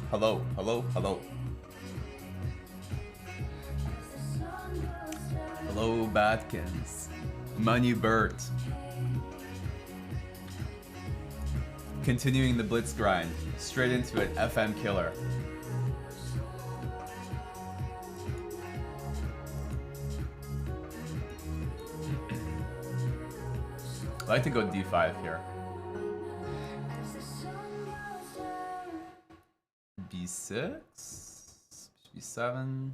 Hello, hello, hello. Hello, Badkins. Money Bert. Continuing the blitz grind. Straight into it, FM killer. I like to go D5 here. B6, B7.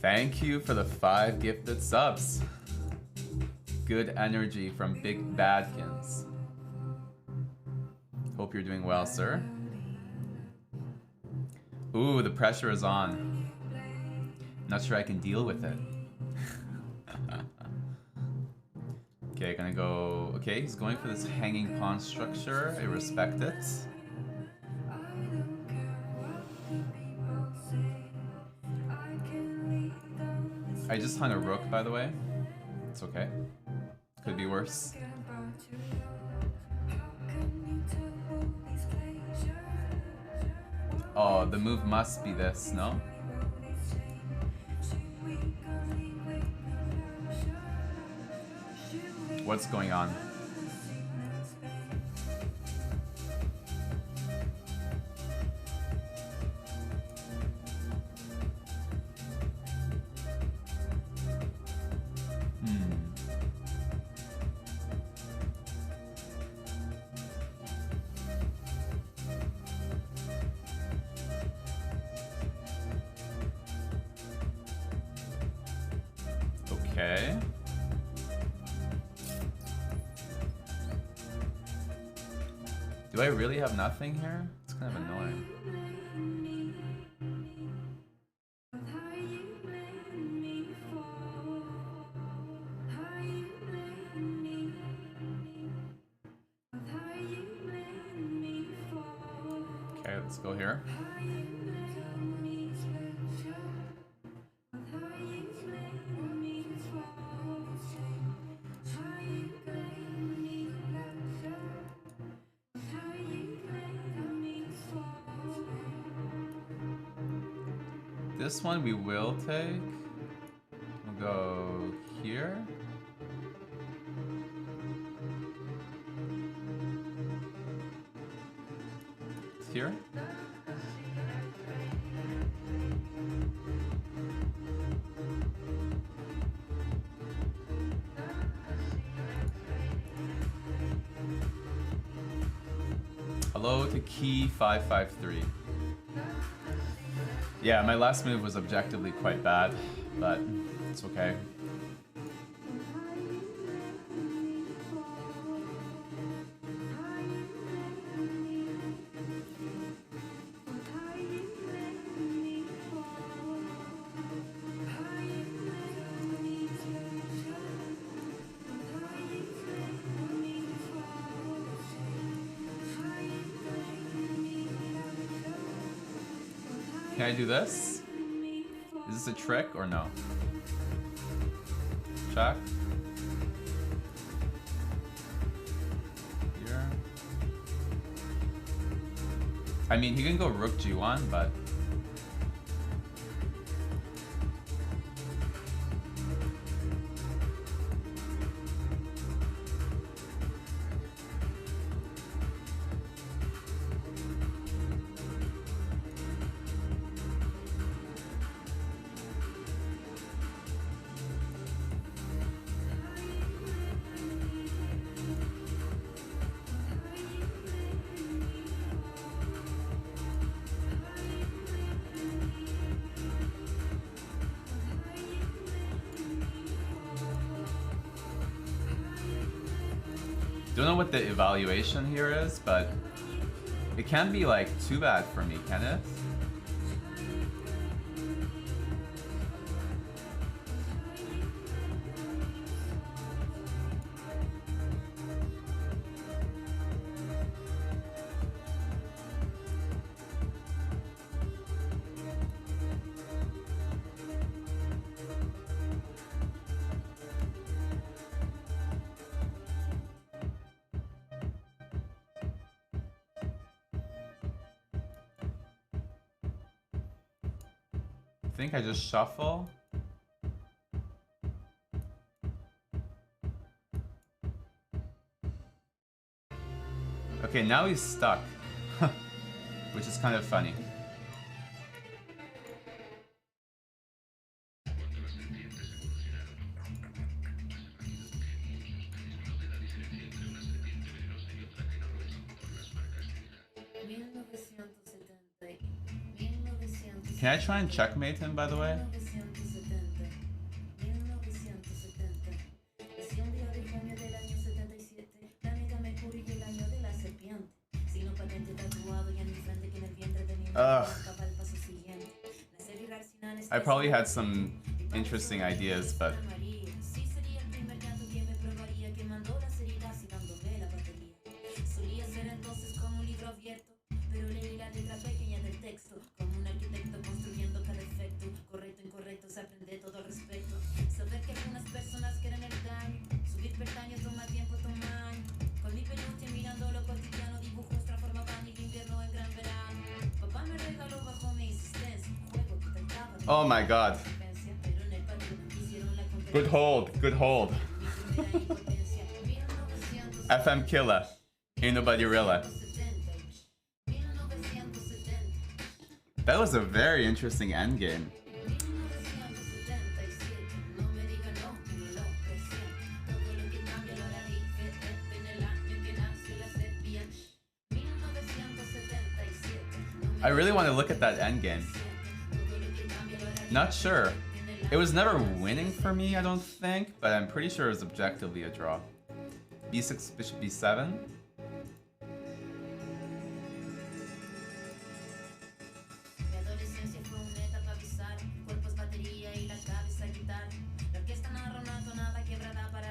Thank you for the 5 gifted subs. Good energy from Big Badkins. Hope you're doing well, sir. Ooh, the pressure is on. Not sure I can deal with it. Okay, gonna go... Okay, he's going for this hanging pawn structure. I respect it. I just hung a rook, by the way. It's okay. Could be worse. Oh, the move must be this, no? What's going on? Okay. Do I really have nothing here? It's kind of annoying. Okay, let's go here. This one we will take. We'll go here. Here. Hello to Key 553. Yeah, my last move was objectively quite bad, but it's okay. Can I do this? Is this a trick or no? Check. Here. I mean, he can go rook g1, but... Don't know what the evaluation here is, but it can't be like too bad for me, can it? think I just shuffle. Okay, now he's stuck. Which is kind of funny. Can I try and checkmate him, by the way? Ugh. I probably had some interesting ideas, but... Oh my god. Good hold, good hold. FM killer. Ain't nobody rilla. That was a very interesting endgame. I really want to look at that endgame. Not sure. It was never winning for me, I don't think, but I'm pretty sure it was objectively a draw. B6, bishop b7.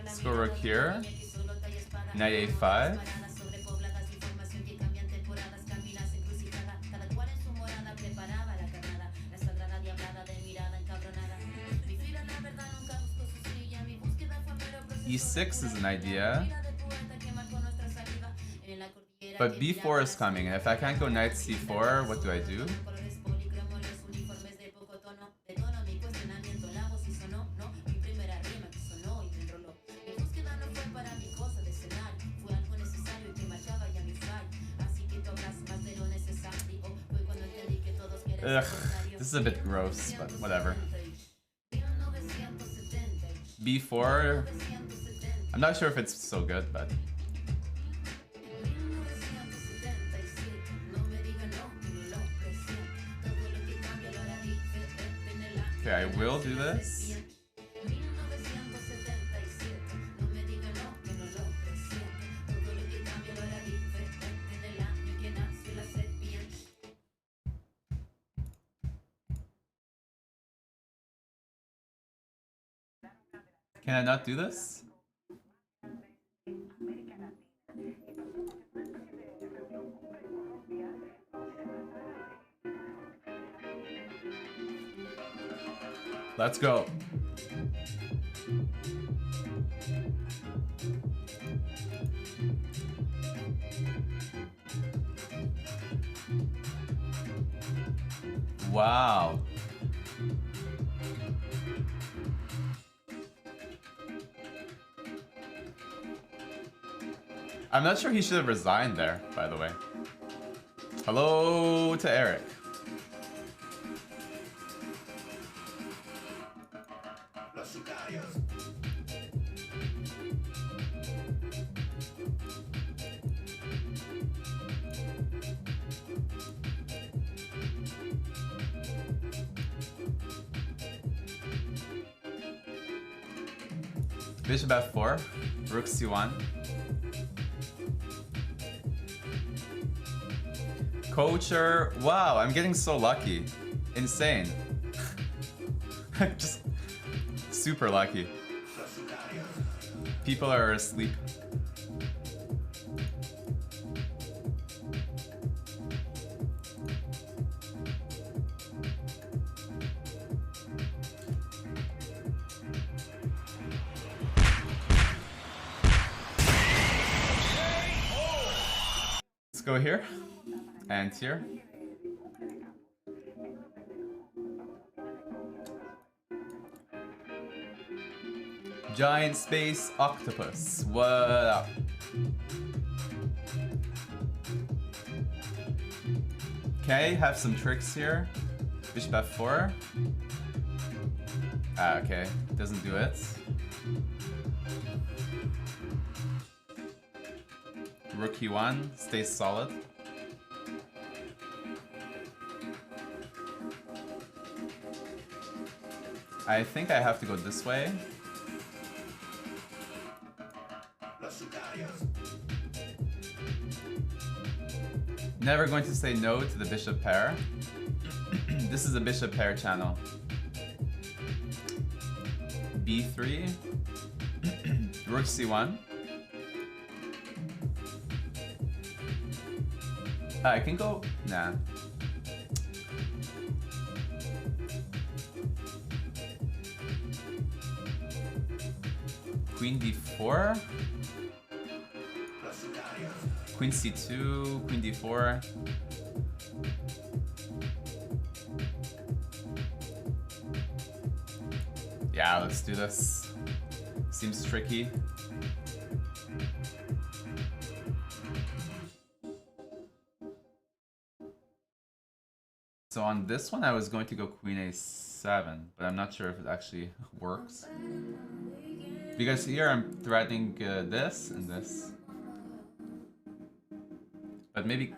Let's go rook here. Knight a5. E6 is an idea, but b4 is coming, and if I can't go knight c4, what do I do? Ugh, this is a bit gross, but whatever. b4, I'm not sure if it's so good, but... Okay, I will do this. Can I not do this? Let's go. Wow. I'm not sure he should have resigned there, by the way. Hello to Eric. Bishop f4, rook c1. Coacher, wow, I'm getting so lucky. Insane. Just super lucky. People are asleep. Let's go here and here. Giant space octopus. What up? Okay, have some tricks here. Bishop f4. Ah, okay. Doesn't do it. Rook e1 stays solid. I think I have to go this way. Never going to say no to the bishop pair. This is a bishop pair channel. B3. Rook c1. I can go... Nah. Queen d4. Queen c2, queen d4. Yeah, let's do this. Seems tricky. So on this one, I was going to go queen a7, but I'm not sure if it actually works. Because here I'm threatening this and this. But maybe...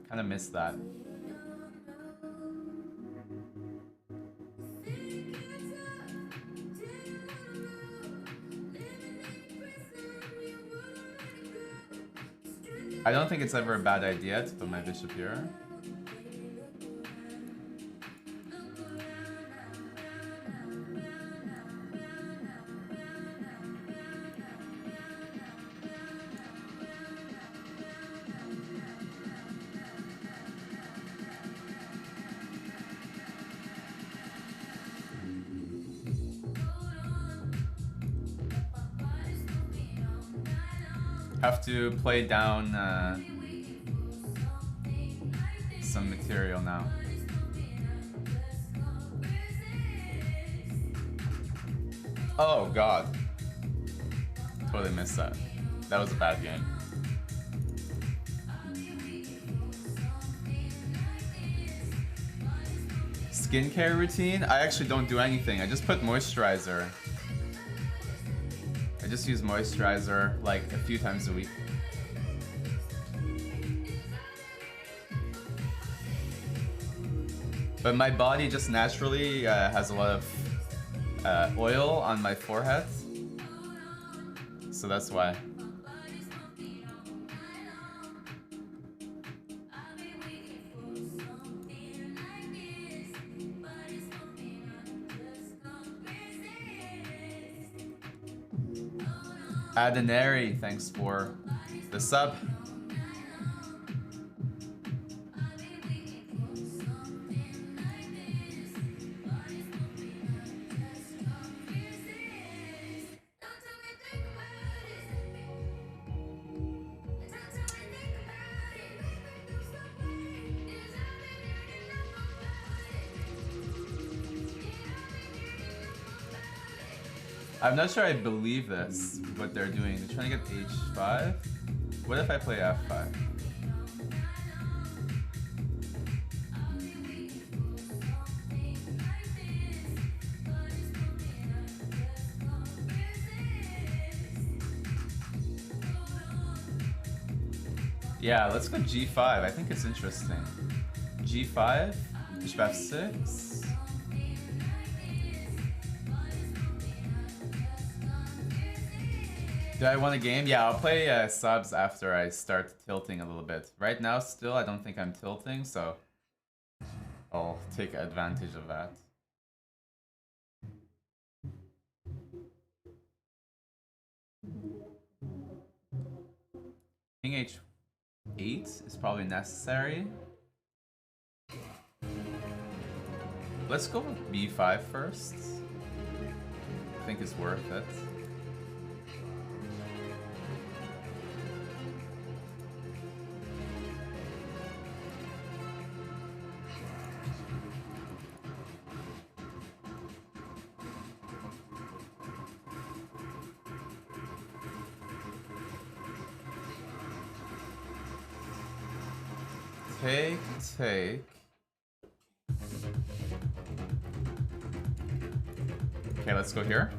kind of missed that. I don't think it's ever a bad idea to put my bishop here. Have to play down some material now. Oh god. Totally missed that. That was a bad game. Skincare routine? I actually don't do anything. I just put moisturizer. I just use moisturizer like a few times a week. But my body just naturally has a lot of oil on my forehead. So that's why. Adenary, thanks for the sub. I'm not sure I believe this, what they're doing. They're trying to get h5. What if I play f5? Yeah, let's go g5. I think it's interesting. g5, bishop f6. Do I want a game? Yeah, I'll play subs after I start tilting a little bit. Right now, still, I don't think I'm tilting, so I'll take advantage of that. King h8 is probably necessary. Let's go with b5 first. I think it's worth it. Take. Okay, let's go here.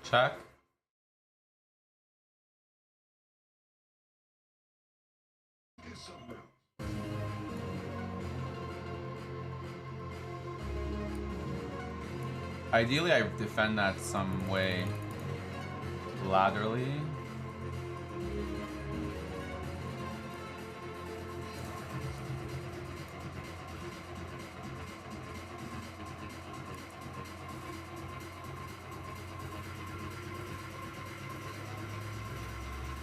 Check. Ideally, I defend that some way laterally.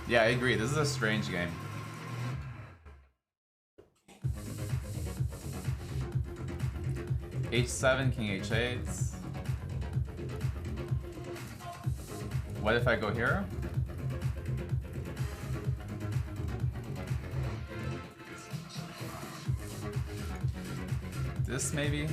Yeah, I agree. This is a strange game. H7, king h8. What if I go here? This maybe?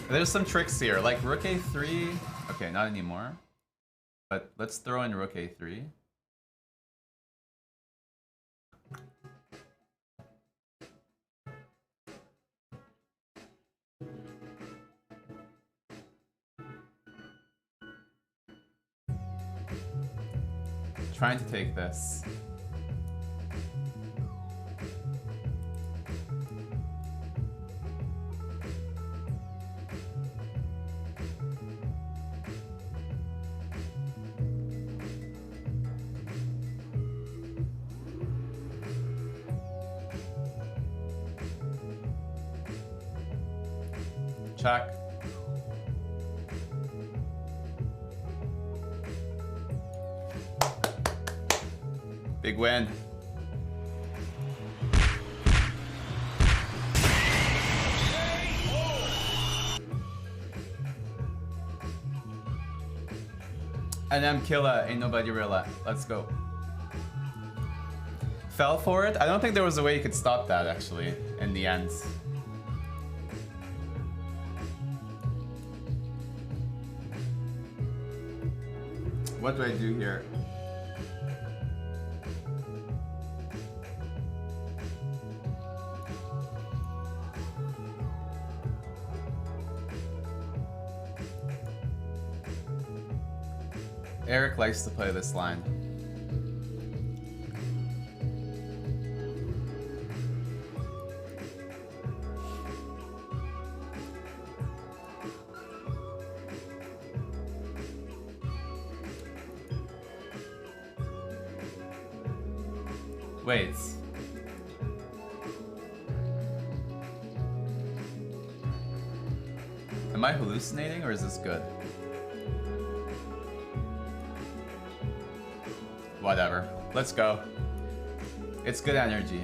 There's some tricks here, like rook a3. Okay, not anymore. But let's throw in rook a3. Trying to take this. Check. Big win. And I'm killer, ain't nobody real. Let's go. Fell for it? I don't think there was a way you could stop that actually, in the end. What do I do here? Eric likes to play this line. Wait. Am I hallucinating or is this good? Whatever. Let's go. It's good energy.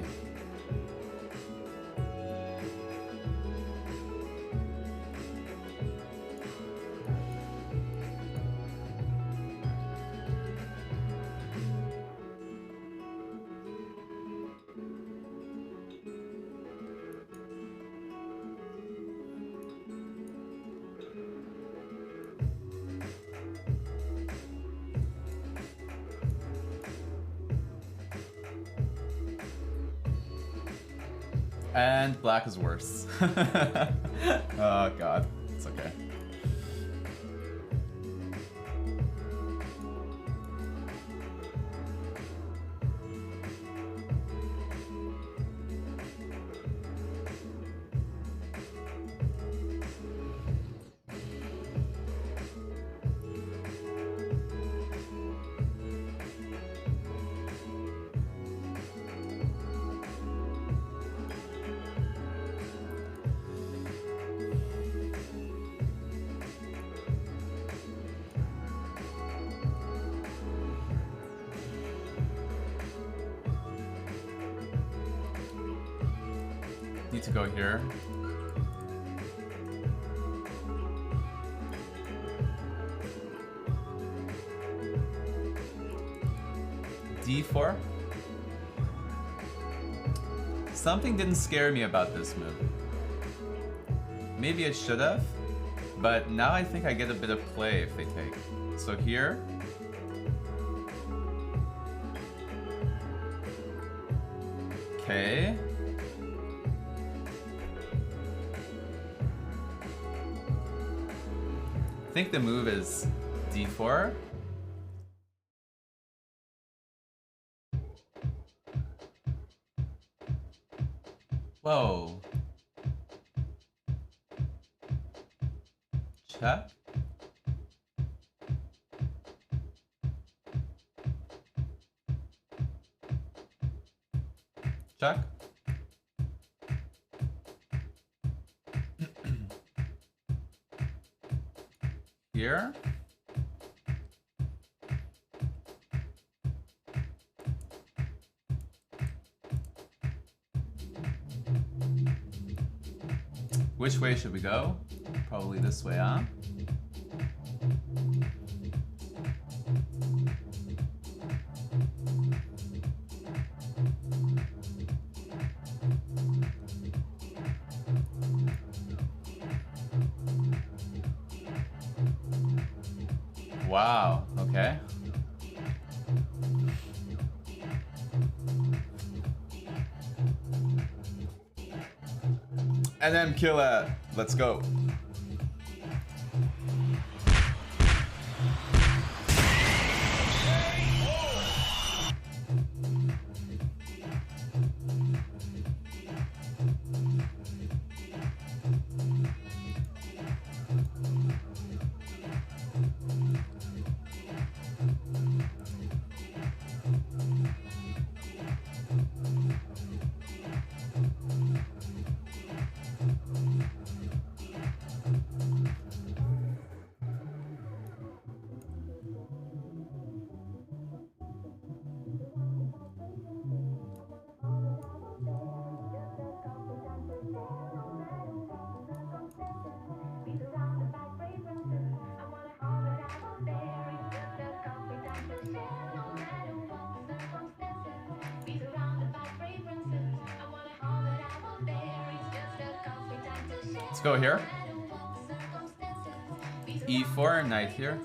And black is worse. Oh god, it's okay. need to go here. D4. Something didn't scare me about this move. Maybe it should have, but now I think I get a bit of play if they take. So here. Okay. I think the move is D4. Whoa. Check. Check. Here. Which way should we go? Probably this way, huh? Wow, okay. And then kill it. Let's go. Let's go here. E4, knight here.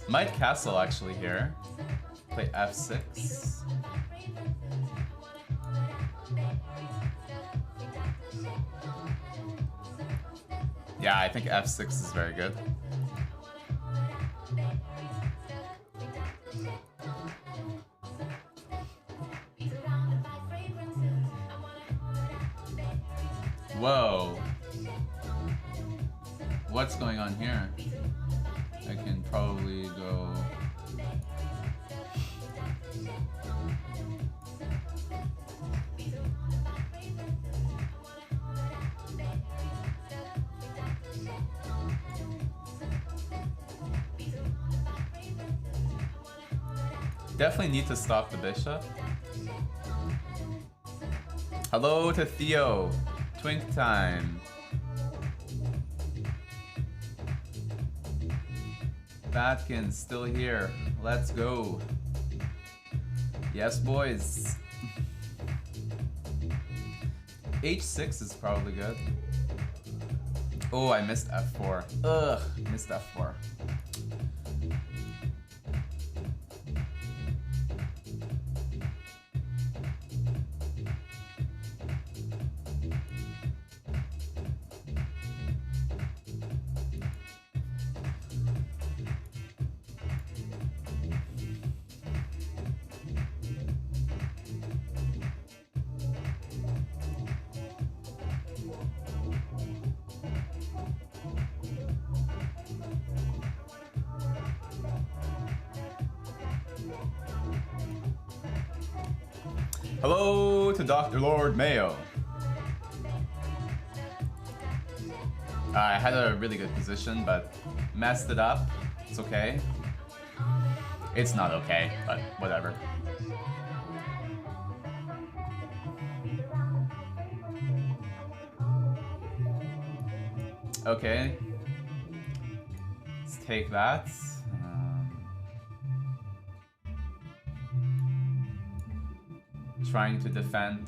Might castle actually here. Play F6. Yeah, I think F6 is very good. Whoa. What's going on here? I can probably go... Definitely need to stop the bishop. Hello to Theo. Twink time. Batkin still here. Let's go. Yes, boys. H6 is probably good. Oh, I missed F4. Ugh, missed F4. Hello to Dr. Lord Mayo. I had a really good position, but messed it up. It's okay. It's not okay, but whatever. Okay. Let's take that. Trying to defend.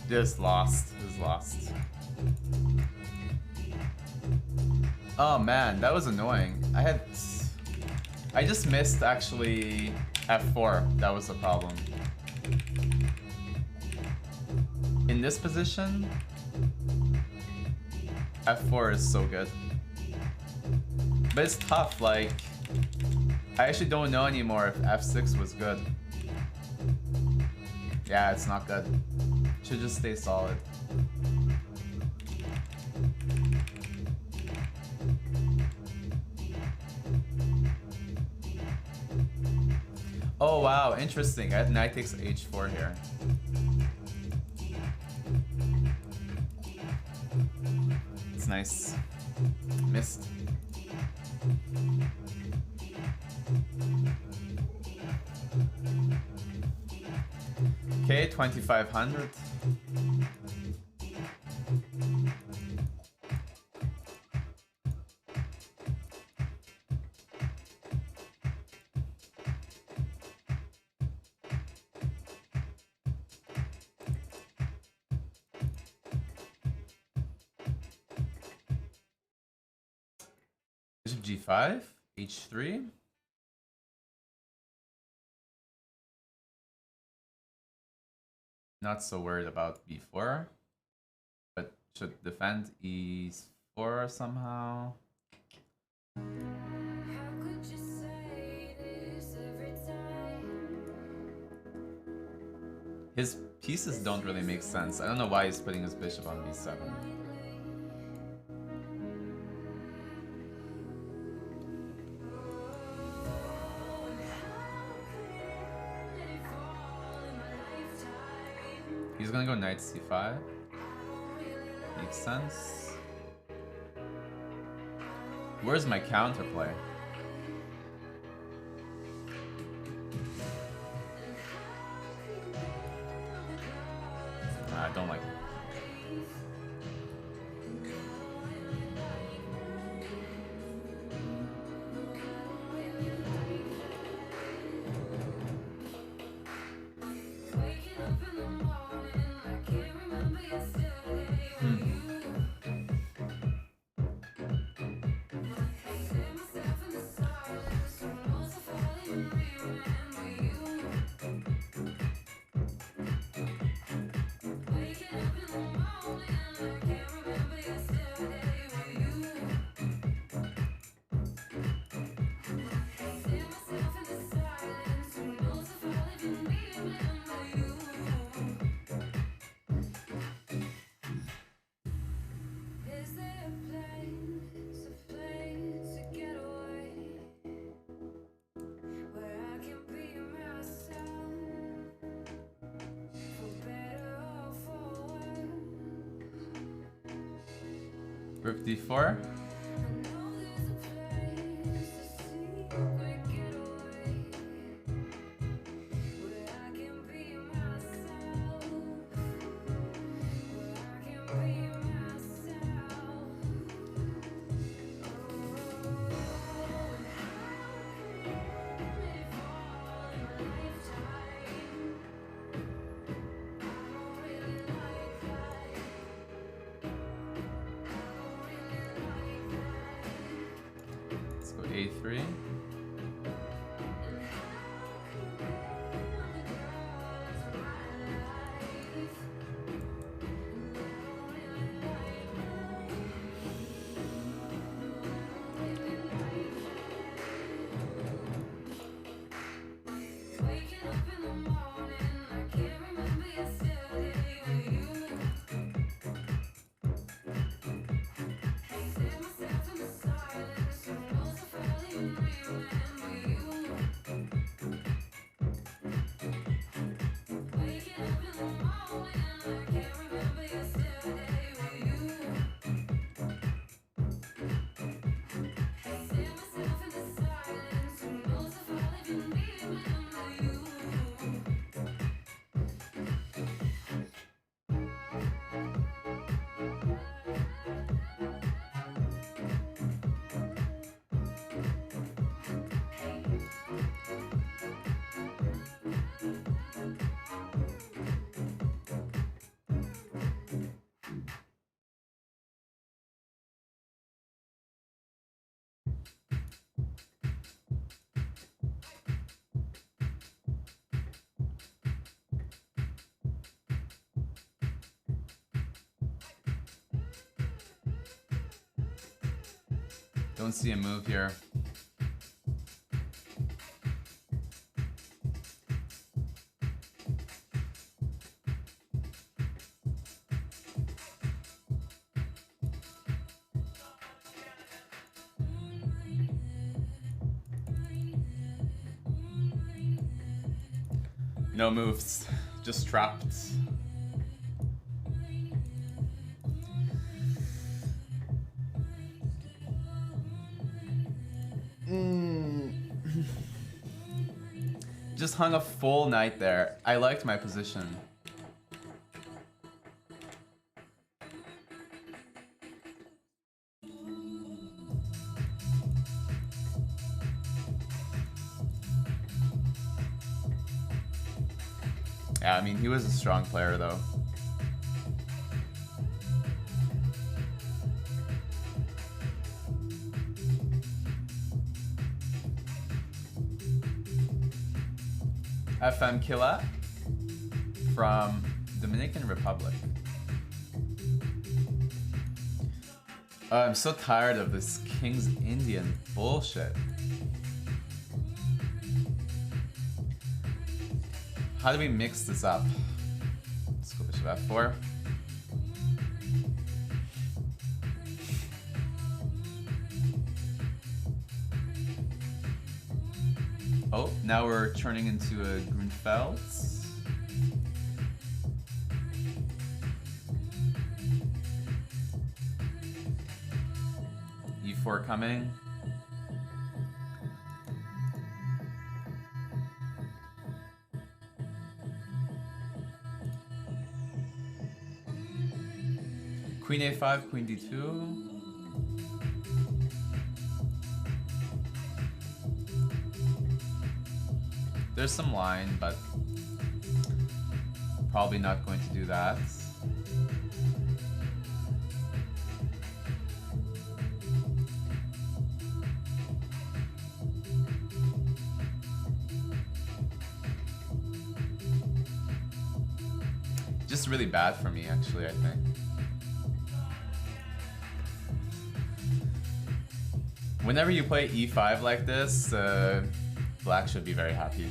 Just lost. Just lost. Oh man, that was annoying. I just missed actually F4. That was the problem. In this position, F4 is so good. But it's tough, like, I actually don't know anymore if F6 was good. Yeah, it's not good. Should just stay solid. Oh wow, interesting. I had knight takes h4 here. It's nice. Missed. Okay, 2500. Bishop g5, h3. Not so worried about b4, but should defend e4 somehow. His pieces don't really make sense. I don't know why he's putting his bishop on b7. He's gonna go knight c5. Makes sense. Where's my counterplay? I don't like it. Rook d4. A3. Don't see a move here. No moves, just trapped. Just hung a full knight there. I liked my position. Yeah, I mean, he was a strong player though. FM Killa from Dominican Republic. I'm so tired of this King's Indian bullshit. How do we mix this up? Let's go bishop f4. Oh, now we're turning into a Grunfeld. E4 coming. Queen a5, queen d2. There's some line, but probably not going to do that. Just really bad for me, actually, I think. Whenever you play e5 like this, Black should be very happy.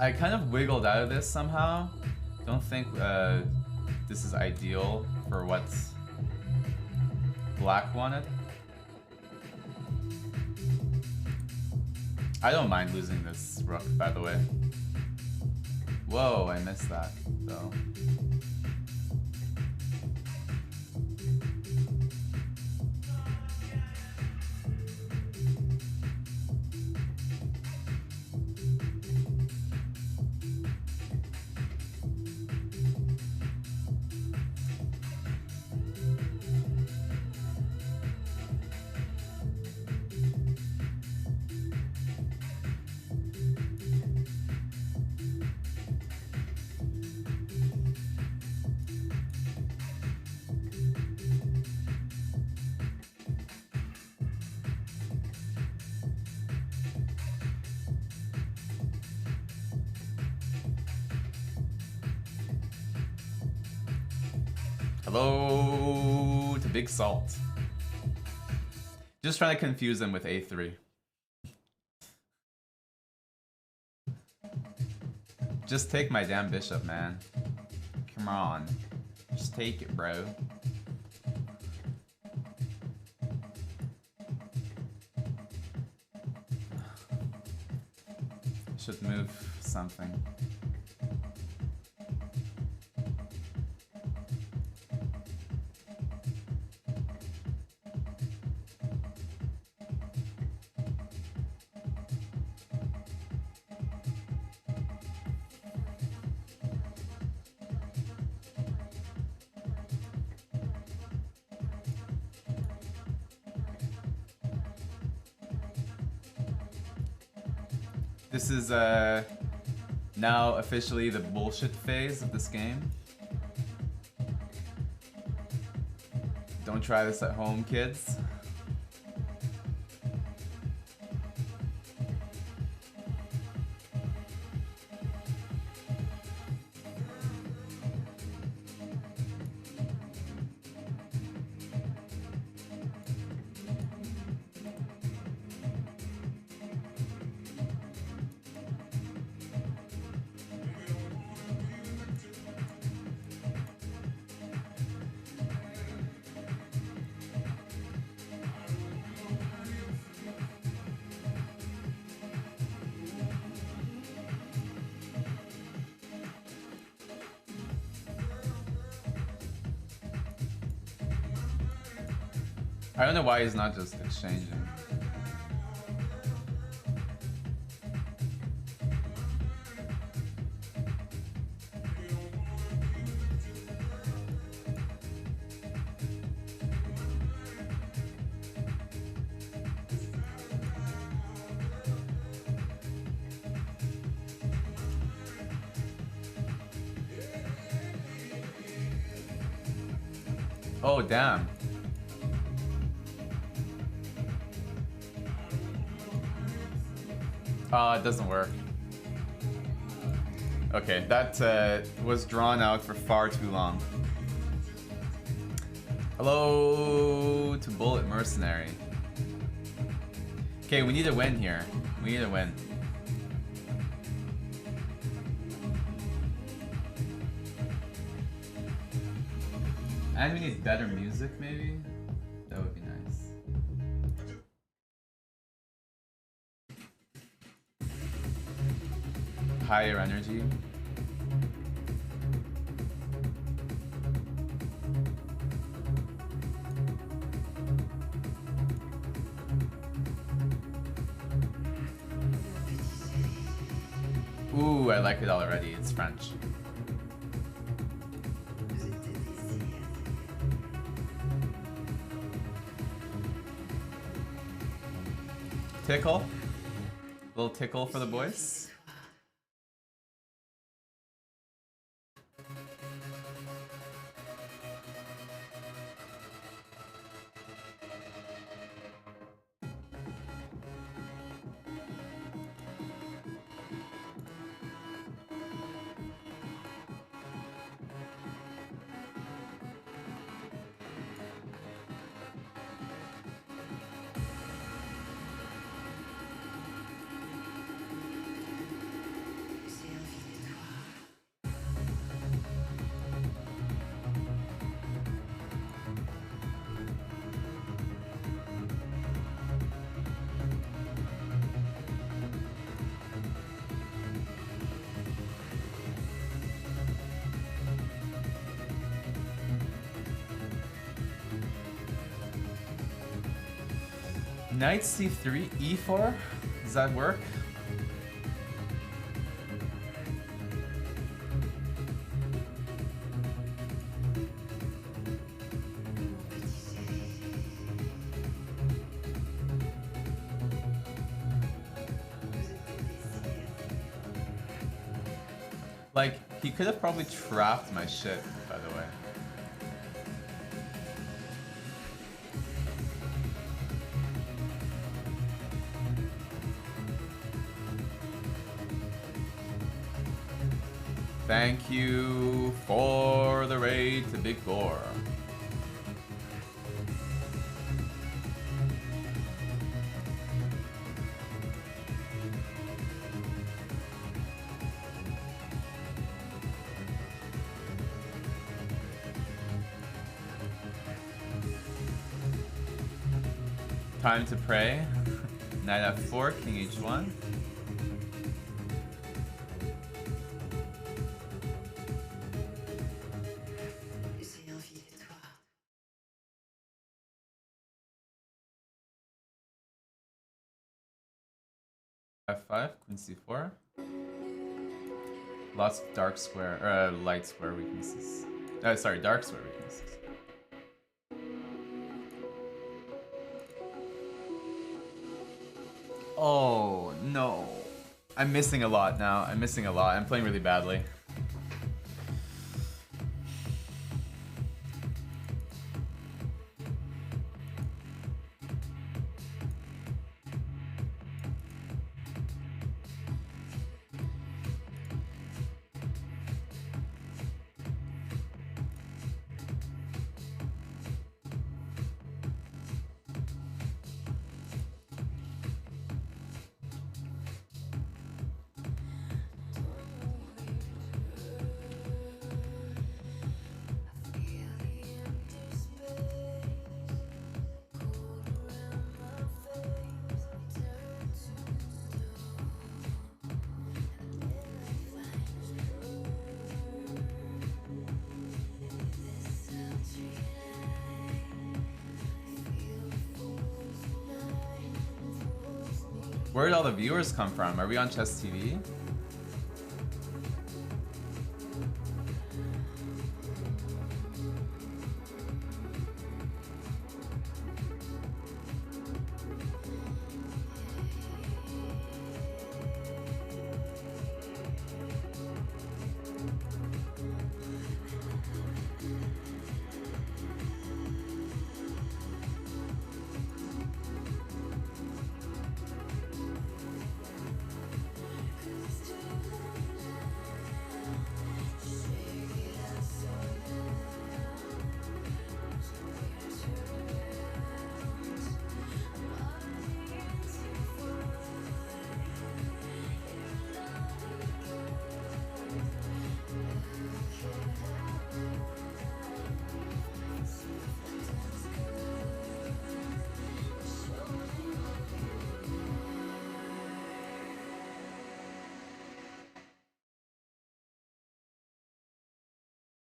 I kind of wiggled out of this somehow. Don't think this is ideal for what Black wanted. I don't mind losing this rook, by the way. Whoa, I missed that, though. Hello to Big Salt. Just trying to confuse them with A3. Just take my damn bishop, man. Come on. Just take it, bro. Should move something. This is now officially the bullshit phase of this game. Don't try this at home, kids. I don't know why he's not just exchanging. Oh, damn. It doesn't work. Okay, that was drawn out for far too long. Hello to Bullet Mercenary. Okay, we need a win here. We need a win. And we need better music, maybe? That would be nice. Higher energy. Ooh, I like it already. It's French. Tickle. Little tickle for the boys. Knight c3, e4? Does that work? Like, he could have probably trapped my shit, by the way. Thank you for the raid to Big Gore. Time to pray. Knight f4, king h1. F5, queen c4. Lots of dark square, light square weaknesses. Sorry, dark square weaknesses. Oh no. I'm missing a lot now. I'm missing a lot. I'm playing really badly. Where did all the viewers come from? Are we on Chess TV?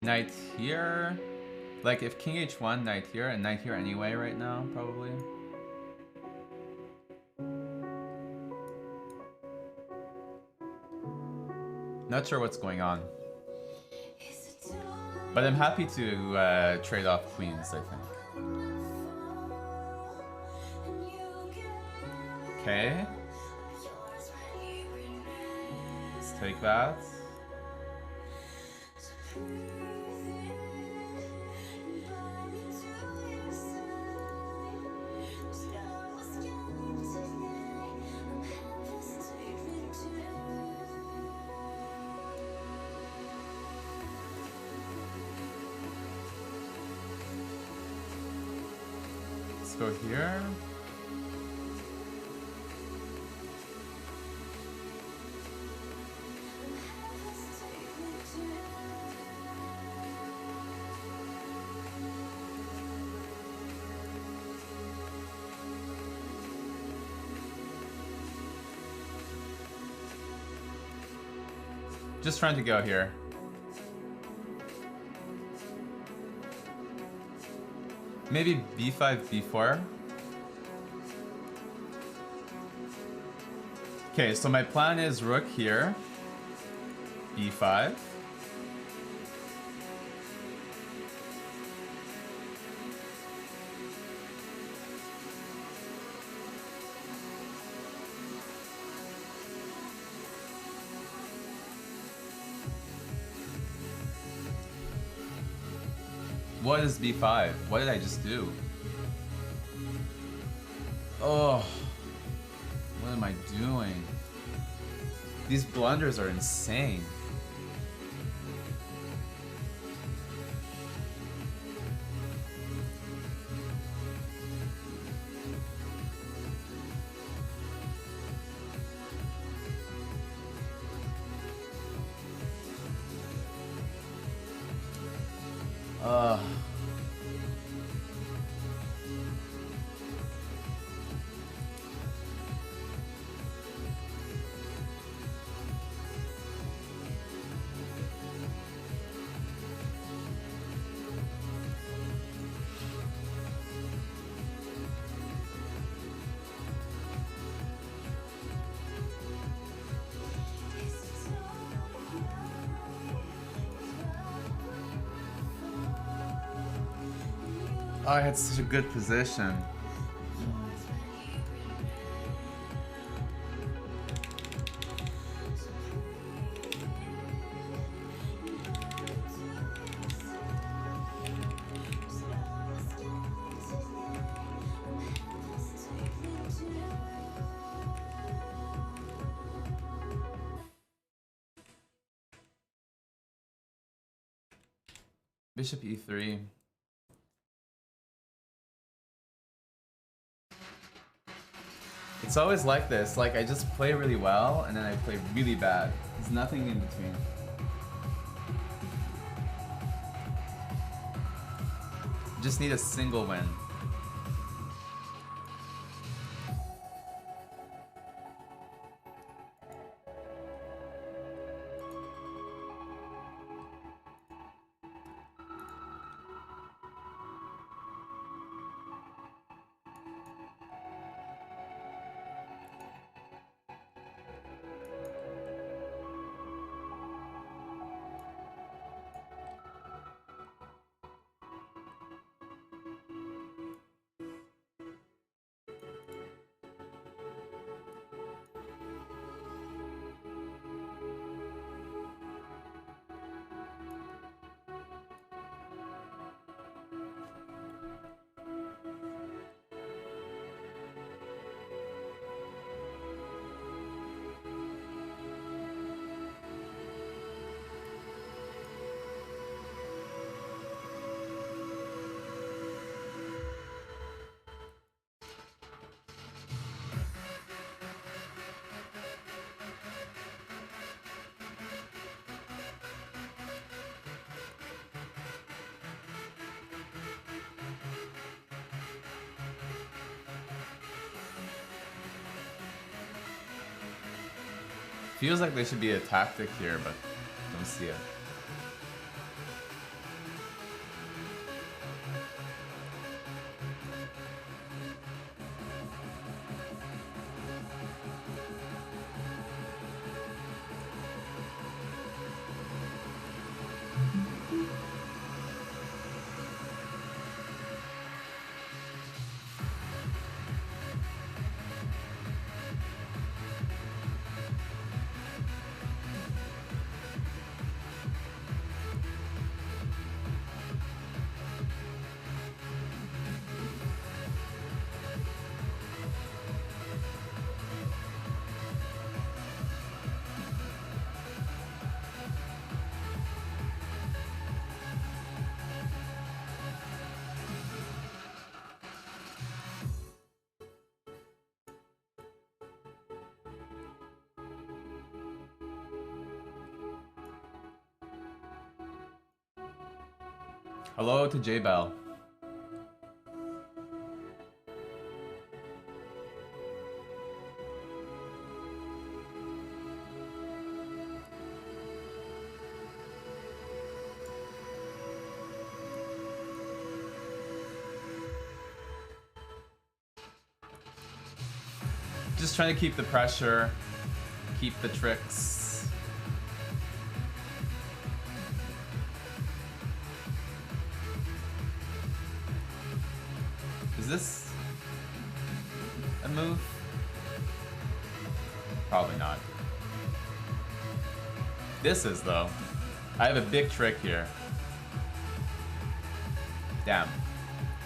Knight here. Like if King H1, knight here, and knight here anyway right now, probably. Not sure what's going on. But I'm happy to trade off queens, I think. Okay. Let's take that. Let's go here. Just trying to go here. Maybe b5, b4. Okay, so my plan is rook here, b5. What is b5? What did I just do? Oh, what am I doing? These blunders are insane. Oh, I had such a good position. Bishop e3. It's always like this. Like, I just play really well, and then I play really bad. There's nothing in between. Just need a single win. Feels like there should be a tactic here, but don't see it. Hello to J-Bell. Just trying to keep the pressure, keep the tricks. Is this a move? Probably not. This is, though. I have a big trick here. Damn.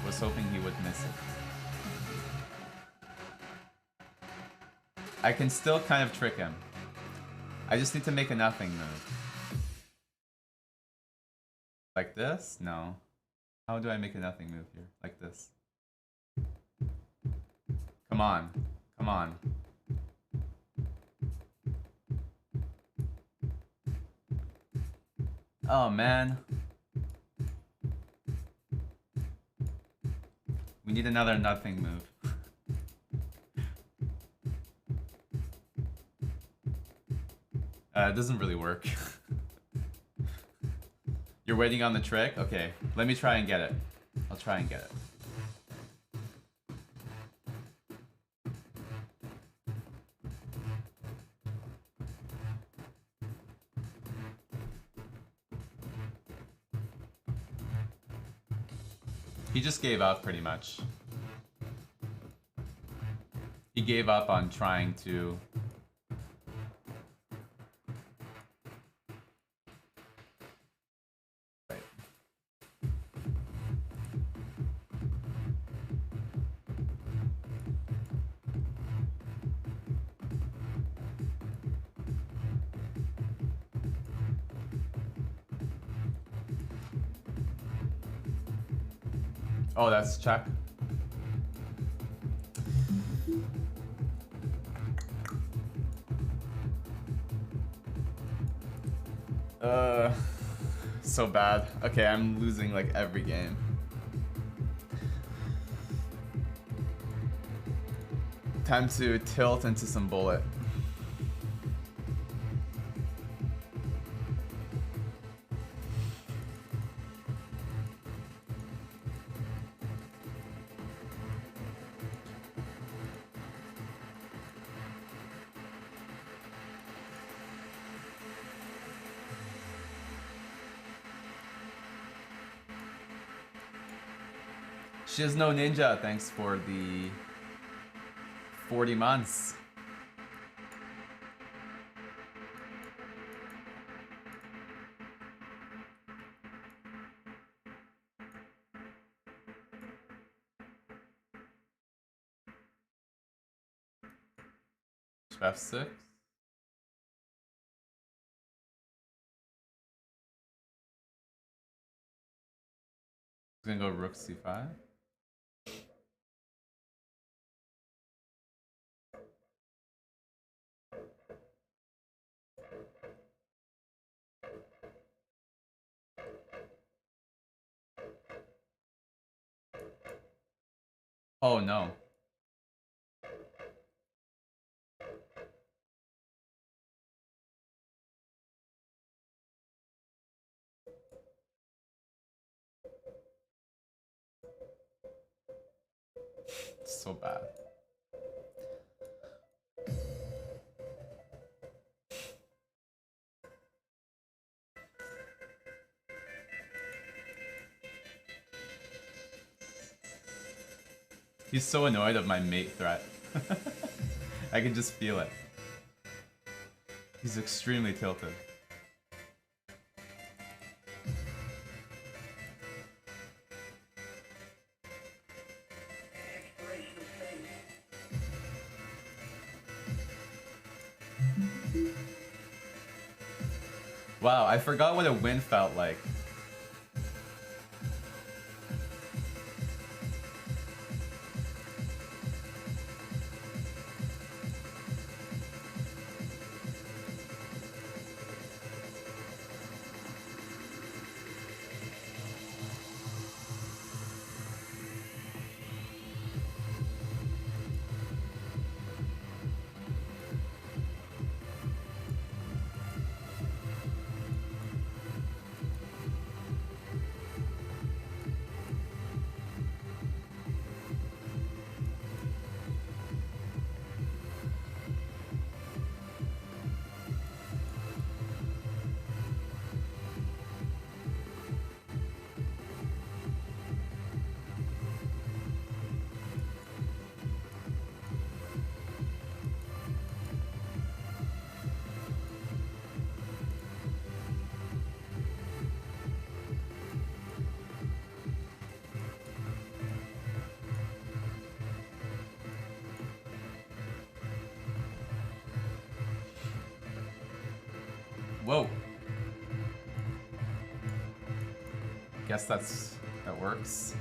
Was hoping he would miss it. I can still kind of trick him. I just need to make a nothing move. Like this? No. How do I make a nothing move here? Like this. Come on. Come on. Oh, man. We need another nothing move. It doesn't really work. You're waiting on the trick? Okay, let me try and get it. I'll try and get it. He just gave up pretty much. He gave up on trying to... Right. Oh, that's check. So bad. Okay, I'm losing like every game. Time to tilt into some bullet. She has no ninja, thanks for the 40 months. F6. Gonna go rook c5. Oh no. So bad. He's so annoyed of my mate threat. I can just feel it. He's extremely tilted. Wow, I forgot what a win felt like. Whoa. Guess that works.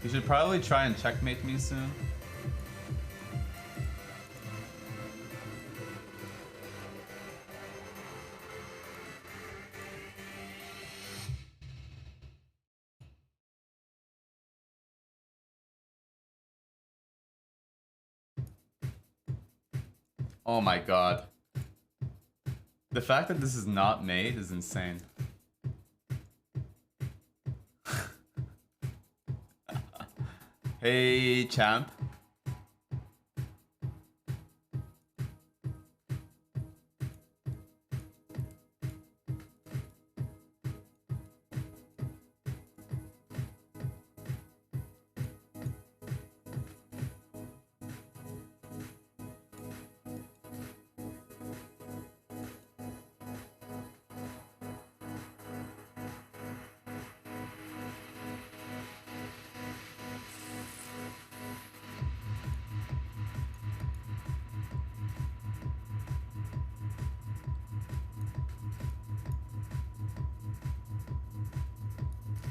You should probably try and checkmate me soon. Oh my god. The fact that this is not made is insane. Hey, champ.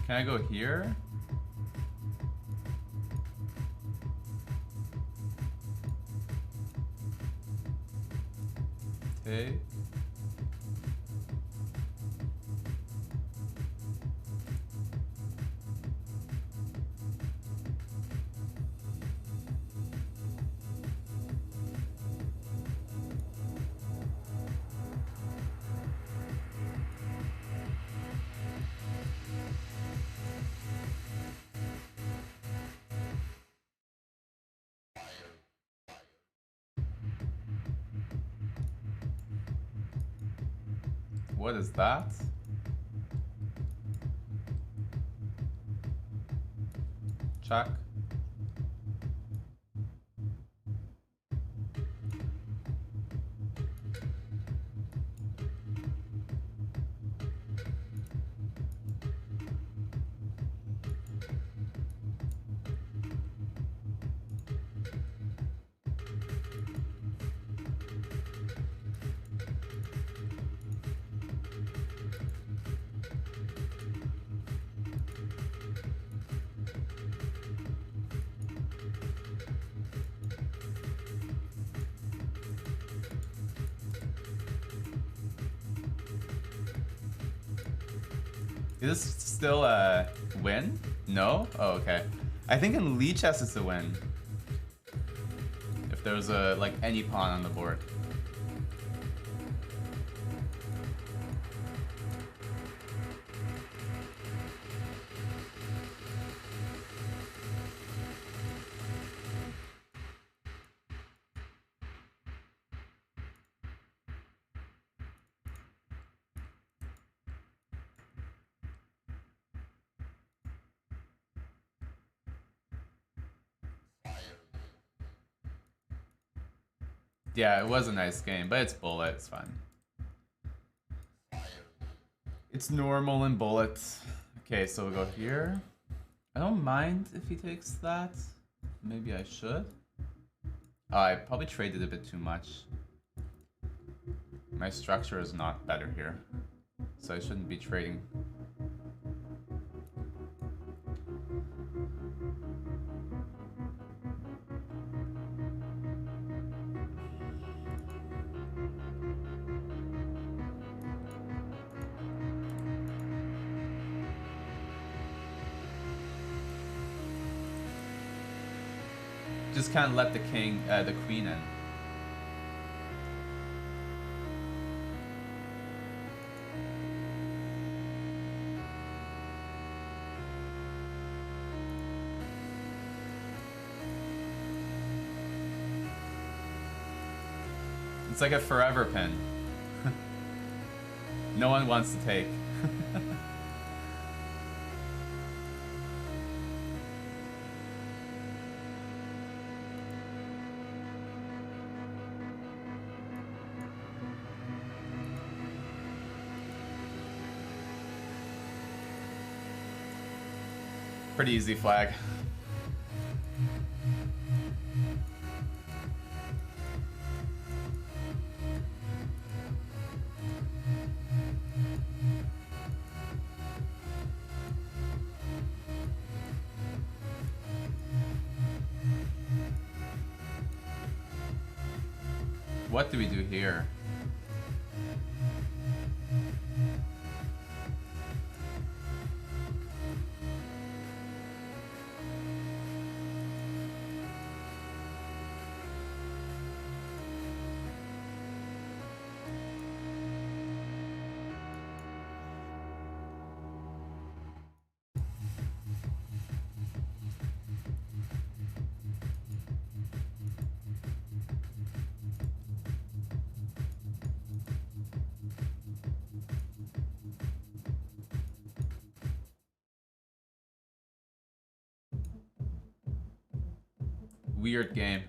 Can I go here? Take. What is that? Check. Is this still a win? No? Oh, okay. I think in Lee chess it's a win. If there's a like any pawn on the board. Yeah, it was a nice game, but it's bullet, it's fine. It's normal in bullet. Okay, so we'll go here. I don't mind if he takes that. Maybe I should. Oh, I probably traded a bit too much. My structure is not better here, so I shouldn't be trading. Just can't let the queen in. It's like a forever pin. No one wants to take. Pretty easy flag. What do we do here? Weird game.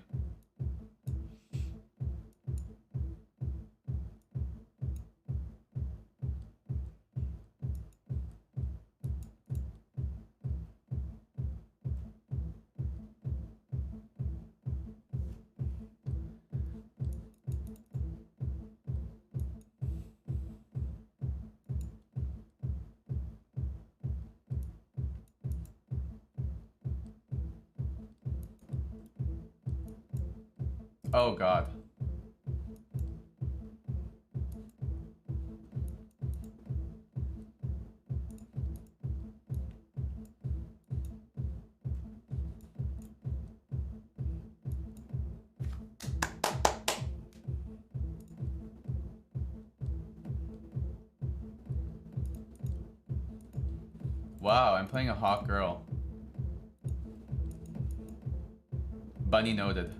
Oh god. Wow, I'm playing a hot girl. Bunny noted.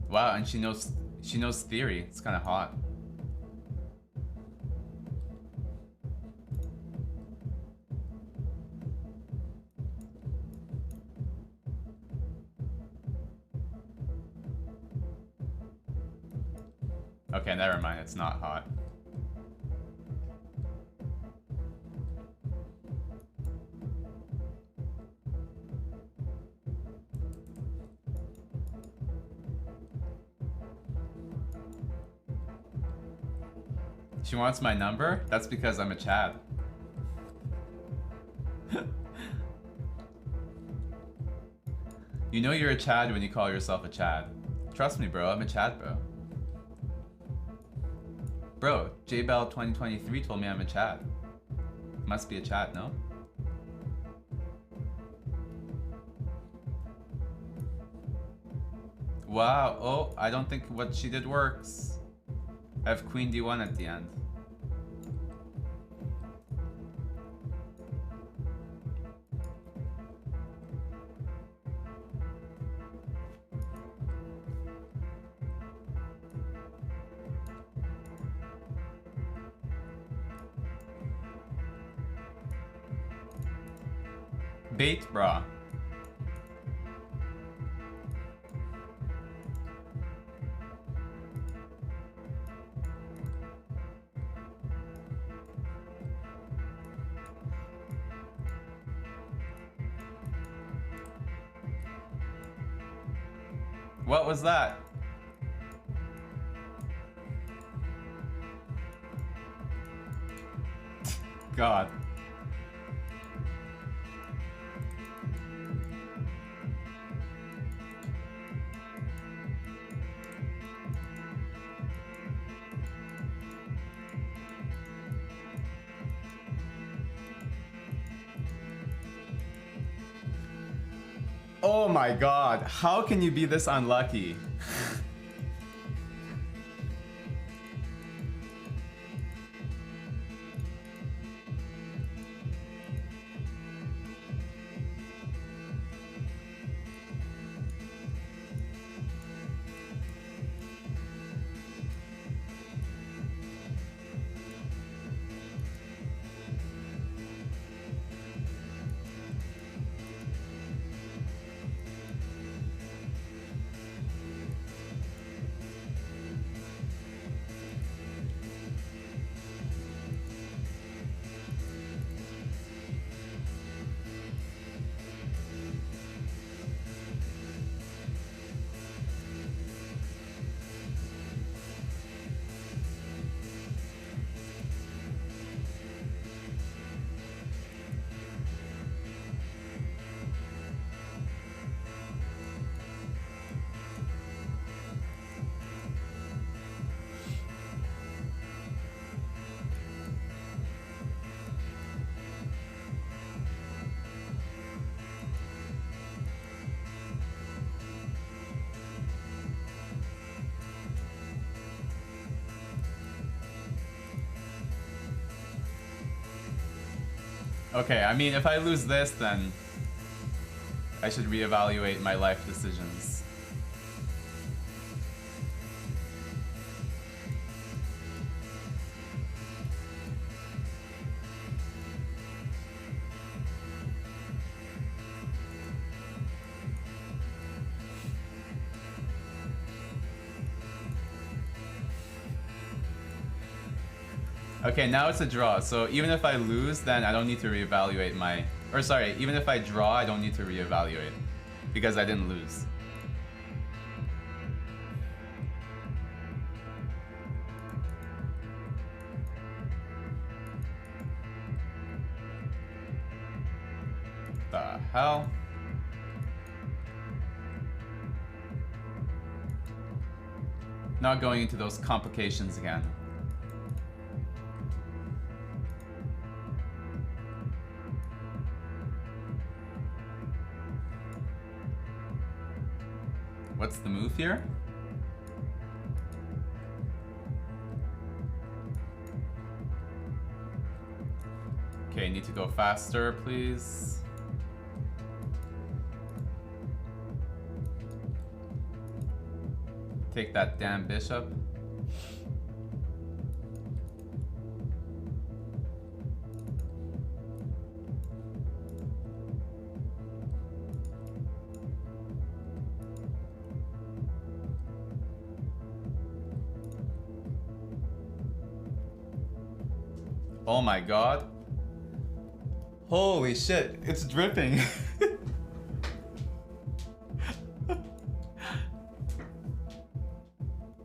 Wow, and she knows theory. It's kind of hot. Okay, never mind. It's not hot. She wants my number? That's because I'm a Chad. You know you're a Chad when you call yourself a Chad. Trust me, bro. I'm a Chad, bro. Bro, JBell 2023 told me I'm a Chad. Must be a Chad, no? Wow. Oh, I don't think what she did works. I have Queen D1 at the end. Bait, brah. What was that? God. Oh my god, how can you be this unlucky? Okay, I mean, if I lose this, then I should reevaluate my life decisions. Okay, now it's a draw, so even if I lose, then I don't need to reevaluate my... Or sorry, even if I draw, I don't need to reevaluate. Because I didn't lose. The hell? Not going into those complications again. What's the move here? Okay, need to go faster, please. Take that damn bishop. Oh my god. Holy shit, it's dripping.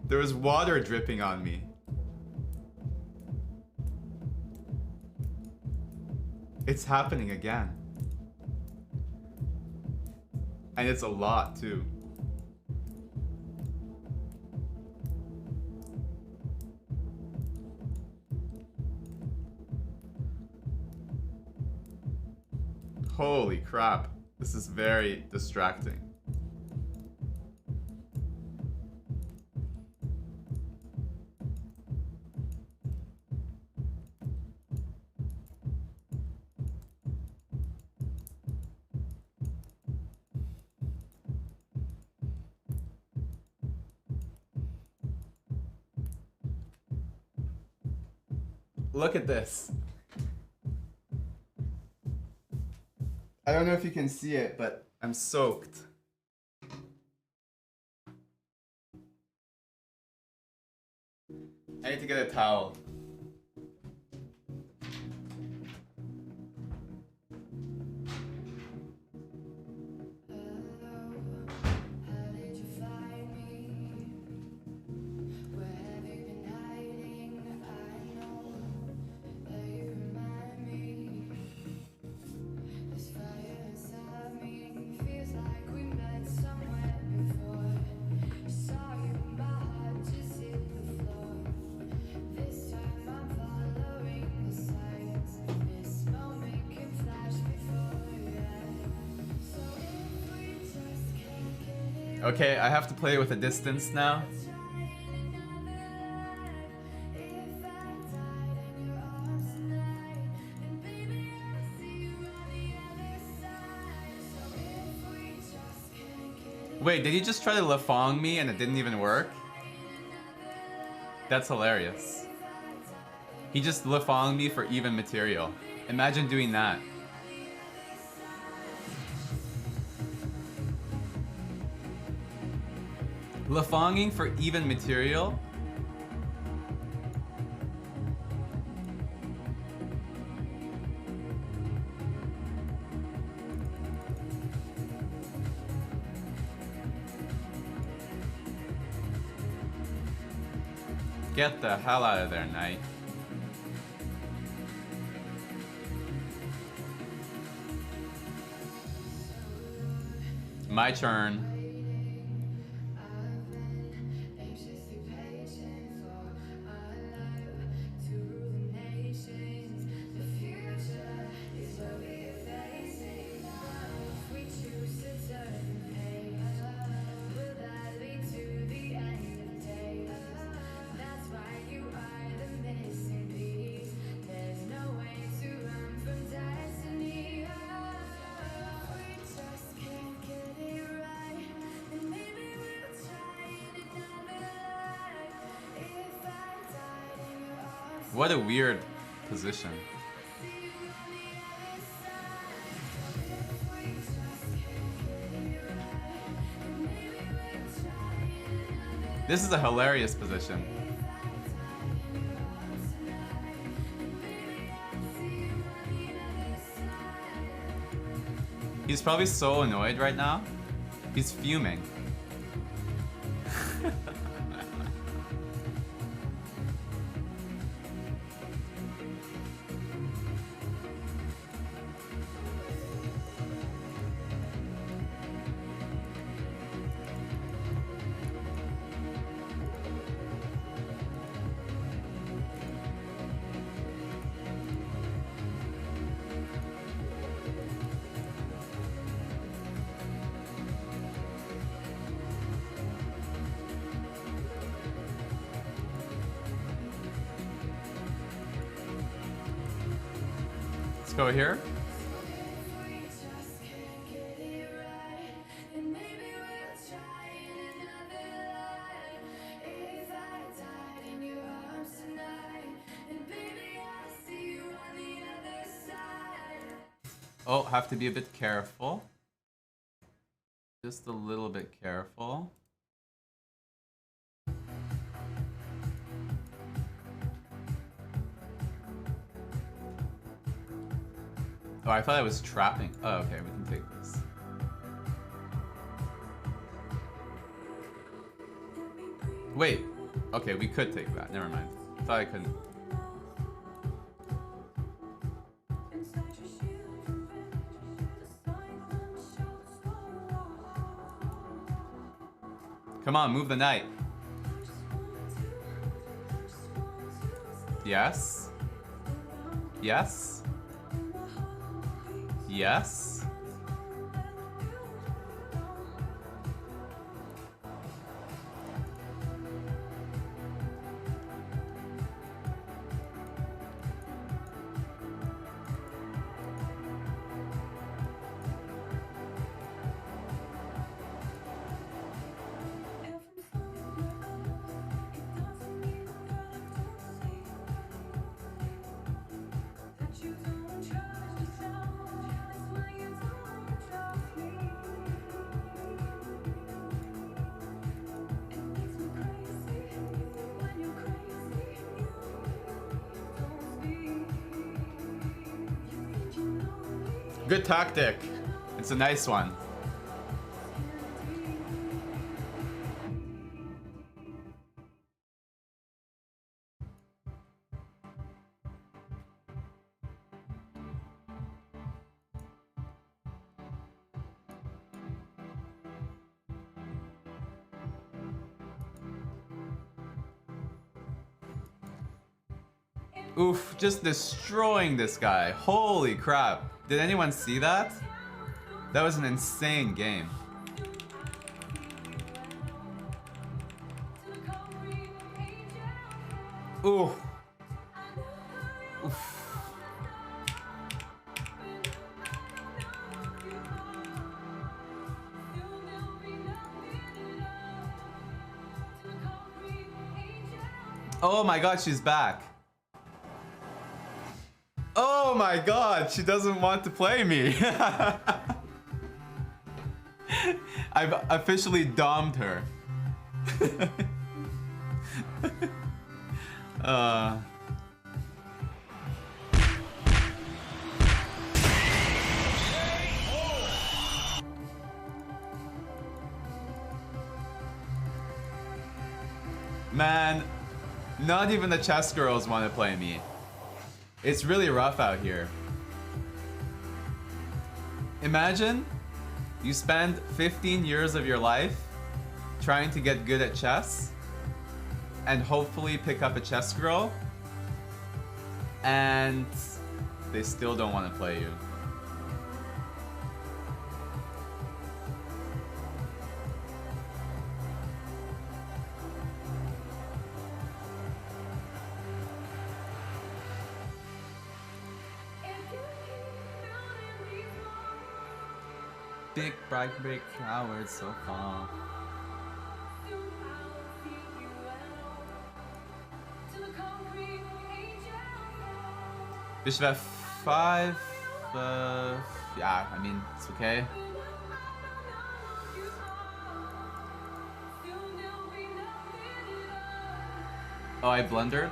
There was water dripping on me. It's happening again. And it's a lot too. Holy crap. This is very distracting. Look at this. I don't know if you can see it, but I'm soaked. I need to get a towel. Okay, I have to play with a distance now. Wait, did he just try to Lafong me and it didn't even work? That's hilarious. He just Lafong me for even material. Imagine doing that. Lafonging for even material? Get the hell out of there, knight. My turn. What a weird position. This is a hilarious position. He's probably so annoyed right now. He's fuming. go here. Oh, have to be a bit careful. Just a little bit careful. Oh, I thought I was trapping. Oh, okay, we can take this. Wait. Okay, we could take that. Never mind. Thought I couldn't. Come on, move the knight. Yes. Yes. Yes. Good tactic. It's a nice one. Oof, just destroying this guy. Holy crap. Did anyone see that? That was an insane game. Ooh. Oof. Oh my god, she's back. Oh my god, she doesn't want to play me. I've officially domed her. Man, not even the chess girls want to play me. It's really rough out here. Imagine you spend 15 years of your life trying to get good at chess and hopefully pick up a chess girl, and they still don't want to play you. Big bright big flowers so far. Bishop f5. Yeah, I mean, it's okay. Oh, I blundered?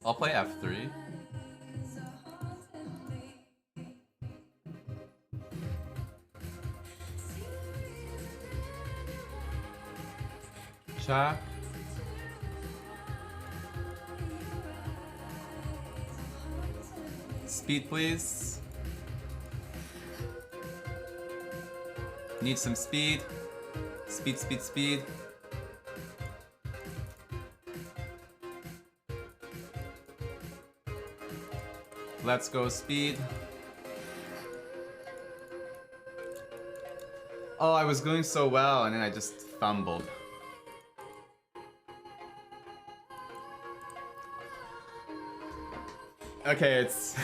I'll play f3. Check. Speed, please. Need some speed. Speed, speed, speed. Let's go, speed. Oh, I was going so well, and then I just fumbled. Okay, it's...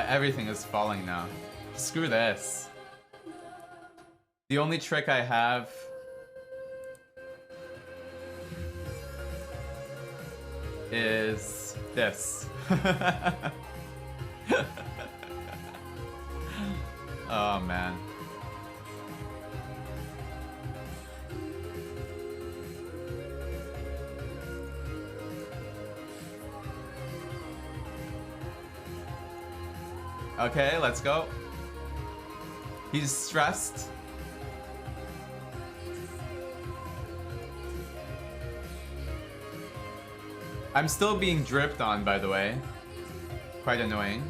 everything is falling now. Screw this. The only trick I have is this. Oh man. Okay, let's go. He's stressed. I'm still being dripped on, by the way. Quite annoying.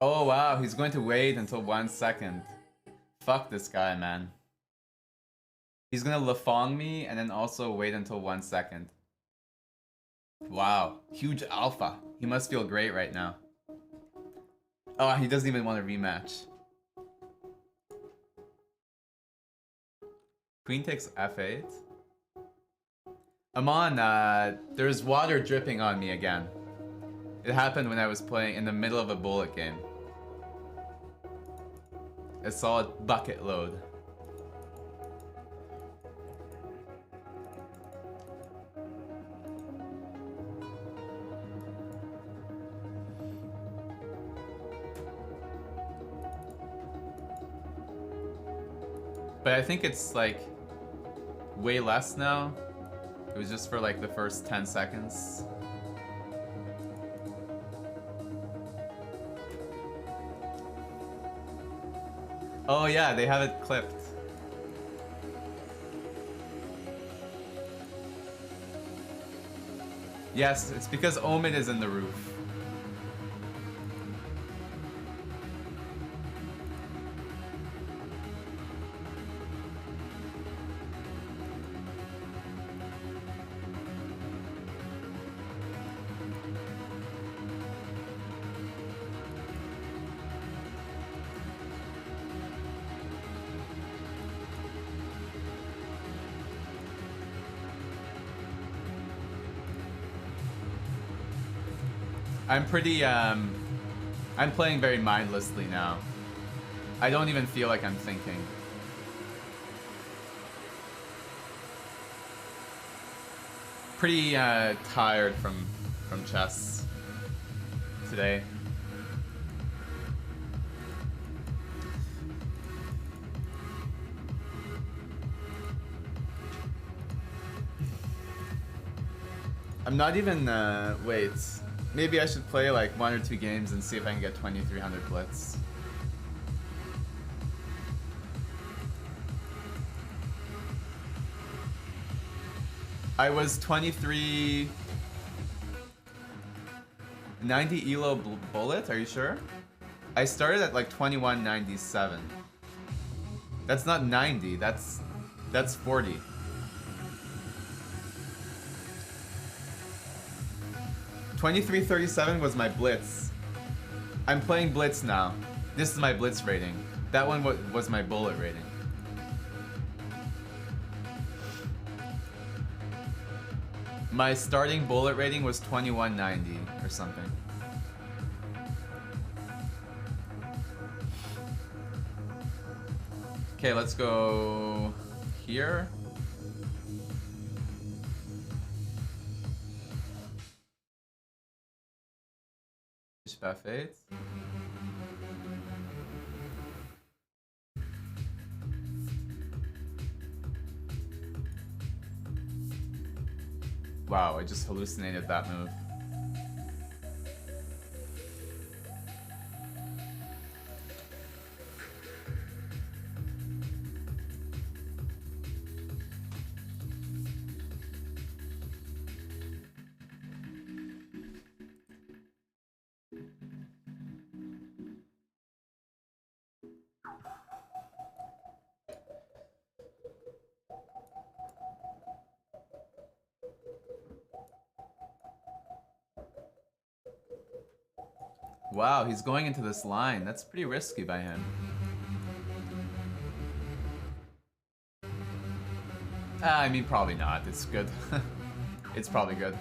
Oh wow, he's going to wait until 1 second. Fuck this guy, man. He's gonna Lafong me and then also wait until 1 second. Wow, huge alpha. He must feel great right now. Oh, he doesn't even want a rematch. Queen takes f8. Aman, there's water dripping on me again. It happened when I was playing in the middle of a bullet game. A solid bucket load. But I think it's like way less now. It was just for like the first 10 seconds. Oh yeah, they have it clipped. Yes, it's because Omen is in the roof. I'm pretty, I'm playing very mindlessly now. I don't even feel like I'm thinking. Pretty tired from chess today. I'm not even, wait. Maybe I should play like 1 or 2 games and see if I can get 2300 blitz. I was 2390 elo bullet, are you sure? I started at like 2197. That's not 90, that's 40. 2337 was my blitz. I'm playing blitz now. This is my blitz rating. That one was my bullet rating. My starting bullet rating was 2190 or something. Okay, let's go here. Fish buffet. Wow, I just hallucinated that move. Wow, he's going into this line. That's pretty risky by him. I mean, probably not. It's good. It's probably good.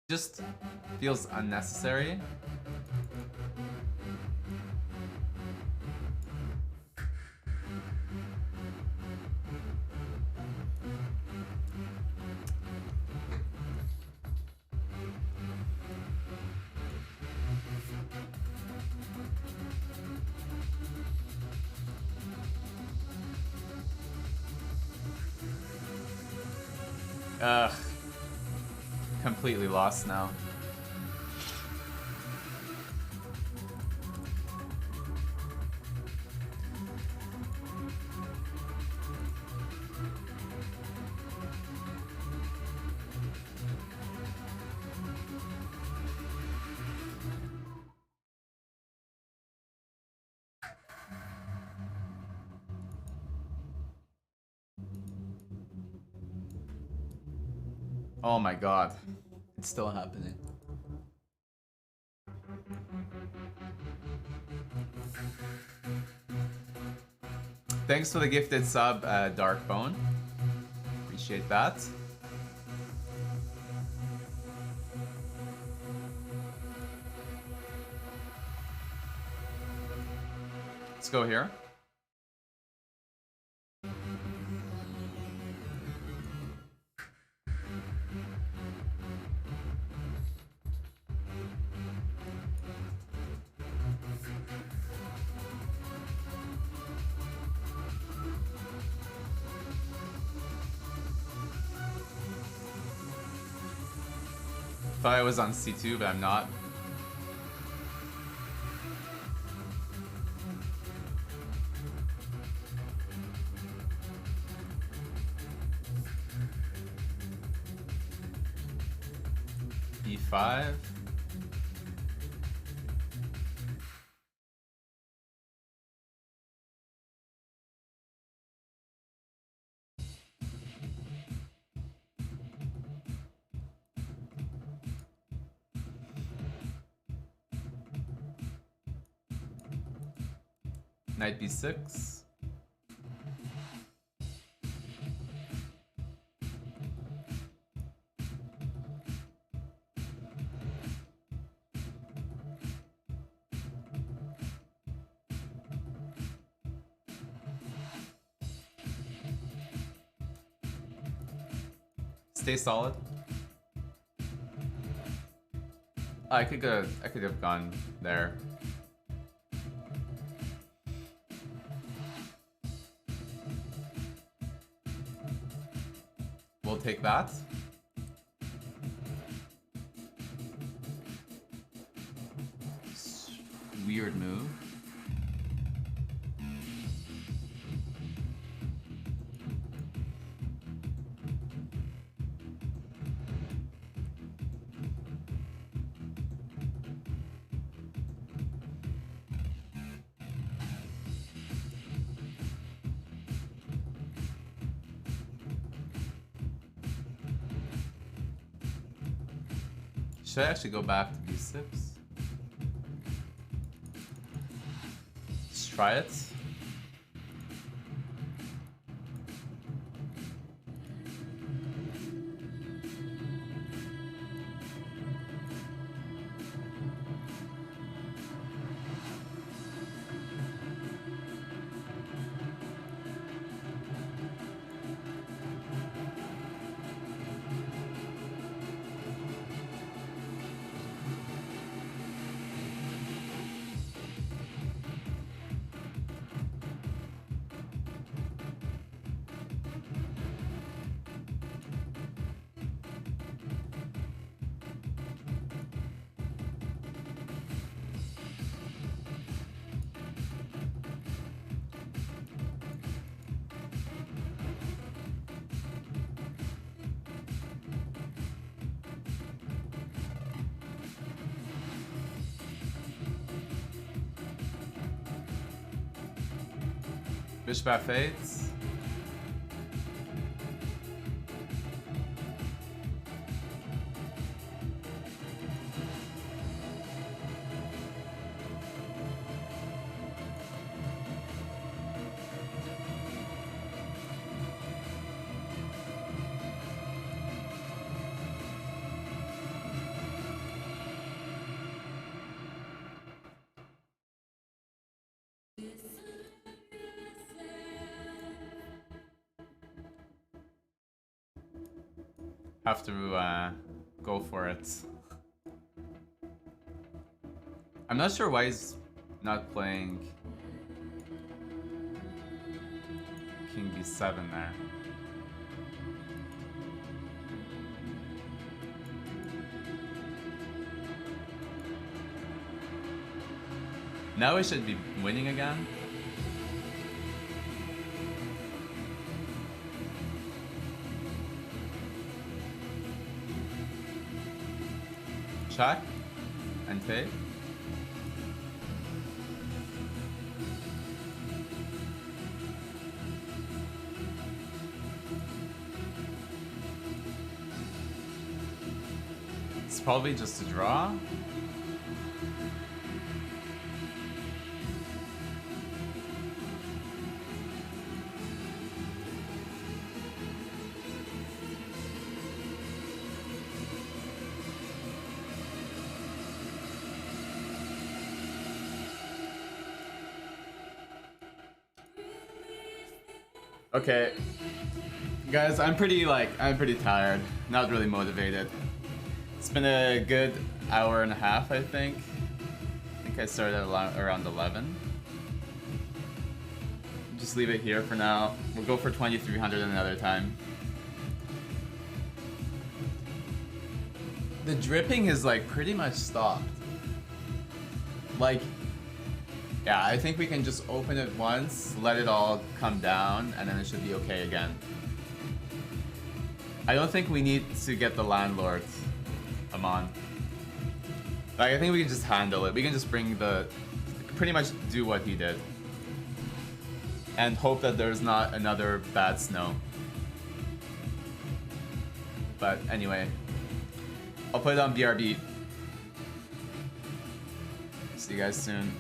Just feels unnecessary. Ugh. Completely lost now. Oh my god. It's still happening. Thanks for the gifted sub, Darkbone. Appreciate that. Let's go here. Thought I was on C2, but I'm not. E5. Knight B6. Stay solid. I could have gone there. We'll take that. Weird move. Should I actually go back to B6? Let's try it. Bishop f8. Have to go for it. I'm not sure why he's not playing King B7 there. Now we should be winning again. Check and take. It's probably just a draw. Okay, guys, I'm pretty tired, not really motivated. It's been a good hour and a half, I think. I think I started at around 11. Just leave it here for now. We'll go for 2300 another time. The dripping is like pretty much stopped. Like, yeah, I think we can just open it once, let it all come down, and then it should be okay again. I don't think we need to get the landlord, Aman. Like, I think we can just handle it. We can just bring the... pretty much do what he did. And hope that there's not another bad snow. But anyway, I'll put it on BRB. See you guys soon.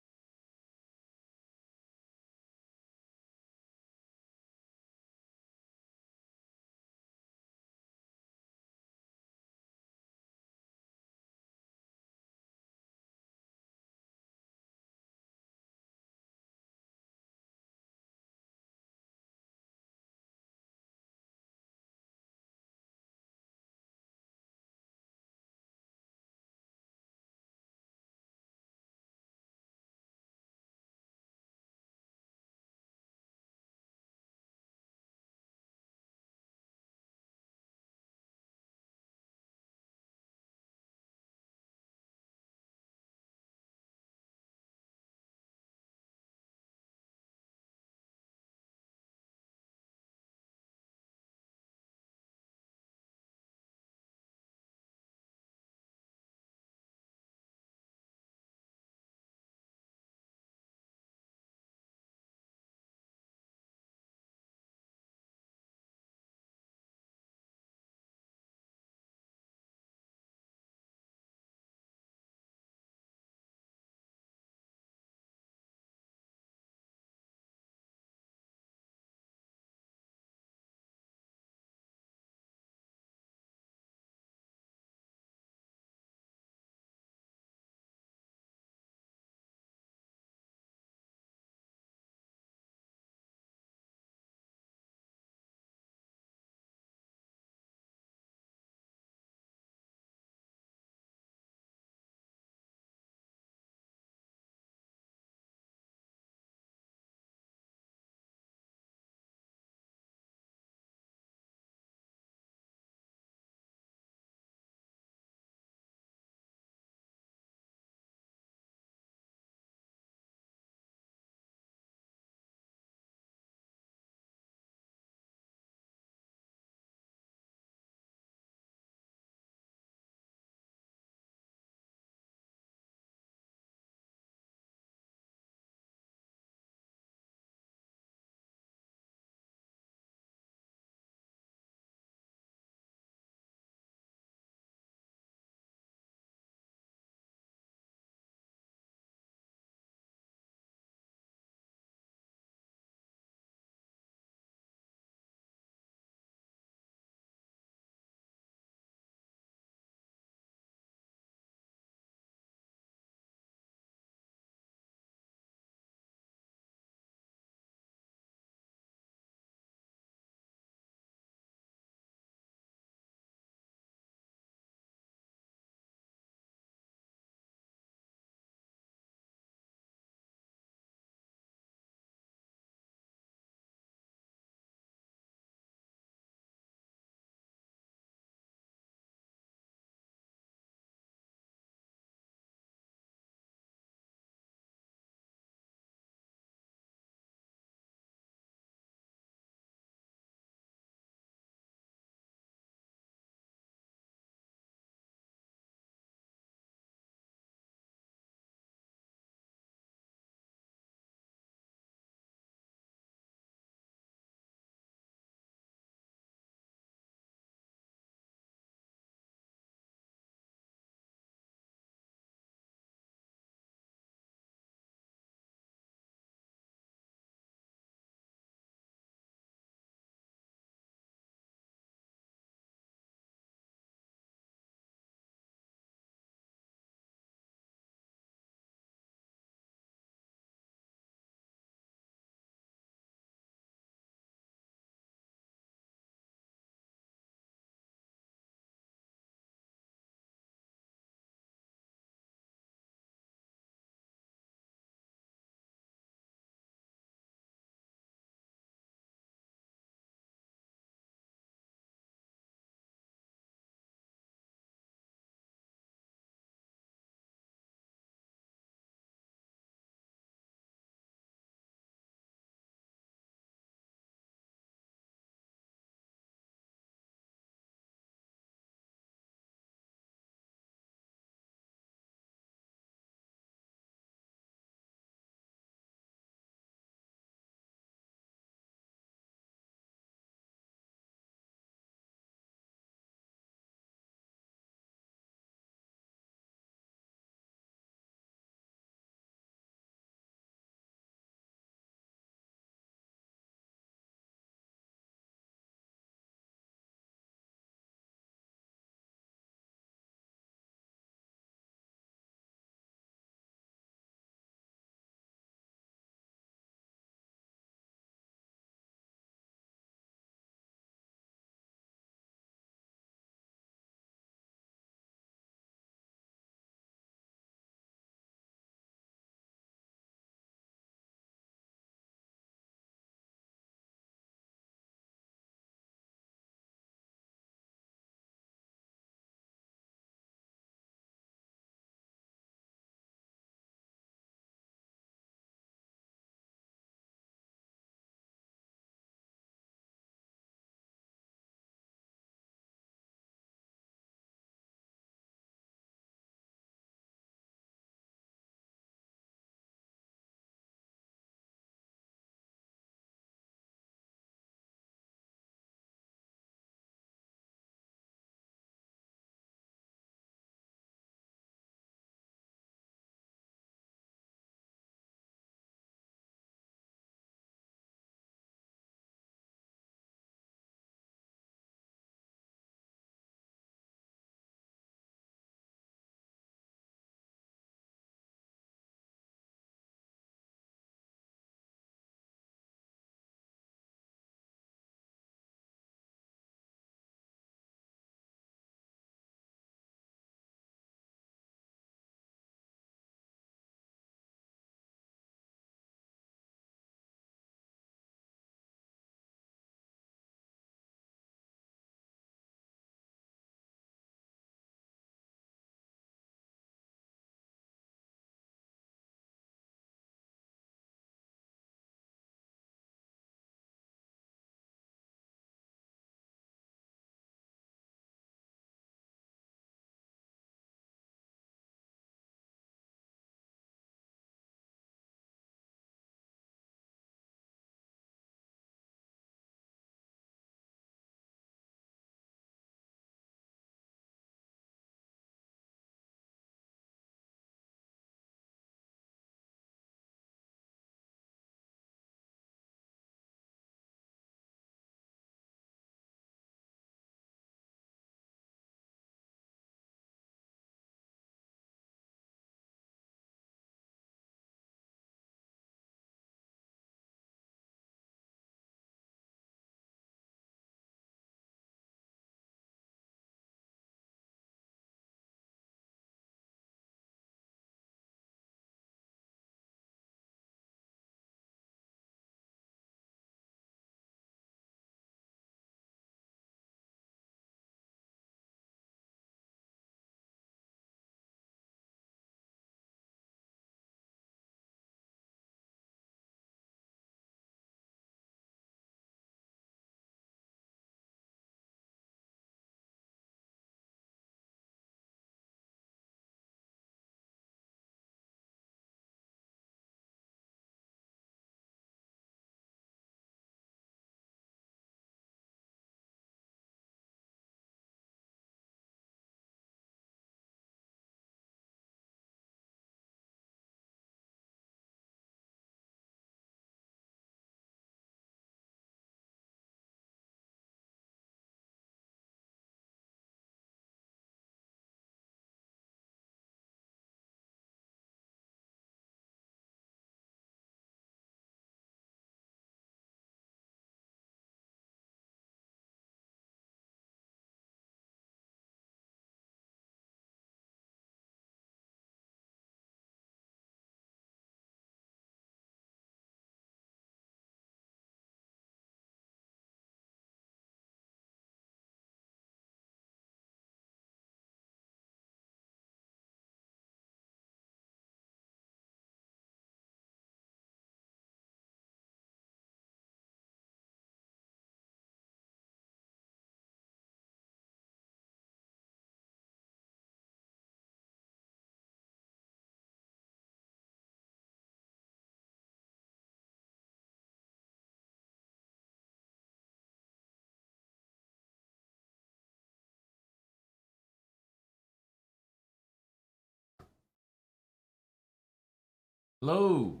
Hello.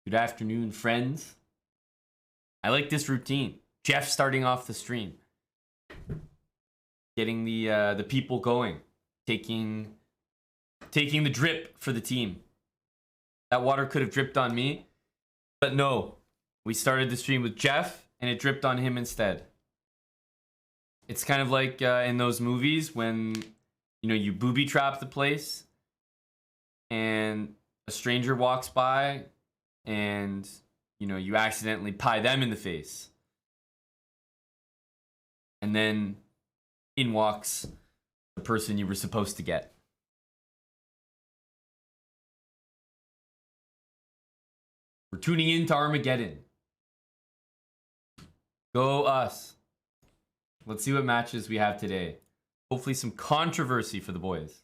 Good afternoon, friends. I like this routine. Jeff starting off the stream, getting the people going, taking the drip for the team. That water could have dripped on me, but no. We started the stream with Jeff, and it dripped on him instead. It's kind of like in those movies when you booby trap the place, and a stranger walks by, and you accidentally pie them in the face, and then in walks the person you were supposed to get. We're tuning in to Armageddon. Go us. Let's see what matches we have today. Hopefully some controversy for the boys.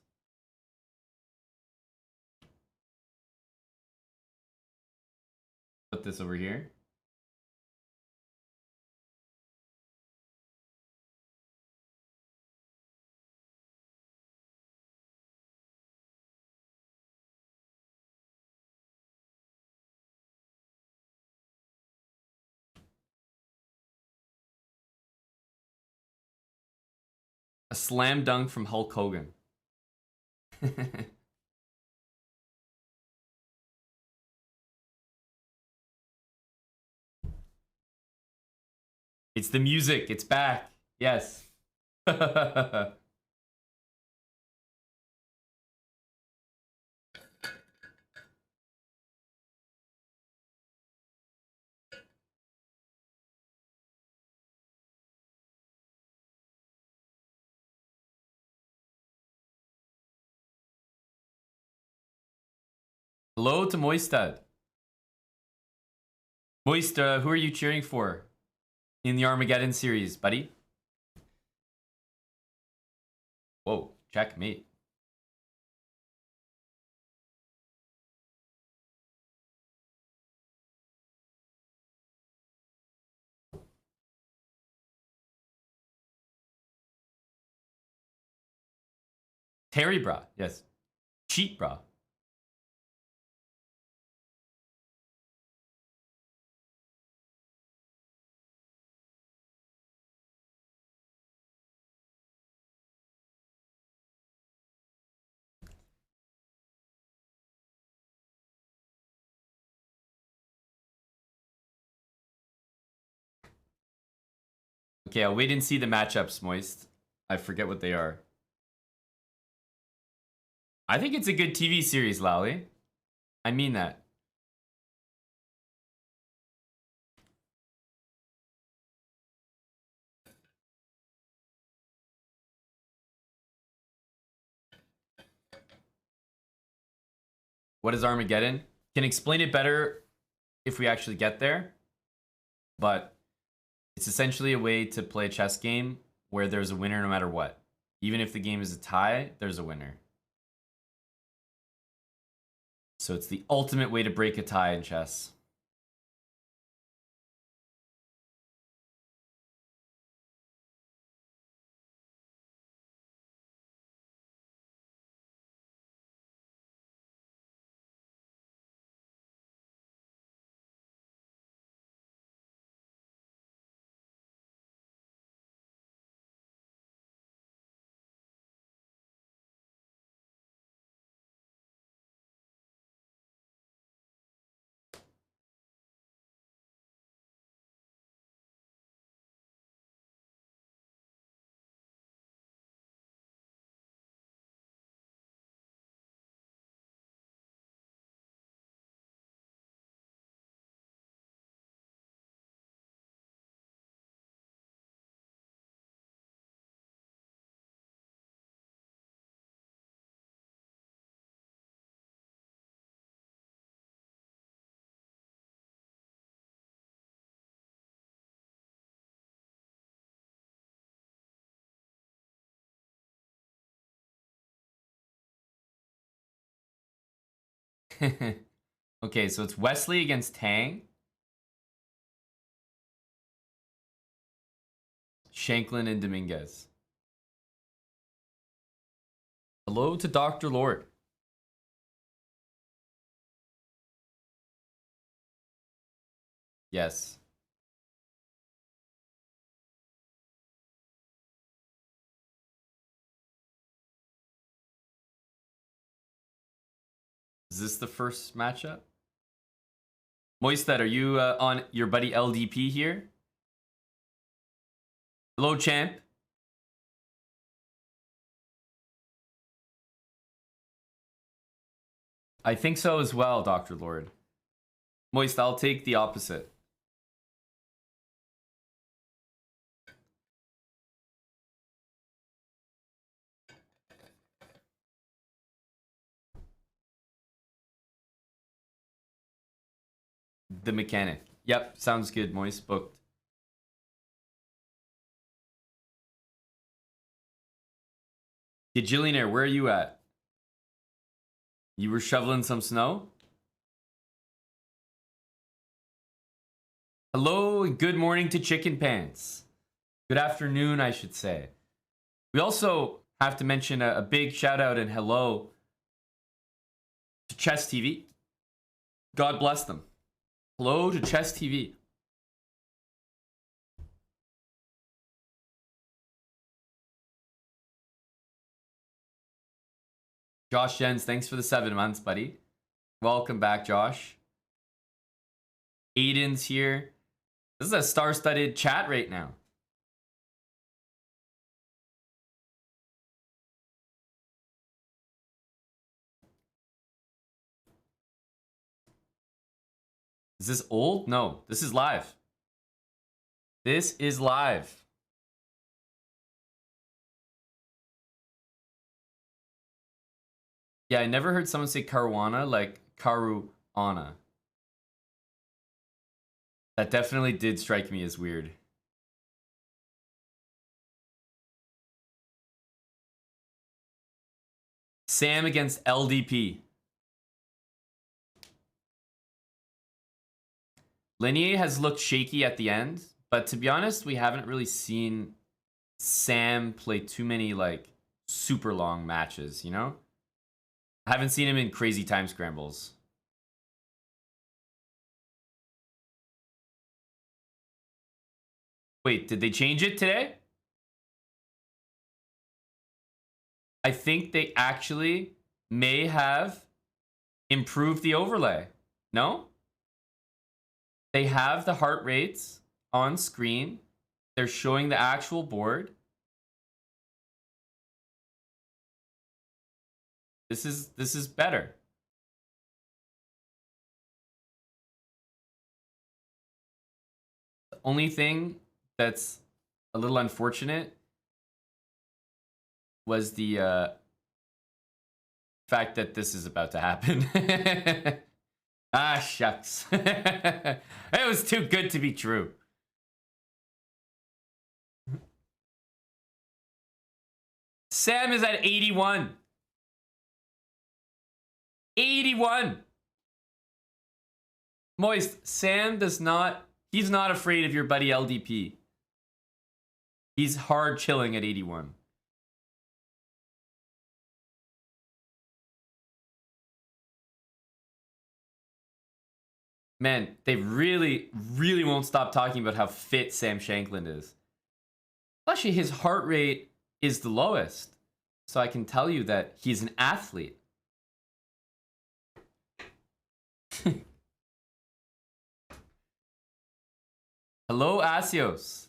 Put this over here. A slam dunk from Hulk Hogan. It's the music. It's back. Yes. Hello to Moistad. Moist, who are you cheering for in the Armageddon series, buddy? Whoa, checkmate. Terry bra, yes. Cheat bra. Okay, I'll wait and see the matchups, Moist. I forget what they are. I think it's a good TV series, Lally. I mean that. What is Armageddon? Can explain it better if we actually get there. But it's essentially a way to play a chess game where there's a winner no matter what. Even if the game is a tie, there's a winner. So it's the ultimate way to break a tie in chess. Okay, so it's Wesley against Tang. Shanklin and Dominguez. Hello to Dr. Lord. Yes. Is this the first matchup? Moistat, are you on your buddy LDP here? Hello, champ. I think so as well, Dr. Lord. Moist, I'll take the opposite. The mechanic. Yep, sounds good, Moist. Booked. Gajillionaire, where are you at? You were shoveling some snow? Hello and good morning to Chicken Pants. Good afternoon, I should say. We also have to mention a big shout out and hello to Chess TV. God bless them. Hello to Chess TV. Josh Jens, thanks for the 7 months, buddy. Welcome back, Josh. Aiden's here. This is a star-studded chat right now. Is this old? No, this is live. This is live. Yeah, I never heard someone say caruana like caruana. That definitely did strike me as weird. Sam against LDP. Lenier has looked shaky at the end, but to be honest, we haven't really seen Sam play too many like super long matches, you know? I haven't seen him in crazy time scrambles. Wait, did they change it today? I think they actually may have improved the overlay. No? They have the heart rates on screen. They're showing the actual board. This is better. The only thing that's a little unfortunate was the fact that this is about to happen. Ah, shucks. It was too good to be true. Sam is at 81. 81. Moist, Sam does not, he's not afraid of your buddy LDP. He's hard chilling at 81. Man, they really, really won't stop talking about how fit Sam Shankland is. Actually, his heart rate is the lowest. So I can tell you that he's an athlete. Hello, Asios.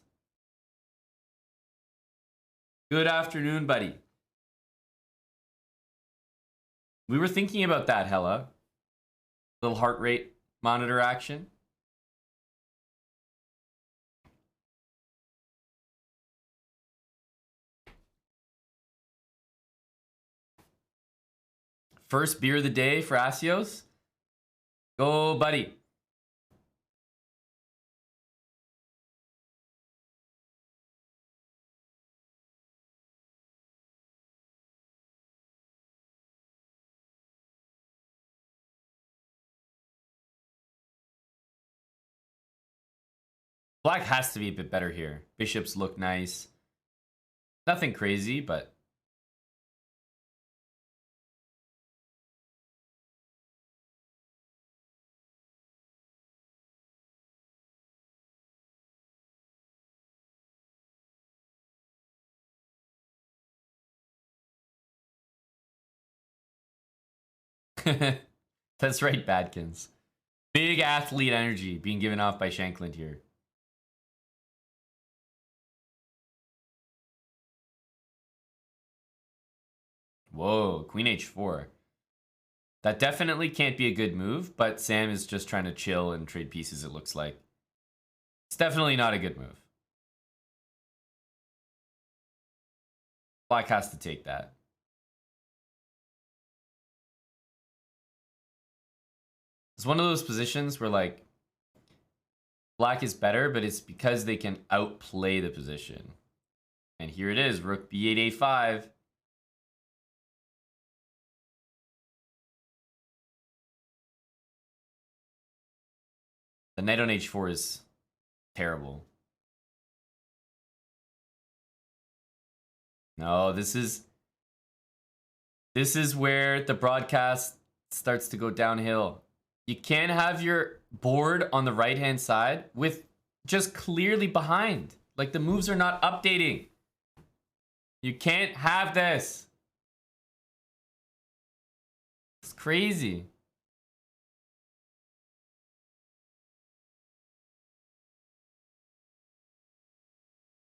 Good afternoon, buddy. We were thinking about that, Hella. Little heart rate monitor action. First beer of the day for Asios. Go, buddy. Black has to be a bit better here. Bishops look nice. Nothing crazy, but... That's right, Badkins. Big athlete energy being given off by Shankland here. Whoa, Queen H4. That definitely can't be a good move, but Sam is just trying to chill and trade pieces, it looks like. It's definitely not a good move. Black has to take that. It's one of those positions where, like, Black is better, but it's because they can outplay the position. And here it is, Rook B8, A5. The knight on H4 is terrible. No, this is where the broadcast starts to go downhill. You can't have your board on the right-hand side with just clearly behind. Like, the moves are not updating. You can't have this. It's crazy.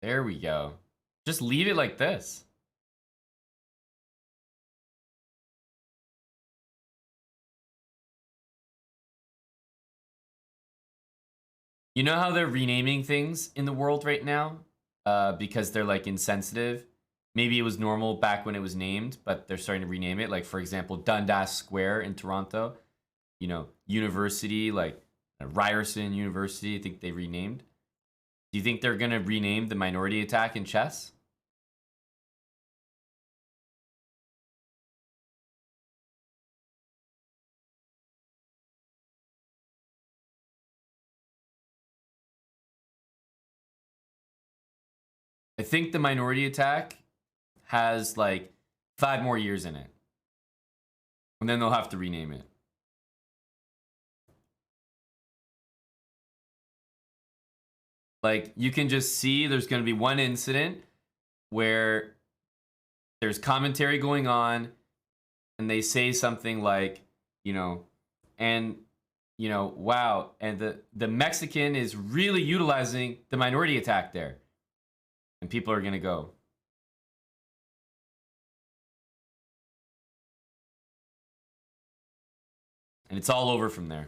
There we go. Just leave it like this. You know how they're renaming things in the world right now? Because they're, like, insensitive. Maybe it was normal back when it was named, but they're starting to rename it. Like, for example, Dundas Square in Toronto. You know, university, like Ryerson University, I think they renamed. Do you think they're going to rename the minority attack in chess? I think the minority attack has like 5 more years in it. And then they'll have to rename it. Like, you can just see there's going to be one incident where there's commentary going on and they say something like, you know, and, you know, wow, and the Mexican is really utilizing the minority attack there. And people are going to go. And it's all over from there.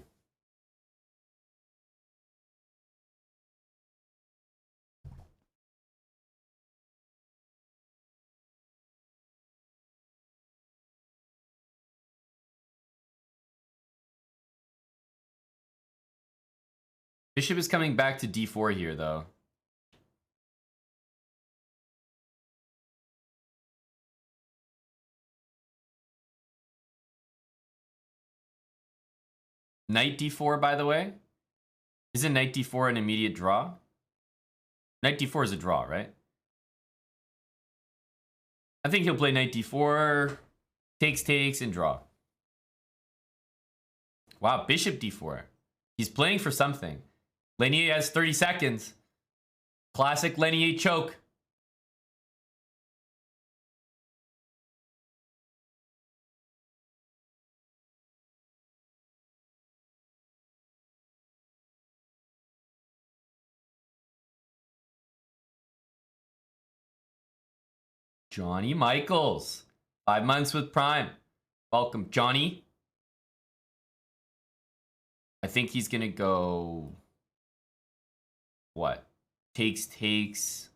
Bishop is coming back to d4 here, though. Knight d4, by the way. Isn't knight d4 an immediate draw? Knight d4 is a draw, right? I think he'll play knight d4, takes, and draw. Wow, bishop d4. He's playing for something. Lenier has 30 seconds. Classic Lenier choke. Johnny Michaels. 5 months with Prime. Welcome, Johnny. I think he's going to go... What? Takes.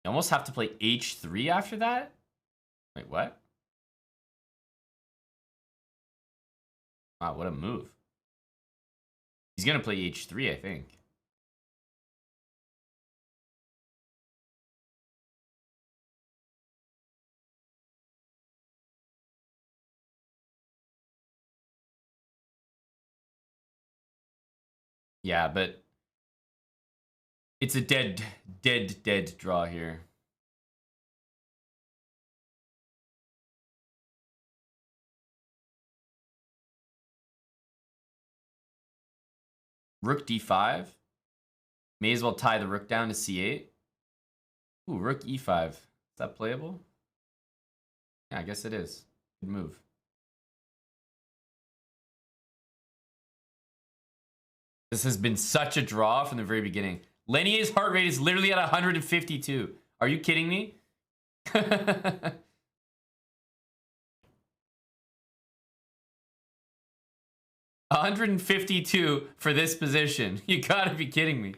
You almost have to play h3 after that? Wait, what? Wow, what a move. He's going to play h3, I think. Yeah, but it's a dead draw here. Rook d5. May as well tie the rook down to c8. Ooh, rook e5. Is that playable? Yeah, I guess it is. Good move. This has been such a draw from the very beginning. Lenier's heart rate is literally at 152. Are you kidding me? 152 for this position. You gotta be kidding me.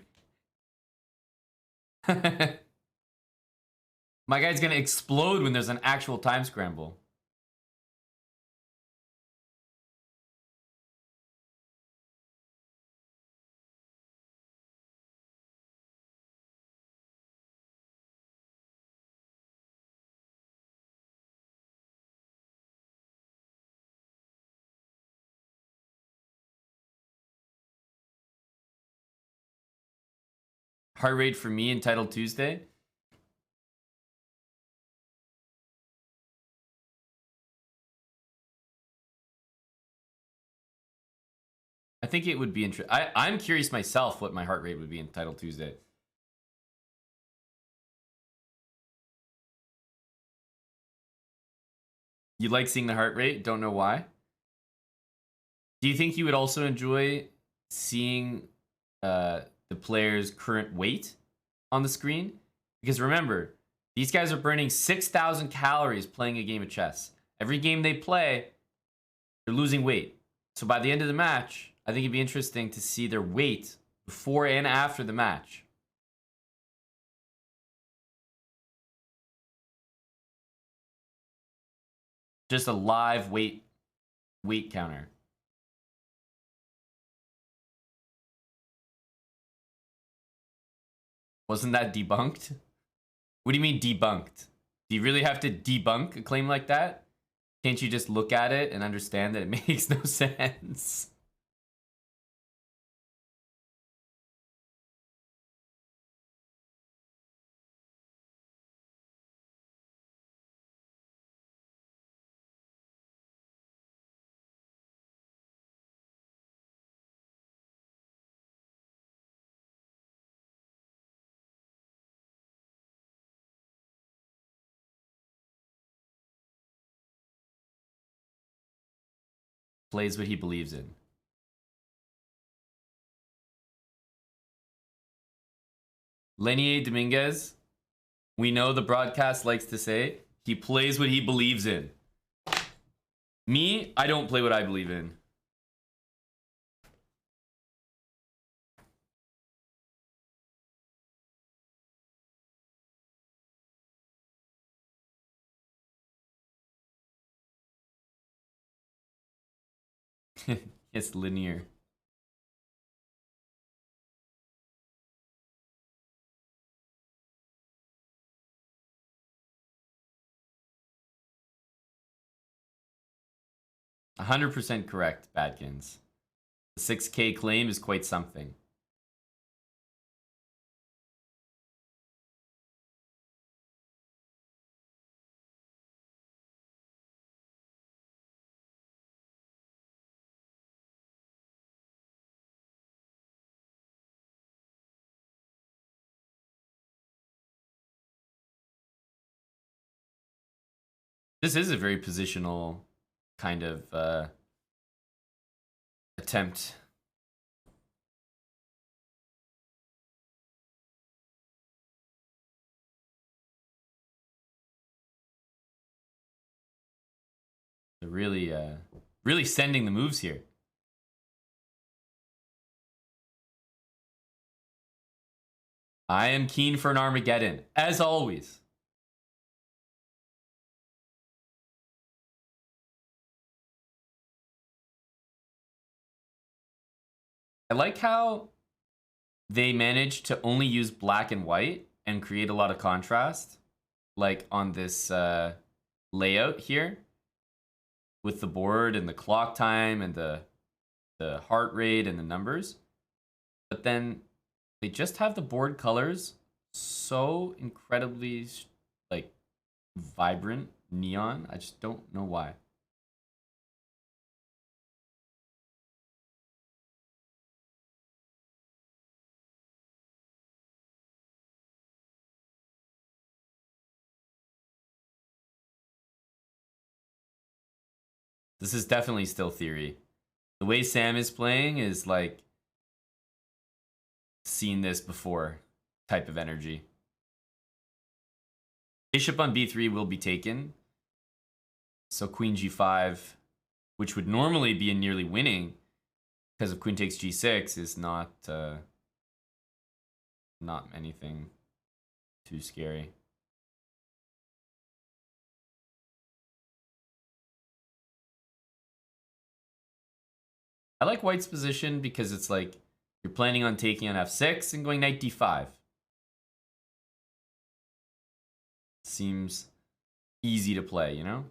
My guy's gonna explode when there's an actual time scramble. Heart rate for me in Title Tuesday. I think it would be interesting. I'm curious myself what my heart rate would be in Title Tuesday. You like seeing the heart rate? Don't know why. Do you think you would also enjoy seeing the player's current weight on the screen? Because remember, these guys are burning 6,000 calories playing a game of chess. Every game they play, they're losing weight. So by the end of the match, I think it'd be interesting to see their weight before and after the match. Just a live weight counter. Wasn't that debunked? What do you mean debunked? Do you really have to debunk a claim like that? Can't you just look at it and understand that it makes no sense? Plays what he believes in. Lenier Dominguez, we know the broadcast likes to say he plays what he believes in. Me, I don't play what I believe in. It's linear. %100% correct, Badkins. The 6K claim is quite something. This is a very positional kind of attempt. They're really sending the moves here. I am keen for an Armageddon, as always. I like how they managed to only use black and white and create a lot of contrast, like on this layout here with the board and the clock time and the heart rate and the numbers. But then they just have the board colors so incredibly like vibrant neon. I just don't know why. This is definitely still theory. The way Sam is playing is like seen this before type of energy. Bishop on b3 will be taken. So queen g5, which would normally be a nearly winning because of queen takes g6, is not anything too scary. I like white's position because it's like you're planning on taking on f6 and going knight d5. Seems easy to play, you know?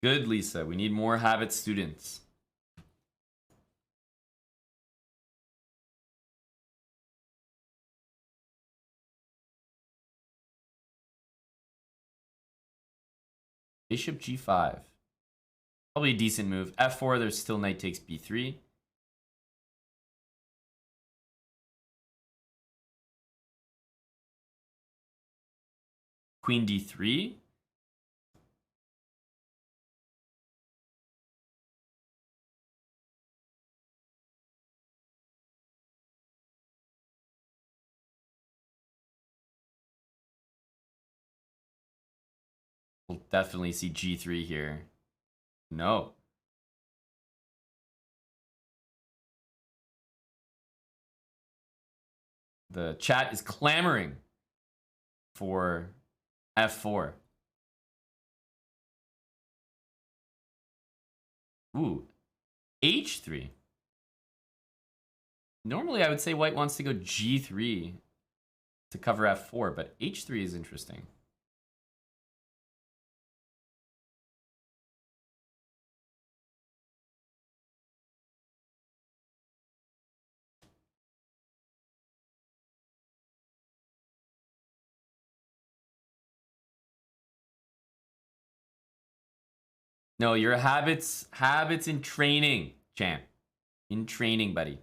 Good, Lisa. We need more habit students. Bishop g5. Probably a decent move. f4, there's still knight takes b3. Queen d3. We'll definitely see g3 here. No. The chat is clamoring for f4. Ooh, h3. Normally, I would say white wants to go g3 to cover f4, but h3 is interesting. No, your habits in training, champ. In training, buddy.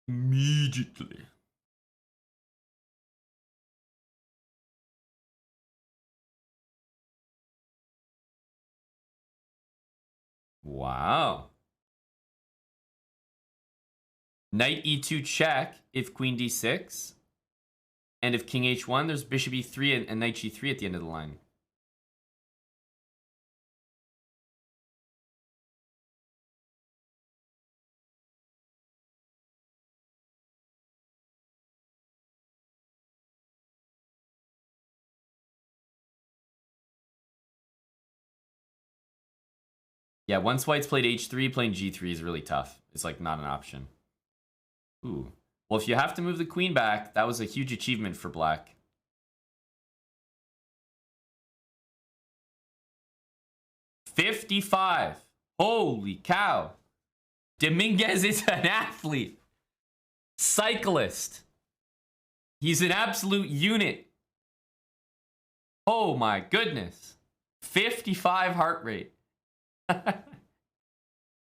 Immediately. Wow. Knight e2 check if queen d6. And if king h1, there's bishop e3 and knight g3 at the end of the line. Yeah, once white's played h3, playing g3 is really tough. It's like not an option. Ooh. Well, if you have to move the queen back, that was a huge achievement for black. $55. Holy cow. Dominguez is an athlete. Cyclist. He's an absolute unit. Oh my goodness. 55 heart rate.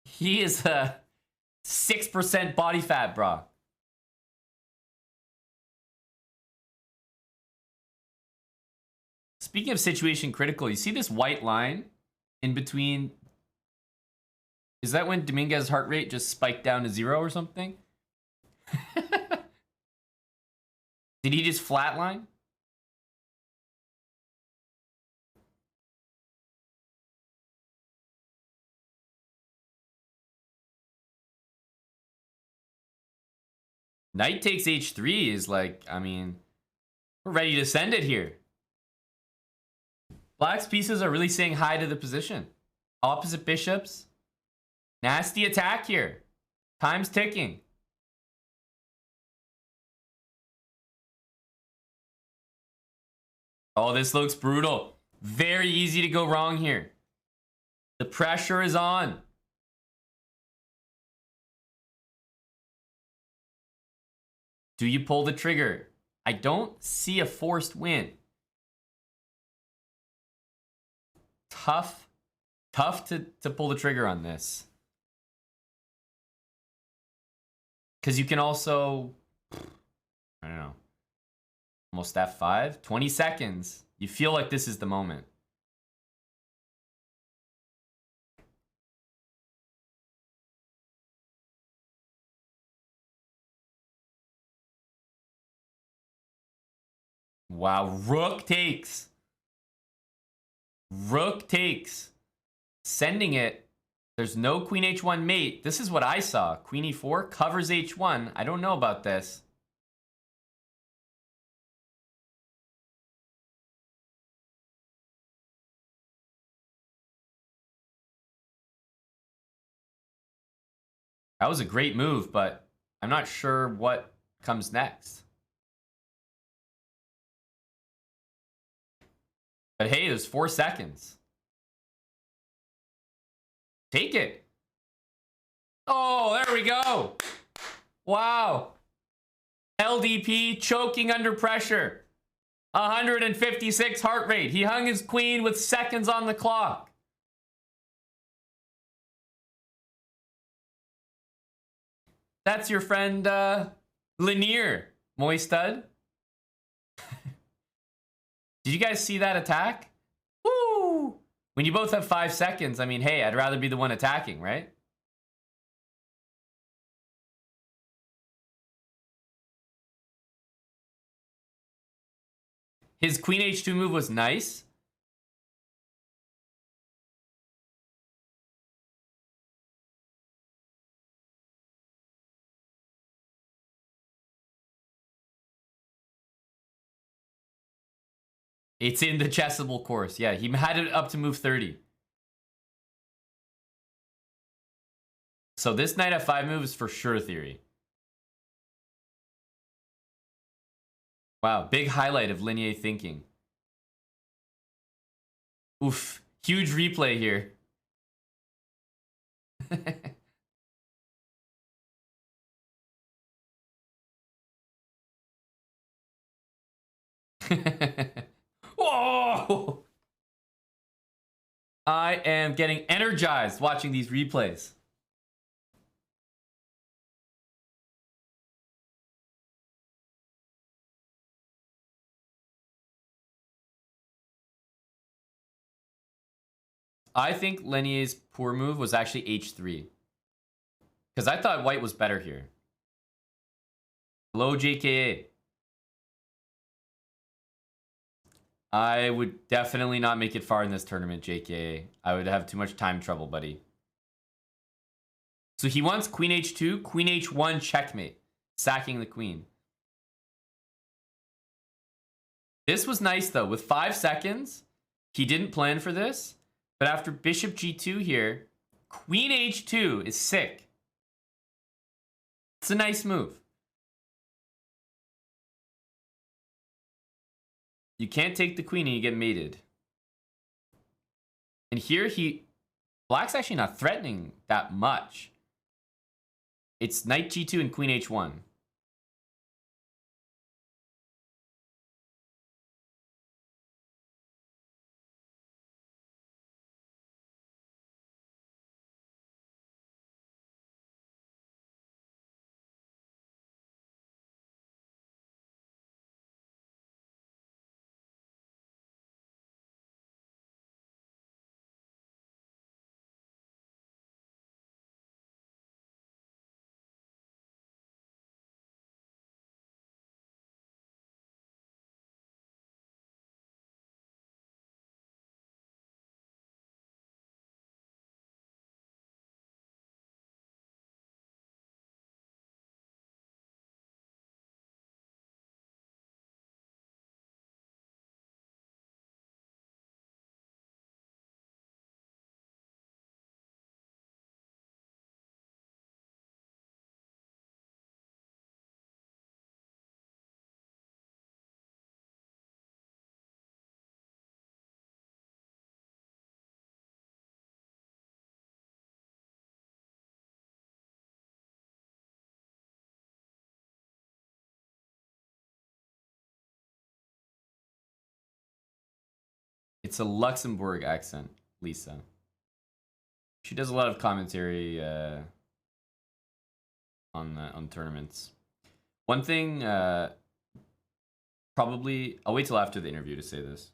He is a 6% body fat, bro. Speaking of situation critical, you see this white line in between? Is that when Dominguez's heart rate just spiked down to 0 or something? Did he just flatline? Knight takes h3 is like, I mean, we're ready to send it here. Black's pieces are really saying hi to the position. Opposite bishops. Nasty attack here. Time's ticking. Oh, this looks brutal. Very easy to go wrong here. The pressure is on. Do you pull the trigger? I don't see a forced win. Tough to pull the trigger on this. Because you can also, I don't know, almost F5. 20 seconds. You feel like this is the moment. Wow, rook takes. Rook takes. Sending it. There's no queen h1 mate. This is what I saw. Queen e4 covers h1. I don't know about this. That was a great move, but I'm not sure what comes next. But hey, there's 4 seconds. Take it. Oh, there we go. Wow. LDP choking under pressure. 156 heart rate. He hung his queen with seconds on the clock. That's your friend, Lanier, Moistad. Did you guys see that attack? Woo! When you both have 5 seconds, I mean, hey, I'd rather be the one attacking, right? His queen h2 move was nice. It's in the chessable course. Yeah, he had it up to move 30. So this knight f5 move is for sure theory. Wow, big highlight of Linear thinking. Oof, huge replay here. Whoa! I am getting energized watching these replays. I think Lenier's poor move was actually h3. Because I thought white was better here. Low JKA. I would definitely not make it far in this tournament, JKA. I would have too much time trouble, buddy. So he wants queen h2, queen h1 checkmate. Sacking the queen. This was nice, though. With 5 seconds, he didn't plan for this. But after bishop g2 here, queen h2 is sick. It's a nice move. You can't take the queen and you get mated. And here black's actually not threatening that much. It's knight g2 and queen h1. It's a Luxembourg accent, Lisa. She does a lot of commentary on tournaments. One thing, probably, I'll wait till after the interview to say this.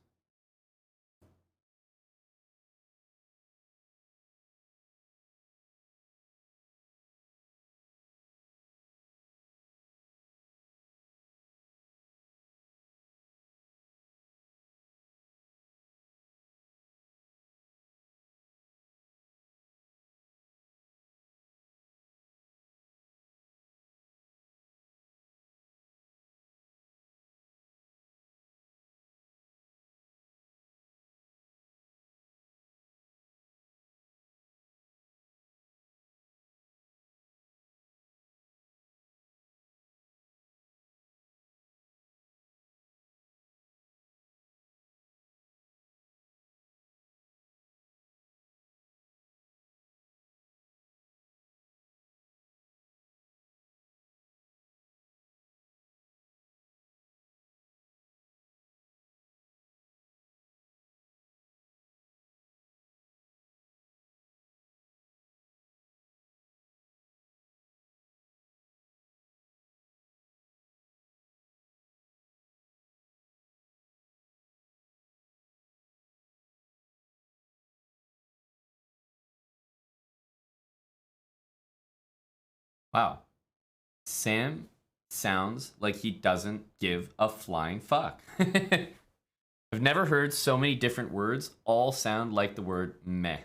Wow. Sam sounds like he doesn't give a flying fuck. I've never heard so many different words all sound like the word meh.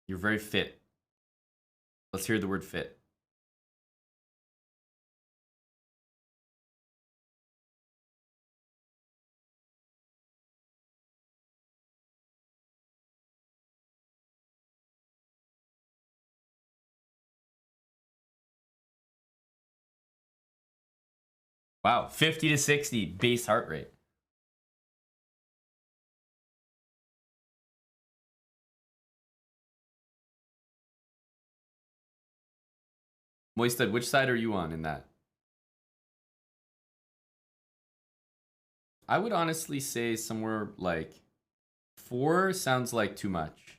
You're very fit. Let's hear the word fit. Wow, 50 to 60 base heart rate. Moisted, which side are you on in that? I would honestly say somewhere like 4 sounds like too much.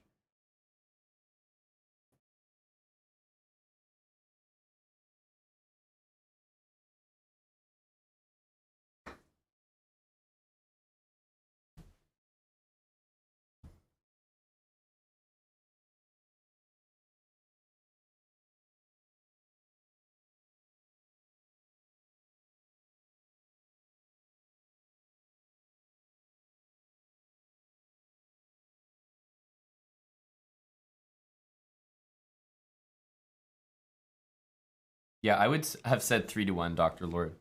Yeah, I would have said 3 to 1, Dr. Lord.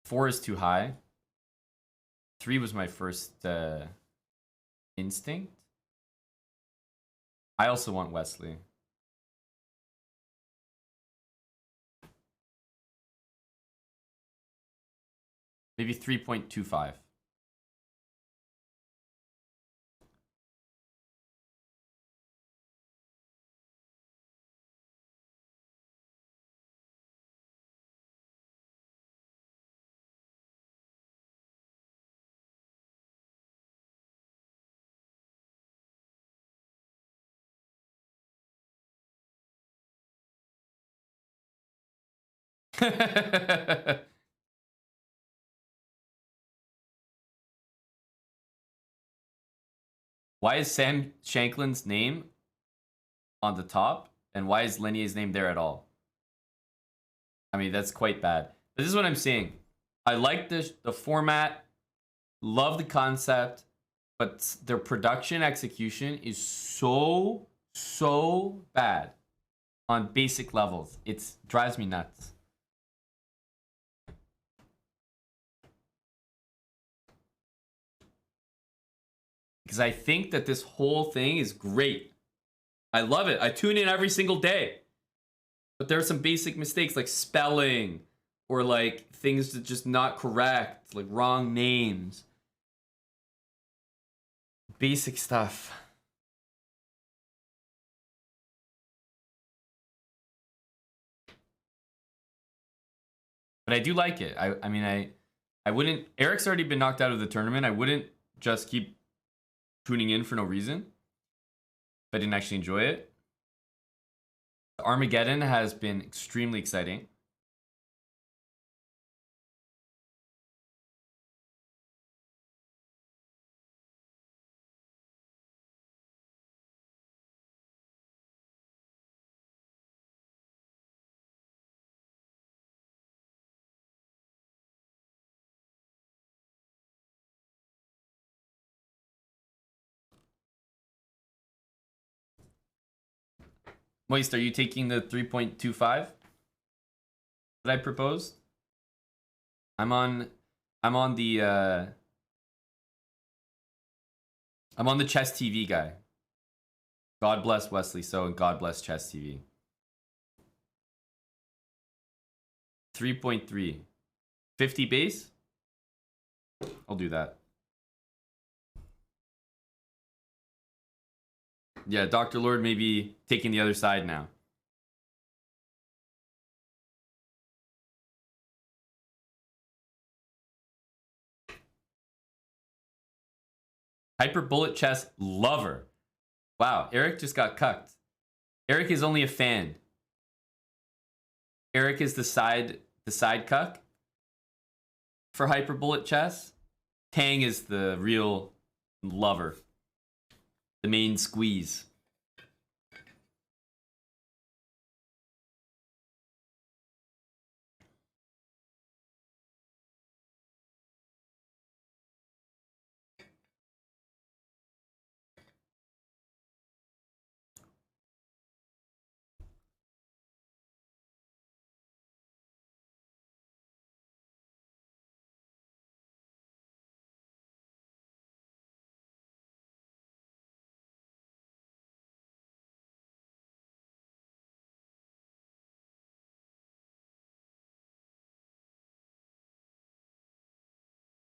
4 is too high. 3 was my first instinct. I also want Wesley. Maybe 3.25. Why is Sam Shanklin's name on the top? And why is Lenier's name there at all? I mean, that's quite bad. This is what I'm saying. I like the format, love the concept, but their production execution is so bad. on basic levels. It drives me nuts. Because I think that this whole thing is great. I love it. I tune in every single day. But there are some basic mistakes like spelling or like things that just not correct, like wrong names. Basic stuff. But I do like it. I mean, I wouldn't. Eric's already been knocked out of the tournament. I wouldn't just keep tuning in for no reason if I didn't actually enjoy it. Armageddon has been extremely exciting. Moist, are you taking the 3.25 that I proposed? I'm on the Chess TV guy. God bless Wesley So and God bless Chess TV. 3.3. 50 base? I'll do that. Yeah, Dr. Lord may be taking the other side now. Hyper Bullet Chess lover. Wow, Eric just got cucked. Eric is only a fan. Eric is the side cuck for Hyper Bullet Chess. Tang is the real lover. The main squeeze.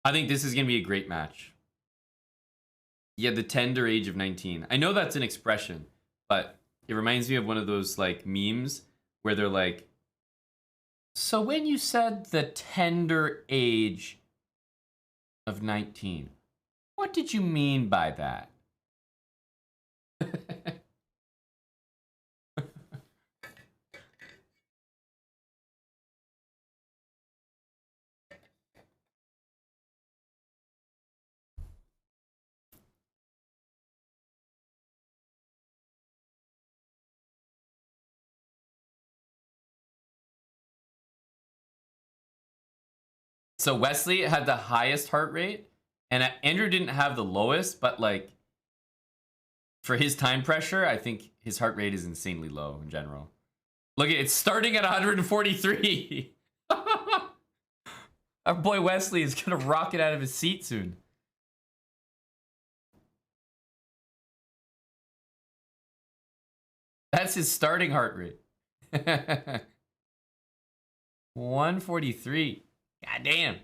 I think this is going to be a great match. Yeah, the tender age of 19. I know that's an expression, but it reminds me of one of those like memes where they're like, so when you said the tender age of 19, what did you mean by that? So Wesley had the highest heart rate, and Andrew didn't have the lowest, but like for his time pressure, I think his heart rate is insanely low in general. Look, it's starting at 143. Our boy Wesley is gonna rocket out of his seat soon. That's his starting heart rate. 143. God damn.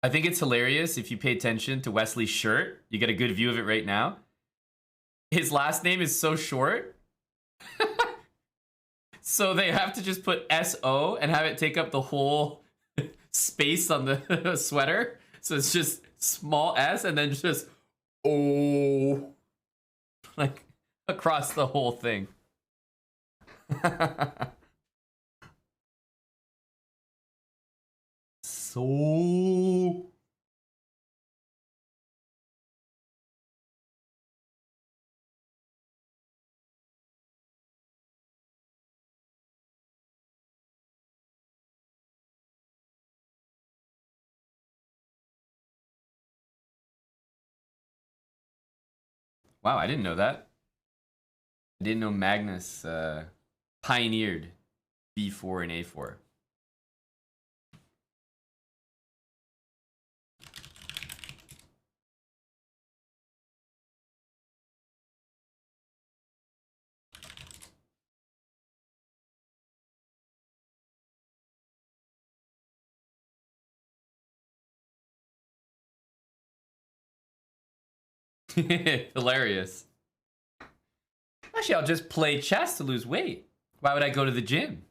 I think it's hilarious if you pay attention to Wesley's shirt. You get a good view of it right now. His last name is so short. So they have to just put SO and have it take up the whole space on the sweater. So it's just small S and then just O. Like across the whole thing. So Wow, I didn't know that. I didn't know Magnus pioneered B4 and A4. Hilarious. Actually, I'll just play chess to lose weight. Why would I go to the gym?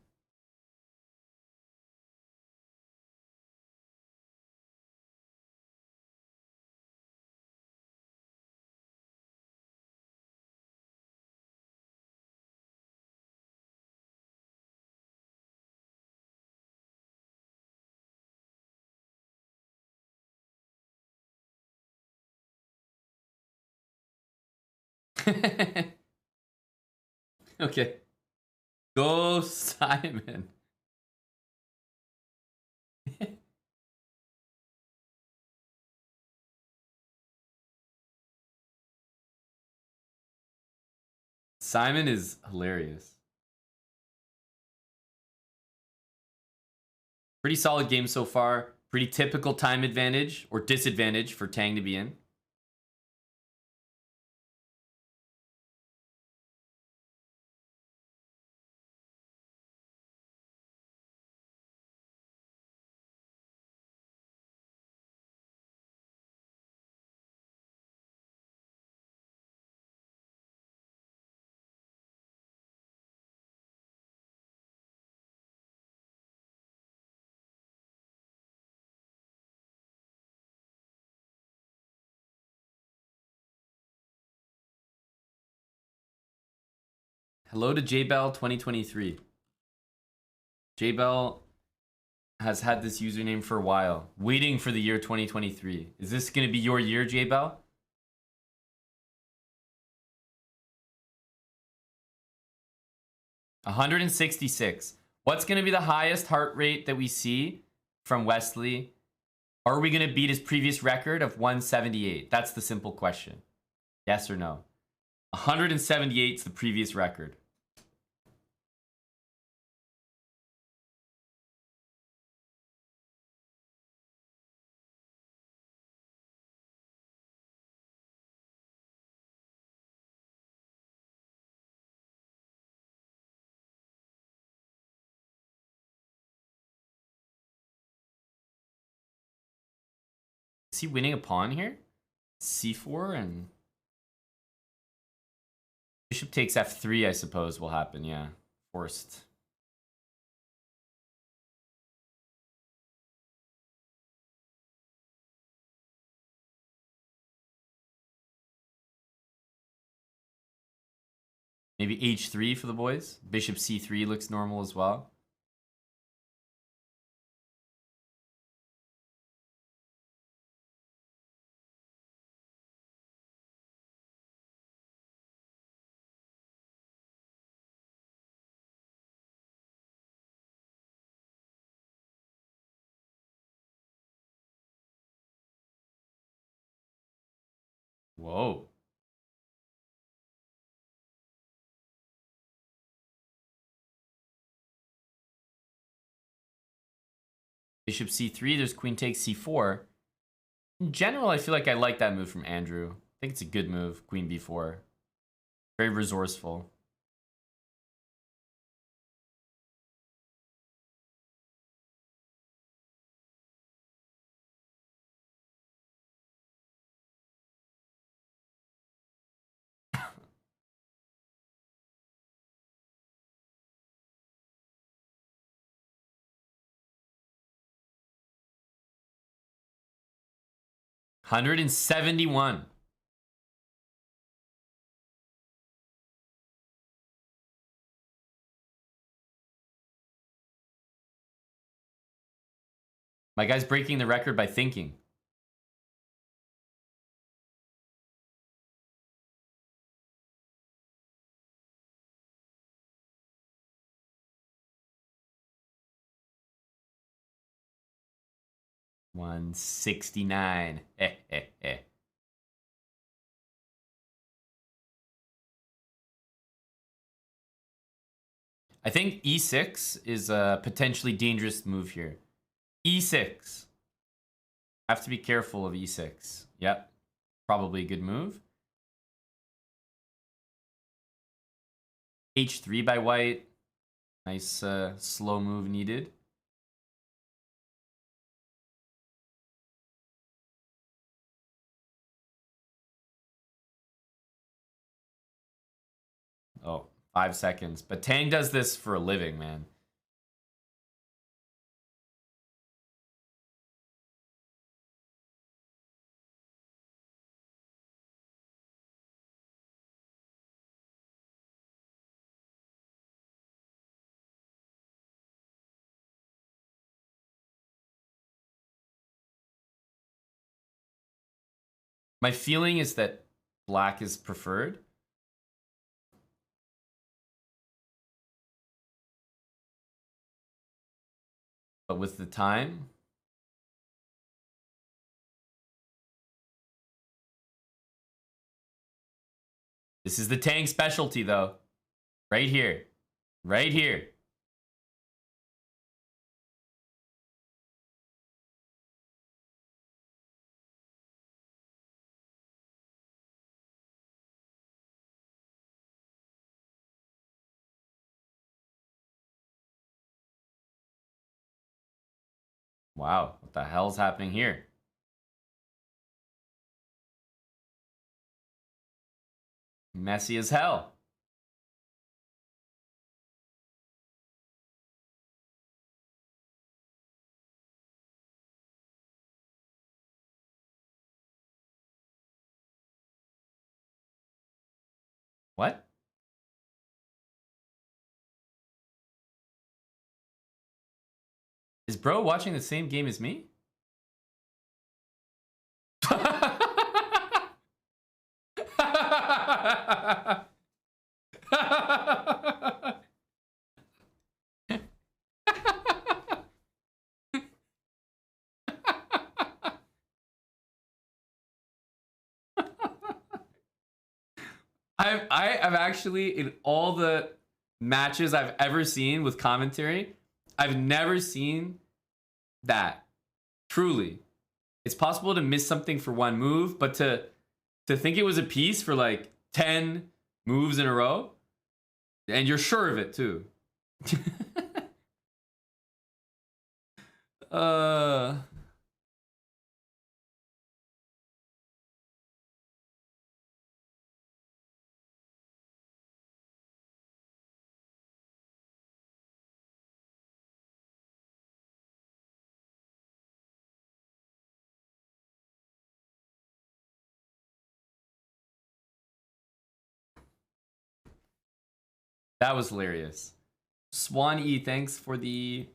Okay. Go, Simon. Simon is hilarious. Pretty solid game so far. Pretty typical time advantage or disadvantage for Tang to be in. Hello to JBell 2023. JBell has had this username for a while, waiting for the year 2023. Is this going to be your year, JBell? $166. What's going to be the highest heart rate that we see from Wesley? Are we going to beat his previous record of 178? That's the simple question. Yes or no? 178 is the previous record. Is he winning a pawn here? C4 and bishop takes f3, I suppose, will happen. Yeah, forced. Maybe h3 for the boys. Bishop c3 looks normal as well. Whoa. Bishop c3, there's queen takes c4. In general, I feel like I like that move from Andrew. I think it's a good move, queen b4. Very resourceful. $171. My guy's breaking the record by thinking. $169. I think e6 is a potentially dangerous move here. e6. Have to be careful of e6. Yep. Probably a good move. h3 by white. Nice slow move needed. Oh, 5 seconds. But Tang does this for a living, man. My feeling is that black is preferred. But with the time, this is the Tang specialty, though. Right here. Right here. Wow, what the hell's happening here? Messy as hell. What? Is bro watching the same game as me? I've actually, in all the matches I've ever seen with commentary, I've never seen that. Truly. It's possible to miss something for one move, but to think it was a piece for like 10 moves in a row, and you're sure of it too. uh That was hilarious. Swan E, thanks for the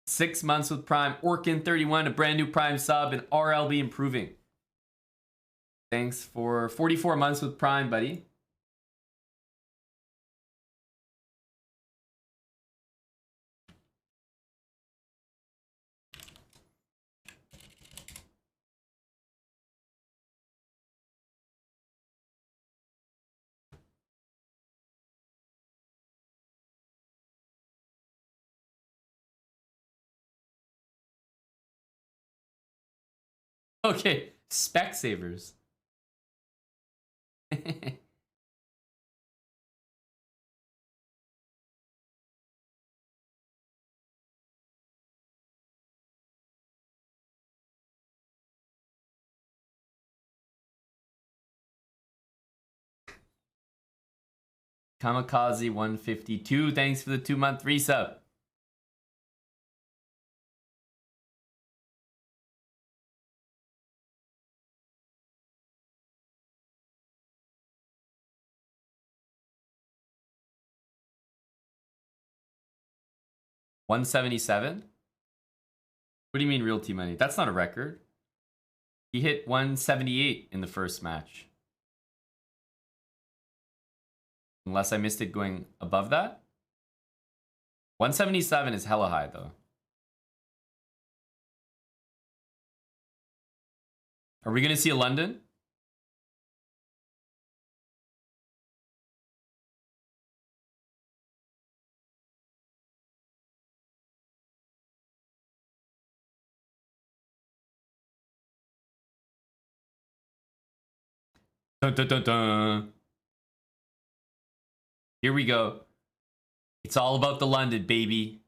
6 months with Prime. Orkin31, a brand new Prime sub, and RLB improving. Thanks for 44 months with Prime, buddy. Okay, Specsavers. Kamikaze 152, thanks for the 2-month resub. $177? What do you mean realty money? That's not a record. He hit 178 in the first match. Unless I missed it going above that. 177 is hella high though. Are we gonna see a London? Dun, dun, dun, dun. Here we go. It's all about the London, baby.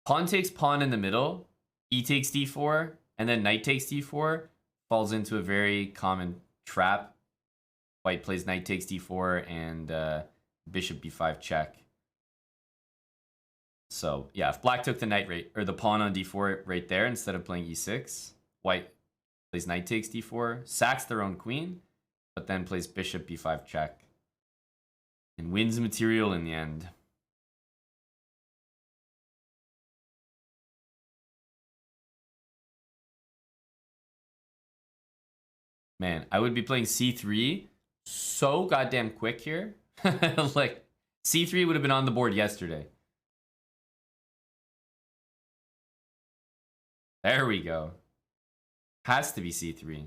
Pawn takes pawn in the middle, e takes d4, and then knight takes d4 falls into a very common trap. White plays knight takes d4 and bishop b5 check. So yeah, if black took the knight right or the pawn on d4 right there instead of playing e6, white plays knight takes d4, sacks their own queen, but then plays bishop b5 check and wins material in the end. Man, I would be playing c3 so goddamn quick here. Like, c3 would have been on the board yesterday. There we go. Has to be c3.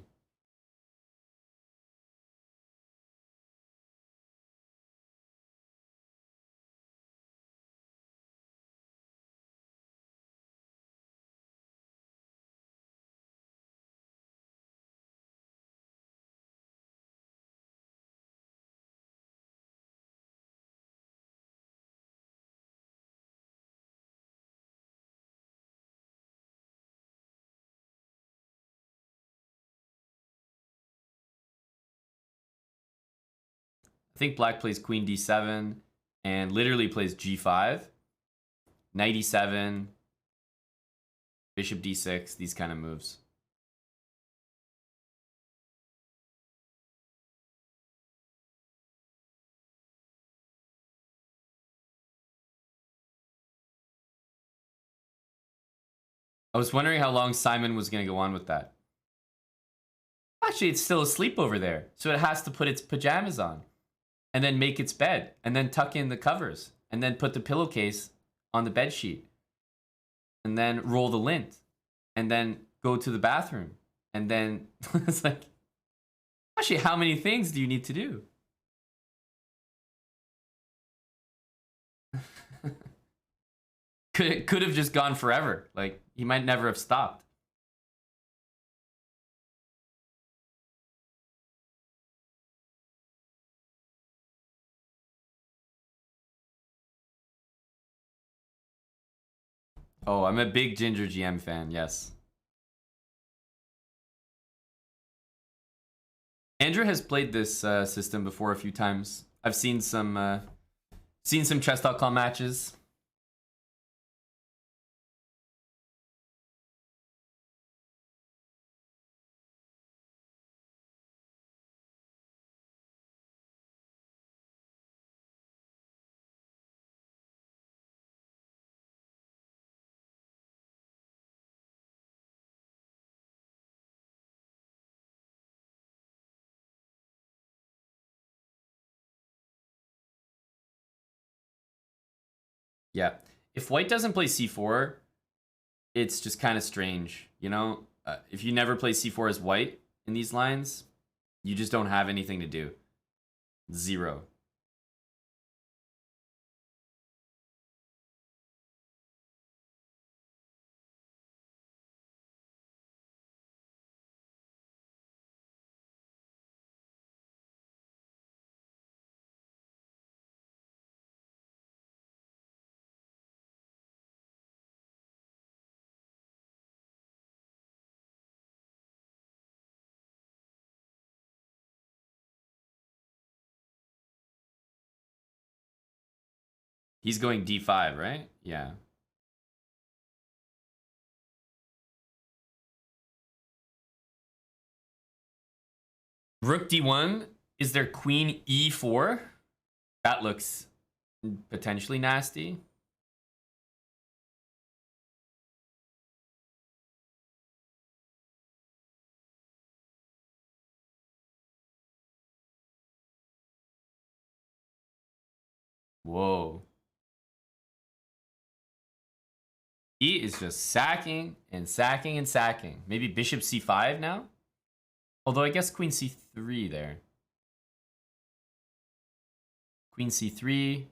I think black plays queen d7 and literally plays g5, knight e7, bishop d6, these kind of moves. I was wondering how long Simon was going to go on with that. Actually, it's still asleep over there, so it has to put its pajamas on and then make its bed and then tuck in the covers and then put the pillowcase on the bed sheet and then roll the lint and then go to the bathroom and then it's like, actually, how many things do you need to do? Could have just gone forever. Like, he might never have stopped. Oh, I'm a big Ginger GM fan, yes. Andrew has played this system before a few times. I've seen some chess.com matches. Yeah. If white doesn't play c4, it's just kind of strange, you know? If you never play c4 as white in these lines, you just don't have anything to do. Zero. He's going d5, right? Yeah. Rook d1. Is there queen e4? That looks potentially nasty. Whoa. He is just sacking and sacking and sacking. Maybe bishop c5 now? Although I guess queen c3 there. Queen c3.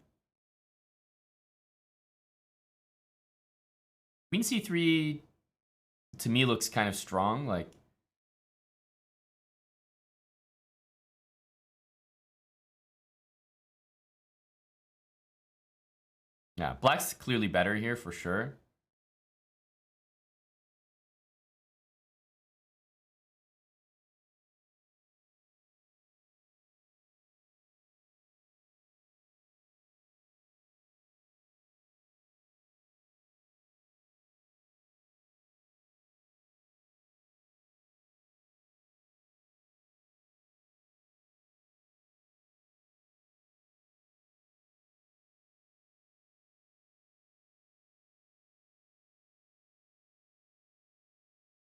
Queen c3 to me looks kind of strong. Like, yeah, black's clearly better here for sure.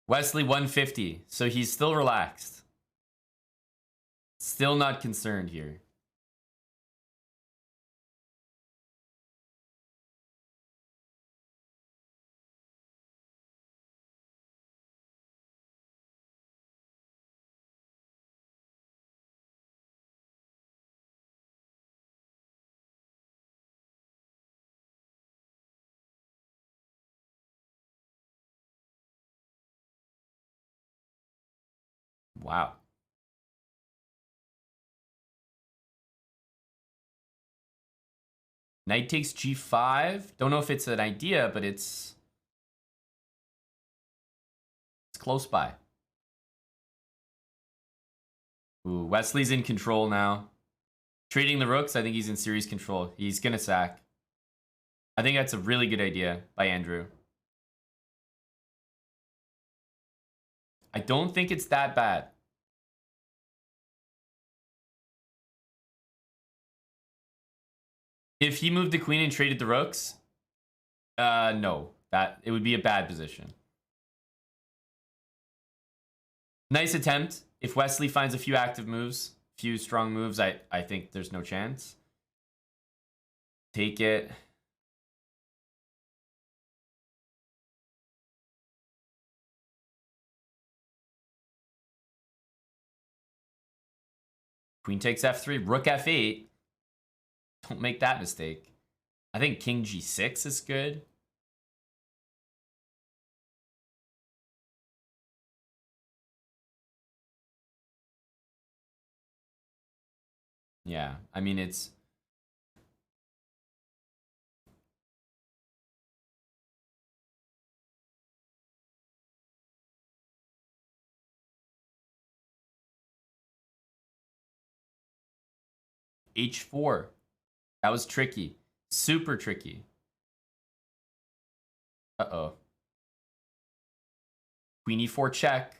Wesley 150. So he's still relaxed. Still not concerned here. Wow. Knight takes g5. Don't know if it's an idea, but it's close by. Ooh, Wesley's in control now. Trading the rooks, I think he's in serious control. He's gonna sack. I think that's a really good idea by Andrew. I don't think it's that bad. If he moved the queen and traded the rooks, no. That it would be a bad position. Nice attempt. If Wesley finds a few active moves, few strong moves, I think there's no chance. Take it. Queen takes f3, rook f8. Don't make that mistake. I think king g6 is good. Yeah, I mean, it's... h4. That was tricky. Super tricky. Uh-oh. Queen e4 check.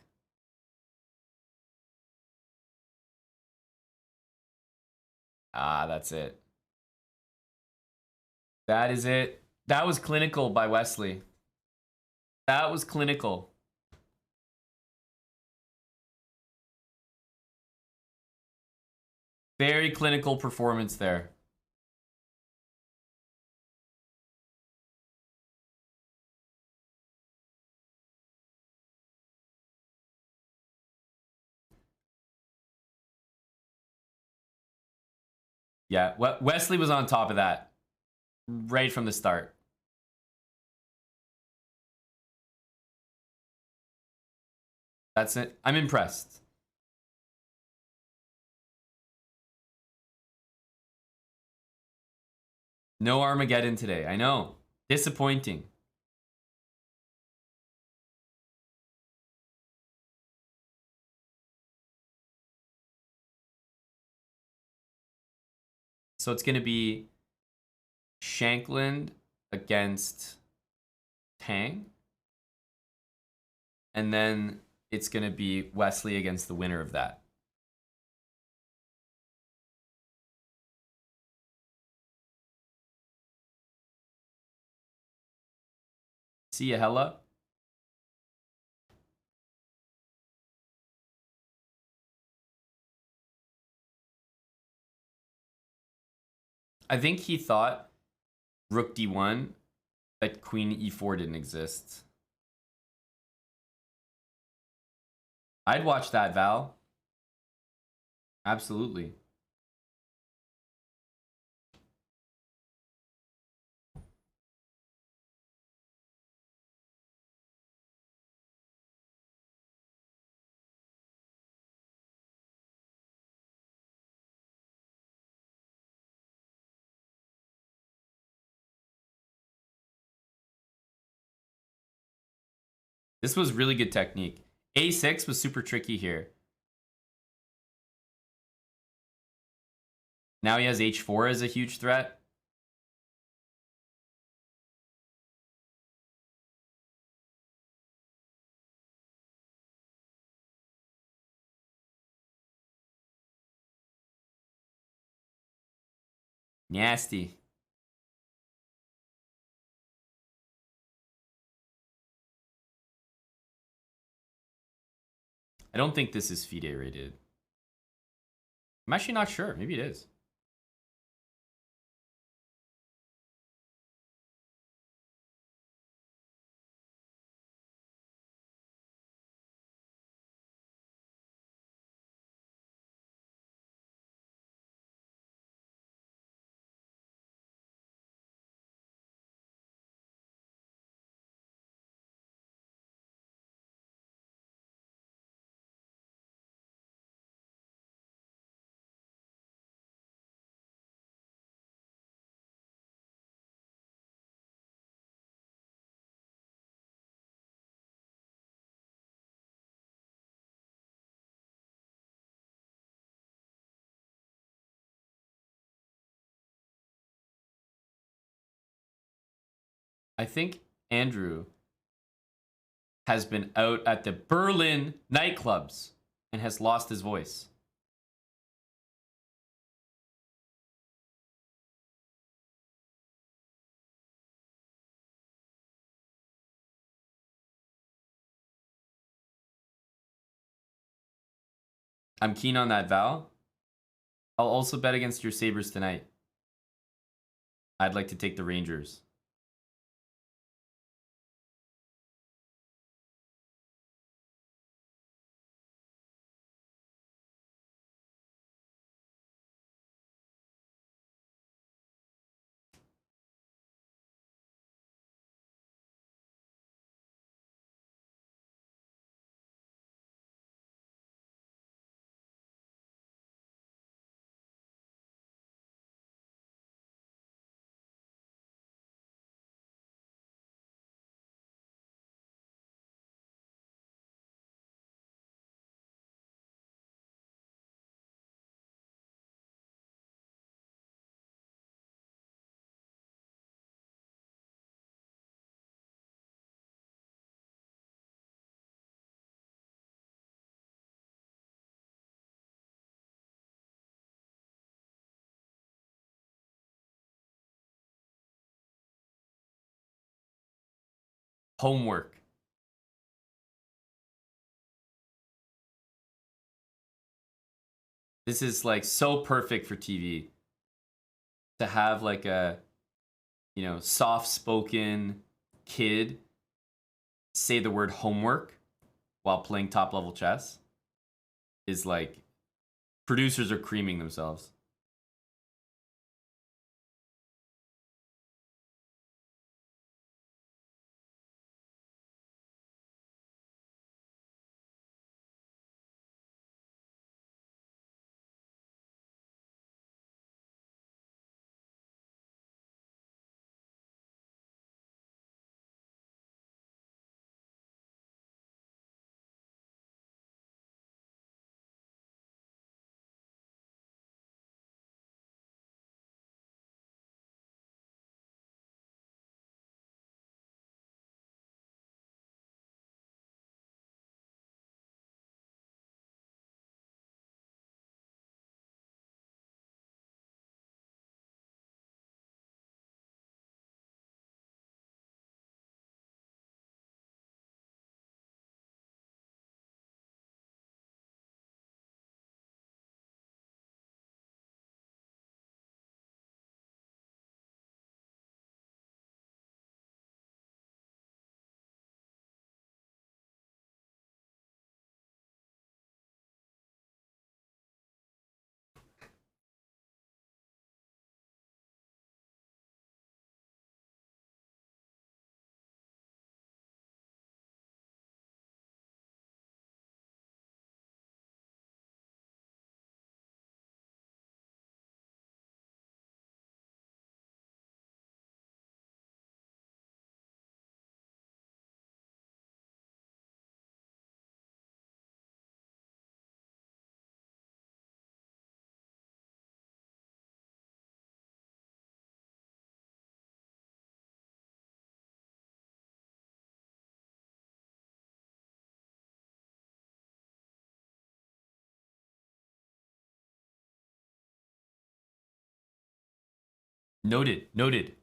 Ah, that's it. That is it. That was clinical by Wesley. That was clinical. Very clinical performance there. Yeah, Wesley was on top of that right from the start. That's it. I'm impressed. No Armageddon today. I know. Disappointing. So it's going to be Shankland against Tang. And then it's going to be Wesley against the winner of that. See ya, hella. I think he thought rook d1, that queen e4 didn't exist. I'd watch that, Val. Absolutely. This was really good technique. A6 was super tricky here. Now he has h4 as a huge threat. Nasty. I don't think this is FIDE rated. I'm actually not sure. Maybe it is. I think Andrew has been out at the Berlin nightclubs and has lost his voice. I'm keen on that, Val. I'll also bet against your Sabres tonight. I'd like to take the Rangers. Homework. This is like so perfect for TV. To have like a, soft-spoken kid say the word homework while playing top-level chess is like producers are creaming themselves. Noted. Noted.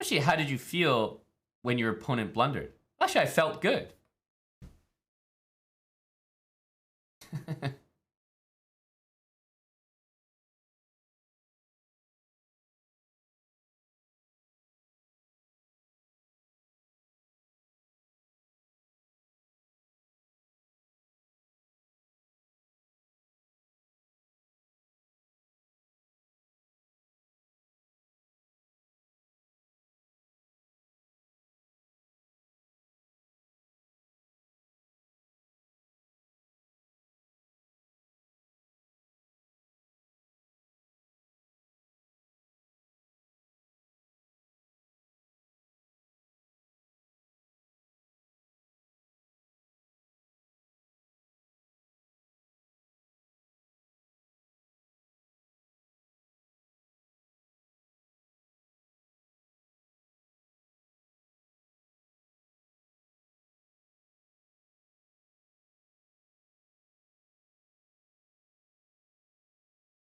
Actually, how did you feel when your opponent blundered? Actually, I felt good.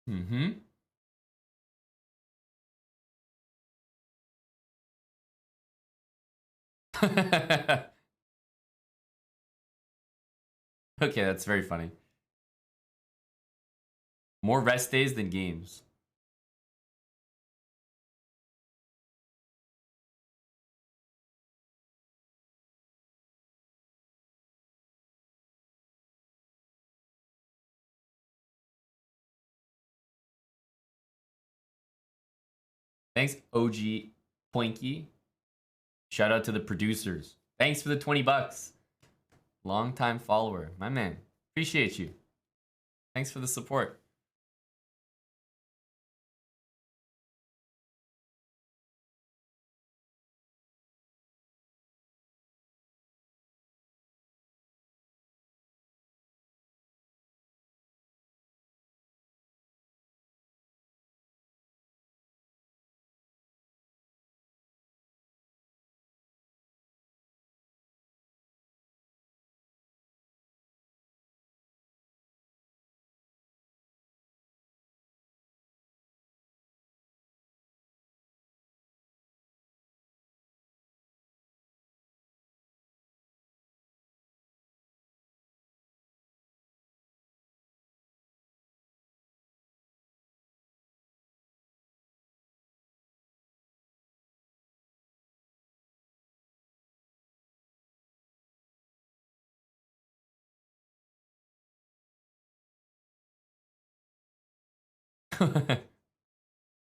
Mm-hmm. Okay, that's very funny. More rest days than games. Thanks, OG Poinky. Shout out to the producers. Thanks for the 20 bucks. Long time follower. My man. Appreciate you. Thanks for the support.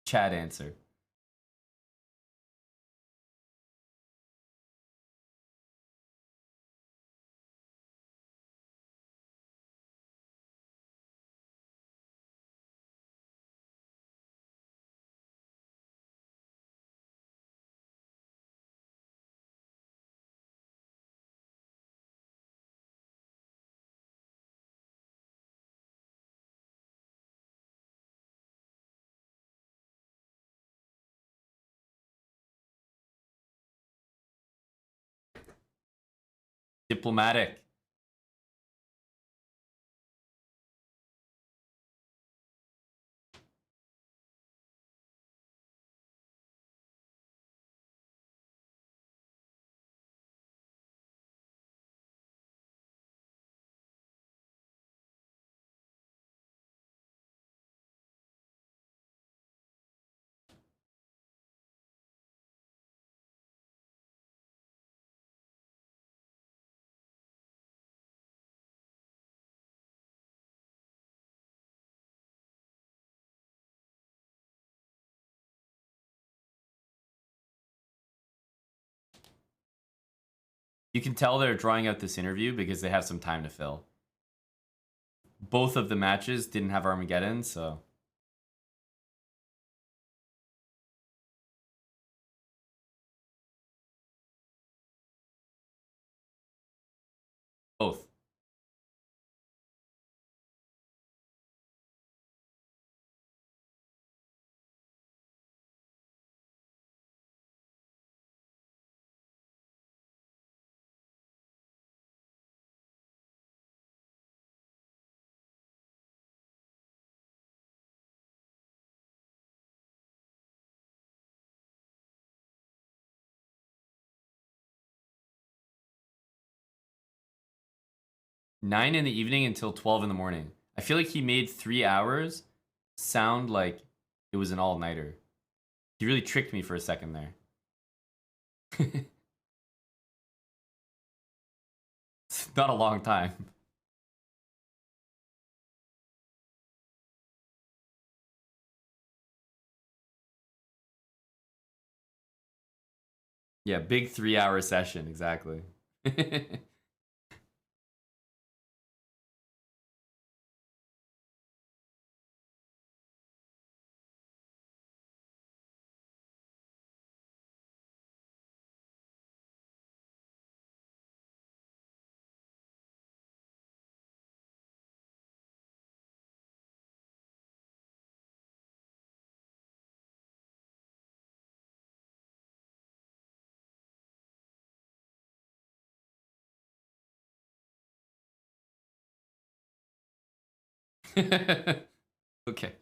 Chat answer. Diplomatic. You can tell they're drawing out this interview because they have some time to fill. Both of the matches didn't have Armageddon, so. Both. Nine in the evening until 12 in the morning. I feel like he made 3 hours sound like it was an all-nighter. He really tricked me for a second there. It's not a long time. Yeah, big 3-hour session, exactly. Okay.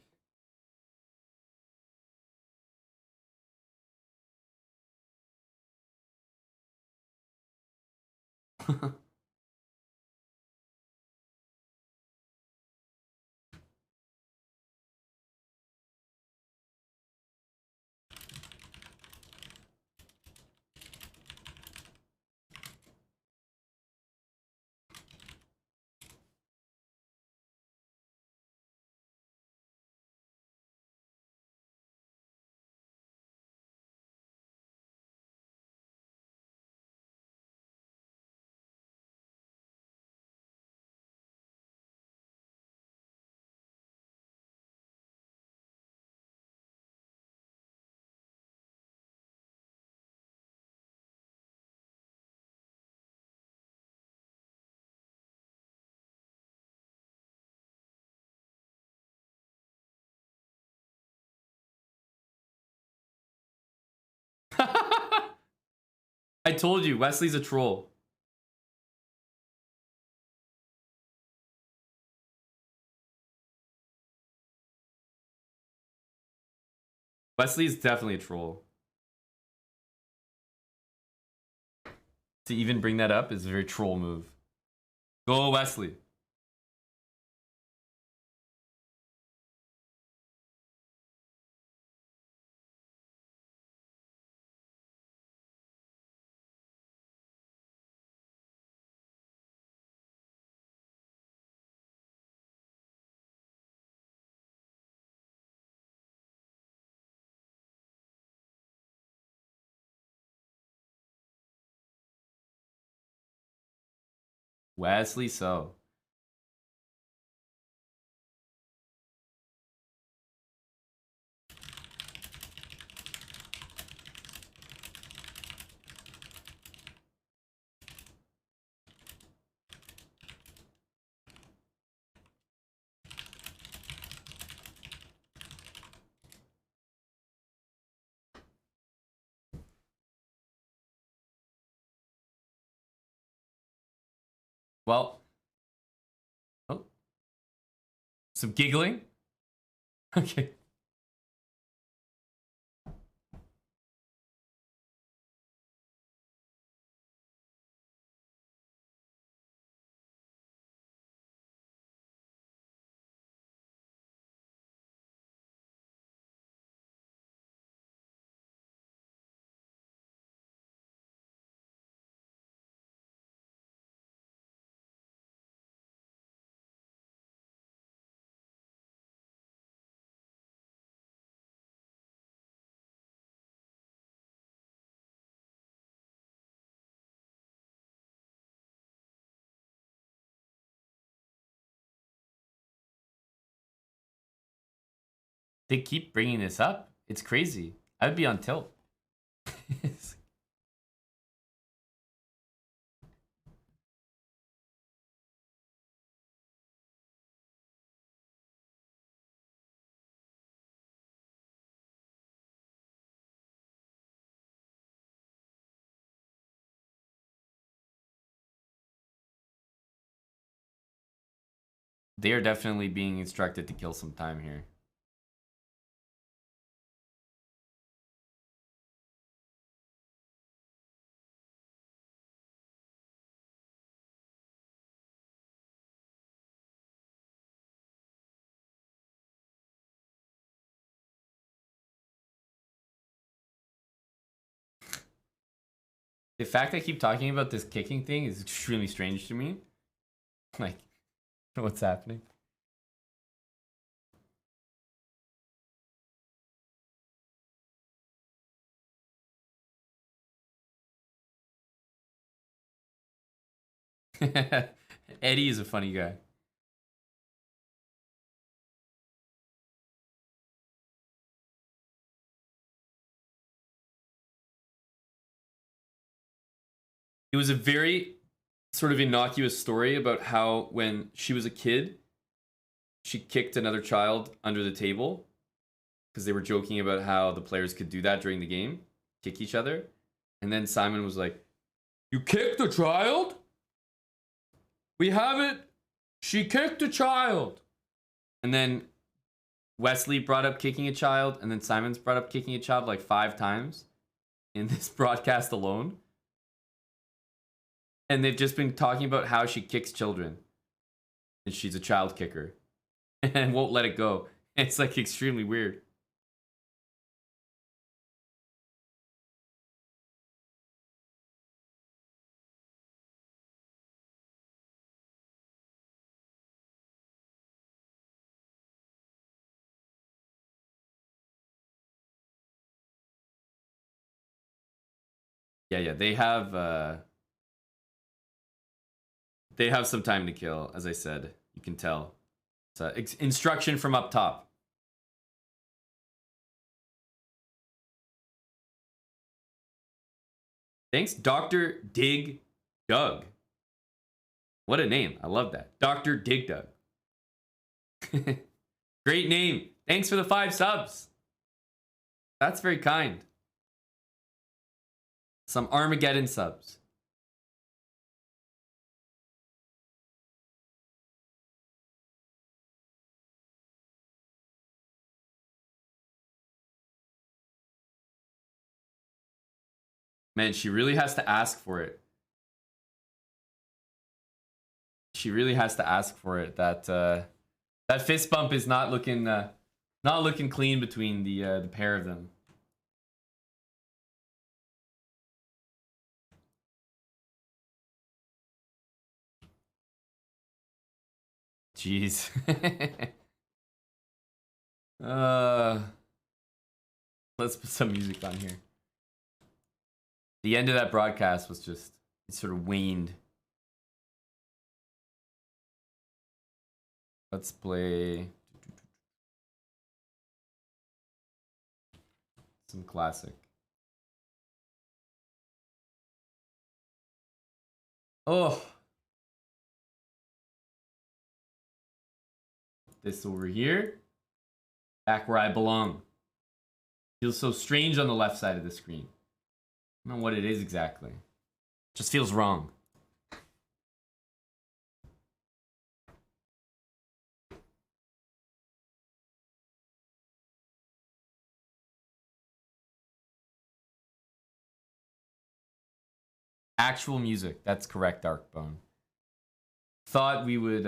I told you, Wesley's a troll. Wesley's definitely a troll. To even bring that up is a very troll move. Go Wesley. Wesley so. Well. Oh. Some giggling. Okay. they keep bringing this up. It's crazy. I'd be on tilt. They are definitely being instructed to kill some time here. The fact I keep talking about this kicking thing is extremely strange to me. Like, what's happening? Eddie is a funny guy. It was a very sort of innocuous story about how when she was a kid, she kicked another child under the table because they were joking about how the players could do that during the game, kick each other. And then Simon was like, "You kicked a child? We have it. She kicked a child." And then Wesley brought up kicking a child, and then Simon's brought up kicking a child like 5 times in this broadcast alone. And they've just been talking about how she kicks children. And she's a child kicker. And won't let it go. It's like extremely weird. Yeah, they have some time to kill, as I said. You can tell. It's instruction from up top. Thanks, Dr. Dig Doug. What a name. I love that. Dr. Dig Doug. Great name. Thanks for the 5 subs. That's very kind. Some Armageddon subs. Man, she really has to ask for it. She really has to ask for it. That fist bump is not looking clean between the pair of them. Jeez. Let's put some music on here. The end of that broadcast was just, it sort of waned. Let's play some classic. Oh. This over here. Back where I belong. Feels so strange on the left side of the screen. I don't know what it is exactly. Just feels wrong. Actual music. That's correct, Darkbone. Thought we would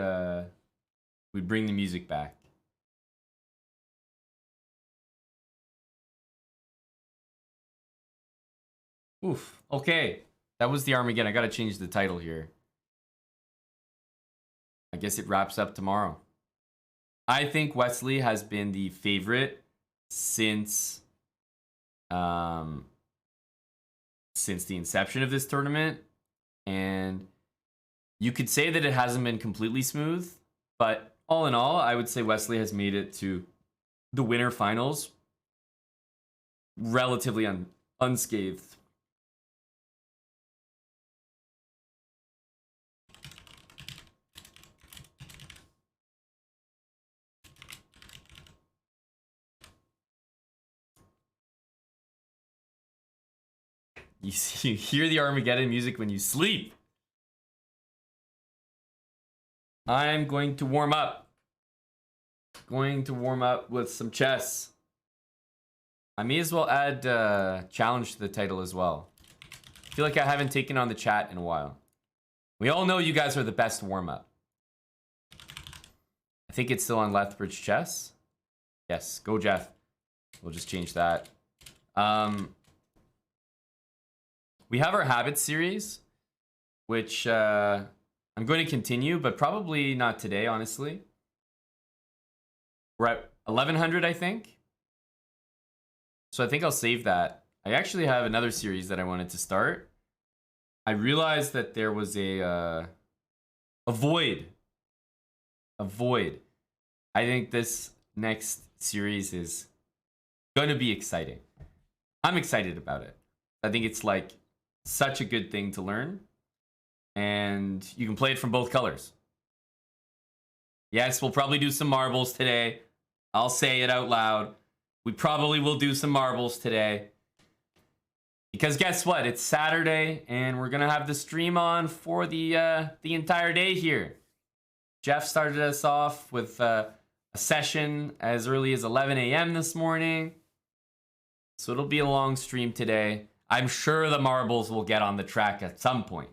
we'd bring the music back. Oof. Okay. That was the Armageddon. I gotta change the title here. I guess it wraps up tomorrow. I think Wesley has been the favorite since the inception of this tournament. And you could say that it hasn't been completely smooth, but all in all, I would say Wesley has made it to the winter finals relatively unscathed. You hear the Armageddon music when you sleep. I'm going to warm up. Going to warm up with some chess. I may as well add challenge to the title as well. I feel like I haven't taken on the chat in a while. We all know you guys are the best warm-up. I think it's still on Lethbridge Chess. Yes, go Jeff. We'll just change that. We have our Habits series, which I'm going to continue, but probably not today, honestly. We're at 1100, I think. So I think I'll save that. I actually have another series that I wanted to start. I realized that there was a void. A void. I think this next series is going to be exciting. I'm excited about it. I think it's like such a good thing to learn. And you can play it from both colors. Yes, we'll probably do some marbles today. I'll say it out loud. We probably will do some marbles today. Because guess what? It's Saturday, and we're gonna have the stream on for the entire day here. Jeff started us off with a session as early as 11 a.m. this morning. So it'll be a long stream today. I'm sure the marbles will get on the track at some point.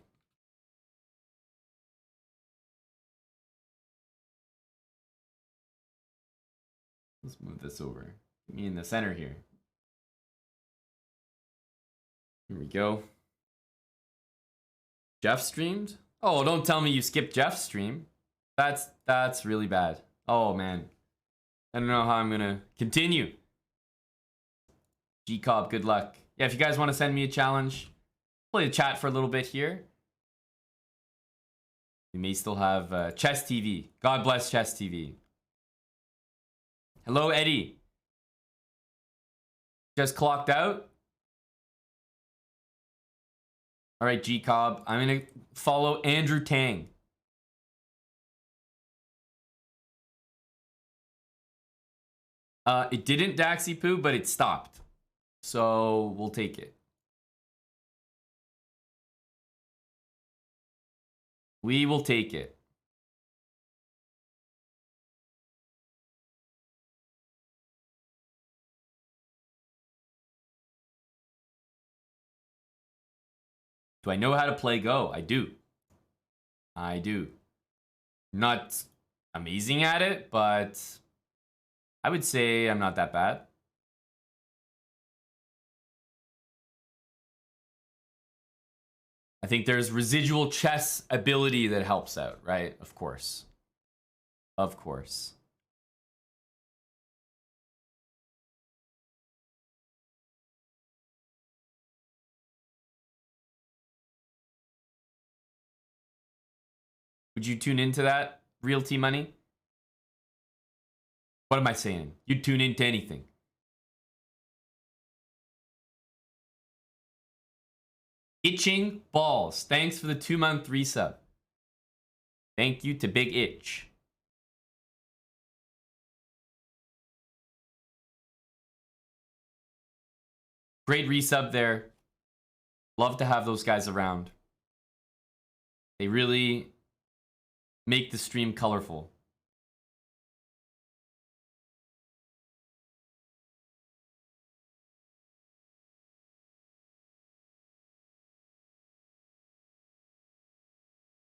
Let's move this over. Get me in the center here. Here we go. Jeff streamed? Oh, don't tell me you skipped Jeff's stream. That's really bad. Oh man. I don't know how I'm gonna continue. G-Cobb, good luck. Yeah, if you guys want to send me a challenge, play the chat for a little bit here. We may still have Chess TV. God bless Chess TV. Hello, Eddie. Just clocked out? All right, G-Cobb. I'm going to follow Andrew Tang. It didn't Daxi Poo, but it stopped. So we'll take it. We will take it. Do I know how to play Go? I do. I do. Not amazing at it, but I would say I'm not that bad. I think there's residual chess ability that helps out, right? Of course. Of course. Would you tune into that? Realty Money? What am I saying? You'd tune into anything. Itching Balls. Thanks for the 2-month resub. Thank you to Big Itch. Great resub there. Love to have those guys around. They really make the stream colorful.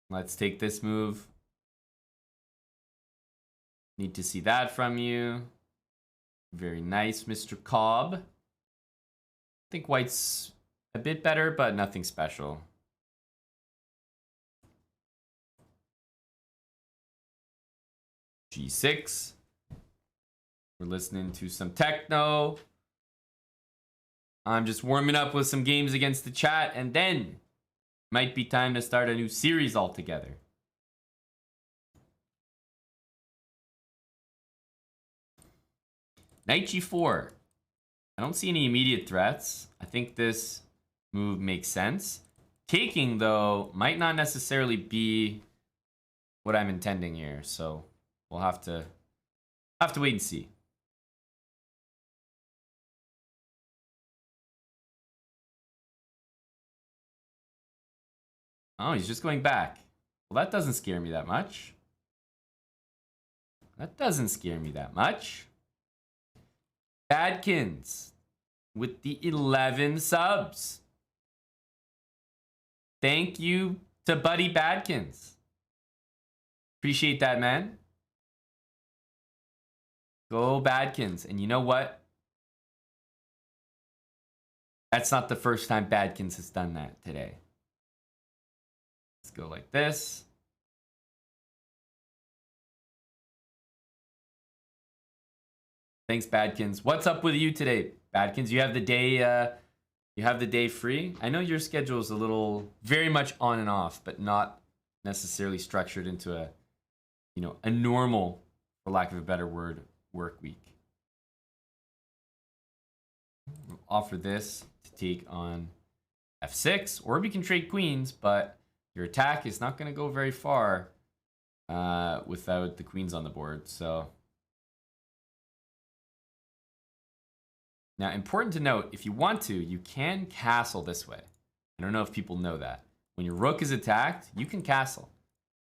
Let's take this move. Need to see that from you. Very nice, Mr. Cobb. I think white's a bit better, but nothing special. G6. We're listening to some techno. I'm just warming up with some games against the chat, and then might be time to start a new series altogether. Knight g4. I don't see any immediate threats. I think this move makes sense. Taking, though, might not necessarily be what I'm intending here. So we'll have to wait and see. Oh, he's just going back. Well, that doesn't scare me that much. That doesn't scare me that much. Badkins with the 11 subs. Thank you to Buddy Badkins. Appreciate that, man. Go Badkins. And you know what? That's not the first time Badkins has done that today. Let's go like this. Thanks, Badkins. What's up with you today, Badkins? You have the day free. I know your schedule is a little, very much on and off, but not necessarily structured into a normal, for lack of a better word, work week. We'll offer this to take on f6, or we can trade queens, but your attack is not going to go very far without the queens on the board. So. Now, important to note, if you want to, you can castle this way. I don't know if people know that. When your rook is attacked, you can castle.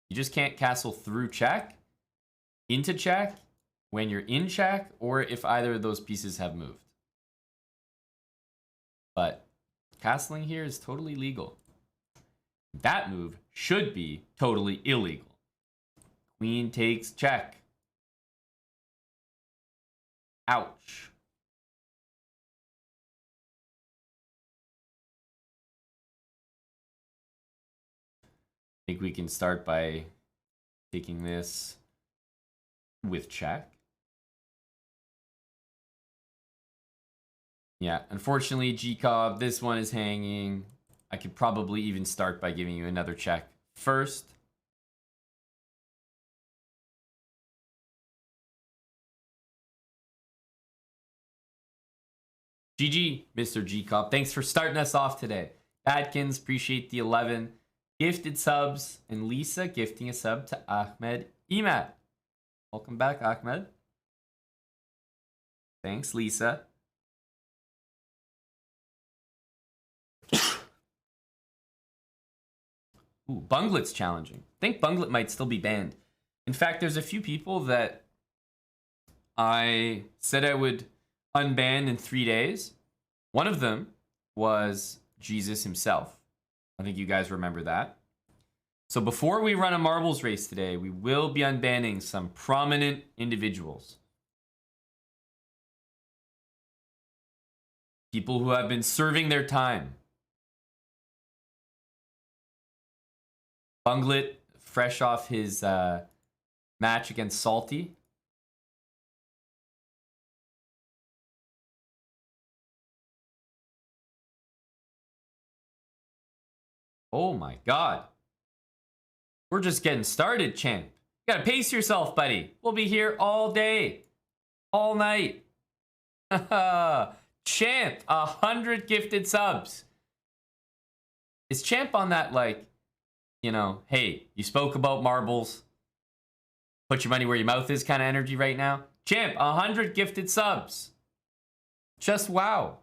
You just can't castle through check, into check, when you're in check, or if either of those pieces have moved. But castling here is totally legal. That move should be totally illegal. Queen takes check. Ouch. I think we can start by taking this with check. Yeah, unfortunately, G-Cobb, this one is hanging. I could probably even start by giving you another check first. GG, Mr. G-Cobb. Thanks for starting us off today. Adkins, appreciate the 11 gifted subs. And Lisa gifting a sub to Ahmed Emad. Welcome back, Ahmed. Thanks, Lisa. Ooh, Bunglet's challenging. I think Bunglet might still be banned. In fact, there's a few people that I said I would unban in 3 days. One of them was Jesus himself. I think you guys remember that. So before we run a marbles race today, we will be unbanning some prominent individuals. People who have been serving their time. Bunglet, fresh off his match against Salty. Oh my God. We're just getting started, champ. You gotta pace yourself, buddy. We'll be here all day. All night. Champ, 100 gifted subs. Is Champ on that, like, you know, hey, you spoke about marbles, put your money where your mouth is kind of energy right now? Champ, 100 gifted subs. Just wow.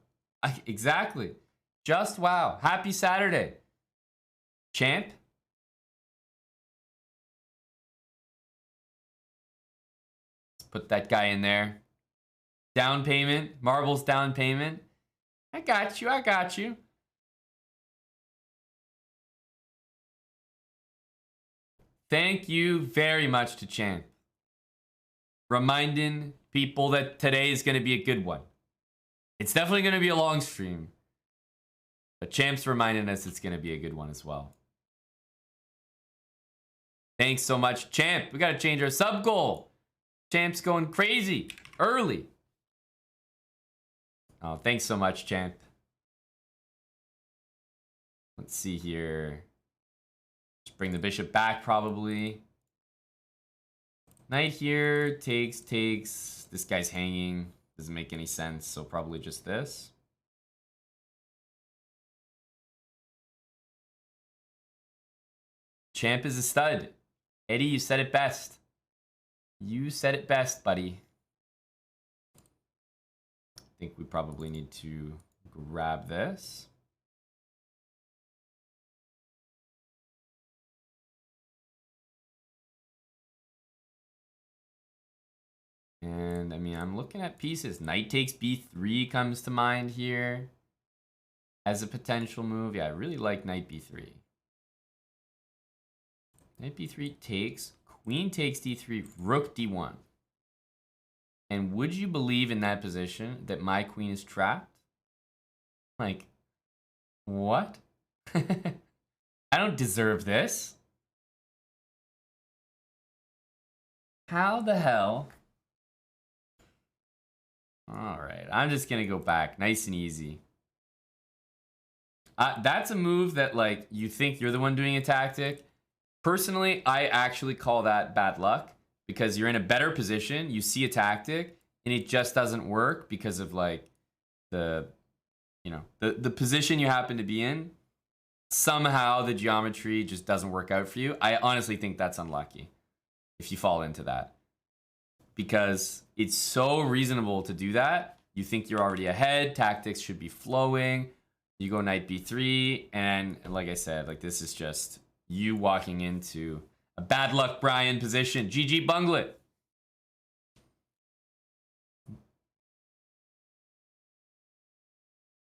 Exactly. Just wow. Happy Saturday. Champ. Let's put that guy in there. Down payment. Marbles down payment. I got you. I got you. Thank you very much to Champ. Reminding people that today is going to be a good one. It's definitely going to be a long stream. But Champ's reminding us it's going to be a good one as well. Thanks so much, Champ. We got to change our sub goal. Champ's going crazy early. Oh, thanks so much, Champ. Let's see here. Just bring the bishop back, probably. Knight here. Takes. This guy's hanging. Doesn't make any sense, so probably just this. Champ is a stud. Eddie, you said it best. You said it best, buddy. I think we probably need to grab this. And I mean, I'm looking at pieces. Knight takes b3 comes to mind here as a potential move. Yeah, I really like knight b3. Knight b3 takes, queen takes d3, rook d1. And would you believe in that position that my queen is trapped? Like, what? I don't deserve this. How the hell? All right, I'm just gonna go back, nice and easy. That's a move that, like, you think you're the one doing a tactic. Personally, I actually call that bad luck because you're in a better position, you see a tactic, and it just doesn't work because of, like, the position you happen to be in. Somehow the geometry just doesn't work out for you. I honestly think that's unlucky if you fall into that, because it's so reasonable to do that. You think you're already ahead, tactics should be flowing. You go knight b3, and like I said, like, this is just you walking into a bad luck Brian position. GG Bunglet.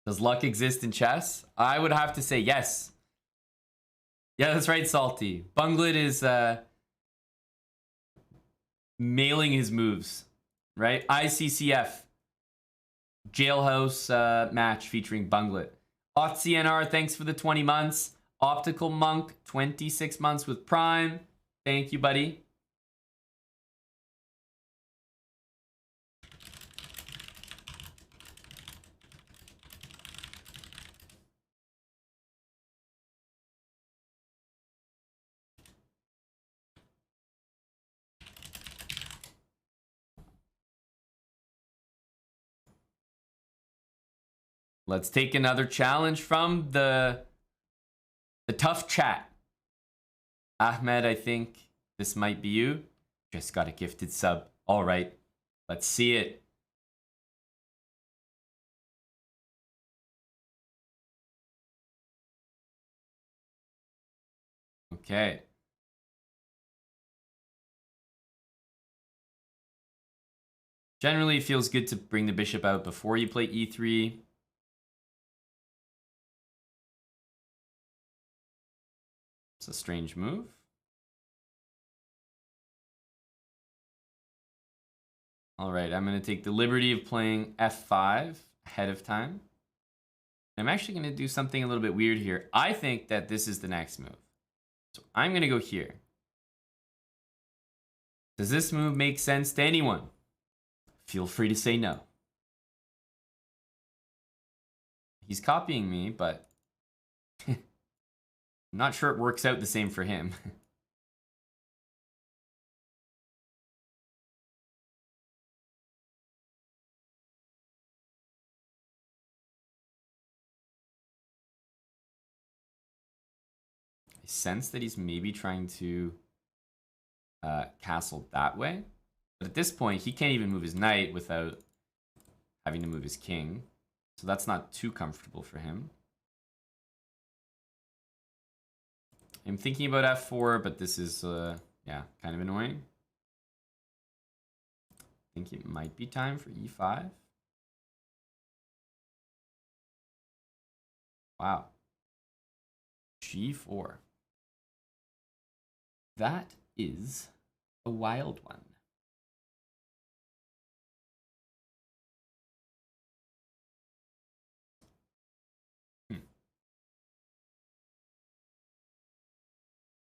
Does luck exist in chess? I would have to say yes. Yeah, that's right, Salty. Bunglet is mailing his moves, right? ICCF jailhouse match featuring Bunglet. OtCNR, thanks for the 20 months. Optical Monk, 26 months with Prime. Thank you, buddy. Let's take another challenge from the tough chat. Ahmed, I think this might be you. Just got a gifted sub. All right, let's see it. Okay. Generally, it feels good to bring the bishop out before you play e3. It's a strange move. All right, I'm going to take the liberty of playing f5 ahead of time. I'm actually going to do something a little bit weird here. I think that this is the next move. So I'm going to go here. Does this move make sense to anyone? Feel free to say no. He's copying me, but I'm not sure it works out the same for him. I sense that he's maybe trying to castle that way. But at this point, he can't even move his knight without having to move his king. So that's not too comfortable for him. I'm thinking about f4, but this is, yeah, kind of annoying. I think it might be time for e5. Wow. g4. That is a wild one.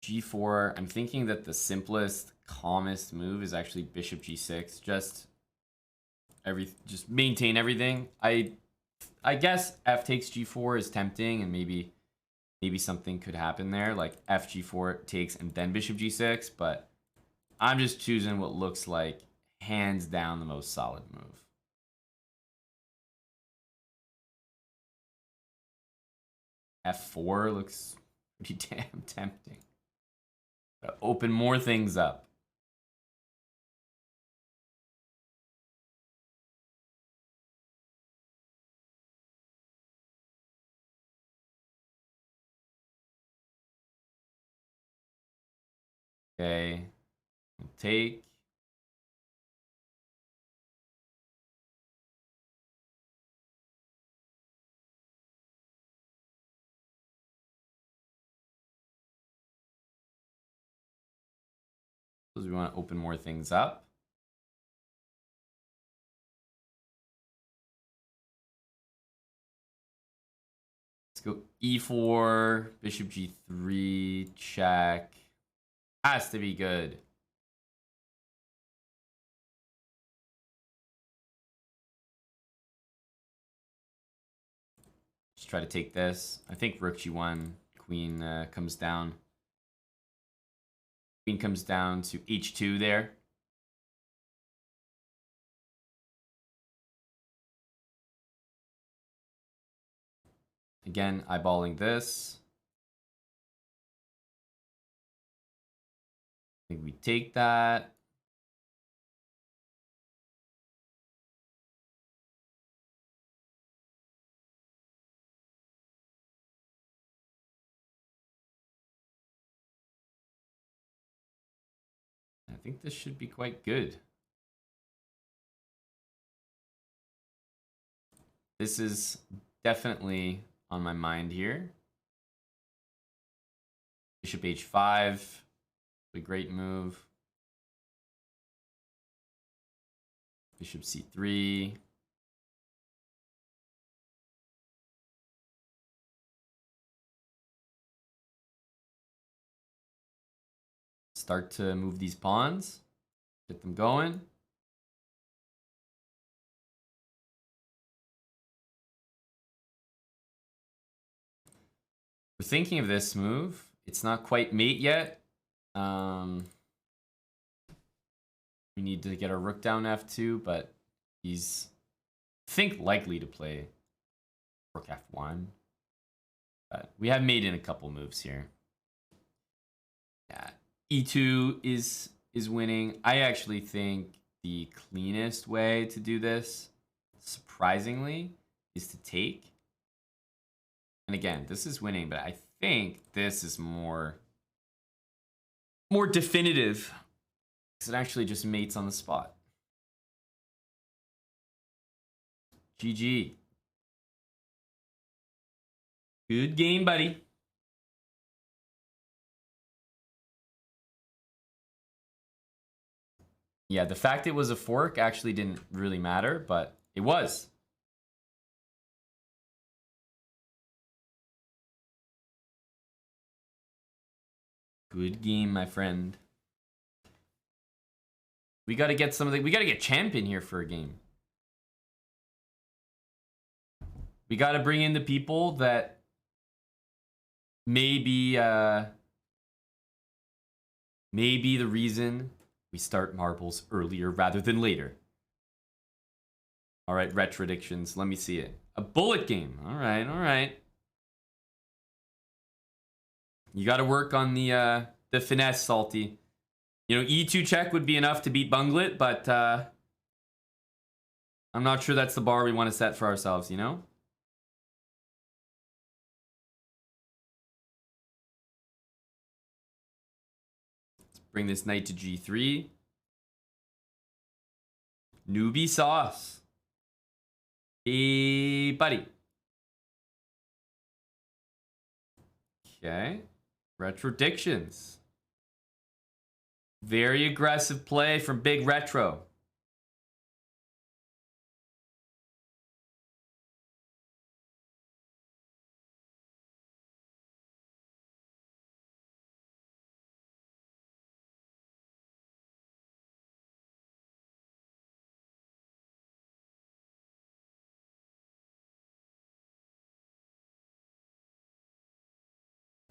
g4, I'm thinking that the simplest, calmest move is actually bishop g6. Just maintain everything. I guess f takes g4 is tempting, and maybe something could happen there, like f g4 takes and then bishop g6, but I'm just choosing what looks like hands down the most solid move. F4 looks pretty damn tempting. Gotta open more things up. Okay, we'll take. Because we want to open more things up. Let's go e4, bishop g3, check. Has to be good. Just try to take this. I think rook g1, queen comes down. Queen comes down to h2 there. Again, eyeballing this. I think we take that. I think this should be quite good. This is definitely on my mind here. Bishop h5, a great move. Bishop c3. Start to move these pawns, get them going. We're thinking of this move. It's not quite mate yet. We need to get our rook down f2, but he's, I think, likely to play rook f1. But we have made in a couple moves here. Yeah, e2 is winning. I actually think the cleanest way to do this, surprisingly, is to take. And again, this is winning, but I think this is more definitive because it actually just mates on the spot. GG. Good game, buddy. Yeah, the fact it was a fork actually didn't really matter, but it was. Good game, my friend. We got to get something. We got to get Champ in here for a game. We got to bring in the people that maybe the reason we start marbles earlier rather than later. All right, retrodictions. Let me see it. A bullet game. All right, all right. You got to work on the finesse, Salty. You know, e2 check would be enough to beat Bunglet, but I'm not sure that's the bar we want to set for ourselves, you know? Let's bring this knight to g3. Newbie sauce. Hey, buddy. Okay. Retrodictions. Very aggressive play from Big Retro.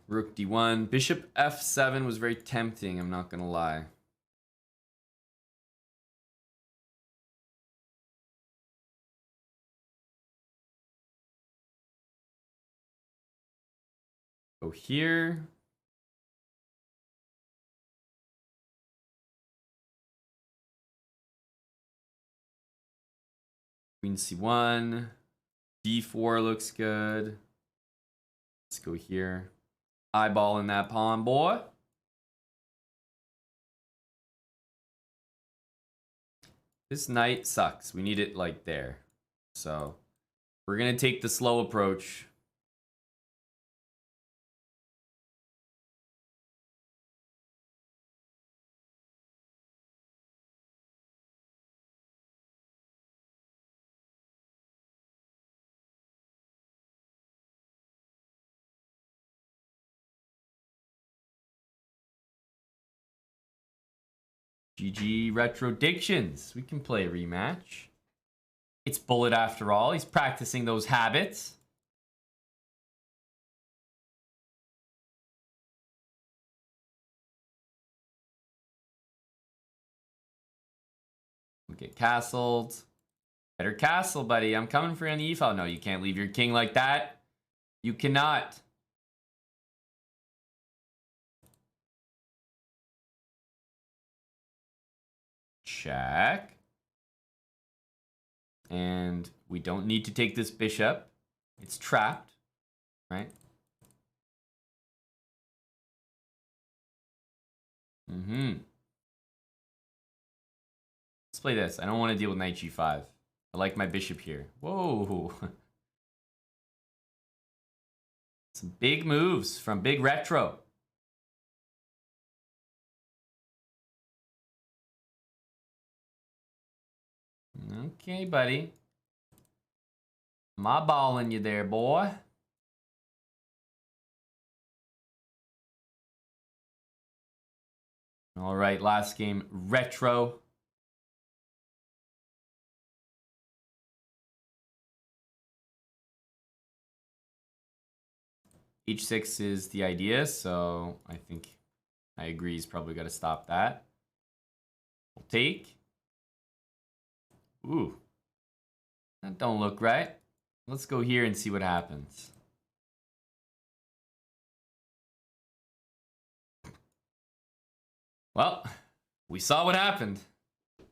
Rook d1. Bishop f7 was very tempting, I'm not going to lie. Go here. Queen C1. D4 looks good. Let's go here. Eyeballing that pawn, boy. This knight sucks. We need it like there. So we're going to take the slow approach. GG Retro Dictions. We can play a rematch. It's Bullet after all. He's practicing those habits. We'll get castled. Better castle, buddy. I'm coming for you on the e-file. No, you can't leave your king like that. You cannot. Check. And we don't need to take this bishop. It's trapped, right? Let's play this. I don't want to deal with knight g5. I like my bishop here. Whoa. Some big moves from Big Retro. Okay, buddy. My balling you there, boy. All right, last game, Retro. H6 is the idea, so I think I agree he's probably got to stop that. We'll take. Ooh. That don't look right. Let's go here and see what happens. Well, we saw what happened.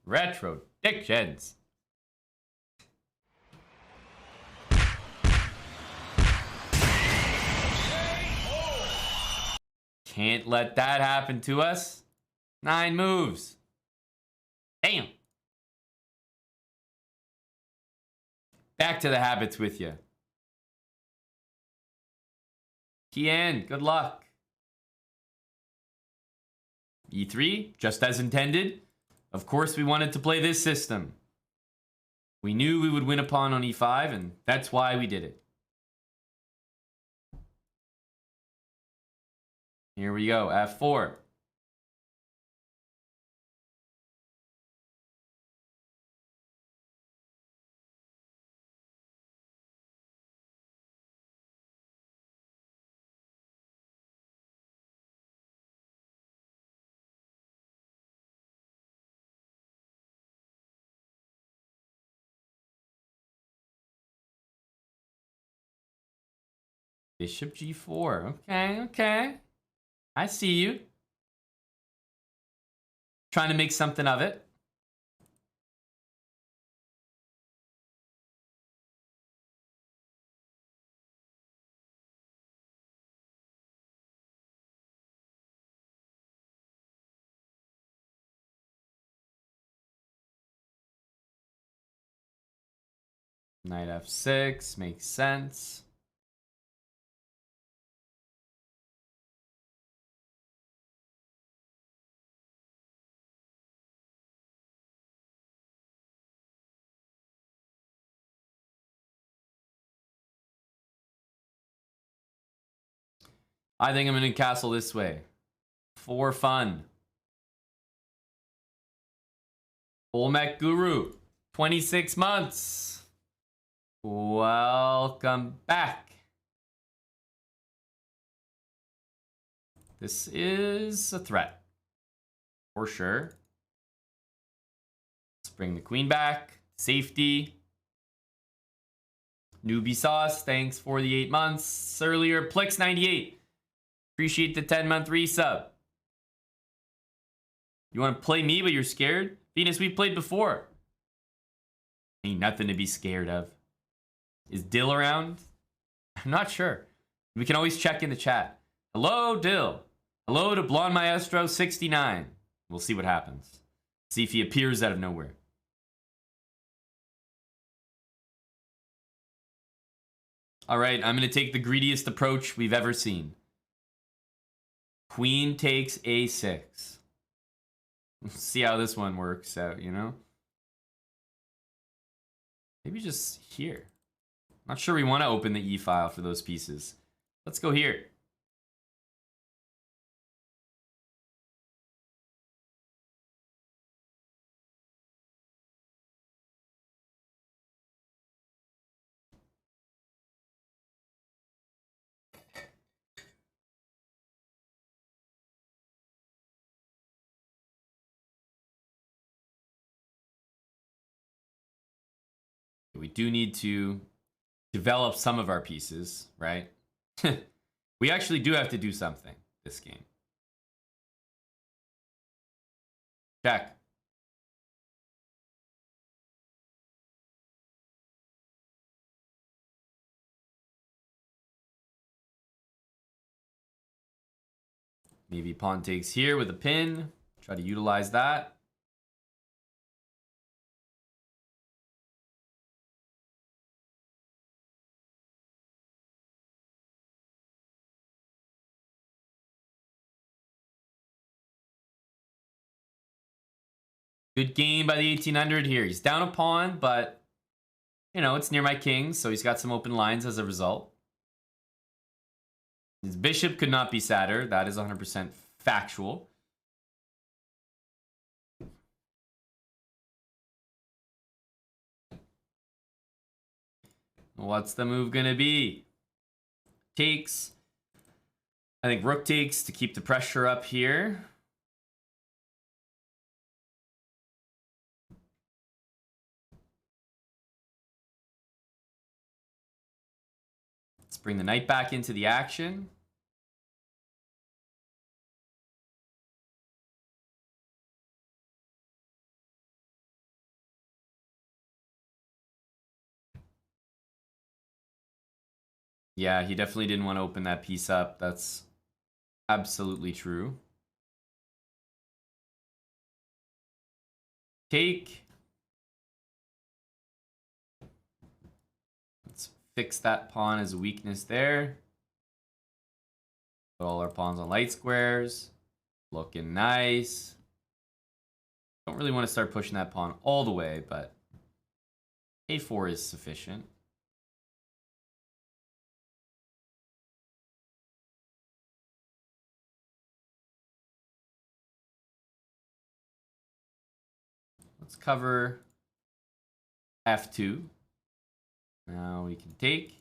Retro Dictions. Can't let that happen to us. 9 moves. Damn. Back to the habits with you. Kian, good luck. E3, just as intended. Of course, we wanted to play this system. We knew we would win a pawn on E5, and that's why we did it. Here we go, F4. Bishop G4. Okay, okay. I see you. Trying to make something of it. Knight F6 makes sense. I think I'm going to castle this way. For fun. Olmec Guru. 26 months. Welcome back. This is a threat. For sure. Let's bring the queen back. Safety. Newbie Sauce, thanks for the 8 months earlier. Plex98. Appreciate the 10-month resub. You want to play me, but you're scared? Venus, we played before. Ain't nothing to be scared of. Is Dill around? I'm not sure. We can always check in the chat. Hello, Dill. Hello to Blonde Maestro 69. We'll see what happens. See if he appears out of nowhere. All right, I'm going to take the greediest approach we've ever seen. Queen takes a6. Let's see how this one works out, you know? Maybe just here. Not sure we want to open the E file for those pieces. Let's go here. We do need to develop some of our pieces, right? We actually do have to do something this game. Check. Maybe pawn takes here with a pin. Try to utilize that. Good game by the 1800 here. He's down a pawn, but, you know, it's near my king, so he's got some open lines as a result. His bishop could not be sadder. That is 100% factual. What's the move going to be? Takes. I think rook takes to keep the pressure up here. Let's bring the knight back into the action. Yeah, he definitely didn't want to open that piece up. That's absolutely true. Take. Let's fix that pawn as a weakness there. Put all our pawns on light squares. Looking nice. Don't really want to start pushing that pawn all the way, but a4 is sufficient. Let's cover f2. Now we can take.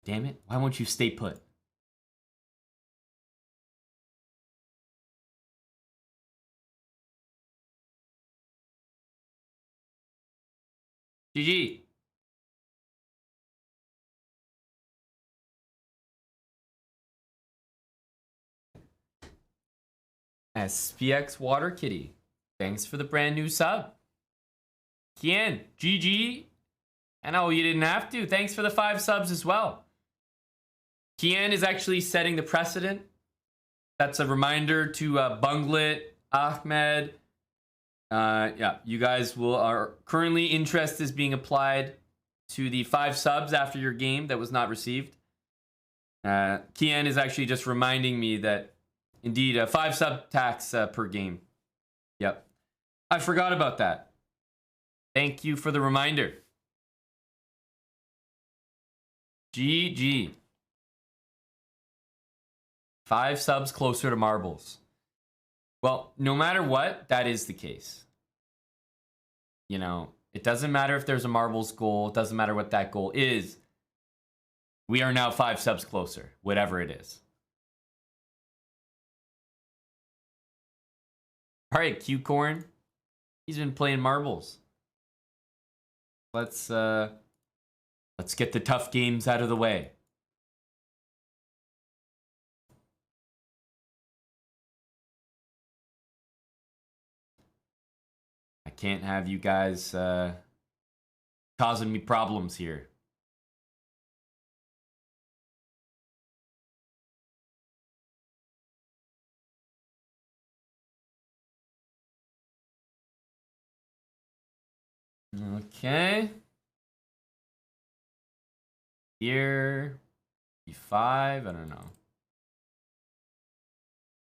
Damn it, why won't you stay put? GG. SPX Water Kitty. Thanks for the brand new sub. Kian, GG. I know you didn't have to. Thanks for the 5 subs as well. Kian is actually setting the precedent. That's a reminder to Bunglet, Ahmed. Yeah, you guys are currently interest is being applied to the 5 subs after your game that was not received. Kian is actually just reminding me that indeed a 5 sub tax per game. Yep, I forgot about that. Thank you for the reminder. GG. 5 subs closer to marbles. Well, no matter what, that is the case. You know, it doesn't matter if there's a marbles goal. It doesn't matter what that goal is. We are now 5 subs closer, whatever it is. All right, Q Corn. He's been playing marbles. Let's get the tough games out of the way. I can't have you guys causing me problems here. Okay. Here. E5. I don't know.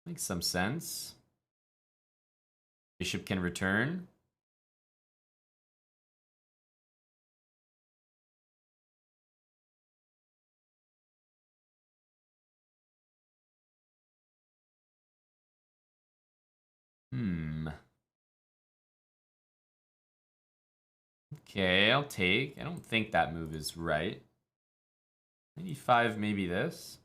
Makes some sense. Bishop can return. Okay, I'll take. I don't think that move is right. Maybe 5, maybe this.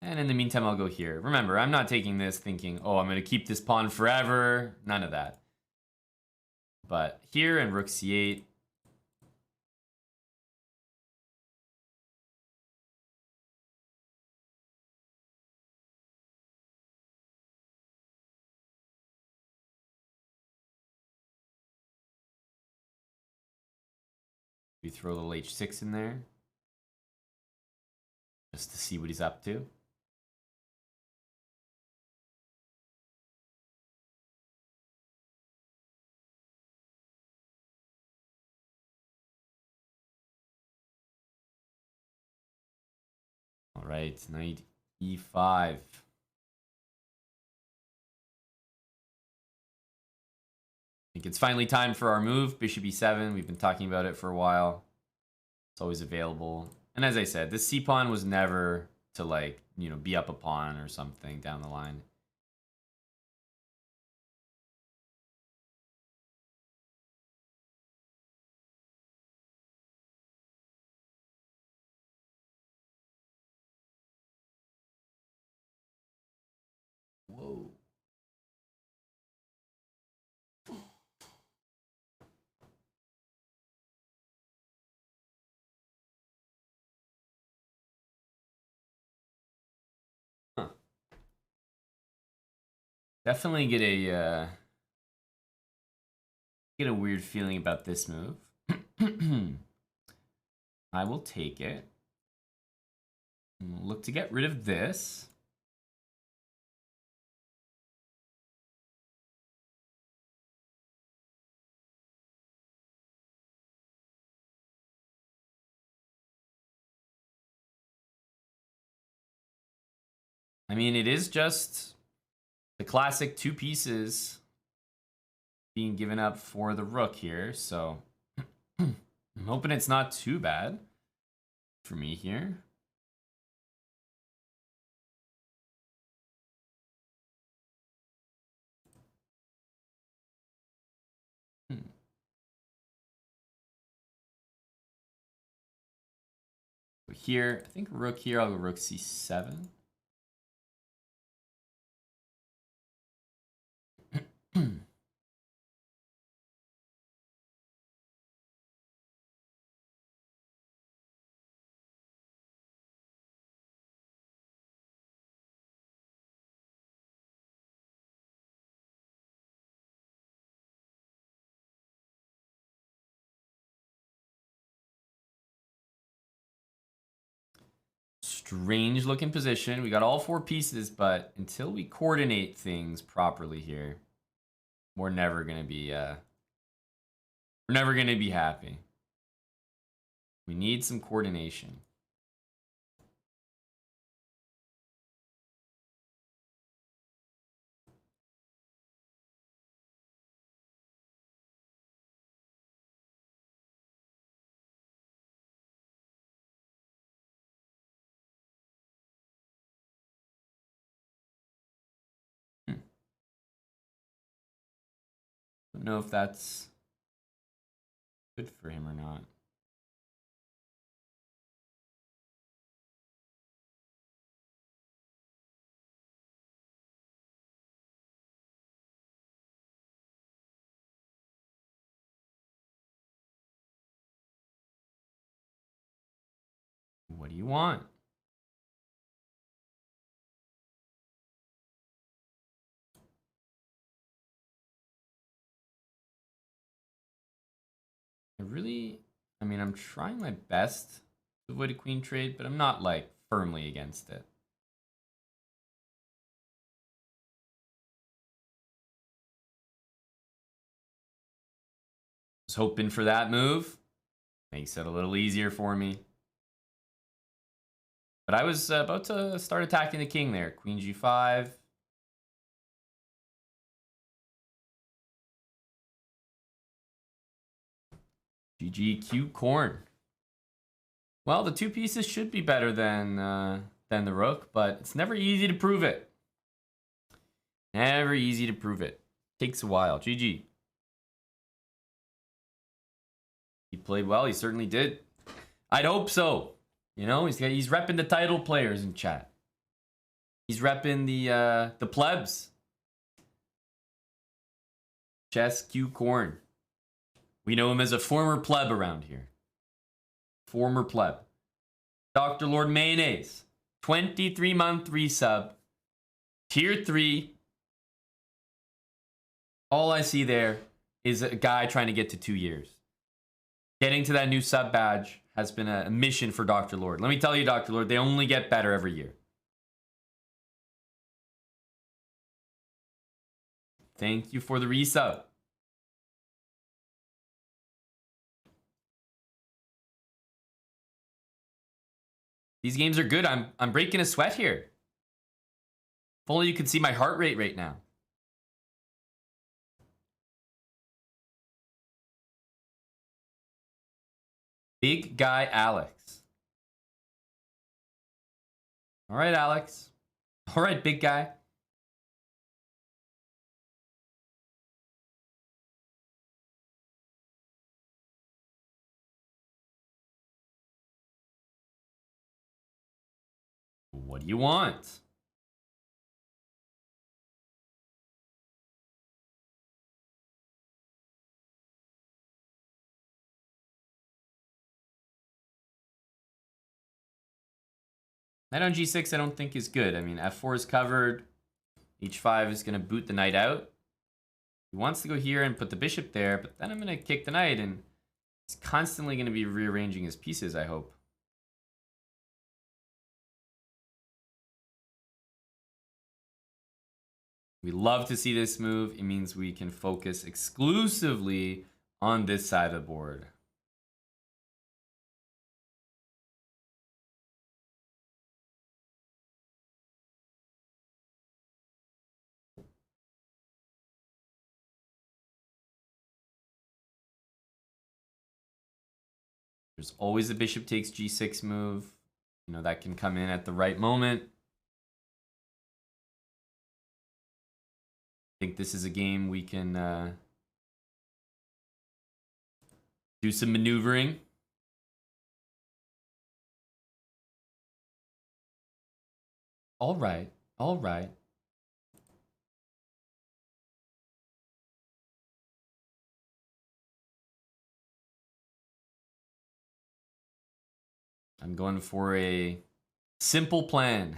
And in the meantime, I'll go here. Remember, I'm not taking this thinking, oh, I'm going to keep this pawn forever. None of that. But here and rook c8. We throw a little h6 in there. Just to see what he's up to. All right, knight e5. I think it's finally time for our move, bishop e7. We've been talking about it for a while. It's always available. And as I said, this c-pawn was never to, like, you know, be up a pawn or something down the line. Whoa. Huh. Definitely get a weird feeling about this move. I will take it. Look to get rid of this. I mean, it is just the classic 2 pieces being given up for the rook here, so I'm hoping it's not too bad for me here. So here, I think rook here, I'll go rook c7. Strange looking position. We got all 4 pieces, but until we coordinate things properly here, we're never gonna be happy. We need some coordination. Don't know if that's good for him or not. What do you want? I mean, I'm trying my best to avoid a queen trade, but I'm not like firmly against it. Was hoping for that move. Makes it a little easier for me. But I was about to start attacking the king there. Queen g5. GGQ corn. Well, the two pieces should be better than the rook, but it's never easy to prove it. Never easy to prove it. Takes a while. GG. He played well. He certainly did. I'd hope so. You know, he's repping the title players in chat. He's repping the plebs. Chess Q Corn. We know him as a former pleb around here. Former pleb. Dr. Lord Mayonnaise. 23-month resub. Tier 3. All I see there is a guy trying to get to 2 years. Getting to that new sub badge has been a mission for Dr. Lord. Let me tell you, Dr. Lord, they only get better every year. Thank you for the resub. These games are good. I'm breaking a sweat here. If only you could see my heart rate right now. Big guy Alex. All right, Alex. All right, big guy. What do you want? Knight on g6 I don't think is good. I mean, f4 is covered. h5 is going to boot the knight out. He wants to go here and put the bishop there, but then I'm going to kick the knight, and he's constantly going to be rearranging his pieces, I hope. We love to see this move. It means we can focus exclusively on this side of the board. There's always the bishop takes g6 move. You know, that can come in at the right moment. I think this is a game we can do some maneuvering. All right, all right. I'm going for a simple plan.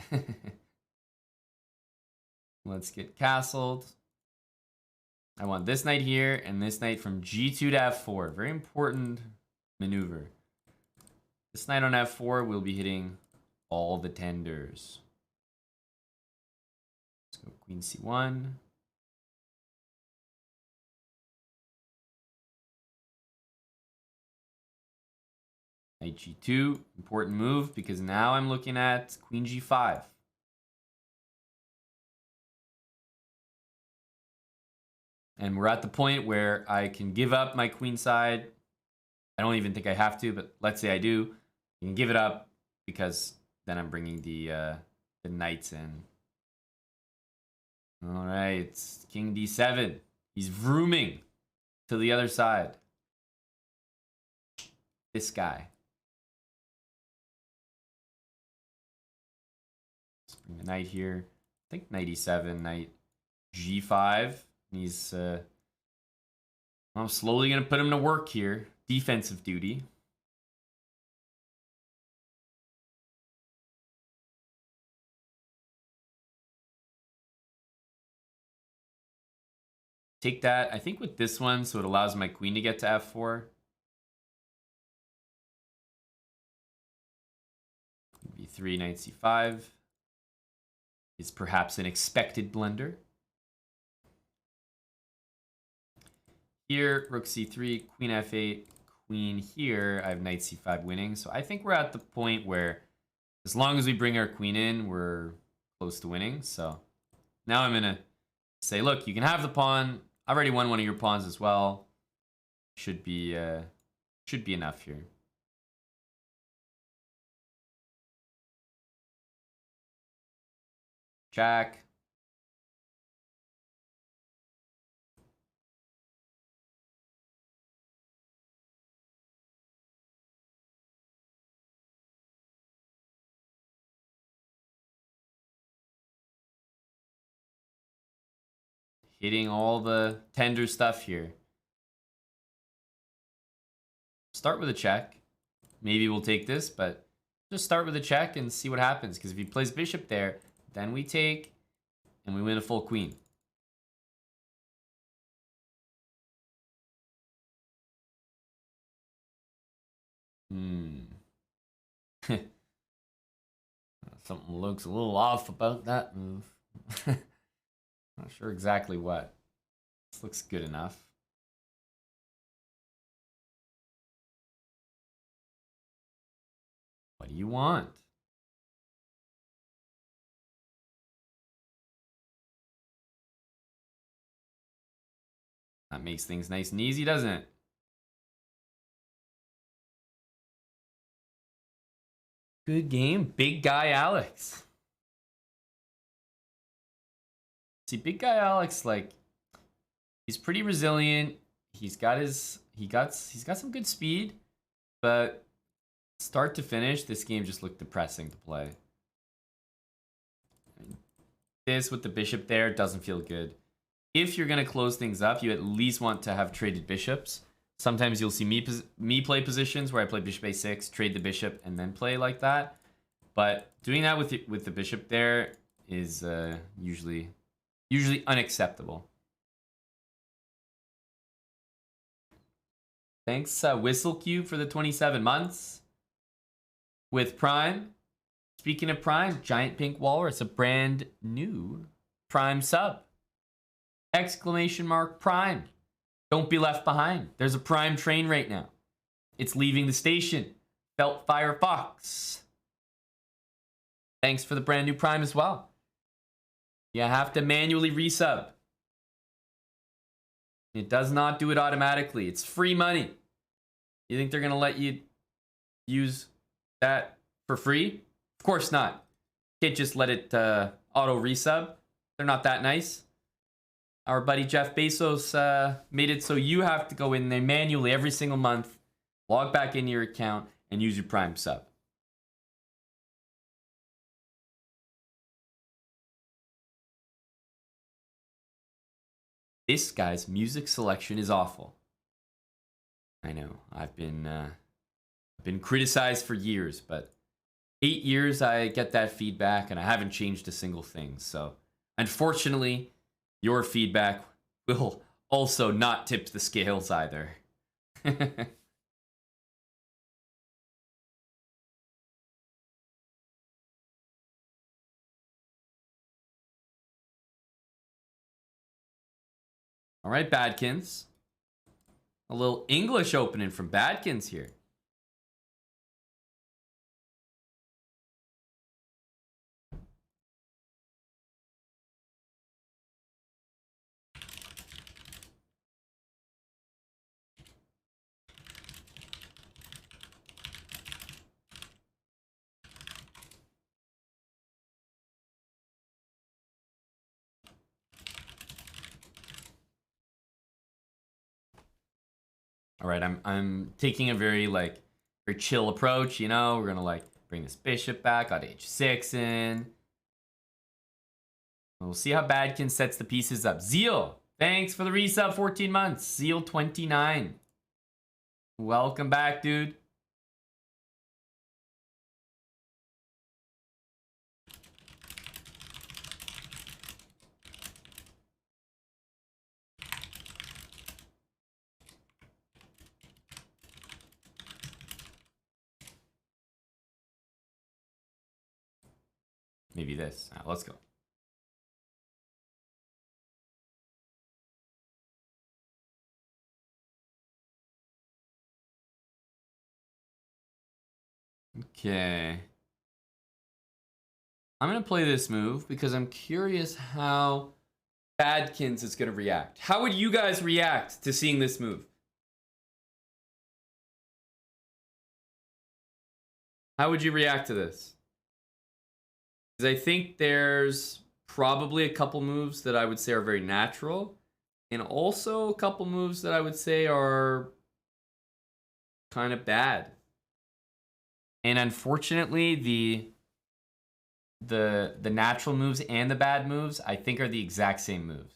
Let's get castled. I want this knight here and this knight from g2 to f4. Very important maneuver. This knight on f4 will be hitting all the tenders. Let's go queen c1. Knight g2, important move because now I'm looking at queen g5. And we're at the point where I can give up my queen side. I don't even think I have to, but let's say I do. You can give it up because then I'm bringing the knights in. All right, king d7. He's vrooming to the other side. This guy. Let's bring the knight here. I think knight e7, knight g5. He's I'm slowly going to put him to work here. Defensive duty. take that, I think, with this one, so it allows my queen to get to f4. b3, knight c5 is perhaps an expected blunder. Here, rook c3, queen f8, queen here. I have knight c5 winning. So I think we're at the point where as long as we bring our queen in, we're close to winning. So now I'm going to say, look, you can have the pawn. I already won one of your pawns as well. Should be enough here. Jack. Hitting all the tender stuff here. Start with a check. Maybe we'll take this, but just start with a check and see what happens. Because if he plays bishop there, then we take and we win a full queen. Something looks a little off about that move. Not sure exactly what. This looks good enough. What do you want? That makes things nice and easy, doesn't it? Good game, big guy Alex. See, big guy Alex, like, he's pretty resilient. He's got some good speed, but start to finish, this game just looked depressing to play. This with the bishop there doesn't feel good. If you're gonna close things up, you at least want to have traded bishops. Sometimes you'll see me play positions where I play bishop a6, trade the bishop, and then play like that. But doing that with the bishop there is usually unacceptable. Thanks, Whistle Cube, for the 27 months with Prime. Speaking of Prime, Giant Pink Walrus, a brand new Prime sub. Exclamation mark Prime. Don't be left behind. There's a Prime train right now. It's leaving the station. Felt Firefox. Thanks for the brand new Prime as well. You have to manually resub. It does not do it automatically. It's free money. You think they're going to let you use that for free? Of course not. Can't just let it auto resub. They're not that nice. Our buddy Jeff Bezos made it so you have to go in there manually every single month, log back into your account, and use your Prime sub. This guy's music selection is awful. I know. I've been criticized for years, but 8 years I get that feedback and I haven't changed a single thing. So, unfortunately, your feedback will also not tip the scales either. All right, Badkins. A little English opening from Badkins here. All right, I'm taking a very chill approach, you know. We're gonna bring this bishop back, got h6 in. We'll see how Badkin sets the pieces up. Zeal, thanks for the resub, 14 months. Zeal 29. Welcome back, dude. Maybe this. Let's go. Okay. I'm going to play this move because I'm curious how Badkins is going to react. How would you guys react to seeing this move? How would you react to this? Because I think there's probably a couple moves that I would say are very natural, and also a couple moves that I would say are kind of bad. And unfortunately, the natural moves and the bad moves, I think, are the exact same moves.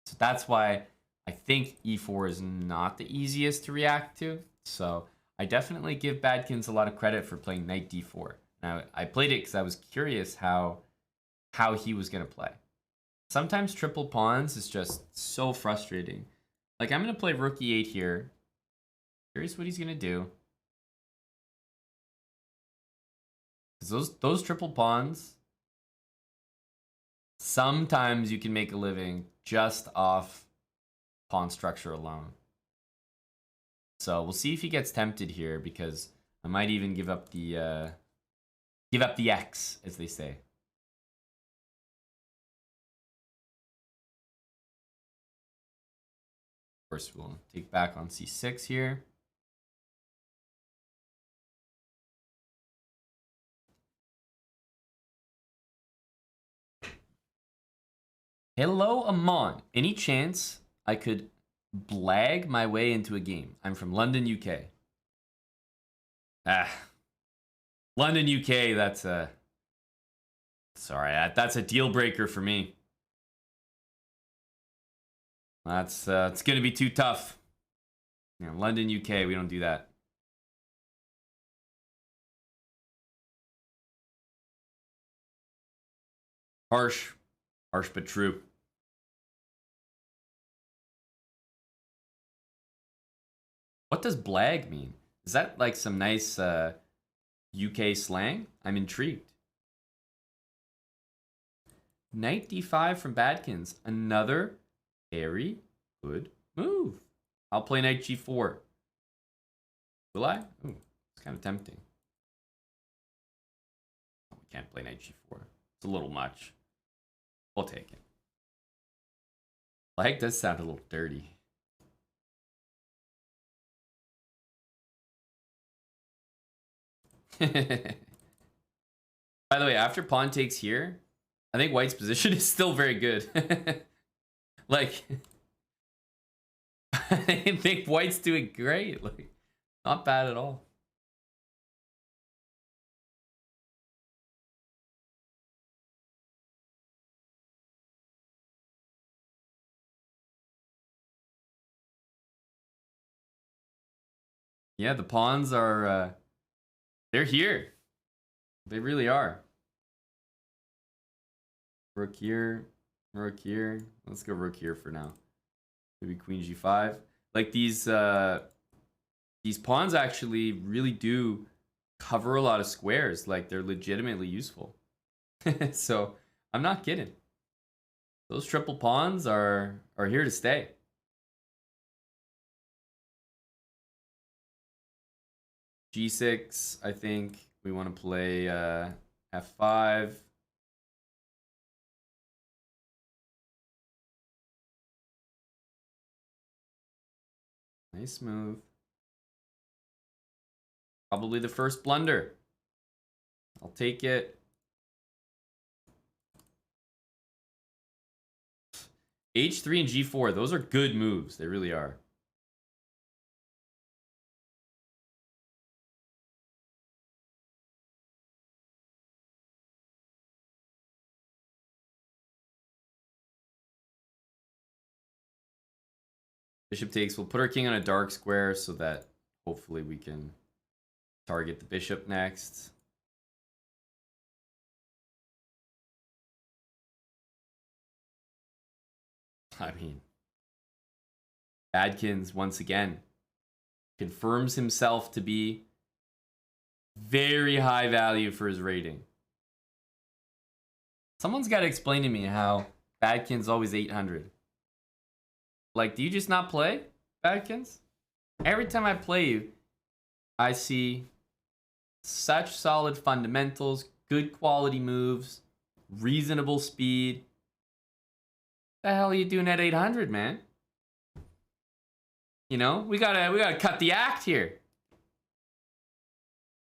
So that's why I think E4 is not the easiest to react to. So I definitely give Badkins a lot of credit for playing Knight D4. Now, I played it because I was curious how he was going to play. Sometimes triple pawns is just so frustrating. Like, I'm going to play Rook E8 here. Curious what he's going to do. Because those triple pawns, sometimes you can make a living just off pawn structure alone. So we'll see if he gets tempted here, because I might even give up the X, as they say. Of course, we'll take back on C6 here. Hello, Aman. Any chance I could blag my way into a game? I'm from London, UK. London, UK, that's a... Sorry, that's a deal breaker for me. That's it's going to be too tough. London, UK, we don't do that. Harsh. Harsh but true. What does blag mean? Is that like some nice UK slang? I'm intrigued. Knight d5 from Badkins. Another very good move. I'll play Knight g4. Will I? Ooh, it's kind of tempting. Oh, we can't play Knight g4. It's a little much. We'll take it. Flag does sound a little dirty. By the way, after pawn takes here, I think white's position is still very good. Like, I think white's doing great. Like, not bad at all. Yeah, the pawns are, they're here. They really are. Rook here, rook here. Let's go rook here for now. Maybe queen g5. Like, these pawns actually really do cover a lot of squares. Like, they're legitimately useful. So, I'm not kidding. Those triple pawns are here to stay. G6, I think we want to play F5. Nice move. Probably the first blunder. I'll take it. H3 and G4, those are good moves. They really are. Bishop takes. We'll put our king on a dark square so that hopefully we can target the bishop next. I mean, Badkins, once again, confirms himself to be very high value for his rating. Someone's got to explain to me how Badkin's always 800. Like, do you just not play Badkins? Every time I play you, I see such solid fundamentals, good quality moves, reasonable speed. The hell are you doing at 800, man? You know, we gotta cut the act here.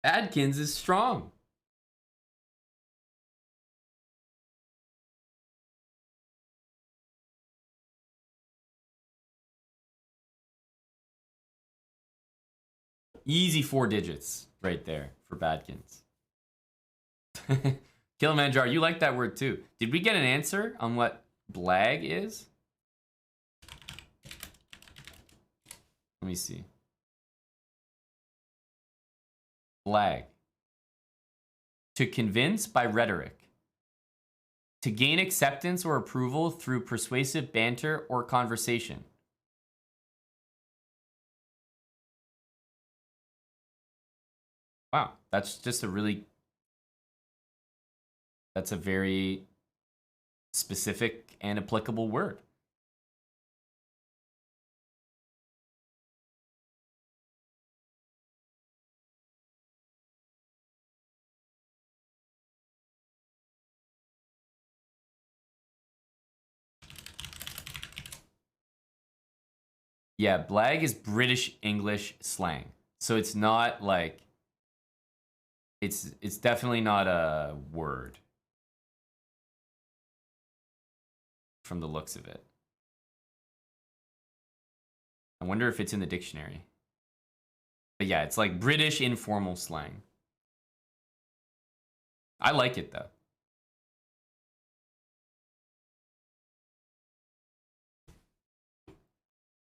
Adkins is strong. Easy 4 digits right there for Badkins. Kilimanjaro, you like that word too. Did we get an answer on what blag is? Let me see. Blag. To convince by rhetoric. To gain acceptance or approval through persuasive banter or conversation. Wow, that's just a really... That's a very specific and applicable word. Yeah, blag is British English slang. So it's not like... It's definitely not a word. From the looks of it. I wonder if it's in the dictionary. But yeah, it's like British informal slang. I like it though.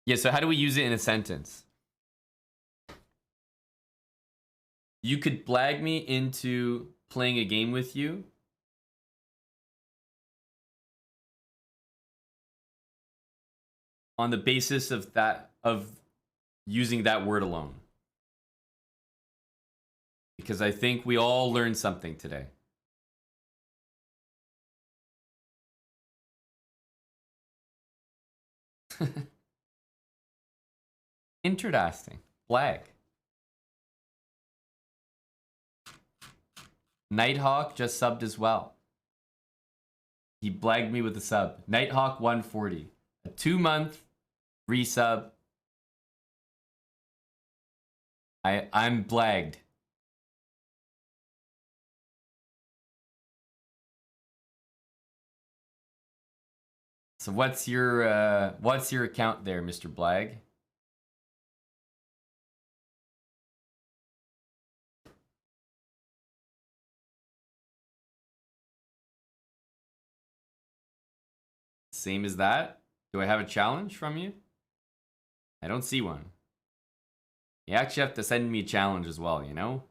Yeah, so how do we use it in a sentence? You could blag me into playing a game with you. On the basis of using that word alone. Because I think we all learned something today. Interesting. Blag. Nighthawk just subbed as well. He blagged me with a sub. Nighthawk 140. A 2-month resub. I'm blagged. So what's your account there, Mr. Blag? Same as that? Do I have a challenge from you? I don't see one. You actually have to send me a challenge as well, you know?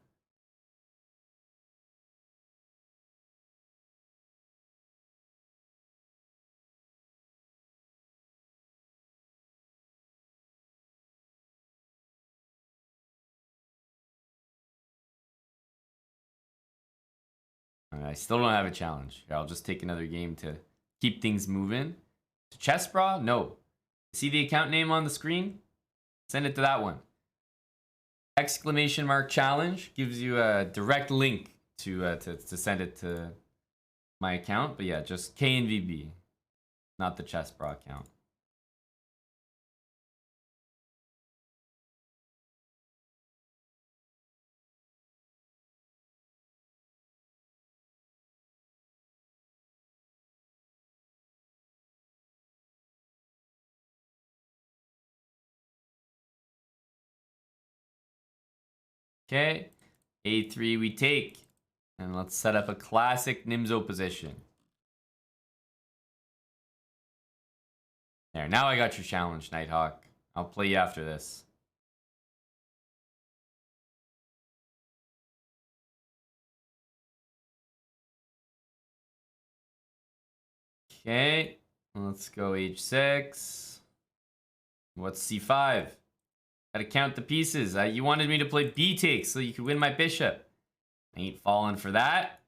I still don't have a challenge. Here, I'll just take another game to keep things moving. Chess Bra? No. See the account name on the screen? Send it to that one. Exclamation mark challenge gives you a direct link to send it to my account. But yeah, just KNVB, not the Chess Bra account. Okay, A3 we take. And let's set up a classic Nimzo position. There, now I got your challenge, Nighthawk. I'll play you after this. Okay, let's go H6. What's C5? Gotta count the pieces. You wanted me to play B takes so you could win my bishop. I ain't falling for that.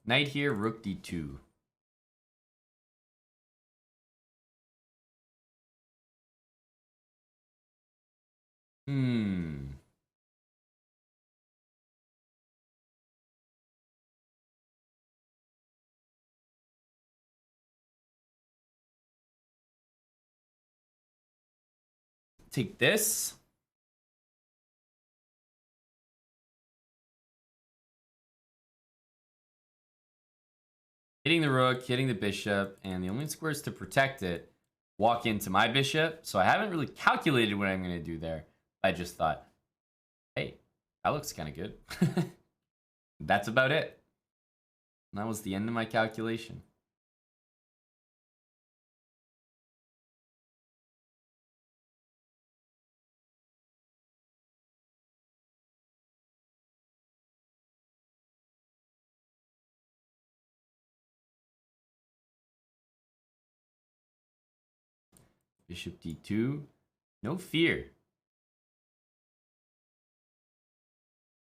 Knight here, rook d2. Take this. Hitting the rook, hitting the bishop, and the only squares to protect it walk into my bishop. So I haven't really calculated what I'm going to do there. I just thought, hey, that looks kind of good. That's about it. And that was the end of my calculation. Bishop d2. No fear.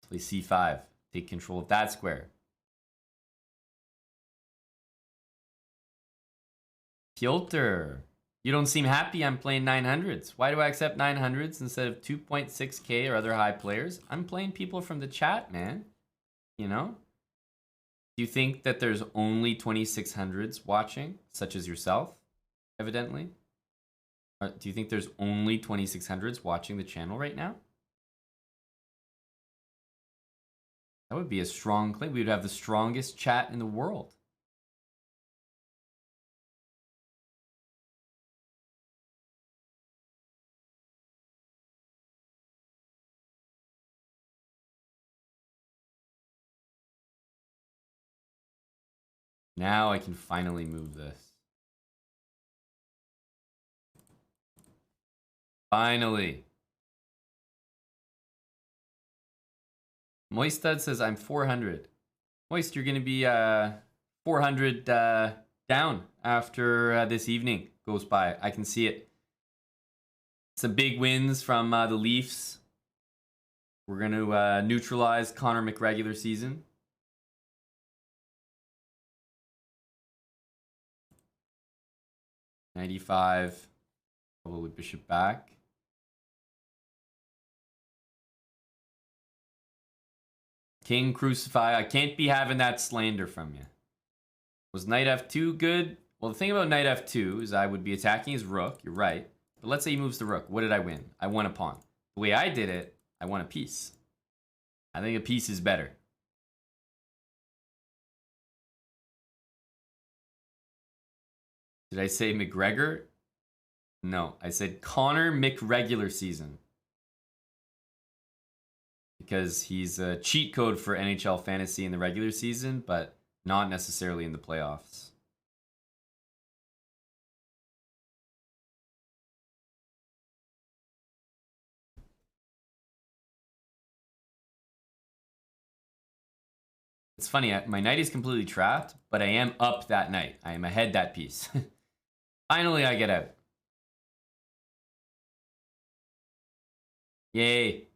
Play c5. Take control of that square. Piotr, you don't seem happy I'm playing 900s. Why do I accept 900s instead of 2.6k or other high players? I'm playing people from the chat, man. You know? Do you think that there's only 2600s watching, such as yourself, evidently? Or do you think there's only 2600s watching the channel right now? That would be a strong claim. We would have the strongest chat in the world. Now I can finally move this. Finally. Moistad says I'm 400. Moist, you're going to be 400 down after this evening goes by. I can see it. Some big wins from the Leafs. We're going to neutralize Connor McRegular season. .95. Probably bishop back. King Crucify. I can't be having that slander from you. Was knight f2 good? Well, the thing about knight f2 is I would be attacking his rook. You're right. But let's say he moves the rook. What did I win? I won a pawn. The way I did it, I won a piece. I think a piece is better. Did I say McGregor? No, I said Connor McRegular season. Because he's a cheat code for NHL fantasy in the regular season, but not necessarily in the playoffs. It's funny, my knight is completely trapped, but I am up that knight. I am ahead that piece. Finally, I get out. Yay.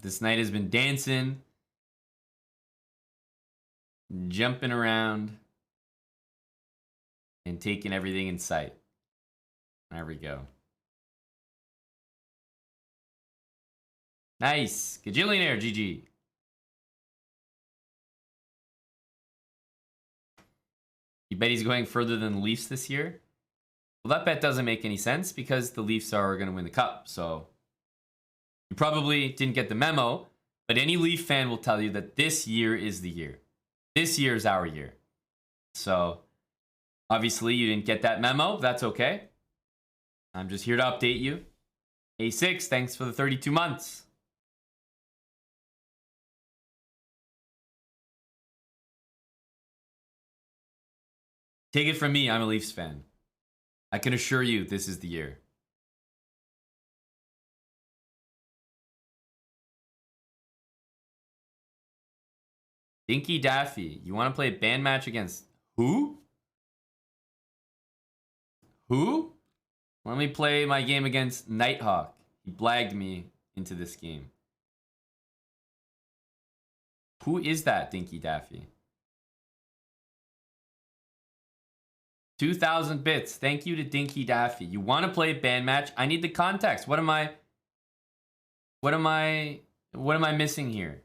This knight has been dancing, jumping around, and taking everything in sight. There we go. Nice. Gajillionaire, GG. You bet he's going further than the Leafs this year? Well, that bet doesn't make any sense because the Leafs are going to win the cup. So you probably didn't get the memo, but any Leaf fan will tell you that this year is the year. This year is our year. So obviously you didn't get that memo. That's okay. I'm just here to update you. A6, thanks for the 32 months. Take it from me, I'm a Leafs fan. I can assure you this is the year. Dinky Daffy, you want to play a band match against who? Who? Let me play my game against Nighthawk. He blagged me into this game. Who is that, Dinky Daffy? 2,000 bits. Thank you to Dinky Daffy. You want to play a band match? I need the context. What am I missing here?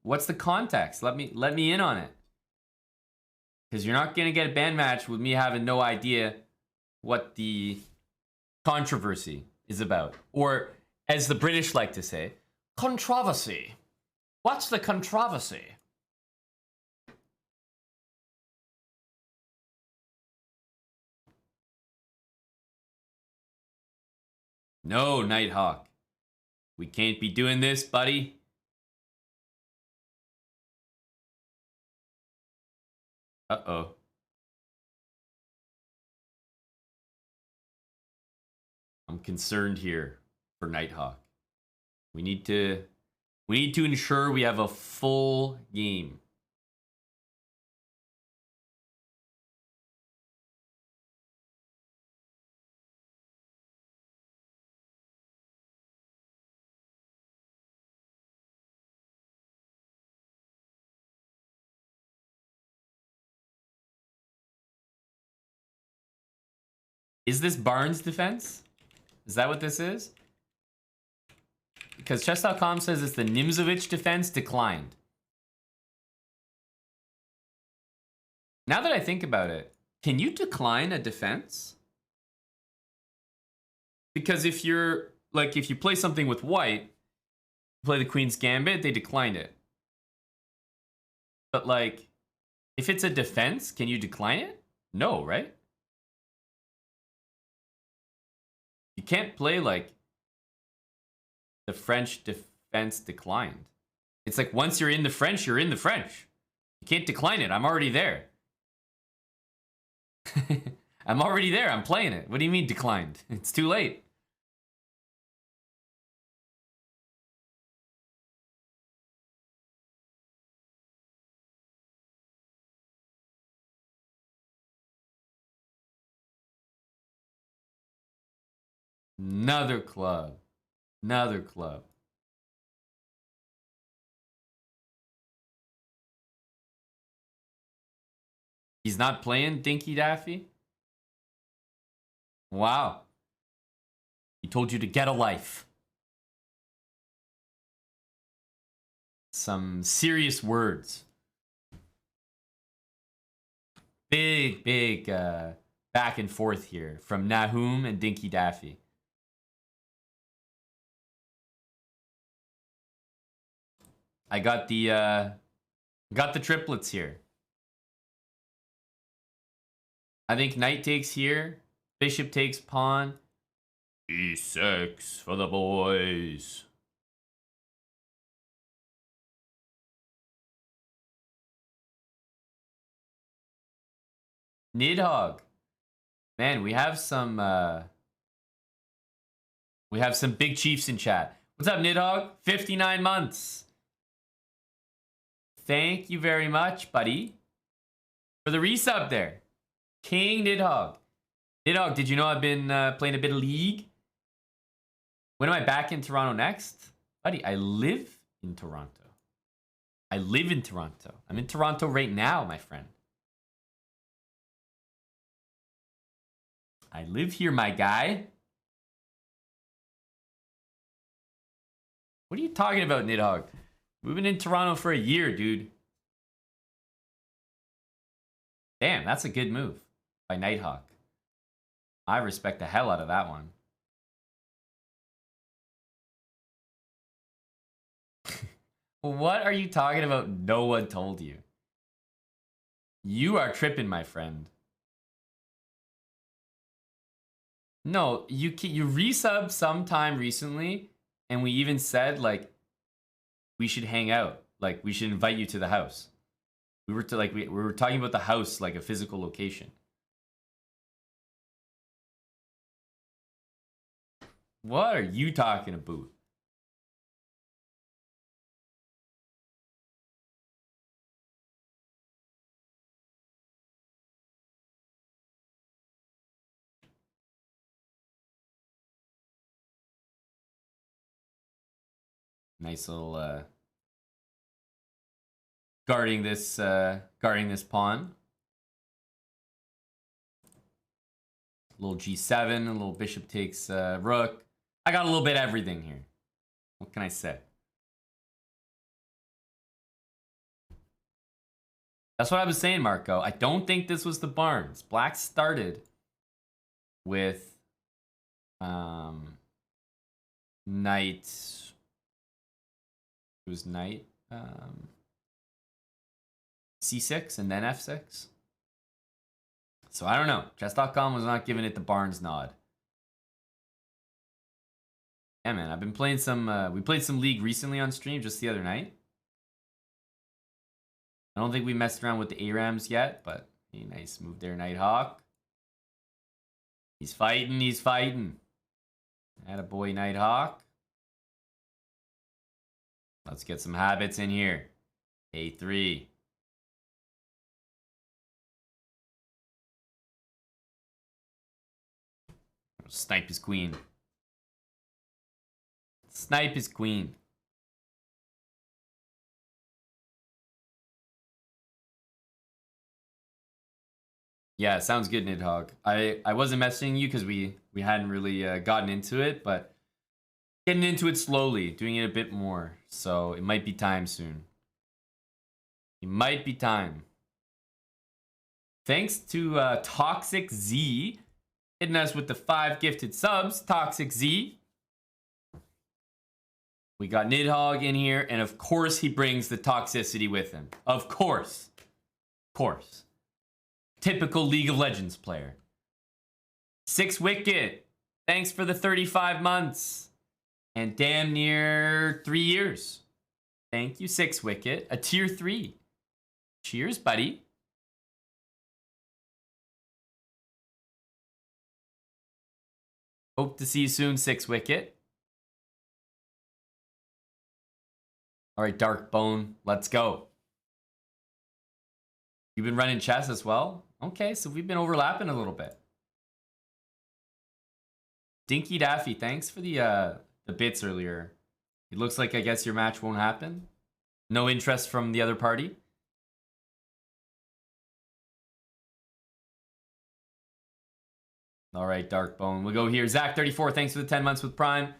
What's the context? Let me in on it. Because you're not going to get a band match with me having no idea what the controversy is about. Or, as the British like to say, controversy. What's the controversy? No, Nighthawk. We can't be doing this, buddy. Uh-oh. I'm concerned here for Nighthawk. We need to ensure we have a full game. Is this Barnes' defense? Is that what this is? Because chess.com says it's the Nimzovich defense declined. Now that I think about it, can you decline a defense? Because if you play something with white, play the Queen's Gambit, they decline it. But like, if it's a defense, can you decline it? No, right? You can't play like the French defense declined. It's like once you're in the French, you're in the French. You can't decline it. I'm already there. I'm already there. I'm playing it. What do you mean declined? It's too late. Another club. Another club. He's not playing Dinky Daffy? Wow. He told you to get a life. Some serious words. Big back and forth here from Nahum and Dinky Daffy. I got the triplets here. I think knight takes here, bishop takes pawn. E6 for the boys. Nidhogg. Man, we have some big chiefs in chat. What's up, Nidhogg? 59 months. Thank you very much, buddy, for the resub there. King Nidhogg. Nidhogg, did you know I've been playing a bit of League? When am I back in Toronto next? Buddy, I live in Toronto. I live in Toronto. I'm in Toronto right now, my friend. I live here, my guy. What are you talking about, Nidhogg? We've been in Toronto for a year, dude. Damn, that's a good move by Nighthawk. I respect the hell out of that one. What are you talking about? No one told you. You are tripping, my friend. No, you resubbed sometime recently, and we even said like we should hang out. Like we should invite you to the house. We were we were talking about the house like a physical location. What are you talking about? Nice little guarding this pawn. Little g7, a little bishop takes rook. I got a little bit of everything here. What can I say? That's what I was saying, Marco. I don't think this was the Barnes. Black started with knight. It was knight c6 and then f6. So I don't know. Chess.com was not giving it the Barnes nod. Yeah, man. I've been playing some. We played some League recently on stream just the other night. I don't think we messed around with the ARAMs yet, but hey, nice move there, Nighthawk. He's fighting. He's fighting. Attaboy, Nighthawk. Let's get some habits in here. A3. Snipe his queen. Snipe his queen. Yeah, sounds good, Nidhogg. I wasn't messaging you because we hadn't really gotten into it, but getting into it slowly, doing it a bit more. So it might be time soon. It might be time. Thanks to Toxic Z hitting us with the 5 gifted subs. Toxic Z. We got Nidhogg in here, and of course he brings the toxicity with him. Of course. Of course. Typical League of Legends player. 6 Wicket. Thanks for the 35 months. And damn near 3 years. Thank you, 6 Wicket. A tier 3. Cheers, buddy. Hope to see you soon, 6 Wicket. All right, Dark Bone, let's go. You've been running chess as well? Okay, so we've been overlapping a little bit. Dinky Daffy, thanks for the bits earlier. It looks like I guess your match won't happen. No interest from the other party. All right, Dark Bone. We'll go here. Zach34, thanks for the 10 months with Prime.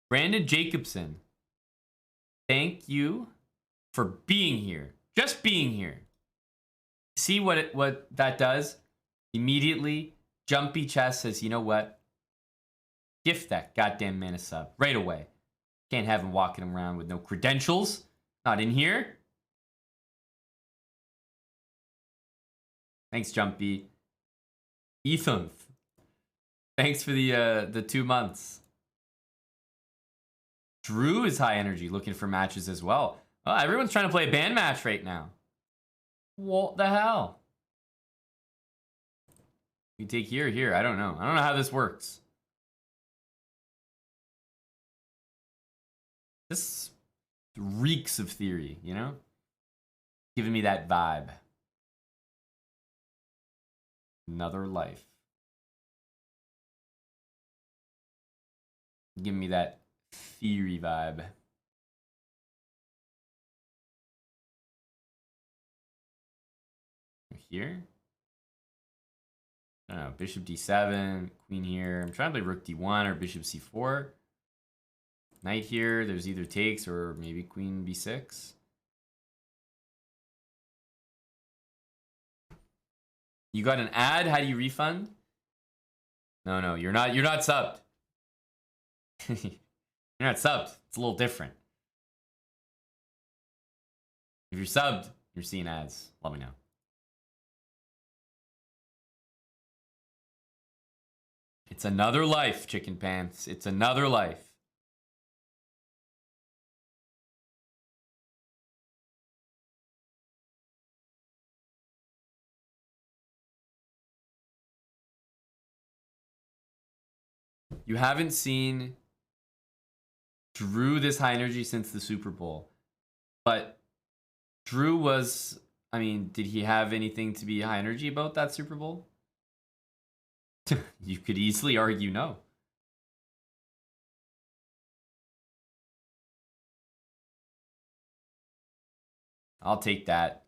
Brandon Jacobson, thank you for being here. Just being here. See what that does? Immediately, Jumpy Chess says, you know what? Gift that goddamn man a sub right away. Can't have him walking around with no credentials. Not in here. Thanks, Jumpy. Ethan, thanks for the 2 months. Drew is high energy, looking for matches as well. Oh, everyone's trying to play a band match right now. What the hell? You take here. I don't know. I don't know how this works. This reeks of theory, you know? Giving me that vibe. Another life. Giving me that theory vibe. Here? I don't know. Bishop d7, queen here. I'm trying to play rook d1 or bishop c4. Knight here. There's either takes or maybe queen b6. You got an ad? How do you refund? No, you're not subbed. You're not subbed. It's a little different. If you're subbed, you're seeing ads. Let me know. It's another life, Chicken Pants. It's another life. You haven't seen Drew this high energy since the Super Bowl. But Drew was, I mean, did he have anything to be high energy about that Super Bowl? You could easily argue no. I'll take that.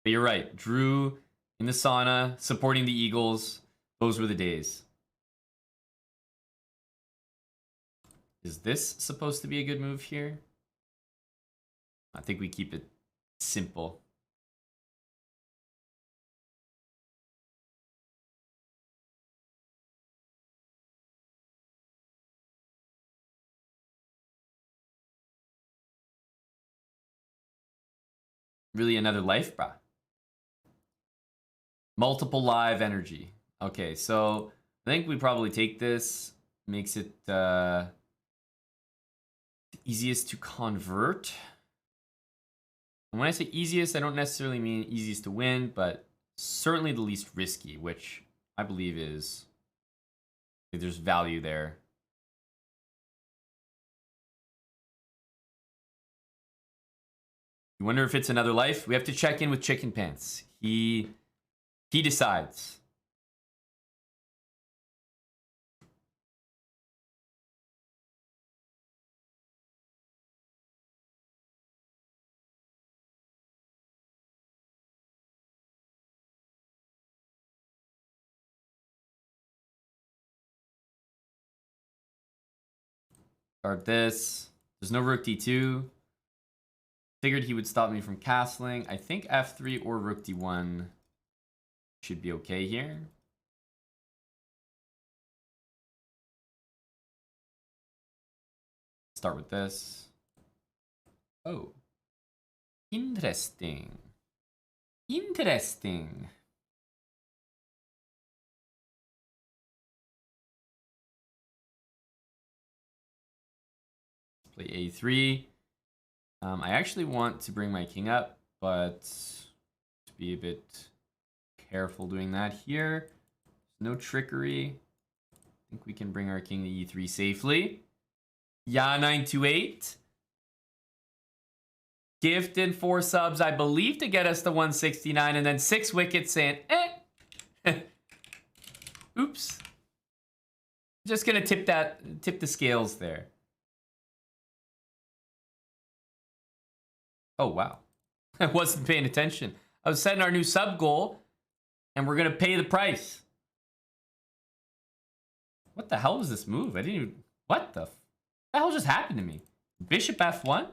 But you're right. Drew in the sauna, supporting the Eagles. Those were the days. Is this supposed to be a good move here? I think we keep it simple. Really another life, brah. Multiple live energy. Okay, so I think we probably take this. Makes it easiest to convert. And when I say easiest, I don't necessarily mean easiest to win, but certainly the least risky, which I believe is there's value there. You wonder if it's another life? We have to check in with Chicken Pants. He decides. Guard this. There's no rook d2. Figured he would stop me from castling. I think f3 or rook d1 should be okay here. Start with this. Oh. Interesting. Interesting. Play a3. I actually want to bring my king up, but to be a bit careful doing that here. No trickery. I think we can bring our king to e3 safely. Yeah, 928. Gifted 4 subs, I believe, to get us to 169, and then 6 wickets saying, eh. Oops. Just gonna tip the scales there. Oh, wow. I wasn't paying attention. I was setting our new sub goal, and we're going to pay the price. What the hell was this move? I didn't even... What the hell just happened to me? Bishop f1?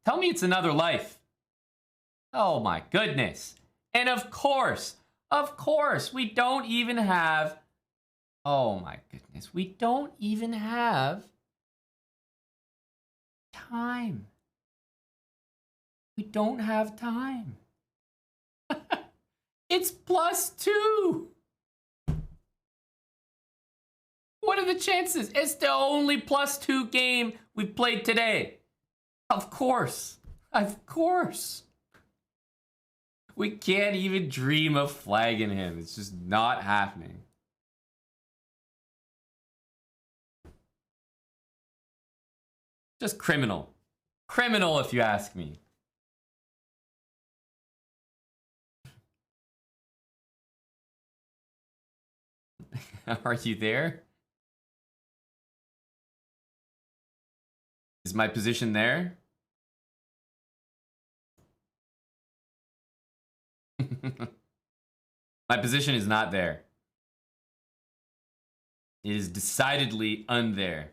Tell me it's another life. Oh, my goodness. And of course, we don't even have... Oh, my goodness. We don't even have time. We don't have time. It's +2. What are the chances? It's the only +2 game we've played today. Of course. Of course. We can't even dream of flagging him. It's just not happening. Just criminal. Criminal, if you ask me. Are you there? Is my position there? My position is not there. It is decidedly unthere.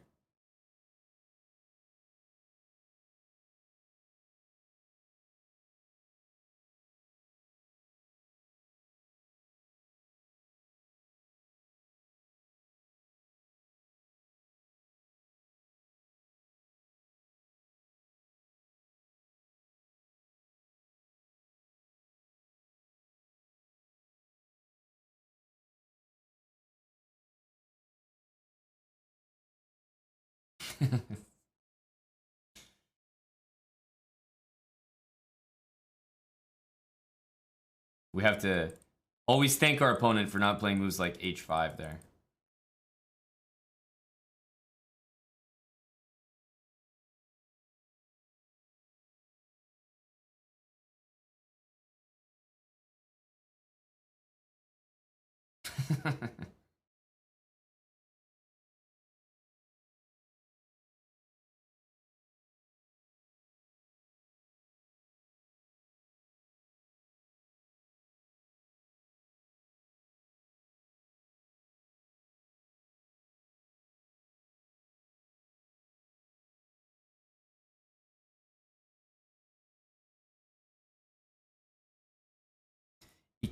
We have to always thank our opponent for not playing moves like h5 there.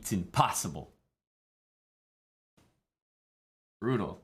It's impossible. Brutal.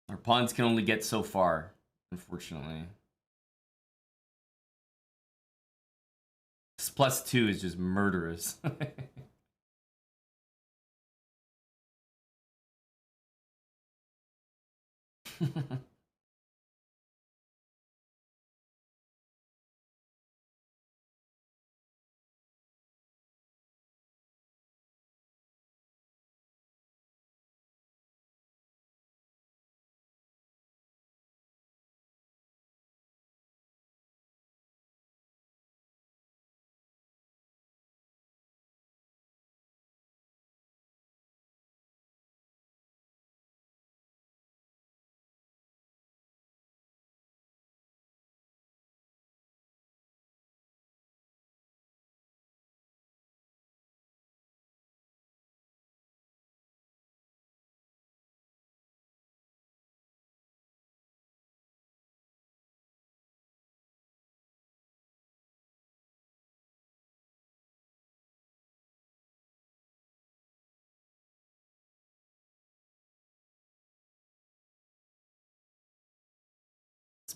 Our pawns can only get so far, unfortunately. This +2 is just murderous.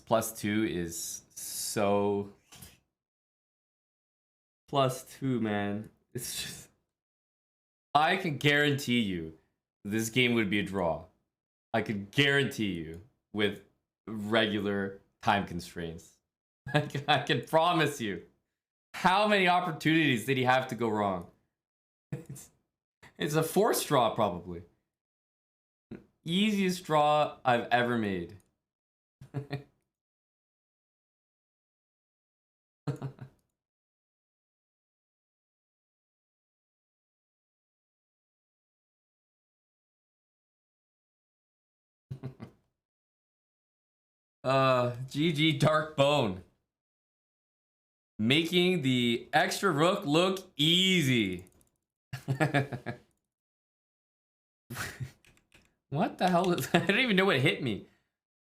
+2 is so +2, man. It's just, I can guarantee you this game would be a draw. I could guarantee you with regular time constraints. I can promise you. How many opportunities did he have to go wrong? It's a forced draw, probably. Easiest draw I've ever made. GG Dark Bone. Making the extra rook look easy. What the hell? I don't even know what hit me.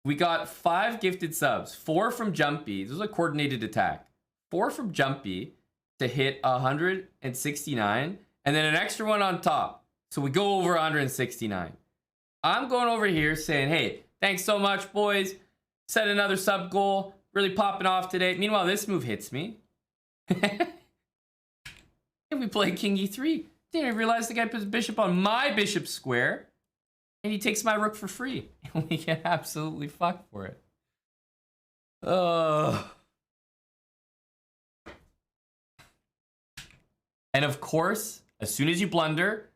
We got 5 gifted subs, 4 from Jumpy. This was a coordinated attack. 4 from Jumpy to hit 169, and then an extra one on top. So we go over 169. I'm going over here saying, hey, thanks so much, boys. Set another sub goal. Really popping off today. Meanwhile, this move hits me. And we play King E3. Didn't realize the guy puts bishop on my bishop square. And he takes my rook for free. And we get absolutely fucked for it. And of course, as soon as you blunder,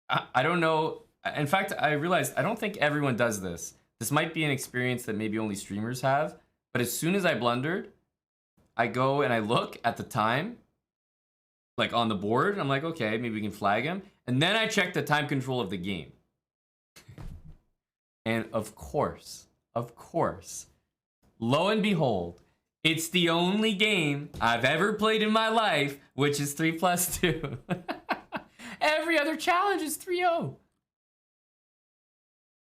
I don't know. In fact, I realized I don't think everyone does this. This might be an experience that maybe only streamers have. But as soon as I blundered, I go and I look at the time, like on the board. I'm like, okay, maybe we can flag him. And then I check the time control of the game. And of course, lo and behold, it's the only game I've ever played in my life, which is 3+2. Every other challenge is 3-0.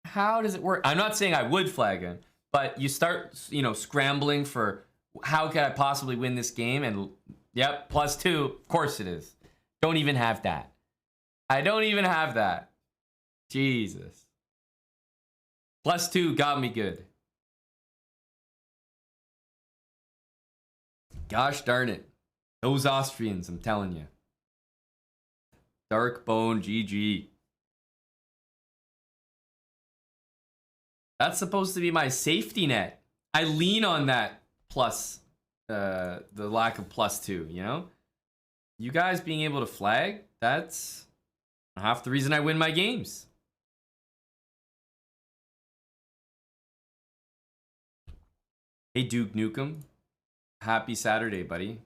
How does it work? I'm not saying I would flag him, but you start, scrambling for how could I possibly win this game? And yep, +2, of course it is. Don't even have that. I don't even have that. Jesus. +2 got me good. Gosh darn it. Those Austrians, I'm telling you. Dark Bone GG. That's supposed to be my safety net. I lean on that plus the lack of +2, you know? You guys being able to flag, that's half the reason I win my games. Hey, Duke Nukem. Happy Saturday, buddy.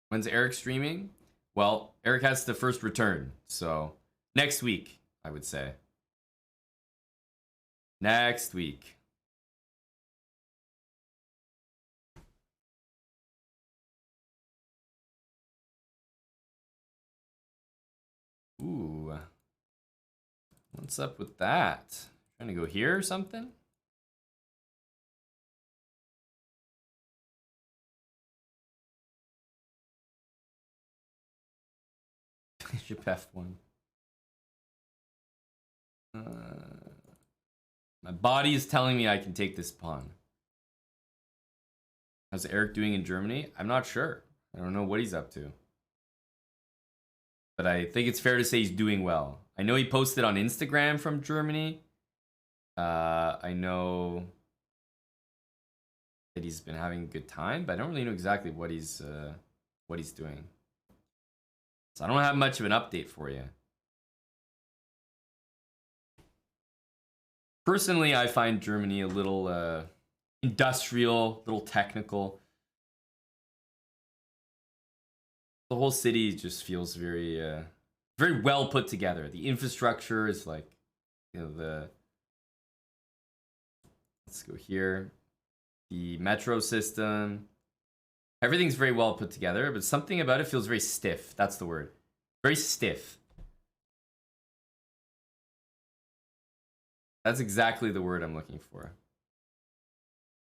When's Eric streaming? Well, Eric has the first return, so next week, I would say. Next week. Ooh. What's up with that? Trying to go here or something? Bishop F1. My body is telling me I can take this pawn. How's Eric doing in Germany? I'm not sure. I don't know what he's up to. But I think it's fair to say he's doing well. I know he posted on Instagram from Germany. I know that he's been having a good time, but I don't really know exactly what he's doing. So I don't have much of an update for you. Personally, I find Germany a little industrial, a little technical. The whole city just feels very, very well put together. The infrastructure is like, you know, let's go here. The metro system. Everything's very well put together, but something about it feels very stiff. That's the word. Very stiff. That's exactly the word I'm looking for.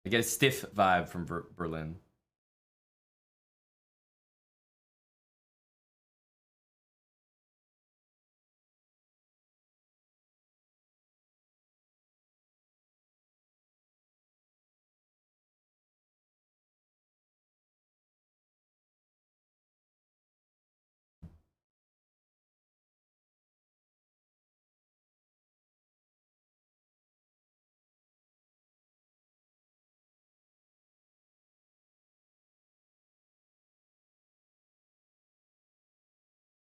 I get a stiff vibe from Berlin.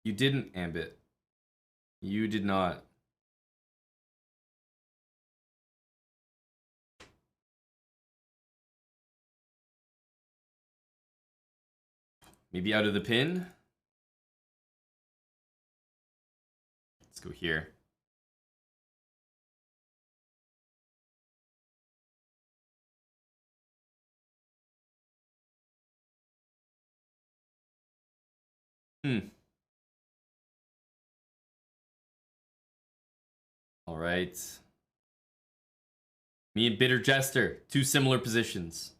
You didn't, Ambit. You did not. Maybe out of the pin. Let's go here. All right. Me and Bitter Jester, two similar positions.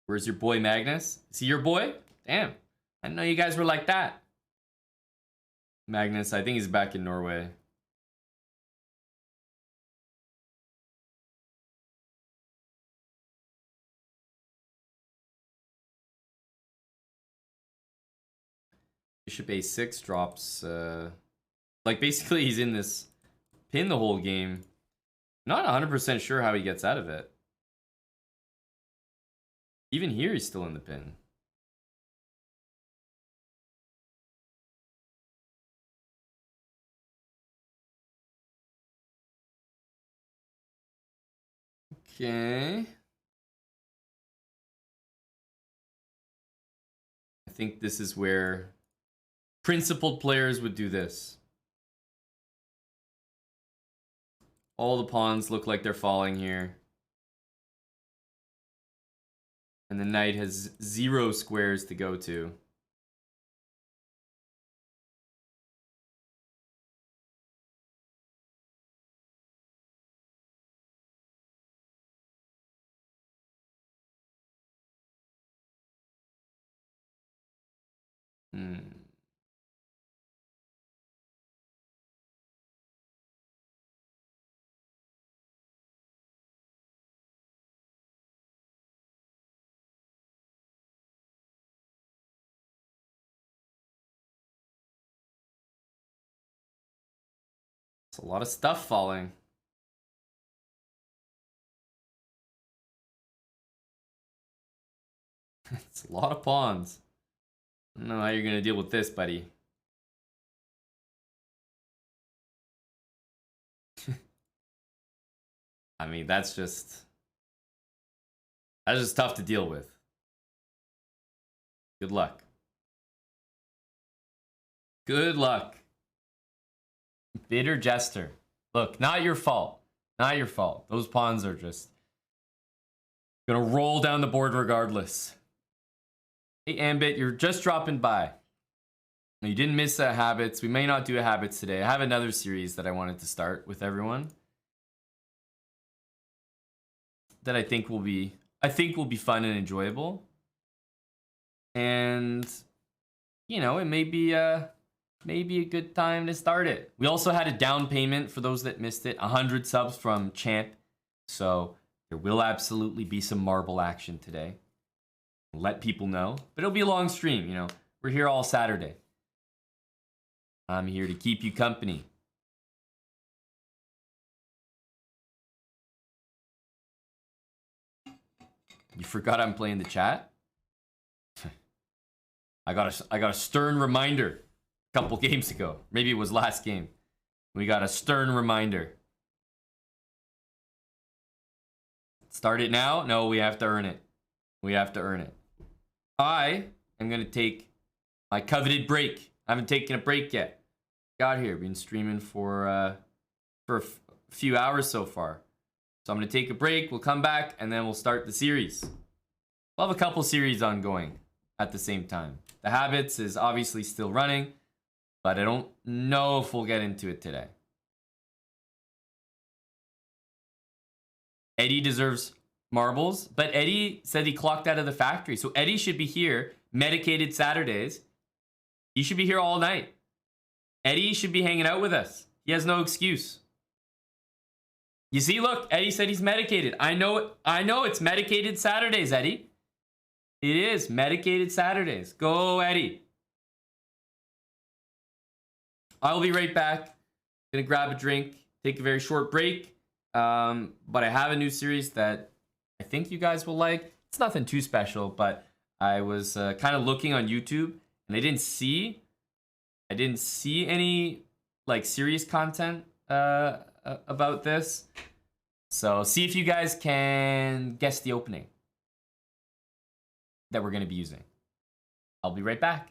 Where's your boy Magnus? Is he your boy? Damn. I didn't know you guys were like that. Magnus, I think he's back in Norway. Bishop a6 drops, like basically he's in this pin the whole game. Not 100% sure how he gets out of it. Even here, he's still in the pin. Okay. I think this is where principled players would do this. All the pawns look like they're falling here. And the knight has 0 squares to go to. It's a lot of stuff falling. It's a lot of pawns. I don't know how you're gonna deal with this, buddy. I mean, that's just tough to deal with. Good luck. Good luck. Bitter jester. Look, not your fault. Not your fault. Those pawns are just gonna roll down the board regardless. Hey, Ambit, you're just dropping by. You didn't miss habits. We may not do a habits today. I have another series that I wanted to start with everyone that I think will be fun and enjoyable. And you know, it may be a good time to start it. We also had a down payment for those that missed it, 100 subs from Champ. So there will absolutely be some marble action today. Let people know, but it'll be a long stream. You know, we're here all Saturday. I'm here to keep you company. You forgot I'm playing the chat? I got a stern reminder a couple games ago. Maybe it was last game. We got a stern reminder. Start it now? No, we have to earn it. We have to earn it. I am going to take my coveted break. I haven't taken a break yet. Got here. Been streaming for a few hours so far. So I'm going to take a break. We'll come back and then we'll start the series. We'll have a couple series ongoing at the same time. The Habits is obviously still running, but I don't know if we'll get into it today. Eddie deserves marbles, but Eddie said he clocked out of the factory. So Eddie should be here, medicated Saturdays. He should be here all night. Eddie should be hanging out with us. He has no excuse. You see, look, Eddie said he's medicated. I know it's medicated Saturdays, Eddie. It is medicated Saturdays. Go, Eddie. I'll be right back. Gonna grab a drink, take a very short break. But I have a new series that I think you guys will like. It's nothing too special, but I was kind of looking on YouTube and I didn't see any like serious content about this. So see if you guys can guess the opening that we're going to be using. I'll be right back.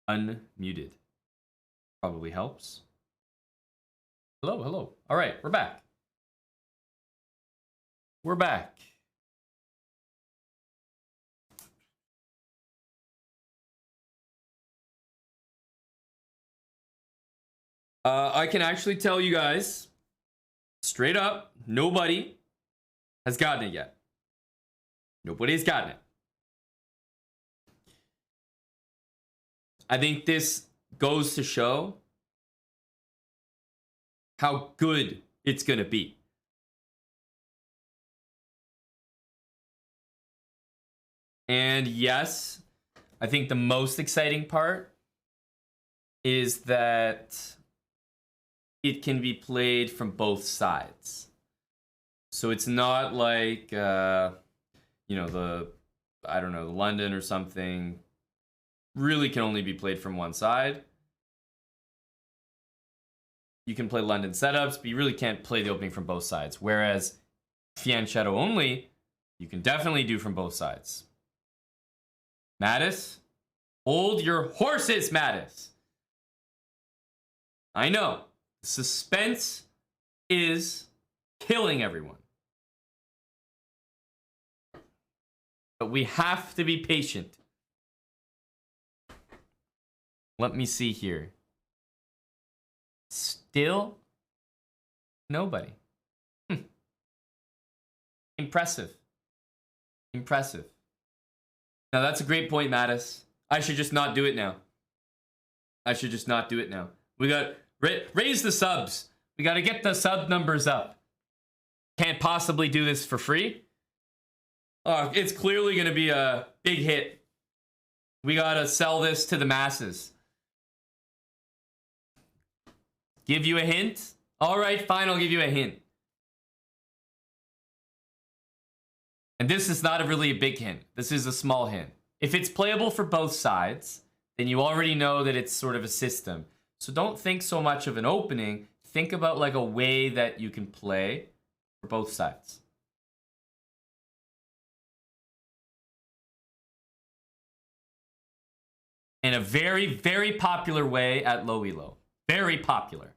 unmuted. Probably helps. Hello, hello. All right, we're back. We're back. I can actually tell you guys straight up, nobody has gotten it yet. Nobody's gotten it. I think this goes to show how good it's going to be. And yes, I think the most exciting part is that it can be played from both sides. So it's not like, you know, the London or something really can only be played from one side. You can play London setups, but you really can't play the opening from both sides. Whereas Fian Shadow only, you can definitely do from both sides. Mattis, hold your horses, Mattis. I know, suspense is killing everyone. But we have to be patient. Let me see here. Still nobody. Impressive. Impressive. Now that's a great point, Mattis. I should just not do it now. I should just not do it now. We got raise the subs. We got to get the sub numbers up. Can't possibly do this for free. Oh, it's clearly going to be a big hit. We got to sell this to the masses. Give you a hint? All right, fine, I'll give you a hint. And this is not really a big hint. This is a small hint. If it's playable for both sides, then you already know that it's sort of a system. So don't think so much of an opening. Think about like a way that you can play for both sides. In a very, very popular way at low elo. Very popular.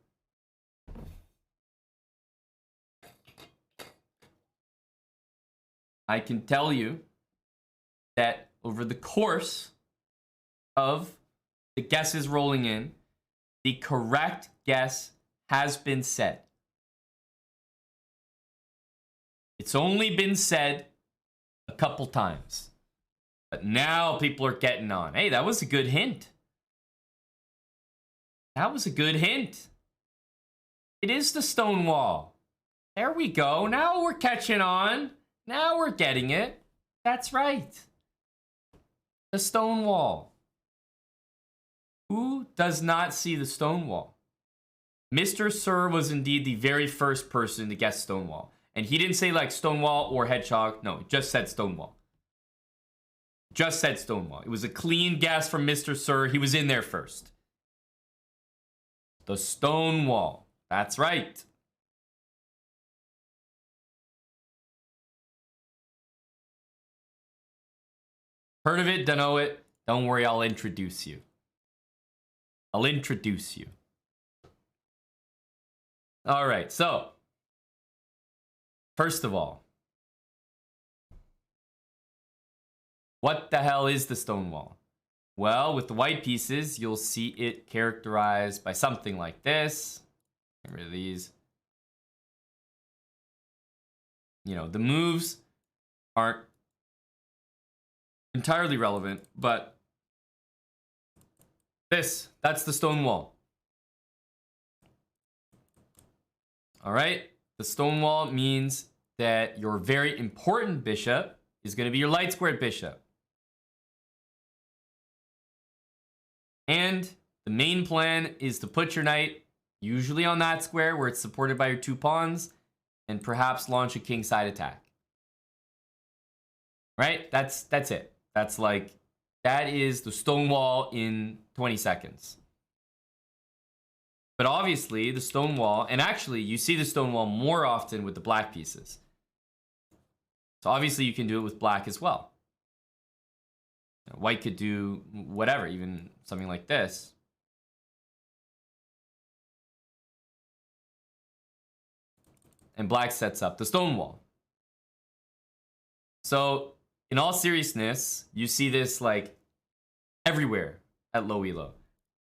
I can tell you that over the course of the guesses rolling in, the correct guess has been said. It's only been said a couple times. But now people are getting on. Hey, that was a good hint. That was a good hint. It is the stone wall. There we go. Now we're catching on. Now we're getting it. That's right. The stone wall. Who does not see the stone wall? Mr. Sir was indeed the very first person to guess Stonewall. And he didn't say like Stonewall or Hedgehog. No, he just said Stonewall. Just said Stonewall. It was a clean guess from Mr. Sir. He was in there first. The Stonewall. That's right. Heard of it, don't know it. Don't worry, I'll introduce you. I'll introduce you. All right, so first of all, what the hell is the stone wall? Well, with the white pieces, you'll see it characterized by something like this. Get rid of these. You know, the moves aren't entirely relevant, but that's the stone wall. All right, the stone wall means that your very important bishop is going to be your light squared bishop. And the main plan is to put your knight usually on that square where it's supported by your two pawns and perhaps launch a kingside attack. Right? That's it. That's like, that is the stone wall in 20 seconds. But obviously the stone wall, and actually you see the stone wall more often with the black pieces. So obviously you can do it with black as well. White could do whatever, even something like this. And black sets up the stone wall. So, in all seriousness, you see this like everywhere at low elo.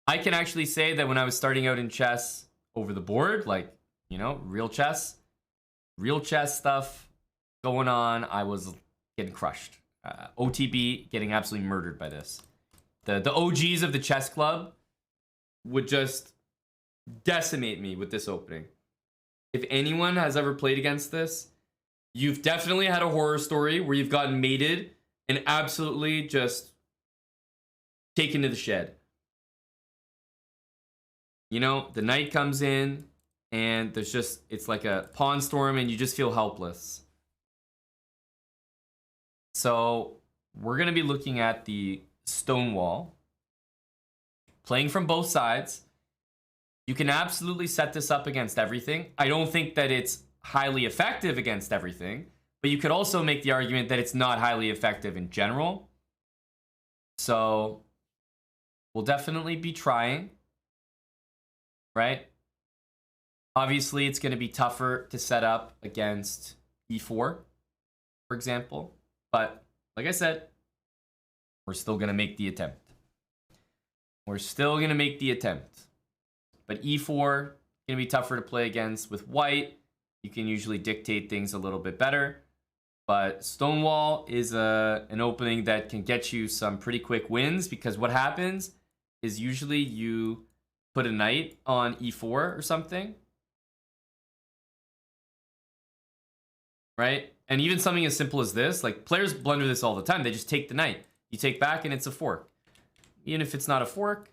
I can actually say that when I was starting out in chess over the board, like, you know, real chess stuff going on, I was getting crushed. OTB getting absolutely murdered by this. The OGs of the chess club would just decimate me with this opening. If anyone has ever played against this, you've definitely had a horror story where you've gotten mated and absolutely just taken to the shed. You know, the knight comes in and there's just, it's like a pawn storm and you just feel helpless. So we're going to be looking at the stone wall, playing from both sides. You can absolutely set this up against everything. I don't think that it's highly effective against everything, but you could also make the argument that it's not highly effective in general. So we'll definitely be trying, right? Obviously, it's going to be tougher to set up against e4, for example. But like I said, we're still going to make the attempt. We're still going to make the attempt. But e4 going to be tougher to play against. With white, you can usually dictate things a little bit better. But Stonewall is an opening that can get you some pretty quick wins, because what happens is usually you put a knight on e4 or something. Right? And even something as simple as this, like players blunder this all the time. They just take the knight. You take back and it's a fork. Even if it's not a fork,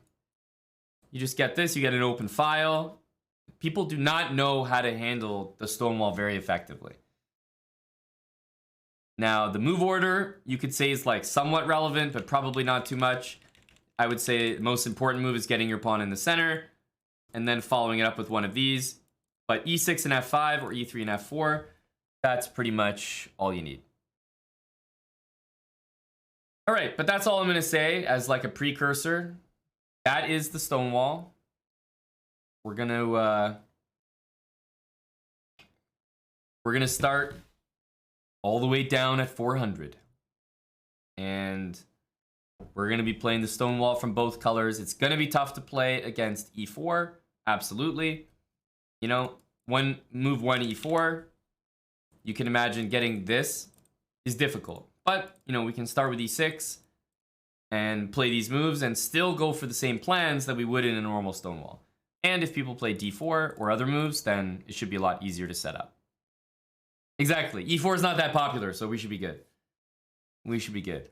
you just get this, you get an open file. People do not know how to handle the Stonewall very effectively. Now, the move order, you could say is like somewhat relevant, but probably not too much. I would say the most important move is getting your pawn in the center and then following it up with one of these. But e6 and f5 or e3 and f4, that's pretty much all you need. All right, but that's all I'm going to say as like a precursor. That is the Stonewall. We're going to start all the way down at 400. And we're going to be playing the Stonewall from both colors. It's going to be tough to play against e4. Absolutely. You know, move 1 e4. You can imagine getting this is difficult. But, you know, we can start with e6 and play these moves and still go for the same plans that we would in a normal Stonewall. And if people play d4 or other moves, then it should be a lot easier to set up. Exactly. e4 is not that popular, so we should be good. We should be good.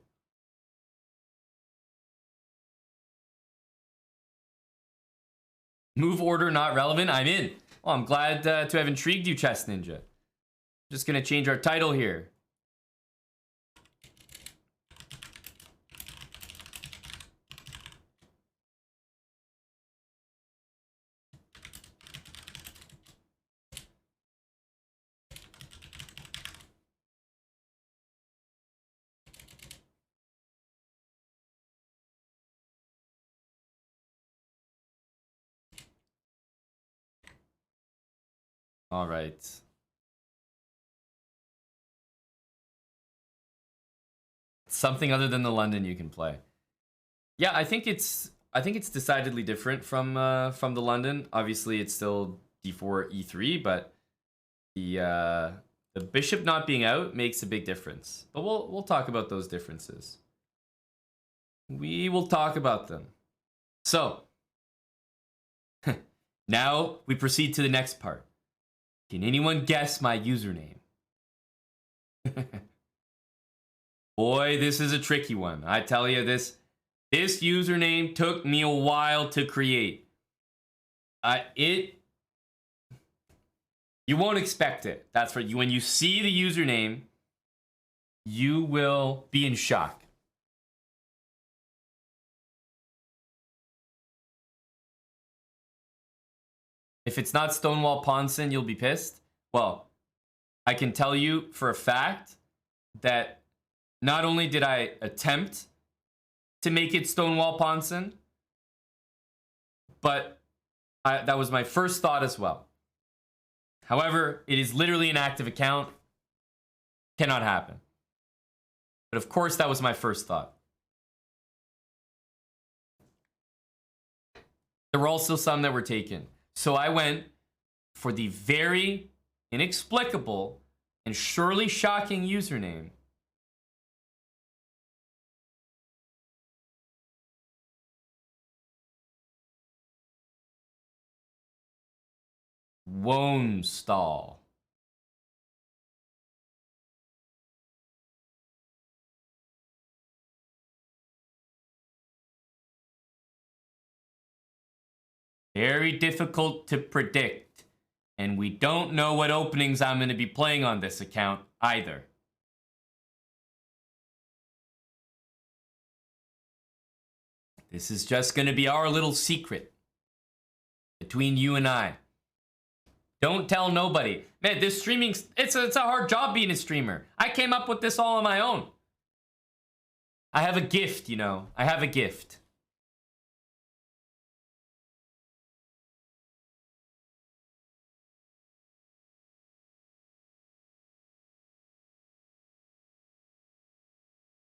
Move order not relevant? I'm in. Well, I'm glad to have intrigued you, Chess Ninja. Just going to change our title here. All right. Something other than the London you can play. Yeah, I think it's decidedly different from the London. Obviously, it's still d4, e3, but the bishop not being out makes a big difference. But we'll talk about those differences. We will talk about them. So now we proceed to the next part. Can anyone guess my username? Boy, this is a tricky one. I tell you, this username took me a while to create. You won't expect it. That's right. When you see the username, you will be in shock. If it's not Stonewall Ponson, you'll be pissed. Well, I can tell you for a fact that not only did I attempt to make it Stonewall Ponson. But that was my first thought as well. However, it is literally an active account. Cannot happen. But of course, that was my first thought. There were also some that were taken. So I went for the very inexplicable and surely shocking username. Wonstall. Very difficult to predict. And we don't know what openings I'm going to be playing on this account either. This is just going to be our little secret between you and I. Don't tell nobody. Man, this streaming, it's a hard job being a streamer. I came up with this all on my own. I have a gift, you know. I have a gift.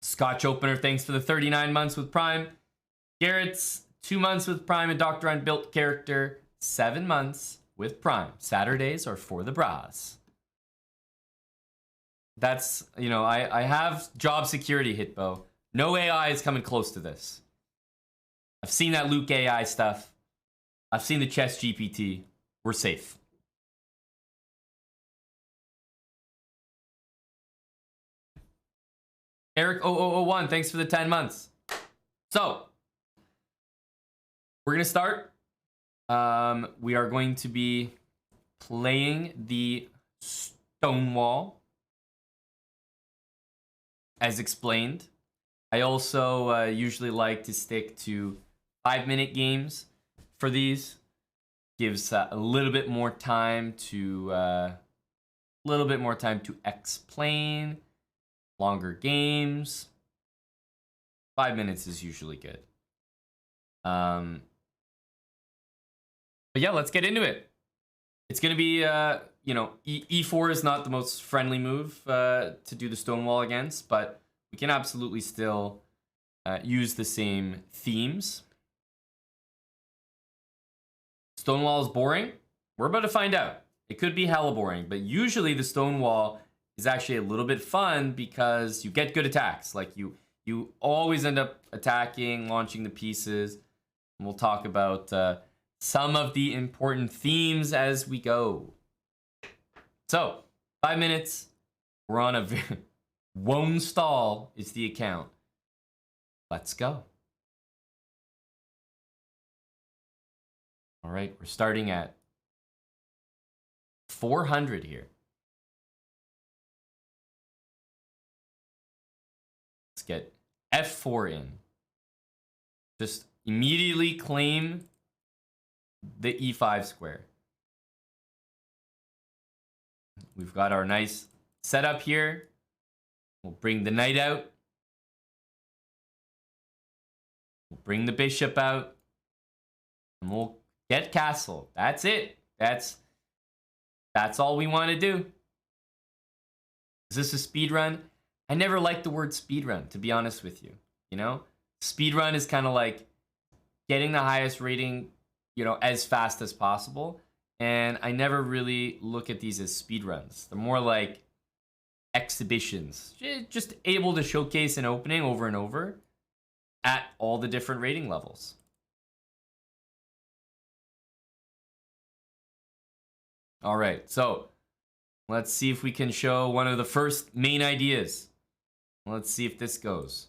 Scotch Opener, thanks for the 39 months with Prime. Garrett's 2 months with Prime and Dr. Unbuilt character, 7 months with Prime. Saturdays are for the bras. That's, you know, I have job security, Hitbo. No AI is coming close to this. I've seen that Luke AI stuff. I've seen the Chess GPT. We're safe. Eric 0001, thanks for the 10 months. So, we're going to start. We are going to be playing the Stonewall, as explained. I also usually like to stick to 5-minute games for these. Gives a little bit more time to explain. Longer games. 5 minutes is usually good. But yeah, let's get into it. It's going to be, you know, E4 is not the most friendly move to do the Stonewall against, but we can absolutely still use the same themes. Stonewall is boring. We're about to find out. It could be hella boring, but usually the Stonewall is actually a little bit fun because you get good attacks. Like you always end up attacking, launching the pieces. And we'll talk about some of the important themes as we go. So, 5 minutes. We're on a Wonstall is the account. Let's go. All right, we're starting at 400 here. Let's get F4 in. Just immediately claim the E5 square. We've got our nice setup here. We'll bring the knight out. We'll bring the bishop out. And we'll get castle. That's it. That's all we want to do. Is this a speed run? I never liked the word speed run, to be honest with you. You know, speed run is kind of like getting the highest rating, you know, as fast as possible. And I never really look at these as speed runs. They're more like exhibitions, just able to showcase an opening over and over at all the different rating levels. All right, so let's see if we can show one of the first main ideas. Let's see if this goes.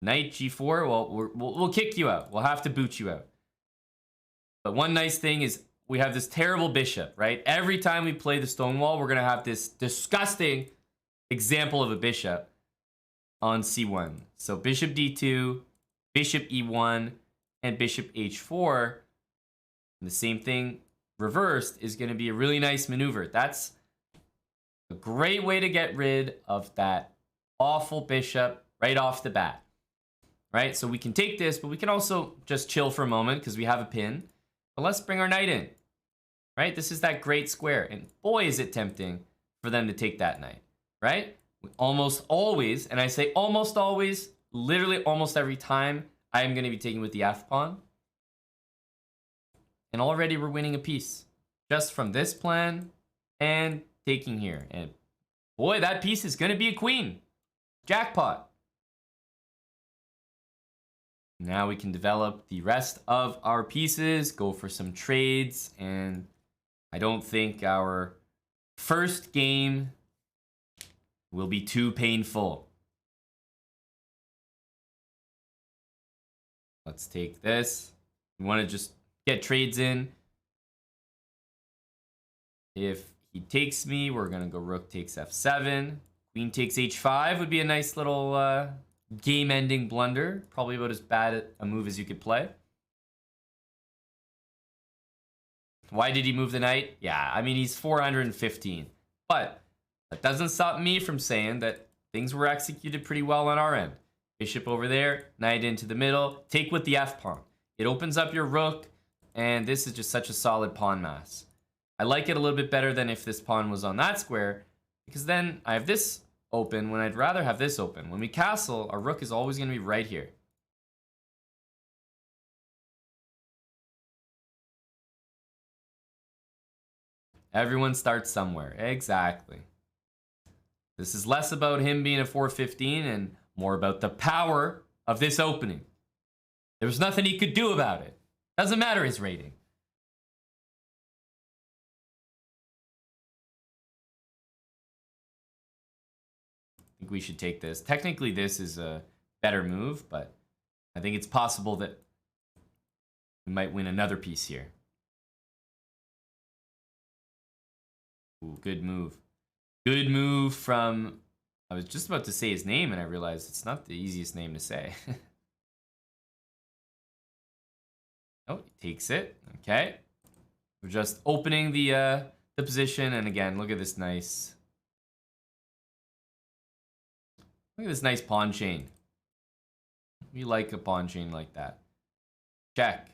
Knight G4, well, we'll kick you out. We'll have to boot you out. But one nice thing is we have this terrible bishop, right? Every time we play the Stonewall, we're going to have this disgusting example of a bishop on C1. So bishop D2, bishop E1, and bishop H4. And the same thing reversed is going to be a really nice maneuver. That's a great way to get rid of that awful bishop right off the bat. right? So we can take this, but we can also just chill for a moment because we have a pin. But let's bring our knight in, right? This is that great square. And boy, is it tempting for them to take that knight, right? Almost always, and I say almost always, literally almost every time, I am going to be taking with the f-pawn. And already we're winning a piece just from this plan and taking here. And boy, that piece is going to be a queen. Jackpot. Now we can develop the rest of our pieces, go for some trades, and I don't think our first game will be too painful. Let's take this. We want to just get trades in. If he takes me, we're going to go rook takes f7. Queen takes h5 would be a nice little game-ending blunder. Probably about as bad a move as you could play. Why did he move the knight? Yeah, I mean, he's 415. But that doesn't stop me from saying that things were executed pretty well on our end. Bishop over there, knight into the middle. Take with the f-pawn. It opens up your rook, and this is just such a solid pawn mass. I like it a little bit better than if this pawn was on that square, because then I have this open when I'd rather have this open. When we castle, our rook is always going to be right here. Everyone starts somewhere. Exactly. This is less about him being a 415 and more about the power of this opening. There was nothing he could do about it. Doesn't matter his rating. I think we should take this. Technically, this is a better move, but I think it's possible that we might win another piece here. Ooh, good move. Good move from... I was just about to say his name, and I realized it's not the easiest name to say. Oh, he takes it. Okay. We're just opening the position, and again, look at this nice... Look at this nice pawn chain. We like a pawn chain like that. Check.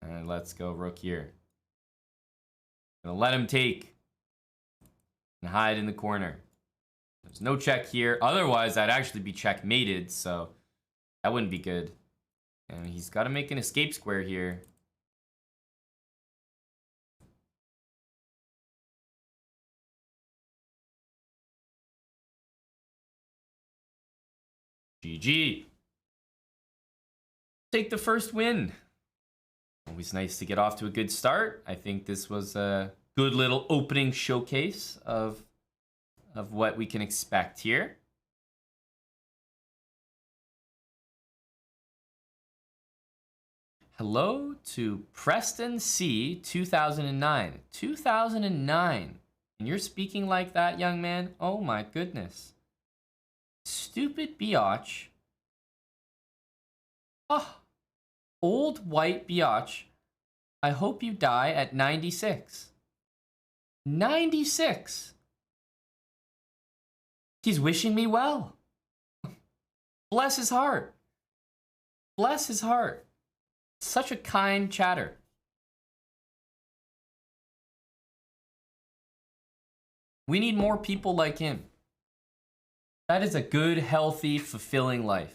And let's go rook here. Gonna let him take and hide in the corner. There's no check here. Otherwise, I'd actually be checkmated, so that wouldn't be good. And he's got to make an escape square here. GG. Take the first win. Always nice to get off to a good start. I think this was a good little opening showcase of what we can expect here. Hello to Preston C 2009. 2009. And you're speaking like that, young man? Oh my goodness. Stupid biatch. Oh. Old white biatch, I hope you die at 96. 96! He's wishing me well. Bless his heart. Bless his heart. Such a kind chatter. We need more people like him. That is a good, healthy, fulfilling life.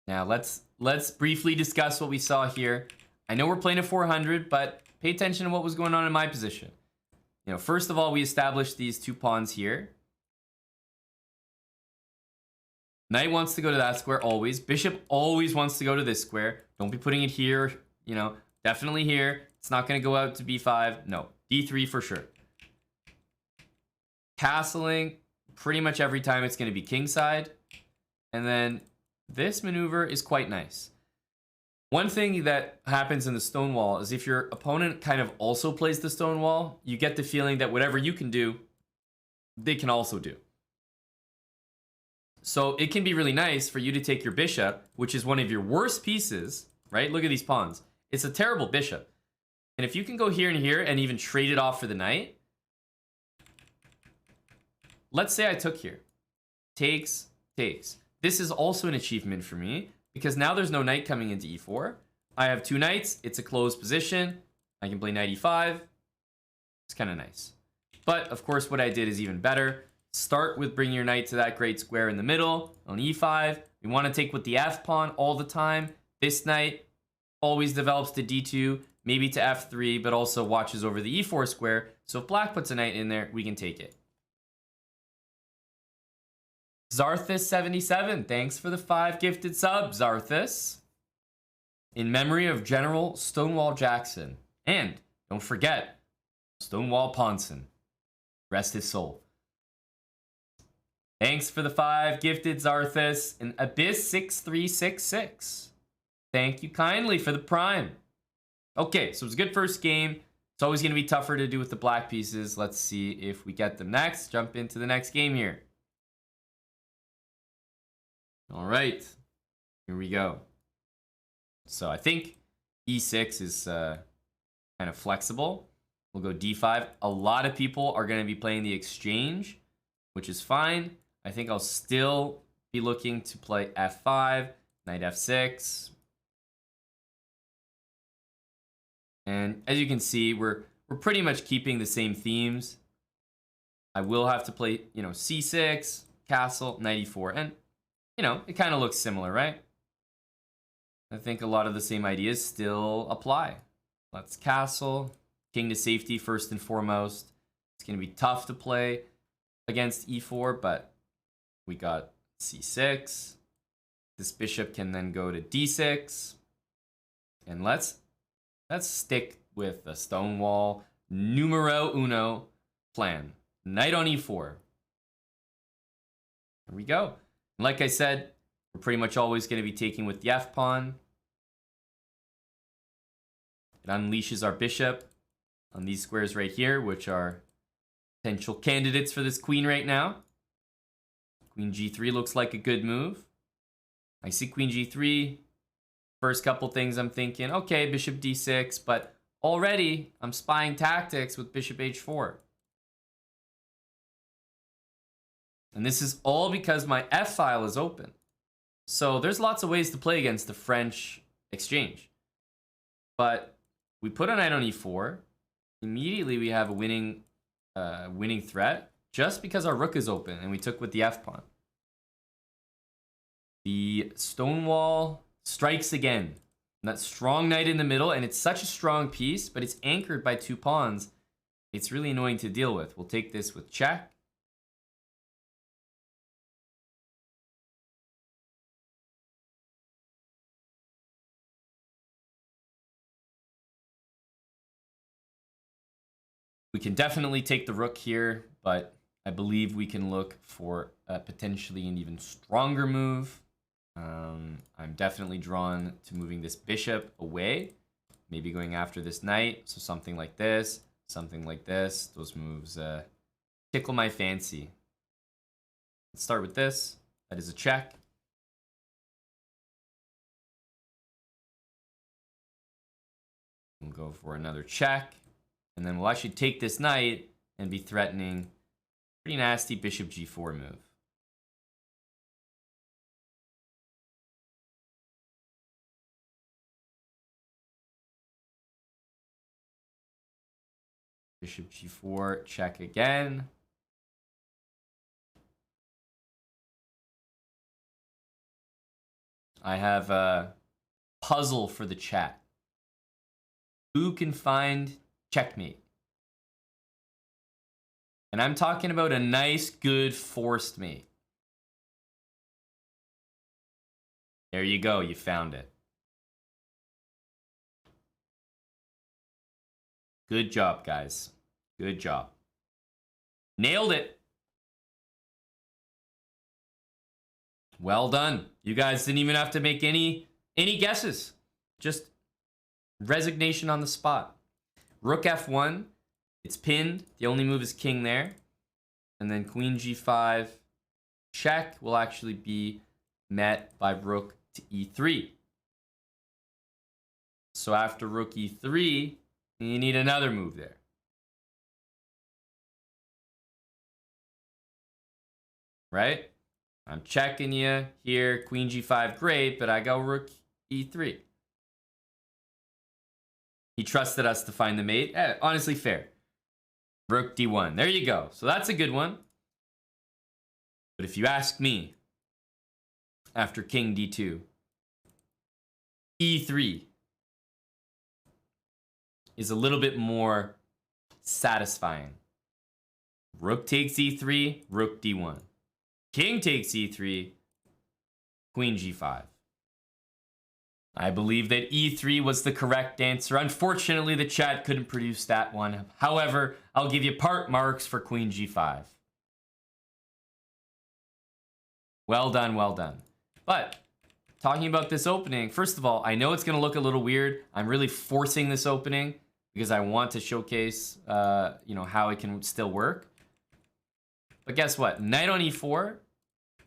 Now let's briefly discuss what we saw here. I know we're playing a 400, but pay attention to what was going on in my position. You know, first of all, we established these two pawns here. Knight wants to go to that square always. Bishop always wants to go to this square. Don't be putting it here, you know, definitely here. It's not going to go out to b5. No, d3 for sure. Castling, pretty much every time it's going to be kingside. And then this maneuver is quite nice. One thing that happens in the stone wall is if your opponent kind of also plays the stone wall, you get the feeling that whatever you can do, they can also do. So it can be really nice for you to take your bishop, which is one of your worst pieces, right? Look at these pawns. It's a terrible bishop. And if you can go here and here and even trade it off for the knight. Let's say I took here. Takes, takes. This is also an achievement for me because now there's no knight coming into e4. I have 2 knights. It's a closed position. I can play knight e5. It's kind of nice. But, of course, what I did is even better. Start with bringing your knight to that great square in the middle on e5. We want to take with the f pawn all the time. This knight always develops to d2, maybe to f3, but also watches over the e4 square. So if black puts a knight in there, we can take it. Zarthus77, thanks for the 5 gifted subs, Zarthus. In memory of General Stonewall Jackson. And, don't forget, Stonewall Ponson. Rest his soul. Thanks for the 5 gifted, Zarthus. And Abyss6366. Thank you kindly for the prime. Okay, so it was a good first game. It's always going to be tougher to do with the black pieces. Let's see if we get them next. Jump into the next game here. All right, here we go. So I think e6 is kind of flexible. We'll go d5. A lot of people are going to be playing the exchange, which is fine. I think I'll still be looking to play f5, knight f6. And as you can see, we're pretty much keeping the same themes. I will have to play, c6, castle, knight e4, and it kind of looks similar, right? I think a lot of the same ideas still apply. Let's castle, king to safety first and foremost. It's going to be tough to play against e4, but we got c6. This bishop can then go to d6. And let's stick with the Stonewall numero uno plan. Knight on e4. There we go. Like I said, we're pretty much always going to be taking with the f-pawn. It unleashes our bishop on these squares right here, which are potential candidates for this queen right now. Queen g3 looks like a good move. I see queen g3. First couple things I'm thinking, okay, bishop d6, but already I'm spying tactics with bishop h4. And this is all because my F file is open. So there's lots of ways to play against the French exchange. But we put a knight on e4. Immediately we have a winning threat just because our rook is open and we took with the F pawn. The Stonewall strikes again. And that strong knight in the middle, and it's such a strong piece, but it's anchored by 2 pawns. It's really annoying to deal with. We'll take this with check. We can definitely take the rook here, but I believe we can look for potentially an even stronger move. I'm definitely drawn to moving this bishop away, maybe going after this knight. So something like this, something like this. Those moves tickle my fancy. Let's start with this. That is a check. We'll go for another check. And then we'll actually take this knight and be threatening pretty nasty bishop g4 move. Bishop g4, check again. I have a puzzle for the chat. Who can find checkmate? And I'm talking about a nice, good forced mate. There you go, you found it. Good job, guys. Good job. Nailed it. Well done. You guys didn't even have to make any guesses. Just resignation on the spot. Rook f1. It's pinned. The only move is king there. And then queen g5 check will actually be met by rook to e3. So after rook e3, you need another move there. Right? I'm checking you here. Queen g5, great, but I go rook e3. He trusted us to find the mate. Honestly, fair. Rook d1. There you go. So that's a good one. But if you ask me, after king d2, e3 is a little bit more satisfying. Rook takes e3, rook d1. King takes e3, queen g5. I believe that e3 was the correct answer. Unfortunately, the chat couldn't produce that one. However, I'll give you part marks for queen g5. Well done, well done. But talking about this opening, first of all, I know it's going to look a little weird. I'm really forcing this opening because I want to showcase, how it can still work. But guess what? Knight on e4,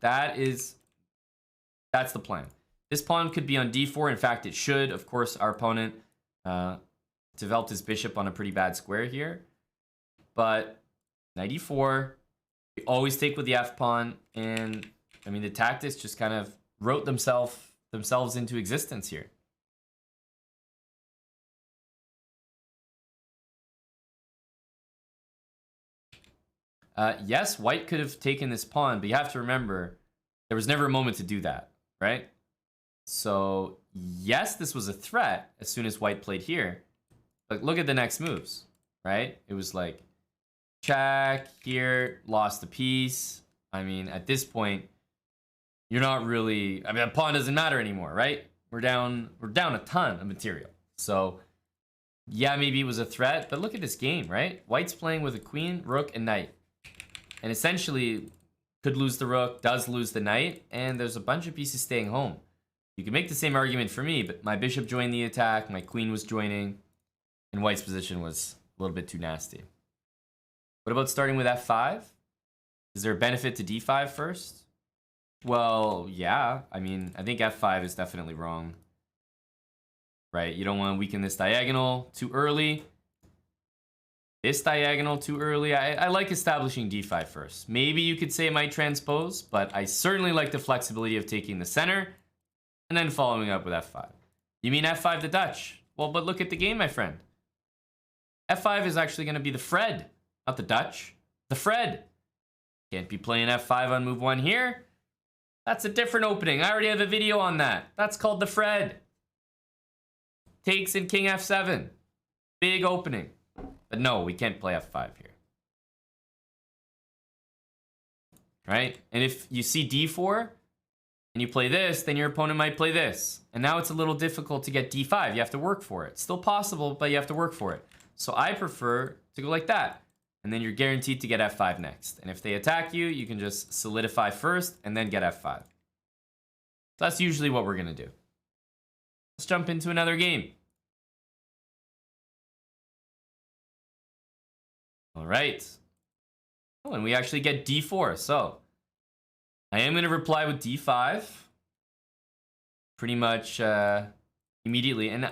that's the plan. This pawn could be on d4. In fact, it should. Of course, our opponent developed his bishop on a pretty bad square here. But knight e4, we always take with the f pawn. And, I mean, the tactics just kind of wrote themselves into existence here. Yes, white could have taken this pawn, but you have to remember, there was never a moment to do that, right? So, yes, this was a threat as soon as white played here. But look at the next moves, right? It was like, check, here, lost a piece. I mean, at this point, you're not really... I mean, a pawn doesn't matter anymore, right? We're down a ton of material. So, yeah, maybe it was a threat, but look at this game, right? White's playing with a queen, rook, and knight. And essentially, could lose the rook, does lose the knight, and there's a bunch of pieces staying home. You can make the same argument for me, but my bishop joined the attack, my queen was joining, and white's position was a little bit too nasty. What about starting with f5? Is there a benefit to d5 first? Well, yeah. I mean, I think f5 is definitely wrong. Right? You don't want to weaken this diagonal too early. This diagonal too early. I like establishing d5 first. Maybe you could say it might transpose, but I certainly like the flexibility of taking the center and then following up with f5. You mean f5 the Dutch? Well, but look at the game, my friend. f5 is actually going to be the Fred, not the Dutch. The Fred. Can't be playing f5 on move 1 here. That's a different opening. I already have a video on that. That's called the Fred. Takes in king f7. Big opening. But no, we can't play f5 here. Right? And if you see d4 and you play this, then your opponent might play this. And now it's a little difficult to get d5. You have to work for it. Still possible, but you have to work for it. So I prefer to go like that. And then you're guaranteed to get f5 next. And if they attack you, you can just solidify first and then get f5. So that's usually what we're going to do. Let's jump into another game. All right. Oh, and we actually get d4. So I am going to reply with d5 pretty much immediately. And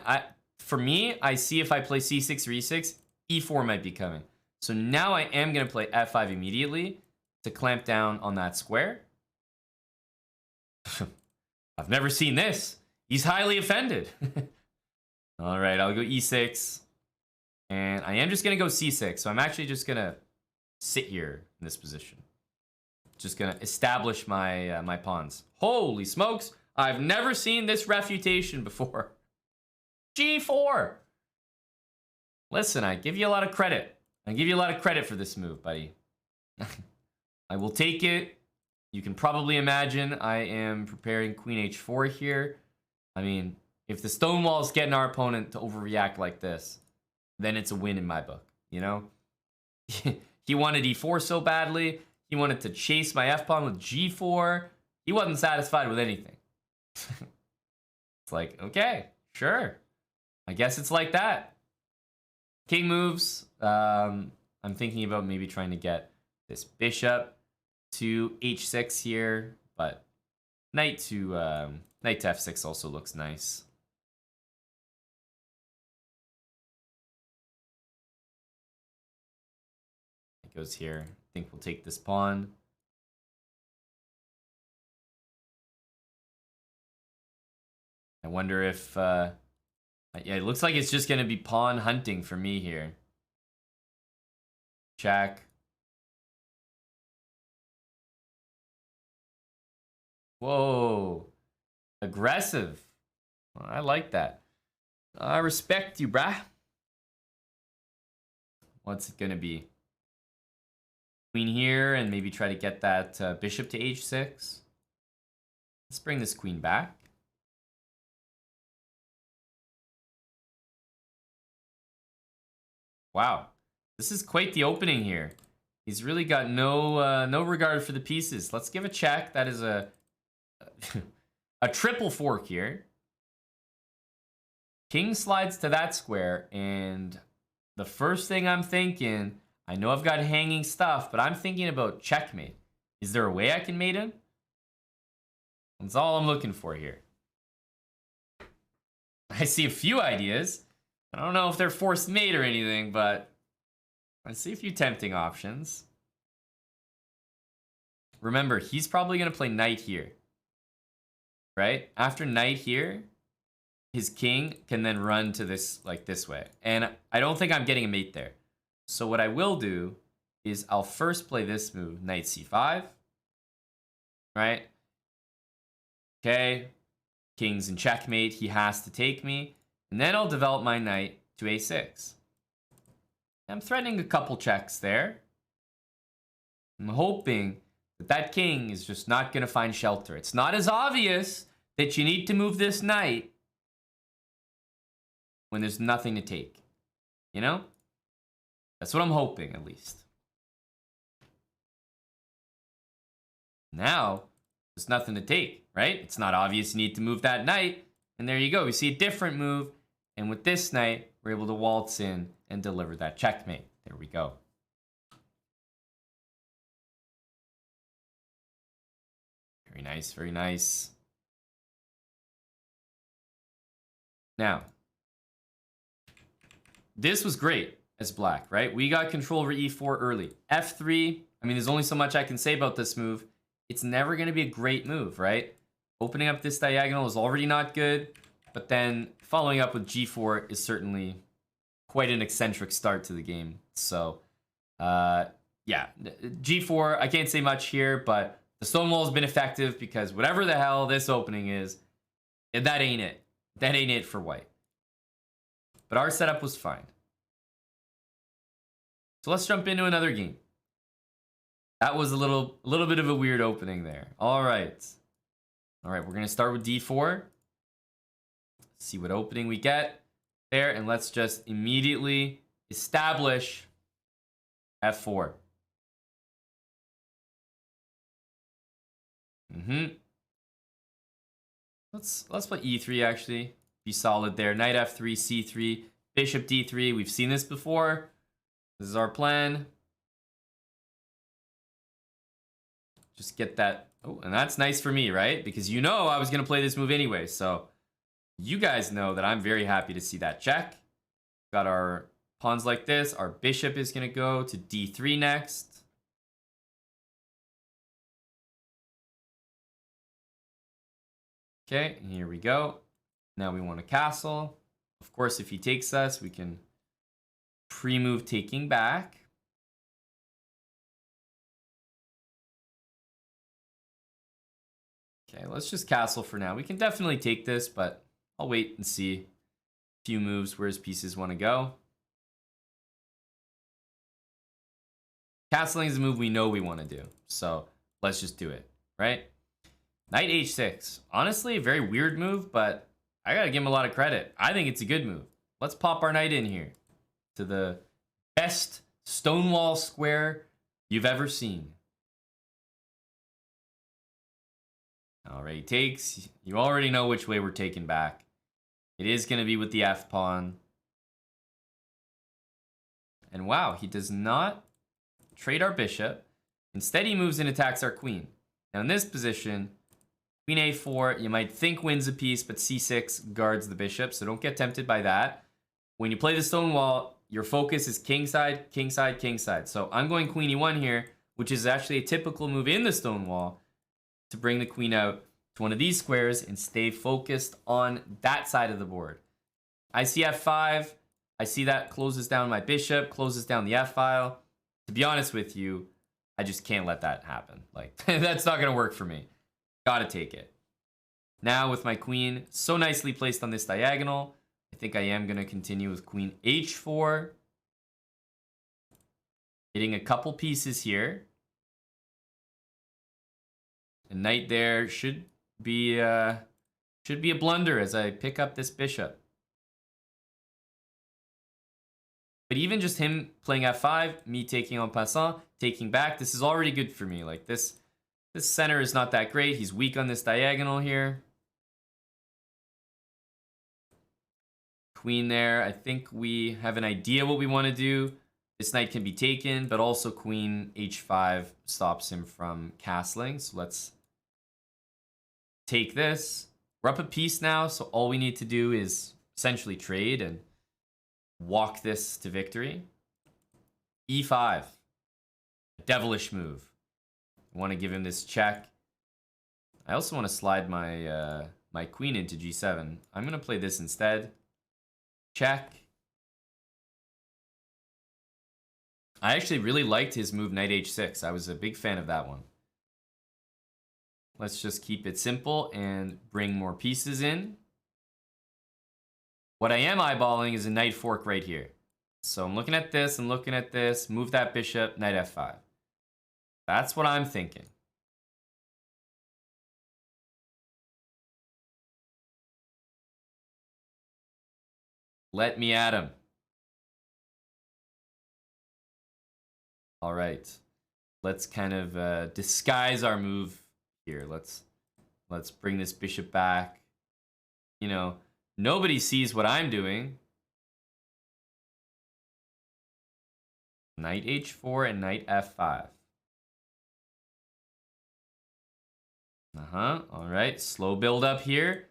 for me, I see if I play c6 or e6, e4 might be coming. So now I am going to play f5 immediately to clamp down on that square. I've never seen this. He's highly offended. All right, I'll go e6. And I am just going to go c6. So I'm actually just going to sit here in this position. Just going to establish my my pawns. Holy smokes. I've never seen this refutation before. g4. Listen, I give you a lot of credit. I give you a lot of credit for this move, buddy. I will take it. You can probably imagine I am preparing queen h4 here. I mean, if the stonewall is getting our opponent to overreact like this, then it's a win in my book, you know? He wanted e4 so badly. He wanted to chase my f-pawn with g4. He wasn't satisfied with anything. It's like, okay, sure. I guess it's like that. King moves. I'm thinking about maybe trying to get this bishop to h6 here, but knight to f6 also looks nice. knight goes here. I think we'll take this pawn. I wonder if... yeah, it looks like it's just going to be pawn hunting for me here. Check. Whoa. Aggressive. Well, I like that. I respect you, brah. What's it gonna be? Queen here, and maybe try to get that bishop to h6. Let's bring this queen back. Wow. This is quite the opening here. He's really got no regard for the pieces. Let's give a check. That is a a triple fork here. King slides to that square, and the first thing I'm thinking, I know I've got hanging stuff, but I'm thinking about checkmate. Is there a way I can mate him? That's all I'm looking for here. I see a few ideas. I don't know if they're forced mate or anything, but I see a few tempting options. Remember, he's probably going to play knight here. Right? After knight here, his king can then run to this, like this way. And I don't think I'm getting a mate there. So what I will do is I'll first play this move, knight c5. Right? Okay. King's in checkmate. He has to take me. And then I'll develop my knight to a6. I'm threatening a couple checks there. I'm hoping that that king is just not going to find shelter. It's not as obvious that you need to move this knight when there's nothing to take. You know? That's what I'm hoping, at least. Now, there's nothing to take, right? It's not obvious you need to move that knight. And there you go. We see a different move. And with this knight, we're able to waltz in and deliver that checkmate. There we go. Very nice, very nice. Now, this was great as black, right? We got control over e4 early. f3, I mean, there's only so much I can say about this move. It's never going to be a great move, right? Opening up this diagonal is already not good, but then following up with g4 is certainly quite an eccentric start to the game. So, yeah, g4, I can't say much here, but the stonewall has been effective because whatever the hell this opening is, that ain't it. That ain't it for white. But our setup was fine. So let's jump into another game. That was a little bit of a weird opening there. All right. All right, we're going to start with d4. See what opening we get there, and let's just immediately establish f4. Let's play e3 actually. Be solid there. Knight f3, c3, bishop d3. We've seen this before. This is our plan. Just get that. Oh, and that's nice for me, right? Because you know I was going to play this move anyway. So you guys know that I'm very happy to see that check. Got our pawns like this. Our bishop is going to go to d3 next. Okay, and here we go. Now we want a castle. Of course, if he takes us, we can pre-move taking back. Okay, let's just castle for now. We can definitely take this, but I'll wait and see a few moves where his pieces want to go. Castling is a move we know we want to do, so let's just do it, right? Knight h6. Honestly, a very weird move, but I gotta give him a lot of credit. I think it's a good move. Let's pop our knight in here to the best stonewall square you've ever seen. Alright, he takes. You already know which way we're taking back. It is going to be with the f-pawn. And wow, he does not trade our bishop. Instead, he moves and attacks our queen. Now, in this position, queen a4, you might think wins a piece, but c6 guards the bishop, so don't get tempted by that. When you play the stone wall, your focus is kingside, kingside, kingside. So I'm going queen e1 here, which is actually a typical move in the stone wall to bring the queen out to one of these squares and stay focused on that side of the board. I see f5. I see that closes down my bishop, closes down the f file. To be honest with you, I just can't let that happen. Like, that's not going to work for me. Gotta take it. Now with my queen so nicely placed on this diagonal, I think I am going to continue with queen h4. Hitting a couple pieces here. A knight there should be a blunder as I pick up this bishop. But even just him playing f5, me taking en passant, taking back, this is already good for me. Like this center is not that great. He's weak on this diagonal here. Queen there. I think we have an idea what we want to do. This knight can be taken, but also queen h5 stops him from castling. So let's take this. We're up a piece now, so all we need to do is essentially trade and walk this to victory. e5. Devilish move. I want to give him this check. I also want to slide my my queen into g7. I'm going to play this instead. Check. I actually really liked his move knight h6. I was a big fan of that one. Let's just keep it simple and bring more pieces in. What I am eyeballing is a knight fork right here. So I'm looking at this and looking at this. Move that bishop, knight f5. That's what I'm thinking. Let me at him. All right. Let's kind of disguise our move here. Let's bring this bishop back. You know, nobody sees what I'm doing. Knight h4 and knight f5. All right. Slow build up here.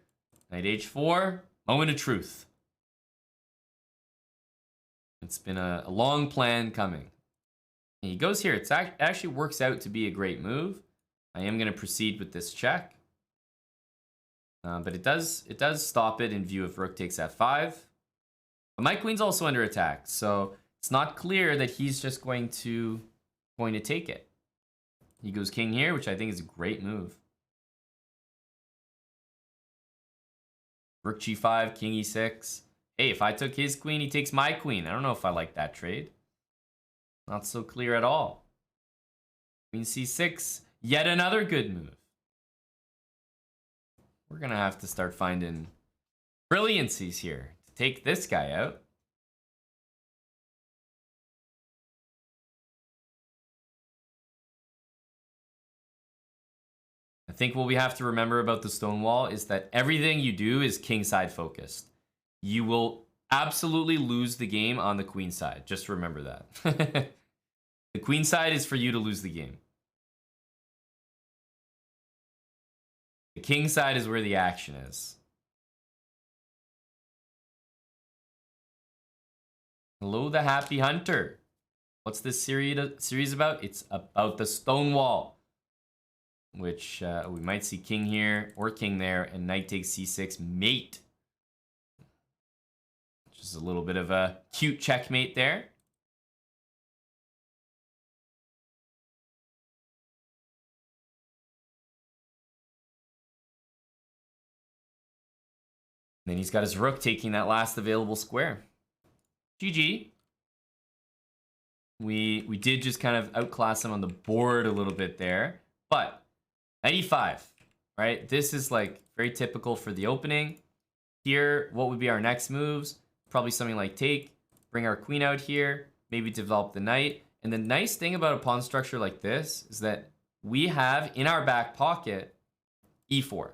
Knight h4. Moment of truth. It's been a long plan coming. And he goes here. It actually works out to be a great move. I am going to proceed with this check. But it does stop it in view of rook takes f5. But my queen's also under attack. So it's not clear that he's just going to take it. He goes king here, which I think is a great move. Rook g5, king e6. Hey, if I took his queen, he takes my queen. I don't know if I like that trade. Not so clear at all. Queen c6, yet another good move. We're going to have to start finding brilliancies here to take this guy out. I think what we have to remember about the stone wall is that everything you do is kingside focused. You will absolutely lose the game on the queen side. Just remember that. The queen side is for you to lose the game. The king side is where the action is. Hello, the happy hunter. What's this series about? It's about the stone wall, which we might see king here or king there, and knight takes c6 mate. Just a little bit of a cute checkmate there. Then he's got his rook taking that last available square. GG. We did just kind of outclass him on the board a little bit there. But 95, right? This is like very typical for the opening. Here, what would be our next moves? Probably something like take, bring our queen out here, maybe develop the knight. And the nice thing about a pawn structure like this is that we have in our back pocket e4.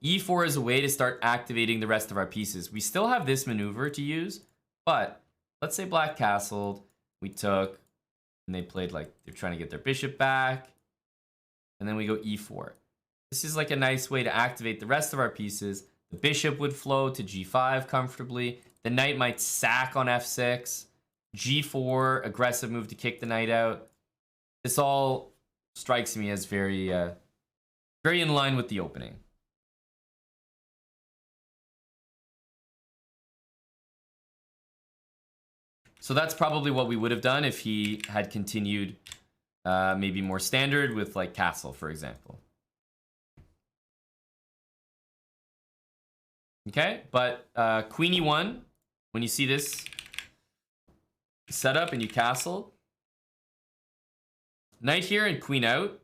e4 is a way to start activating the rest of our pieces. We still have this maneuver to use, but let's say black castled, we took, and they played like they're trying to get their bishop back, and then we go e4. This is like a nice way to activate the rest of our pieces. The bishop would flow to g5 comfortably. The knight might sack on f6. g4, aggressive move to kick the knight out. This all strikes me as very, very in line with the opening. So that's probably what we would have done if he had continued maybe more standard with like castle, for example. Okay, but queen e1, when you see this setup and you castle, knight here and queen out,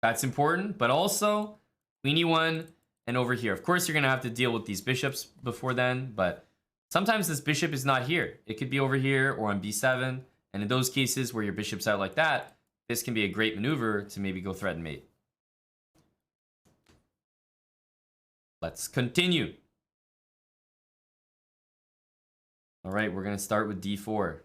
that's important, but also queen e1 and over here. Of course, you're going to have to deal with these bishops before then, but sometimes this bishop is not here. It could be over here or on b7, and in those cases where your bishop's out like that, this can be a great maneuver to maybe go threaten mate. Let's continue. All right, we're going to start with d4.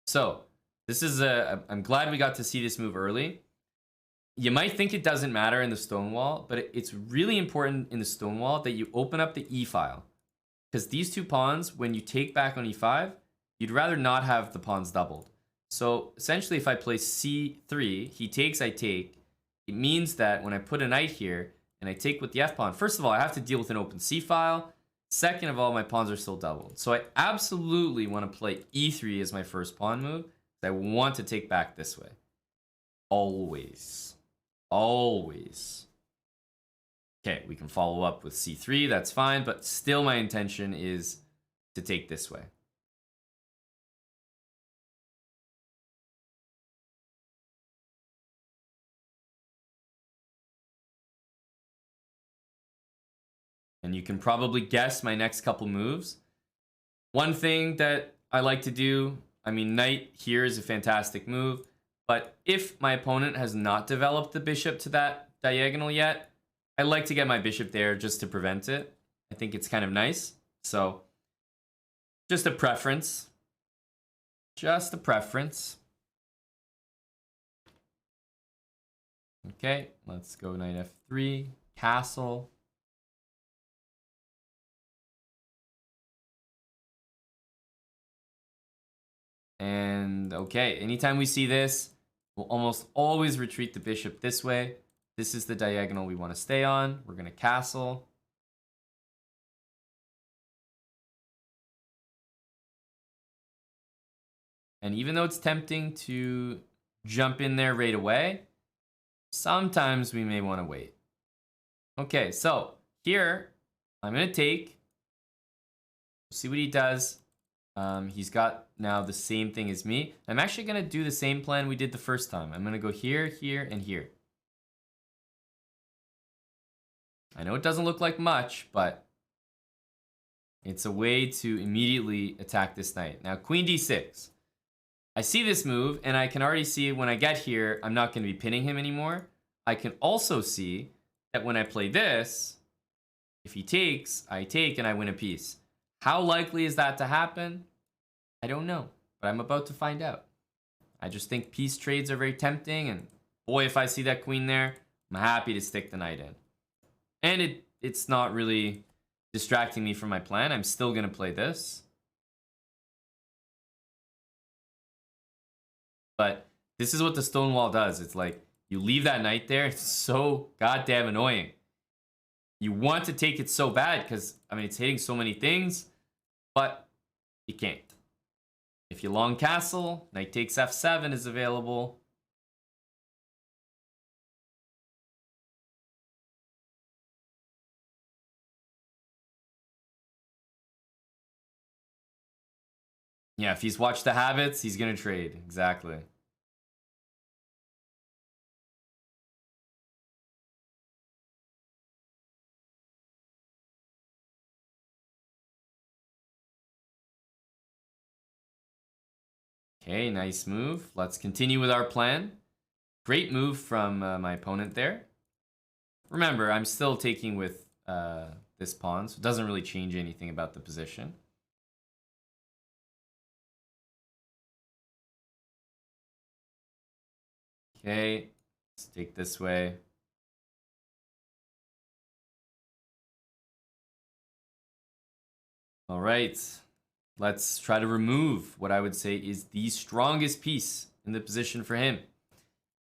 So this is I'm glad we got to see this move early. You might think it doesn't matter in the stonewall, but it's really important in the stonewall that you open up the e file. Because these two pawns, when you take back on e5, you'd rather not have the pawns doubled. So essentially, if I play c3, he takes, I take, it means that when I put a knight here and I take with the f pawn, first of all, I have to deal with an open c file. Second of all, my pawns are still doubled. So I absolutely want to play e3 as my first pawn move. I want to take back this way. Always. Always. Okay, we can follow up with c3. That's fine. But still my intention is to take this way. And you can probably guess my next couple moves. One thing that I like to do, I mean, knight here is a fantastic move. But if my opponent has not developed the bishop to that diagonal yet, I like to get my bishop there just to prevent it. I think it's kind of nice. So, just a preference. Just a preference. Okay, let's go knight f3, castle. And okay, anytime we see this, we'll almost always retreat the bishop this way. This is the diagonal we want to stay on. We're going to castle. And even though it's tempting to jump in there right away, sometimes we may want to wait. Okay, so here, I'm going to take. See what he does. He's got now the same thing as me. I'm actually going to do the same plan we did the first time. I'm going to go here, here, and here. I know it doesn't look like much, but it's a way to immediately attack this knight. Now, queen d6. I see this move, and I can already see when I get here, I'm not going to be pinning him anymore. I can also see that when I play this, if he takes, I take, and I win a piece. How likely is that to happen? I don't know, but I'm about to find out. I just think piece trades are very tempting, and boy, if I see that queen there, I'm happy to stick the knight in. And it's not really distracting me from my plan. I'm still going to play this. But this is what the stonewall does. It's like, you leave that knight there, it's so goddamn annoying. You want to take it so bad because, I mean, it's hitting so many things, but you can't. If you long castle, knight takes f7 is available. Yeah, if he's watched the habits, he's going to trade. Exactly. Okay, nice move. Let's continue with our plan. Great move from my opponent there. Remember, I'm still taking with this pawn, so it doesn't really change anything about the position. Okay, let's take this way. All right. Let's try to remove what I would say is the strongest piece in the position for him.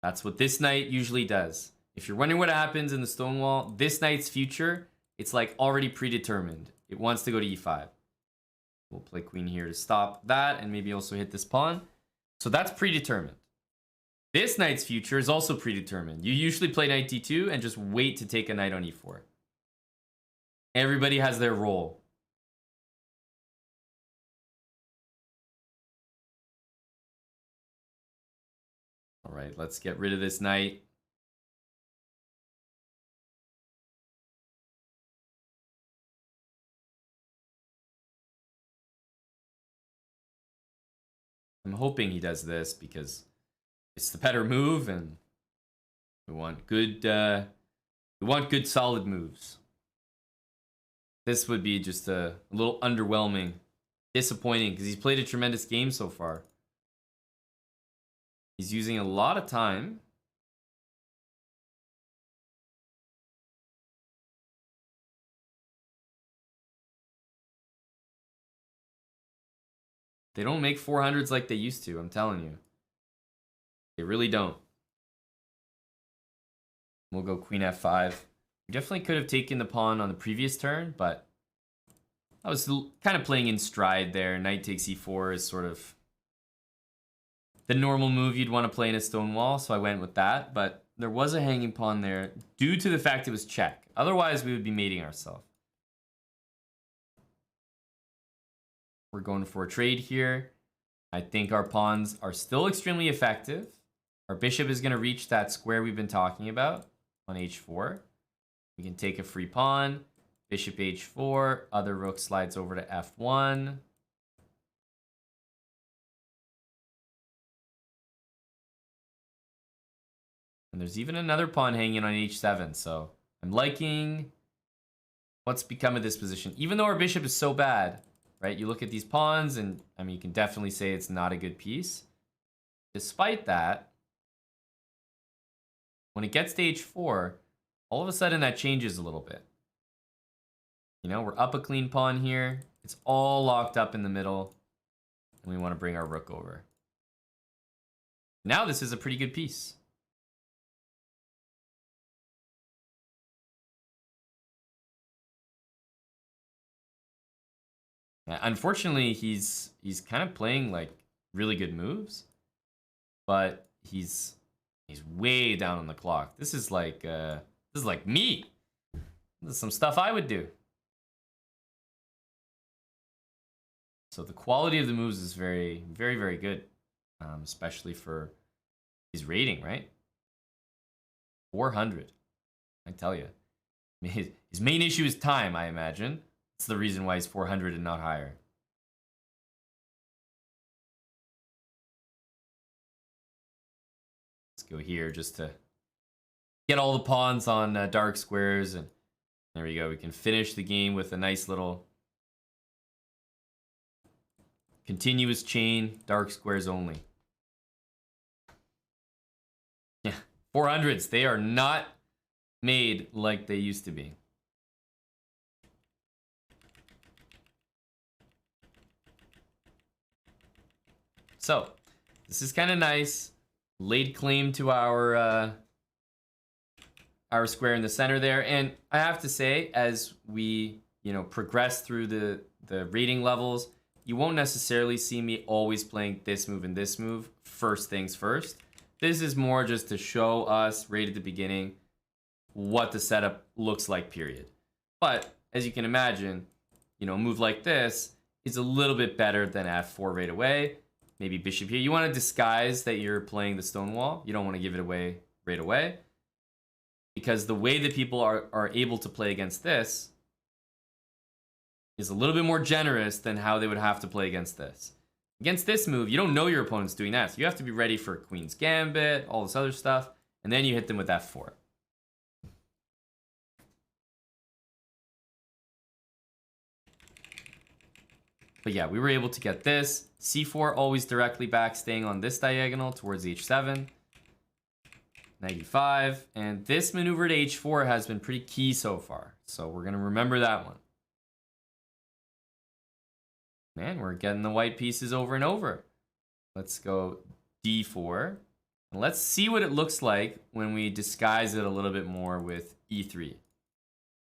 That's what this knight usually does. If you're wondering what happens in the Stonewall, this knight's future, it's like already predetermined. It wants to go to e5. We'll play queen here to stop that and maybe also hit this pawn. So that's predetermined. This knight's future is also predetermined. You usually play knight d2 and just wait to take a knight on e4. Everybody has their role. All right, let's get rid of this knight. I'm hoping he does this because it's the better move, and we want good solid moves. This would be just a little underwhelming, disappointing, because he's played a tremendous game so far. He's using a lot of time. They don't make 400s like they used to, I'm telling you. They really don't. We'll go queen f5. We definitely could have taken the pawn on the previous turn, but I was kind of playing in stride there. Knight takes e4 is sort of the normal move you'd want to play in a Stonewall, so I went with that. But there was a hanging pawn there due to the fact it was check. Otherwise, we would be mating ourselves. We're going for a trade here. I think our pawns are still extremely effective. Our bishop is going to reach that square we've been talking about on h4. We can take a free pawn. Bishop h4. Other rook slides over to f1. And there's even another pawn hanging on h7. So I'm liking what's become of this position. Even though our bishop is so bad, right? You look at these pawns and, I mean, you can definitely say it's not a good piece. Despite that, when it gets to h4, all of a sudden that changes a little bit. You know, we're up a clean pawn here. It's all locked up in the middle. And we want to bring our rook over. Now this is a pretty good piece. Unfortunately, he's kind of playing like really good moves, but he's way down on the clock. This is like me. This is some stuff I would do. So the quality of the moves is very, very, very good, especially for his rating, right? 400. I tell you, his main issue is time. I imagine. That's the reason why he's 400 and not higher. Let's go here just to get all the pawns on dark squares. And there we go. We can finish the game with a nice little continuous chain, dark squares only. Yeah, 400s. They are not made like they used to be. So, this is kind of nice. Laid claim to our square in the center there. And I have to say, as we, progress through the rating levels, you won't necessarily see me always playing this move and this move first things first. This is more just to show us right at the beginning what the setup looks like, period. But as you can imagine, a move like this is a little bit better than f4 right away. Maybe bishop here. You want to disguise that you're playing the Stonewall. You don't want to give it away right away. Because the way that people are able to play against this is a little bit more generous than how they would have to play against this. Against this move, you don't know your opponent's doing that. So you have to be ready for Queen's Gambit, all this other stuff. And then you hit them with f4. But yeah, we were able to get this. c4 always directly back, staying on this diagonal towards h7. 95. And this maneuver to h4 has been pretty key so far. So we're going to remember that one. Man, we're getting the white pieces over and over. Let's go d4. And let's see what it looks like when we disguise it a little bit more with e3.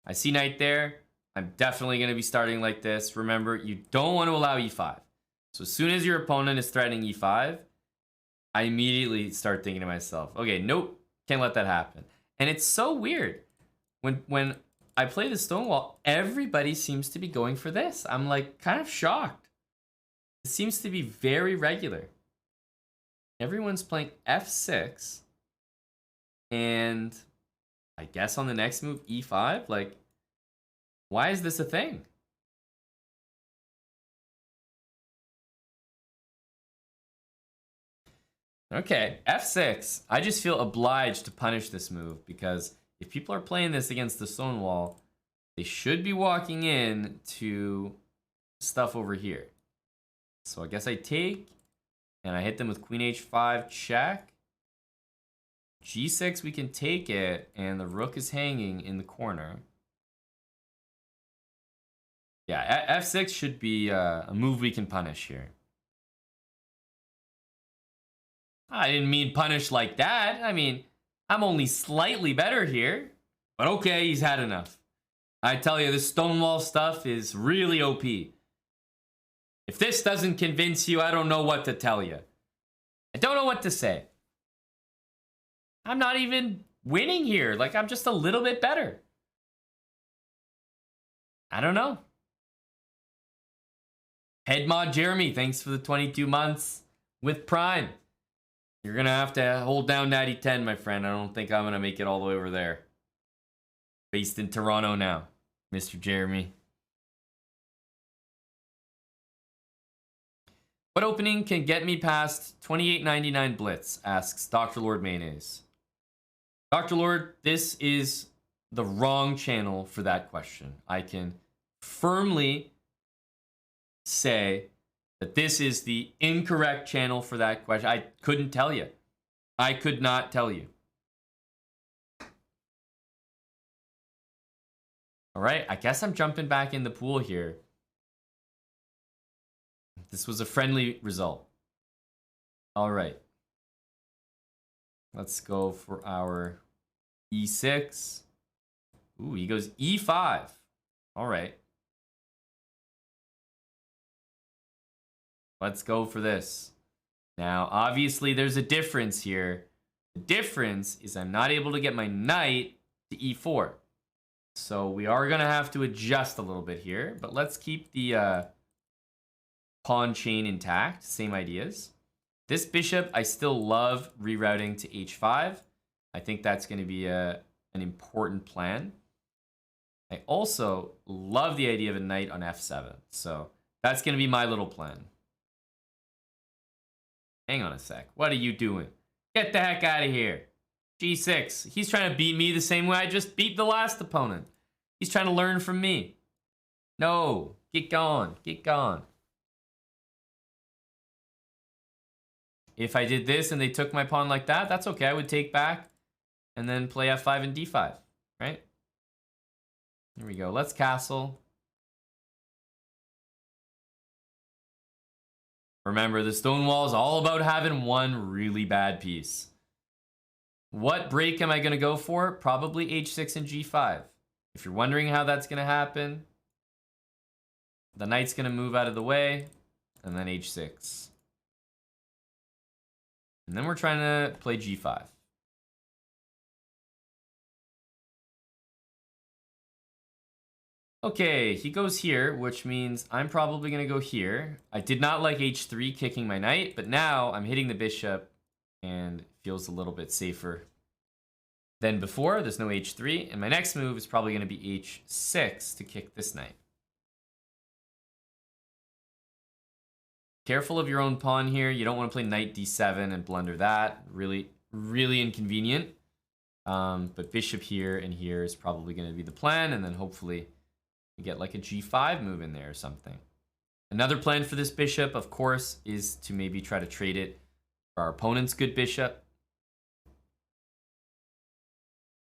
I see knight there. I'm definitely going to be starting like this. Remember, you don't want to allow e5. So as soon as your opponent is threatening e5, I immediately start thinking to myself, okay, nope, can't let that happen. And it's so weird. When I play the Stonewall, everybody seems to be going for this. I'm like kind of shocked. It seems to be very regular. Everyone's playing f6. And I guess on the next move, e5. Like, why is this a thing? Okay, f6. I just feel obliged to punish this move because if people are playing this against the Stonewall, they should be walking in to stuff over here. So I guess I take, and I hit them with queen h5 check. g6, we can take it, and the rook is hanging in the corner. Yeah, f6 should be a move we can punish here. I didn't mean punish like that. I mean, I'm only slightly better here. But okay, he's had enough. I tell you, this Stonewall stuff is really OP. If this doesn't convince you, I don't know what to tell you. I don't know what to say. I'm not even winning here. Like, I'm just a little bit better. I don't know. Head mod Jeremy, thanks for the 22 months with Prime. You're going to have to hold down Natty 10, my friend. I don't think I'm going to make it all the way over there. Based in Toronto now, Mr. Jeremy. What opening can get me past 28.99 Blitz? Asks Dr. Lord Mayonnaise. Dr. Lord, this is the wrong channel for that question. I can firmly say that this is the incorrect channel for that question. I couldn't tell you. I could not tell you. All right, I guess I'm jumping back in the pool here. This was a friendly result. All right. Let's go for our e6. Ooh, he goes e5. All right. Let's go for this. Now, obviously, there's a difference here. The difference is I'm not able to get my knight to e4. So we are going to have to adjust a little bit here. But let's keep the pawn chain intact. Same ideas. This bishop, I still love rerouting to h5. I think that's going to be an important plan. I also love the idea of a knight on f7. So that's going to be my little plan. Hang on a sec. What are you doing? Get the heck out of here. g6. He's trying to beat me the same way I just beat the last opponent. He's trying to learn from me. No. Get gone. Get gone. If I did this and they took my pawn like that, that's okay. I would take back and then play f5 and d5, right? Here we go. Let's castle. Remember, the Stonewall is all about having one really bad piece. What break am I going to go for? Probably h6 and g5. If you're wondering how that's going to happen, the knight's going to move out of the way, and then h6. And then we're trying to play g5. Okay, he goes here, which means I'm probably going to go here. I did not like h3 kicking my knight, but now I'm hitting the bishop and it feels a little bit safer than before. There's no h3, and my next move is probably going to be h6 to kick this knight. Careful of your own pawn here. You don't want to play knight d7 and blunder that. Really, really inconvenient. But bishop here and here is probably going to be the plan, and then hopefully we get like a g5 move in there or something. Another plan for this bishop, of course, is to maybe try to trade it for our opponent's good bishop.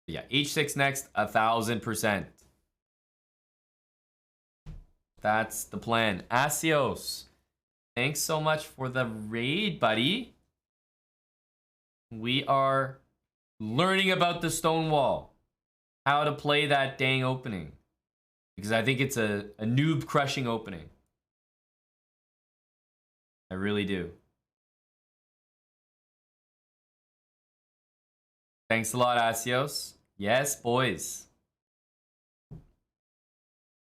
But yeah, h6 next, 1000%. That's the plan. Asios, thanks so much for the raid, buddy. We are learning about the stone wall. How to play that dang opening. Because I think it's a noob crushing opening. I really do. Thanks a lot, Asios. Yes, boys.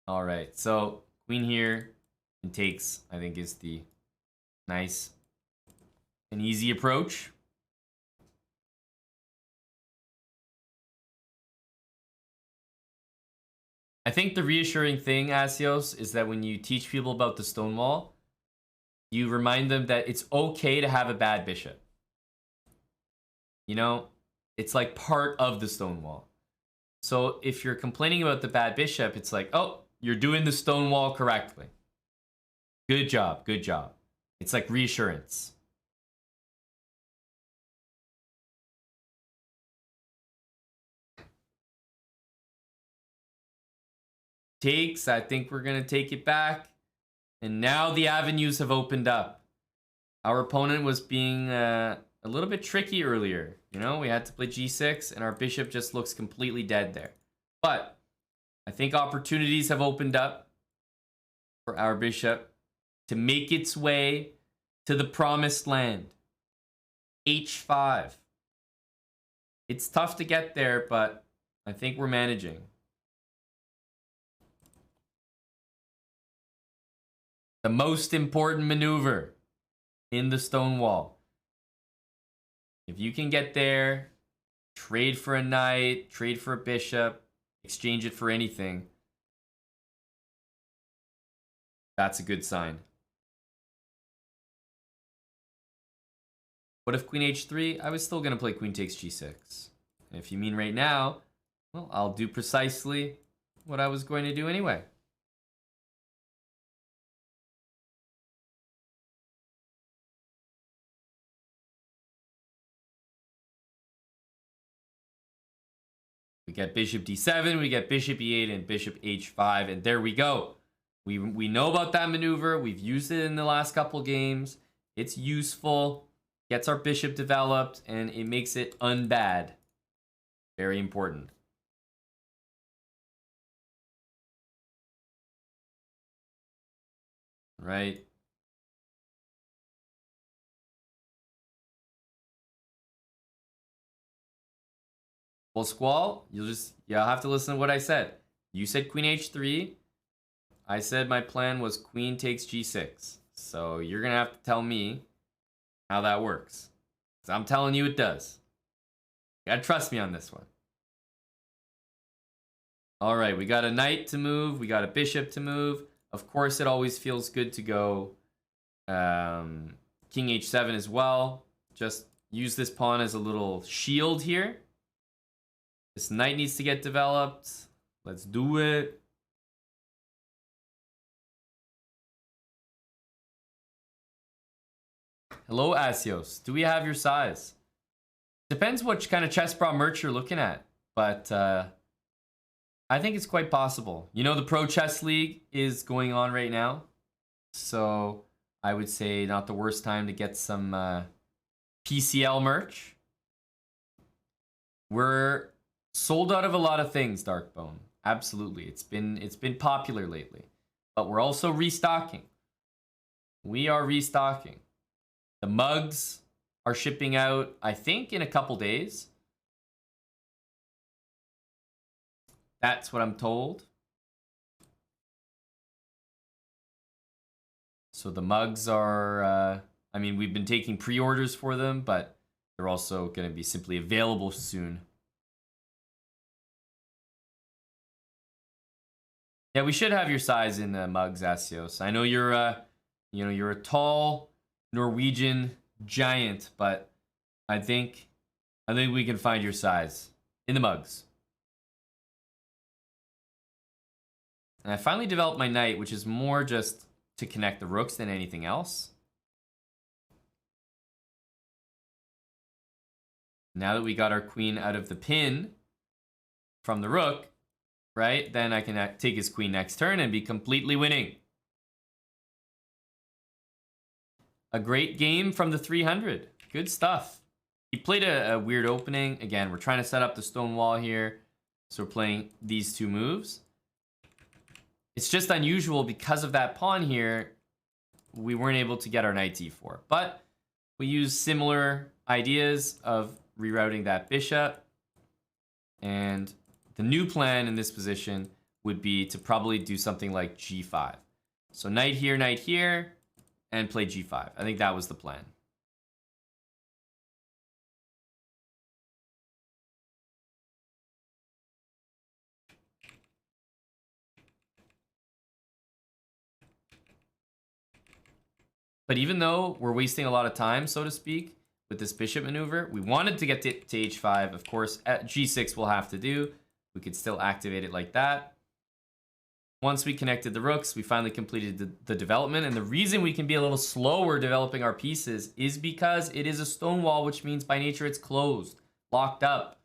All right, so queen here and takes, I think, is the nice and easy approach. I think the reassuring thing, Asios, is that when you teach people about the stone wall, you remind them that it's okay to have a bad bishop. You know, it's like part of the stone wall. So if you're complaining about the bad bishop, it's like, oh, you're doing the stone wall correctly. Good job, good job. It's like reassurance. Takes, I think we're going to take it back. And now the avenues have opened up. Our opponent was being a little bit tricky earlier. You know, we had to play g6 and our bishop just looks completely dead there. But I think opportunities have opened up for our bishop to make its way to the promised land. h5. It's tough to get there, but I think we're managing. The most important maneuver in the stone wall. If you can get there, trade for a knight, trade for a bishop, exchange it for anything, that's a good sign. What if queen h3? I was still going to play queen takes g6. And if you mean right now, well, I'll do precisely what I was going to do anyway. We get bishop d7, we get bishop e8, and bishop h5, and there we go. We know about that maneuver. We've used it in the last couple games. It's useful, gets our bishop developed, and it makes it unbad. Very important. Right? Well, Squall, you'll have to listen to what I said. You said queen h3. I said my plan was queen takes g6. So you're going to have to tell me how that works. 'Cause I'm telling you it does. You gotta trust me on this one. All right, we got a knight to move. We got a bishop to move. Of course, it always feels good to go king h7 as well. Just use this pawn as a little shield here. This knight needs to get developed. Let's do it. Hello, Asios. Do we have your size? Depends what kind of chess bra merch you're looking at. But I think it's quite possible. You know, the Pro Chess League is going on right now. So I would say not the worst time to get some PCL merch. We're sold out of a lot of things, Darkbone. Absolutely. It's been popular lately. But we're also restocking. We are restocking. The mugs are shipping out, I think, in a couple days. That's what I'm told. So the mugs are, I mean, we've been taking pre-orders for them, but they're also going to be simply available soon. Yeah, we should have your size in mugs, Asios. I know you're, you're a tall Norwegian giant, but I think we can find your size in the mugs. And I finally developed my knight, which is more just to connect the rooks than anything else. Now that we got our queen out of the pin from the rook, right? Then I can take his queen next turn and be completely winning. A great game from the 300. Good stuff. He played a weird opening. Again, we're trying to set up the stone wall here. So we're playing these two moves. It's just unusual because of that pawn here. We weren't able to get our knight d4. But we use similar ideas of rerouting that bishop. And the new plan in this position would be to probably do something like g5. So knight here, and play g5. I think that was the plan. But even though we're wasting a lot of time, so to speak, with this bishop maneuver, we wanted to get to h5. Of course, at g6 we'll have to do. We could still activate it like that. Once we connected the rooks, we finally completed the development. And the reason we can be a little slower developing our pieces is because it is a stone wall, which means by nature it's closed, locked up.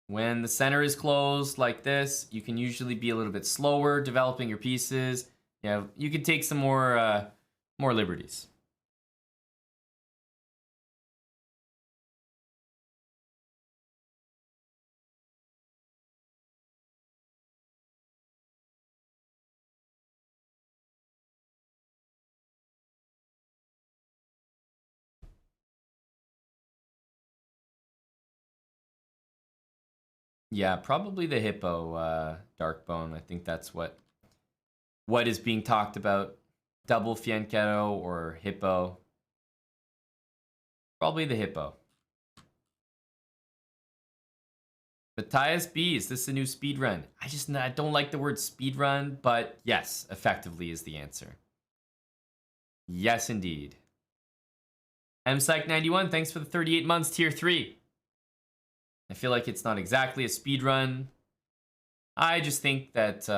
When the center is closed like this, you can usually be a little bit slower developing your pieces. Yeah, you could take some more liberties. Yeah, probably the hippo dark bone. I think that's what is being talked about. Double fianchetto or hippo. Probably the hippo. Matthias B, is this a new speed run? I don't like the word speed run, but yes, effectively is the answer. Yes, indeed. MPsych91, thanks for the 38 months, tier 3. I feel like it's not exactly a speed run. I just think that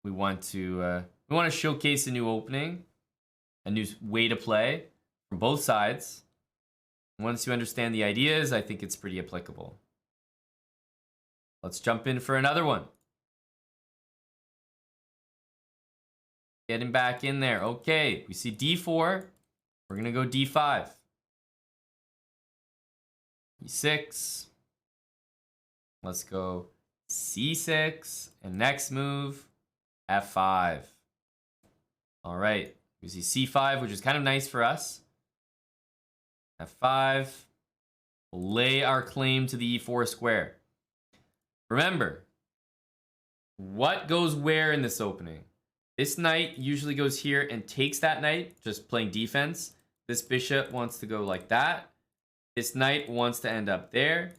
we want to showcase a new opening, a new way to play from both sides. Once you understand the ideas, I think it's pretty applicable. Let's jump in for another one. Getting back in there. Okay, we see d4. We're going to go d5. e6. Let's go c6. And next move, f5. All right. We see c5, which is kind of nice for us. f5. We'll lay our claim to the e4 square. Remember, what goes where in this opening? This knight usually goes here and takes that knight, just playing defense. This bishop wants to go like that. This knight wants to end up there.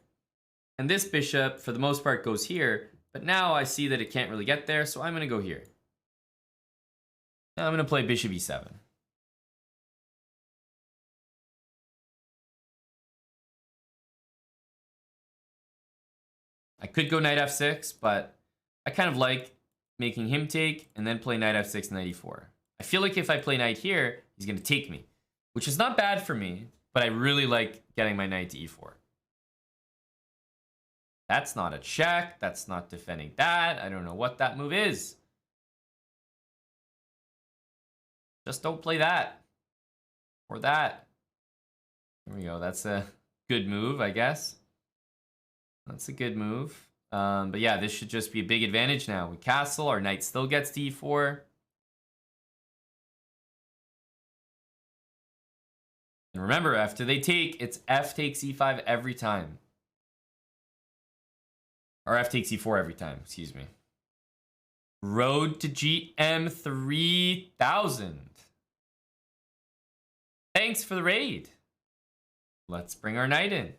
And this bishop, for the most part, goes here. But now I see that it can't really get there, so I'm going to go here. Now I'm going to play bishop e7. I could go knight f6, but I kind of like making him take and then play knight f6, knight e4. I feel like if I play knight here, he's going to take me, which is not bad for me, but I really like getting my knight to e4. That's not a check. That's not defending that. I don't know what that move is. Just don't play that. Or that. There we go. That's a good move, I guess. That's a good move. But yeah, this should just be a big advantage now. We castle. Our knight still gets to e4. And remember, after they take, it's f takes e5 every time. Or f takes e4 every time, excuse me. Road to GM 3000. Thanks for the raid. Let's bring our knight in.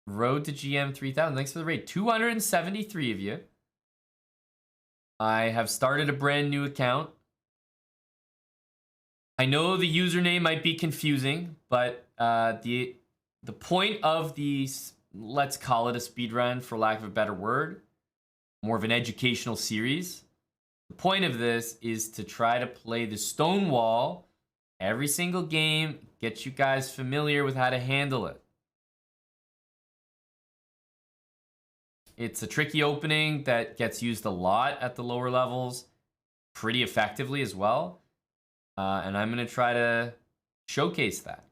Road to GM 3000. Thanks for the raid. 273 of you. I have started a brand new account. I know the username might be confusing, but the point of the, let's call it a speedrun for lack of a better word, more of an educational series. The point of this is to try to play the Stonewall every single game, get you guys familiar with how to handle it. It's a tricky opening that gets used a lot at the lower levels, pretty effectively as well. And I'm going to try to showcase that.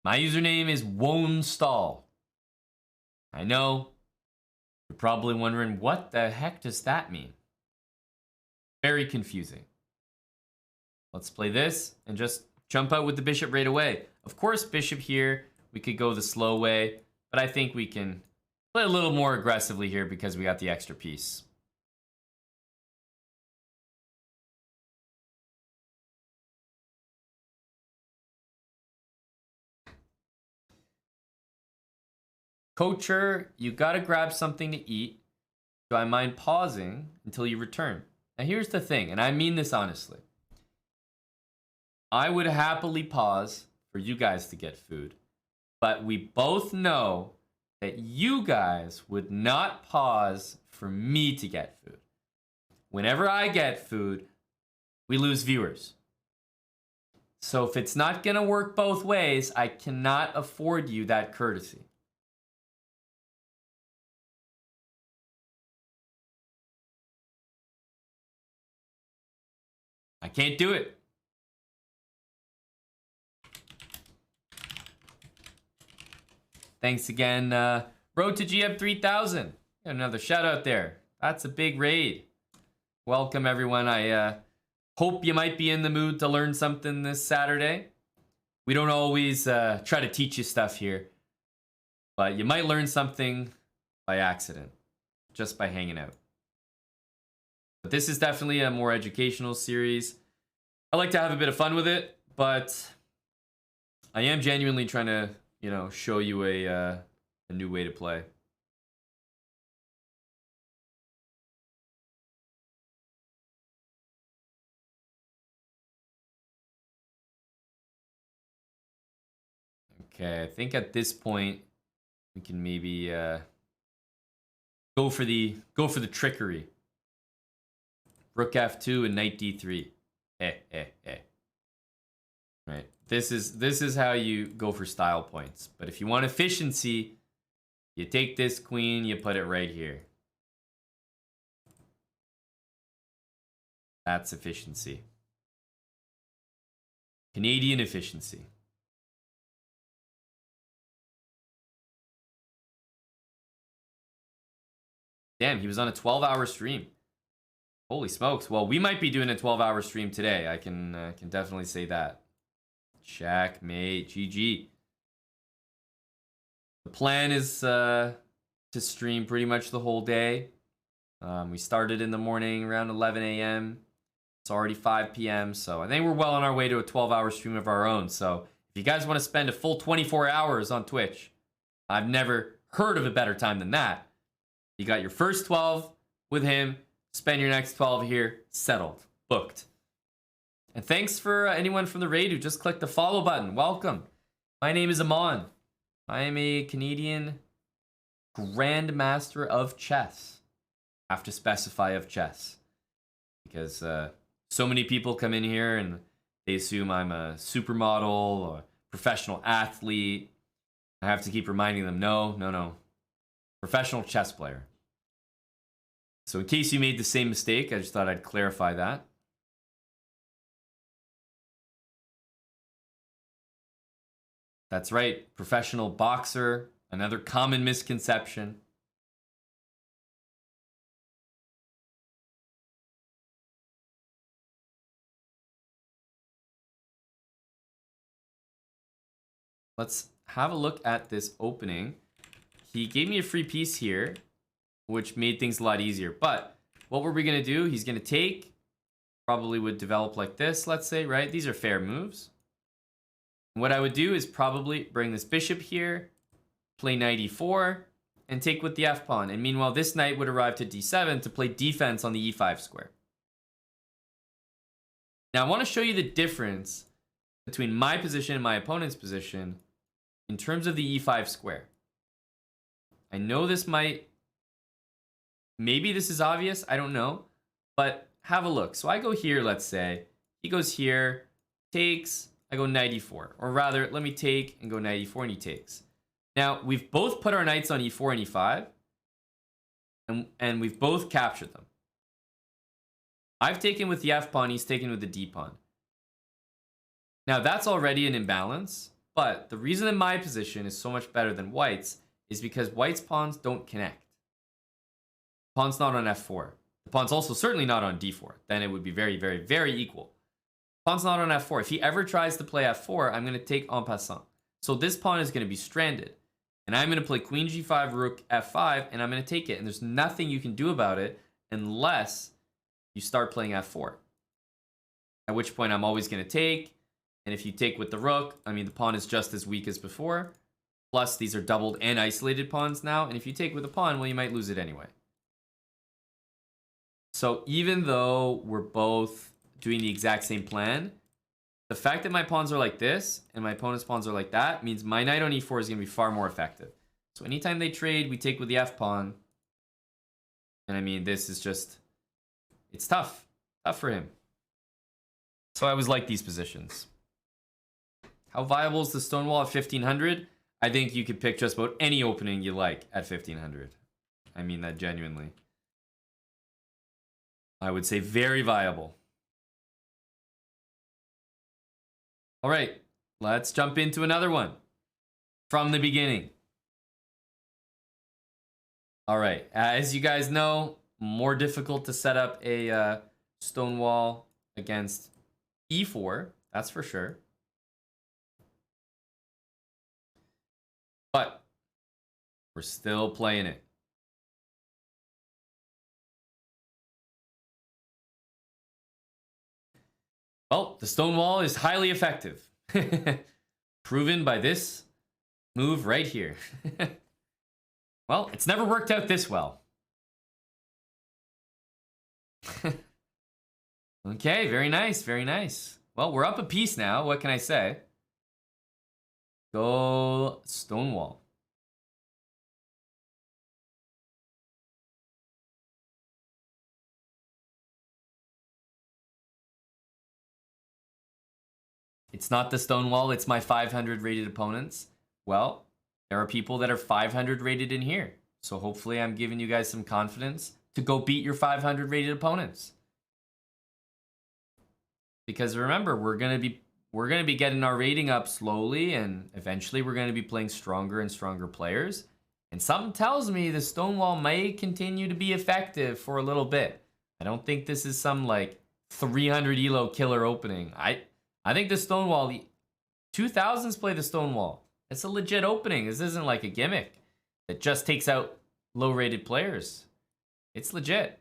My username is Wonstall. I know you're probably wondering, what the heck does that mean? Very confusing. Let's play this and just jump out with the bishop right away. Of course, bishop here, we could go the slow way, but I think we can play a little more aggressively here because we got the extra piece. Coacher, you gotta grab something to eat. Do I mind pausing until you return? Now here's the thing, and I mean this honestly. I would happily pause for you guys to get food, but we both know that you guys would not pause for me to get food. Whenever I get food, we lose viewers. So if it's not gonna work both ways, I cannot afford you that courtesy. I can't do it. Thanks again, Road to GM 3000. Another shout out there. That's a big raid. Welcome everyone. I hope you might be in the mood to learn something this Saturday. We don't always try to teach you stuff here, but you might learn something by accident, just by hanging out. But this is definitely a more educational series. I like to have a bit of fun with it, but I am genuinely trying to, you know, show you a new way to play. Okay, I think at this point we can maybe go for the trickery. Rook f2 and knight d3. Right. This is how you go for style points. But if you want efficiency, you take this queen, you put it right here. That's efficiency. Canadian efficiency. Damn, he was on a 12-hour stream. Holy smokes. Well, we might be doing a 12-hour stream today. I can definitely say that. Checkmate. GG. The plan is to stream pretty much the whole day. We started in the morning around 11 a.m. It's already 5 p.m. So I think we're well on our way to a 12-hour stream of our own. So if you guys want to spend a full 24 hours on Twitch, I've never heard of a better time than that. You got your first 12 with him. Spend your next 12 here. Settled. Booked. And thanks for anyone from the raid who just clicked the follow button. Welcome. My name is Aman. I am a Canadian Grandmaster of Chess. I have to specify of chess. Because so many people come in here and they assume I'm a supermodel or professional athlete. I have to keep reminding them, no. Professional chess player. So in case you made the same mistake, I just thought I'd clarify that. That's right, professional boxer, another common misconception. Let's have a look at this opening. He gave me a free piece here, which made things a lot easier. But what were we going to do? He's going to take, probably would develop like this, let's say, right? These are fair moves. And what I would do is probably bring this bishop here, play knight e4, and take with the f-pawn. And meanwhile, this knight would arrive to d7 to play defense on the e5 square. Now, I want to show you the difference between my position and my opponent's position in terms of the e5 square. I know this might... Maybe this is obvious, I don't know. But have a look. So I go here, let's say. He goes here, takes, I go knight e4. Or rather, let me take and go knight e4 and he takes. Now, we've both put our knights on e4 and e5. and we've both captured them. I've taken with the F pawn, he's taken with the D pawn. Now that's already an imbalance, but the reason that my position is so much better than white's is because white's pawns don't connect. Pawn's not on F4. The pawn's also certainly not on D4. Then it would be very, very, very equal. Pawn's not on F4. If he ever tries to play F4, I'm going to take en passant. So this pawn is going to be stranded. And I'm going to play queen G5, rook F5, and I'm going to take it. And there's nothing you can do about it unless you start playing F4. At which point I'm always going to take. And if you take with the rook, I mean, the pawn is just as weak as before. Plus, these are doubled and isolated pawns now. And if you take with a pawn, well, you might lose it anyway. So even though we're both doing the exact same plan, the fact that my pawns are like this and my opponent's pawns are like that means my knight on e4 is going to be far more effective. So anytime they trade, we take with the f pawn. And I mean, this is just, it's tough. Tough for him. So I always like these positions. How viable is the Stonewall at 1500? I think you could pick just about any opening you like at 1500. I mean that genuinely. I would say very viable. All right, let's jump into another one from the beginning. All right, as you guys know, more difficult to set up a Stonewall against e4, that's for sure. But we're still playing it. Well, the Stonewall is highly effective. Proven by this move right here. Well, it's never worked out this well. Okay, very nice, very nice. Well, we're up a piece now. What can I say? Go Stonewall. It's not the Stonewall, it's my 500 rated opponents. Well, there are people that are 500 rated in here. So hopefully I'm giving you guys some confidence to go beat your 500 rated opponents. Because remember, we're going to be getting our rating up slowly, and eventually we're going to be playing stronger and stronger players. And something tells me the Stonewall may continue to be effective for a little bit. I don't think this is some like 300 elo killer opening. I think the Stonewall, the 2000s play the Stonewall. It's a legit opening. This isn't like a gimmick that just takes out low-rated players. It's legit.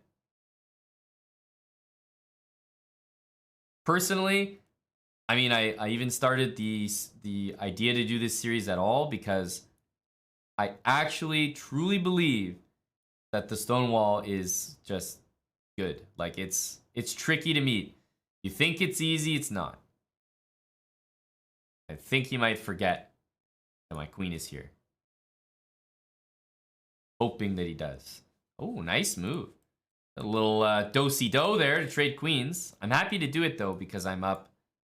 Personally, I mean, I even started the idea to do this series at all because I actually truly believe that the Stonewall is just good. Like, it's tricky to meet. You think it's easy, it's not. I think he might forget that my queen is here. Hoping that he does. Oh, nice move. A little do-si-do there to trade queens. I'm happy to do it, though, because I'm up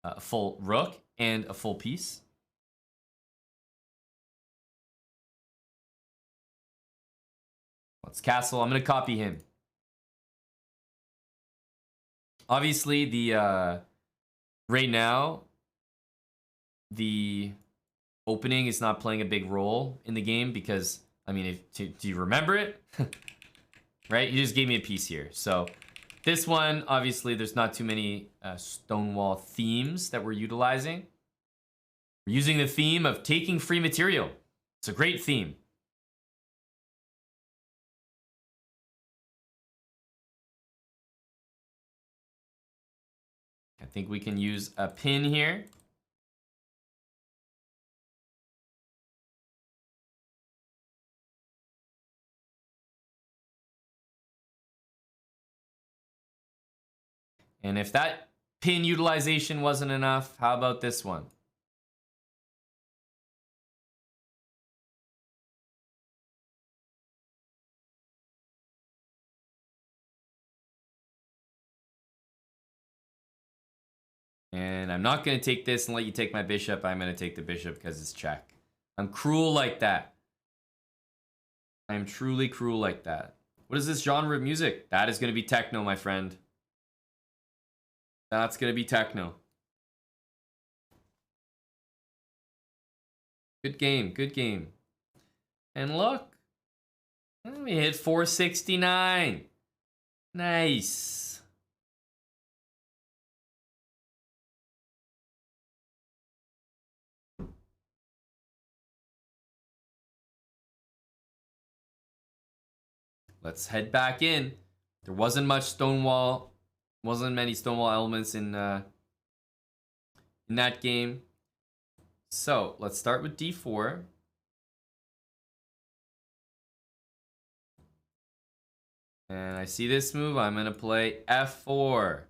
a full rook and a full piece. Let's castle. I'm going to copy him. Obviously, the right now, the opening is not playing a big role in the game because, I mean, do you remember it? Right? You just gave me a piece here. So this one, obviously, there's not too many Stonewall themes that we're utilizing. We're using the theme of taking free material. It's a great theme. I think we can use a pin here. And if that pin utilization wasn't enough, how about this one? And I'm not going to take this and let you take my bishop. I'm going to take the bishop because it's check. I'm cruel like that. I'm truly cruel like that. What is this genre of music? That is going to be techno, my friend. That's going to be techno. Good game, good game. And look, we hit 469. Nice. Let's head back in. There wasn't many Stonewall elements in that game. So let's start with D4. And I see this move. I'm going to play F4.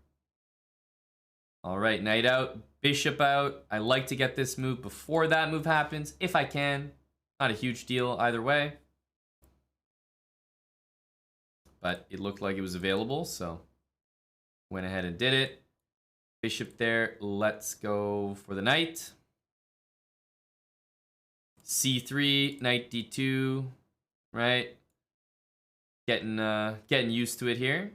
All right, knight out, bishop out. I like to get this move before that move happens, if I can. Not a huge deal either way. But it looked like it was available, so went ahead and did it. Bishop there. Let's go for the knight. C3, knight D2, right? Getting used to it here.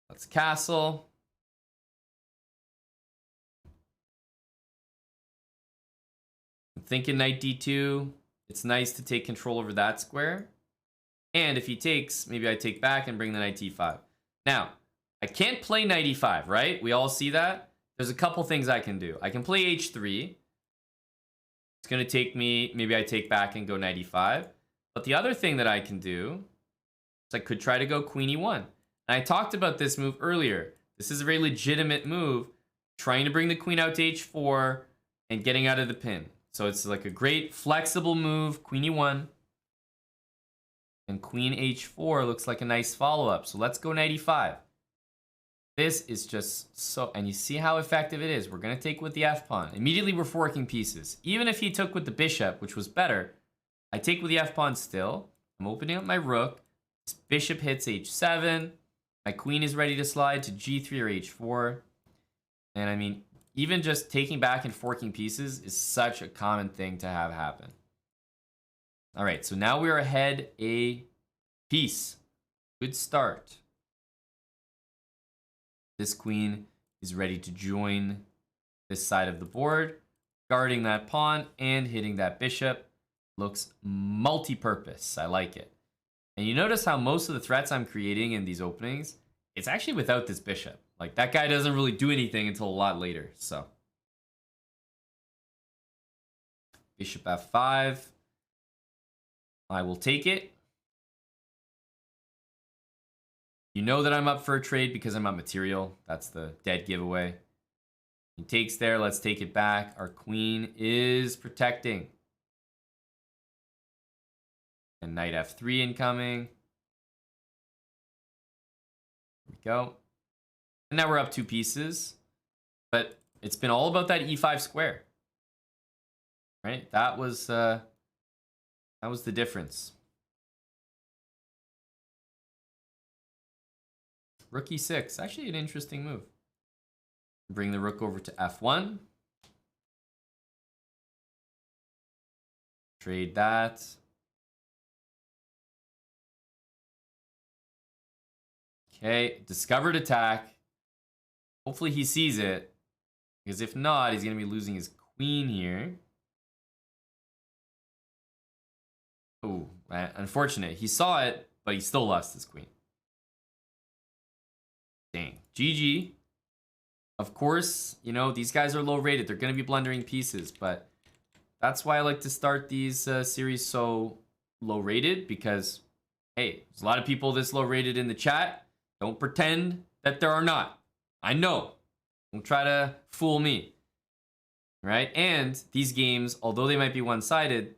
Let's castle. I'm thinking knight D2. It's nice to take control over that square. And if he takes, maybe I take back and bring the knight d5. Now, I can't play knight e5, right? We all see that. There's a couple things I can do. I can play h3. It's going to take me, maybe I take back and go knight e5. But the other thing that I can do is I could try to go queen e1. And I talked about this move earlier. This is a very legitimate move, trying to bring the queen out to h4 and getting out of the pin. So it's like a great flexible move, queen e1. And queen h4 looks like a nice follow-up. So let's go knight e5. This is just so... And you see how effective it is. We're going to take with the f-pawn. Immediately we're forking pieces. Even if he took with the bishop, which was better, I take with the f-pawn still. I'm opening up my rook. This bishop hits h7. My queen is ready to slide to g3 or h4. And I mean, even just taking back and forking pieces is such a common thing to have happen. All right, so now we're ahead a piece. Good start. This queen is ready to join this side of the board, guarding that pawn and hitting that bishop. Looks multi-purpose. I like it. And you notice how most of the threats I'm creating in these openings, it's actually without this bishop. Like, that guy doesn't really do anything until a lot later, so. Bishop f5. I will take it. You know that I'm up for a trade because I'm up material. That's the dead giveaway. He takes there. Let's take it back. Our queen is protecting. And knight f3 incoming. There we go. And now we're up 2 pieces. But it's been all about that e5 square. Right? That was the difference. Rook e6. Actually an interesting move. Bring the rook over to f1. Trade that. Okay, discovered attack. Hopefully he sees it. Because if not, he's going to be losing his queen here. Oh, unfortunate. He saw it, but he still lost his queen. Dang. GG. Of course, you know, these guys are low rated. They're going to be blundering pieces, but that's why I like to start these series so low rated, because, hey, there's a lot of people this low rated in the chat. Don't pretend that there are not. I know. Don't try to fool me. Right? And these games, although they might be one-sided,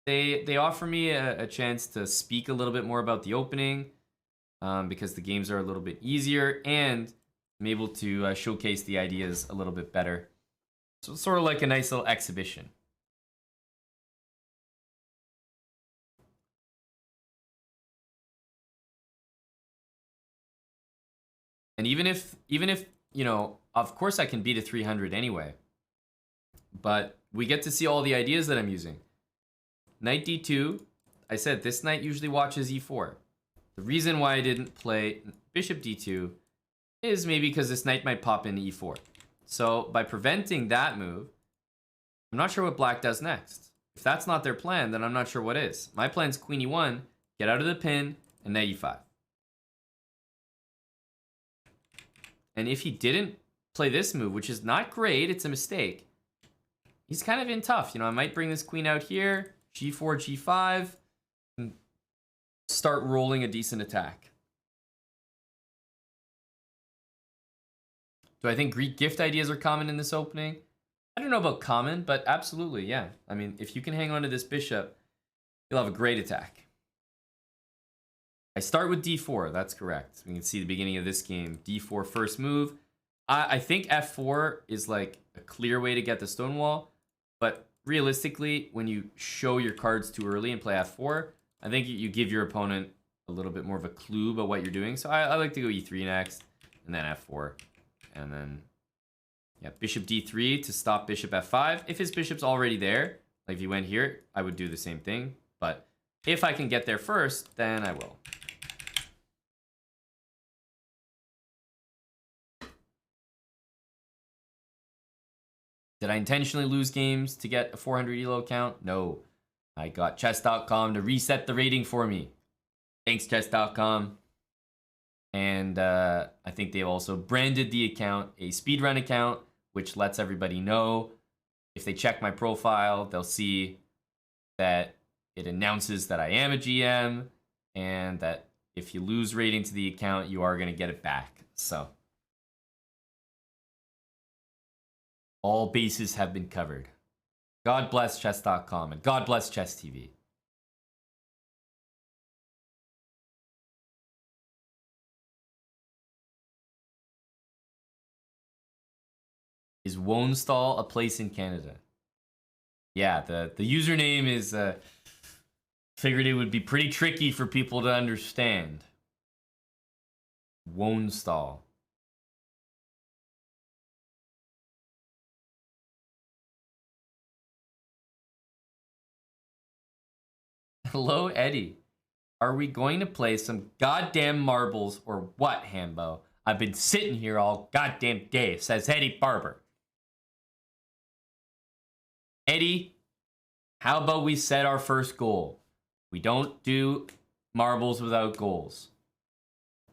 they offer me a chance to speak a little bit more about the opening, because the games are a little bit easier, and I'm able to showcase the ideas a little bit better. So it's sort of like a nice little exhibition. And even if, you know, of course I can beat a 300 anyway, but we get to see all the ideas that I'm using. knight d2. I said this knight usually watches e4. The reason why I didn't play bishop d2 is maybe because this knight might pop into e4. So by preventing that move, I'm not sure what black does next. If that's not their plan, then I'm not sure what is. My plan's queen e1, get out of the pin, and knight e5. And if he didn't play this move, which is not great, it's a mistake, he's kind of in tough. You know, I might bring this queen out here, g4, g5, and start rolling a decent attack. Do I think Greek gift ideas are common in this opening? I don't know about common, but absolutely, yeah. I mean, if you can hang on to this bishop, you'll have a great attack. I start with d4, that's correct. We can see the beginning of this game. d4 first move. I think f4 is like a clear way to get the stone wall, but realistically, when you show your cards too early and play f4, I think you give your opponent a little bit more of a clue about what you're doing. So I like to go e3 next, and then f4. And then, yeah, bishop d3 to stop bishop f5. If his bishop's already there, like if he went here, I would do the same thing. But if I can get there first, then I will. Did I intentionally lose games to get a 400 elo count? No. I got chess.com to reset the rating for me. Thanks, chess.com. And I think they've also branded the account a speedrun account, which lets everybody know. If they check my profile, they'll see that it announces that I am a GM and that if you lose rating to the account, you are going to get it back. So all bases have been covered. God bless chess.com and God bless Chess TV. Is Wonstall a place in Canada? Yeah, the username is figured it would be pretty tricky for people to understand. Wonstall. Hello, Eddie. Are we going to play some goddamn marbles or what, Hambo? I've been sitting here all goddamn day, says Eddie Barber. Eddie, how about we set our first goal? We don't do marbles without goals.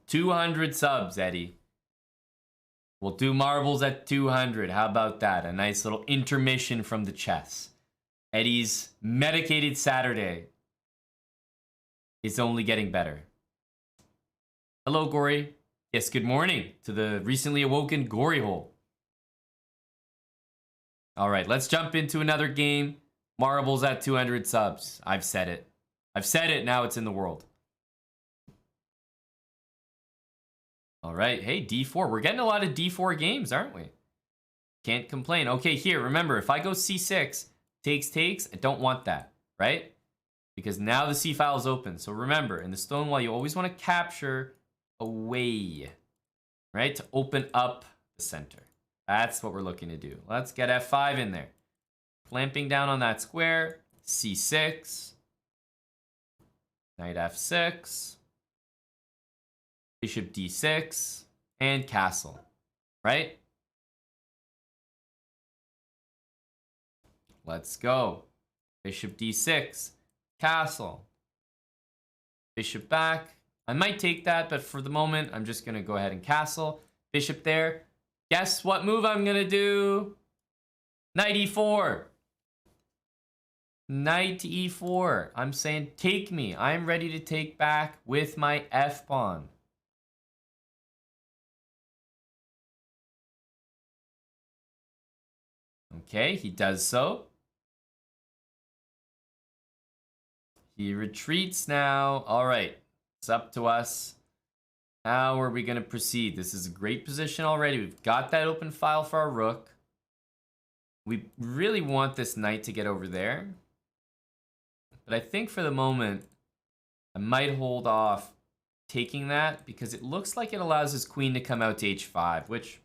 200 subs, Eddie. We'll do marbles at 200. How about that? A nice little intermission from the chess. Eddie's medicated Saturday is only getting better. Hello, Gory. Yes, good morning to the recently awoken Gory Hole. All right, let's jump into another game. Marbles at 200 subs. I've said it. I've said it, now it's in the world. All right, hey, d4. We're getting a lot of d4 games, aren't we? Can't complain. Okay, here, remember, if I go c6, takes, I don't want that, right? Because now the c file is open. So remember, in the Stonewall, you always want to capture away, right? To open up the center. That's what we're looking to do. Let's get f5 in there. Clamping down on that square. c6. Knight f6. Bishop d6. And castle. Right? Let's go. Bishop d6. Castle. Bishop back. I might take that, but for the moment, I'm just going to go ahead and castle. Bishop there. Guess what move I'm going to do? Knight e4. Knight e4. I'm saying take me. I'm ready to take back with my f-pawn. Okay, he does so. He retreats now. All right, it's up to us. How are we going to proceed? This is a great position already. We've got that open file for our rook. We really want this knight to get over there. But I think for the moment, I might hold off taking that because it looks like it allows his queen to come out to h5, which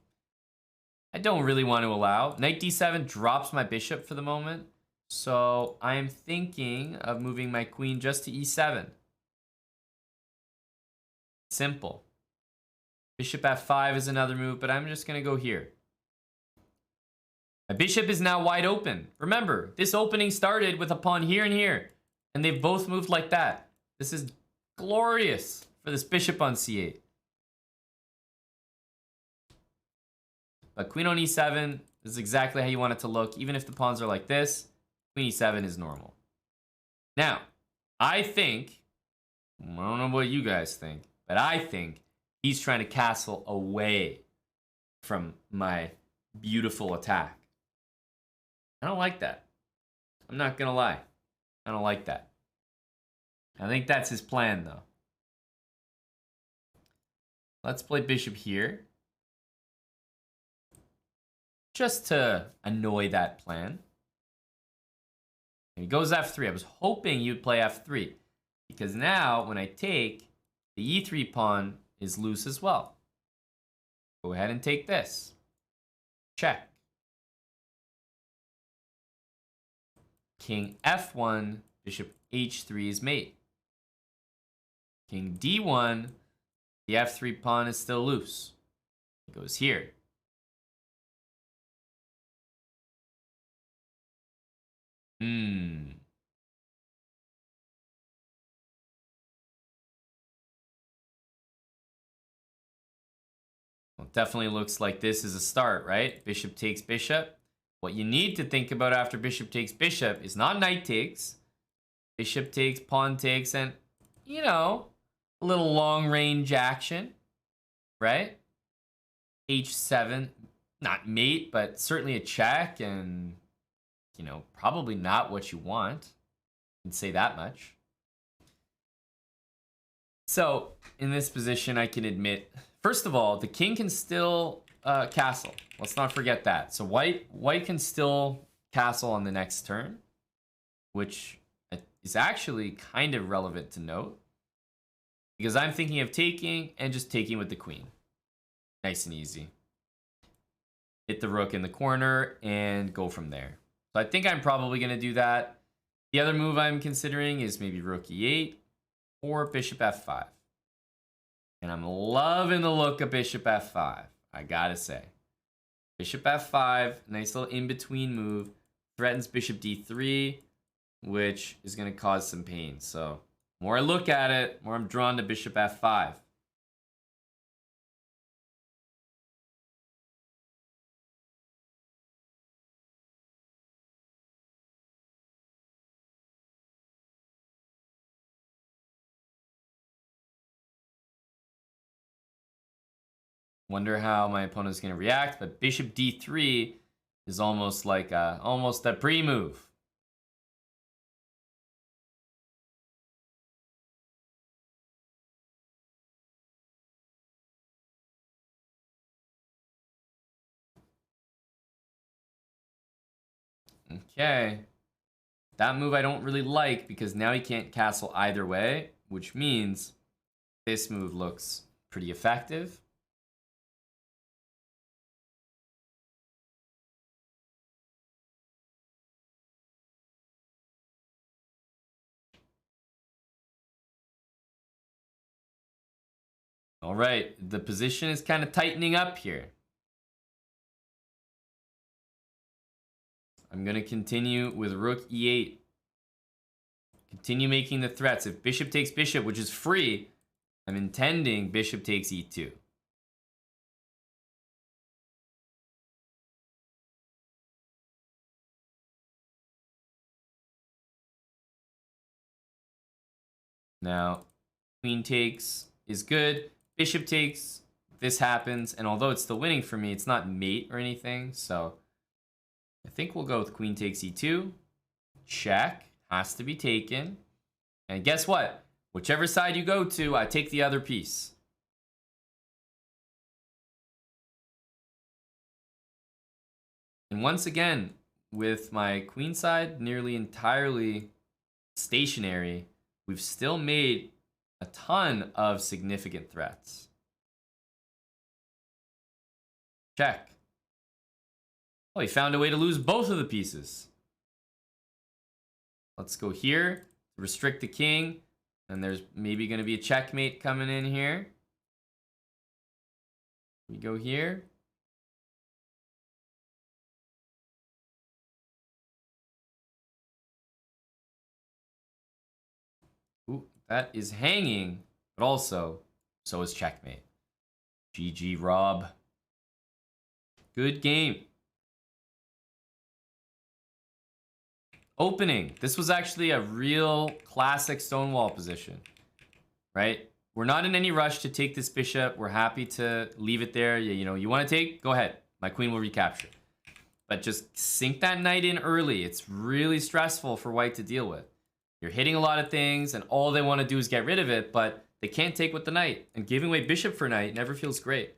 I don't really want to allow. Knight d7 drops my bishop for the moment. So I am thinking of moving my queen just to e7. Simple. Bishop f5 is another move, but I'm just going to go here. My bishop is now wide open. Remember, this opening started with a pawn here and here, and they've both moved like that. This is glorious for this bishop on c8. But queen on e7 is exactly how you want it to look. Even if the pawns are like this, queen e7 is normal. Now, I think, I don't know what you guys think, but I think he's trying to castle away from my beautiful attack. I don't like that. I'm not going to lie. I don't like that. I think that's his plan, though. Let's play bishop here. Just to annoy that plan. And he goes f3. I was hoping you'd play f3. Because now, when I take, the e3 pawn is loose as well. Go ahead and take this. Check. King f1, bishop h3 is mate. King d1, the f3 pawn is still loose. It goes here. Well, it definitely looks like this is a start, right? Bishop takes bishop. What you need to think about after bishop takes bishop is not knight takes. Bishop takes, pawn takes, and, you know, a little long range action, right? h7, not mate, but certainly a check, and, you know, probably not what you want. I can say that much. So, in this position, I can admit, first of all, the king can still castle. Let's not forget that. So white can still castle on the next turn, which is actually kind of relevant to note, because I'm thinking of taking and just taking with the queen. Nice and easy. Hit the rook in the corner and go from there. So I think I'm probably going to do that. The other move I'm considering is maybe rook e8 or bishop f5. And I'm loving the look of bishop f5, I gotta say. Bishop f5, nice little in-between move. Threatens bishop d3, which is going to cause some pain. So, more I look at it, more I'm drawn to bishop f5. Wonder how my opponent's going to react, but bishop d3 is almost like almost a pre-move. Okay. That move I don't really like because now he can't castle either way, which means this move looks pretty effective. All right, the position is kind of tightening up here. I'm going to continue with rook e8. Continue making the threats. If bishop takes bishop, which is free, I'm intending bishop takes e2. Now, queen takes is good. Bishop takes, this happens. And although it's still winning for me, it's not mate or anything. So I think we'll go with queen takes e2. Check. Has to be taken. And guess what? Whichever side you go to, I take the other piece. And once again, with my queen side nearly entirely stationary, we've still made a ton of significant threats. Check. Oh, he found a way to lose both of the pieces. Let's go here. Restrict the king. And there's maybe going to be a checkmate coming in here. We go here. Ooh, that is hanging, but also, so is checkmate. GG, Rob. Good game. Opening. This was actually a real classic Stonewall position, right? We're not in any rush to take this bishop. We're happy to leave it there. You know, you want to take? Go ahead. My queen will recapture. But just sink that knight in early. It's really stressful for white to deal with. You're hitting a lot of things, and all they want to do is get rid of it, but they can't take with the knight. And giving away bishop for knight never feels great.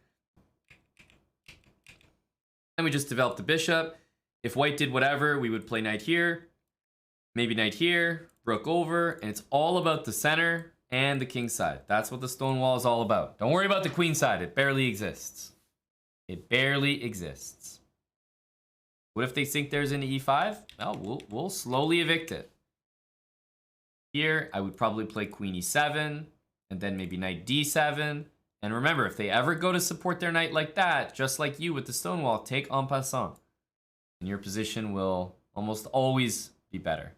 And we just developed the bishop. If white did whatever, we would play knight here. Maybe knight here. Rook over. And it's all about the center and the king side. That's what the Stonewall is all about. Don't worry about the queen side. It barely exists. It barely exists. What if they sink theirs into e5? Oh, we'll slowly evict it. Here, I would probably play queen e7, and then maybe knight d7. And remember, if they ever go to support their knight like that, just like you with the Stonewall, take en passant. And your position will almost always be better.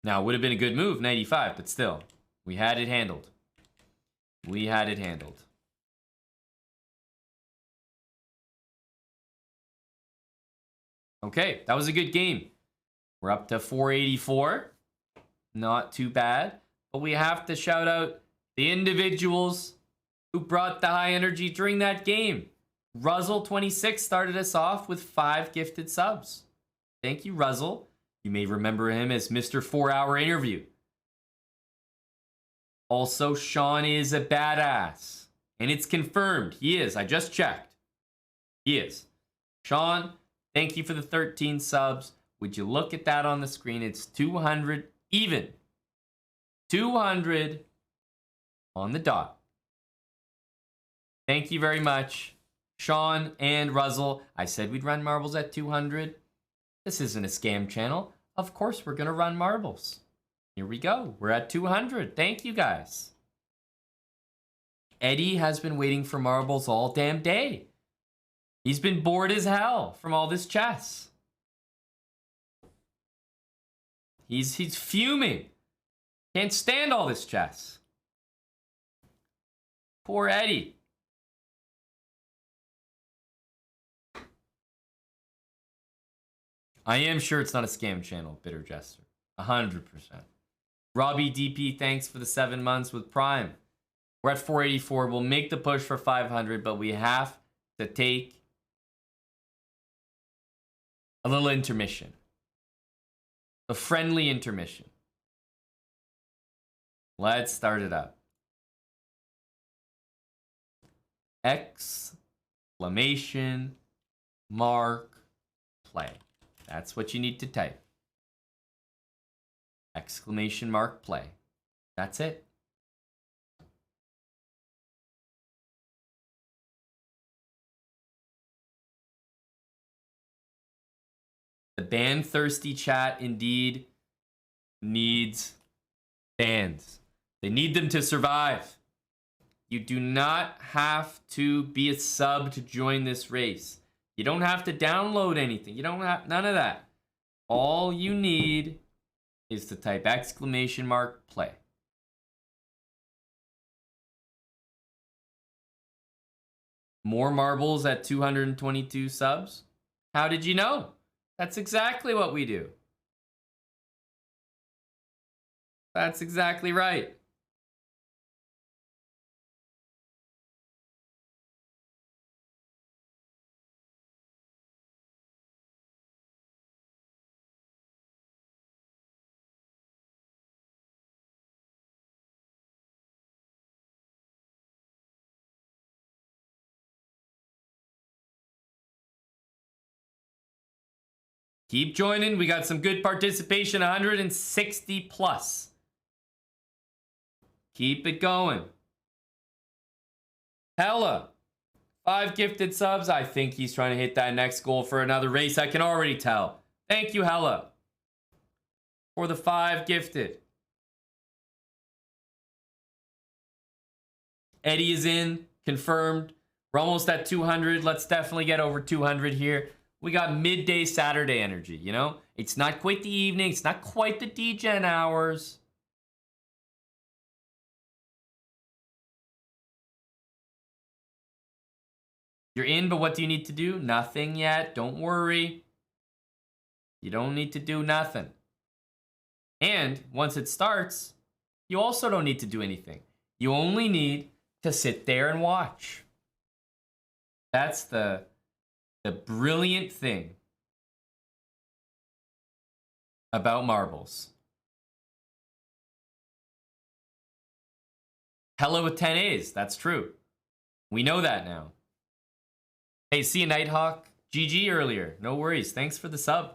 Now, it would have been a good move, knight e5, but still, we had it handled. We had it handled. Okay, that was a good game. We're up to 484. Not too bad. But we have to shout out the individuals who brought the high energy during that game. Ruzzle26 started us off with 5 gifted subs. Thank you, Ruzzle. You may remember him as Mr. 4-Hour Interview. Also, Sean is a badass. And it's confirmed. He is. I just checked. He is. Sean, thank you for the 13 subs. Would you look at that on the screen? It's 200 even. 200 on the dot. Thank you very much, Sean and Ruzzle. I said we'd run marbles at 200. This isn't a scam channel. Of course we're going to run marbles. Here we go. We're at 200. Thank you, guys. Eddie has been waiting for marbles all damn day. He's been bored as hell from all this chess. He's fuming. Can't stand all this chess. Poor Eddie. I am sure it's not a scam channel, Bitter Jester. 100%. Robbie DP, thanks for the 7 months with Prime. We're at 484. We'll make the push for 500, but we have to take a little intermission. A friendly intermission. Let's start it up. Exclamation mark play. That's what you need to type. Exclamation mark play. That's it. The ban thirsty chat indeed needs bans. They need them to survive. You do not have to be a sub to join this race. You don't have to download anything. You don't have none of that. All you need is to type exclamation mark play. More marbles at 222 subs? How did you know? That's exactly what we do. That's exactly right. Keep joining. We got some good participation, 160 plus. Keep it going. Hella. 5 gifted subs. I think he's trying to hit that next goal for another race. I can already tell. Thank you, Hella, for the 5 gifted. Eddie is in. Confirmed. We're almost at 200. Let's definitely get over 200 here. We got midday Saturday energy, you know? It's not quite the evening. It's not quite the DGen hours. You're in, but what do you need to do? Nothing yet. Don't worry. You don't need to do nothing. And once it starts, you also don't need to do anything. You only need to sit there and watch. That's the brilliant thing about marbles. Hello with 10 A's. That's true. We know that now. Hey, see you, Nighthawk. GG earlier. No worries. Thanks for the sub.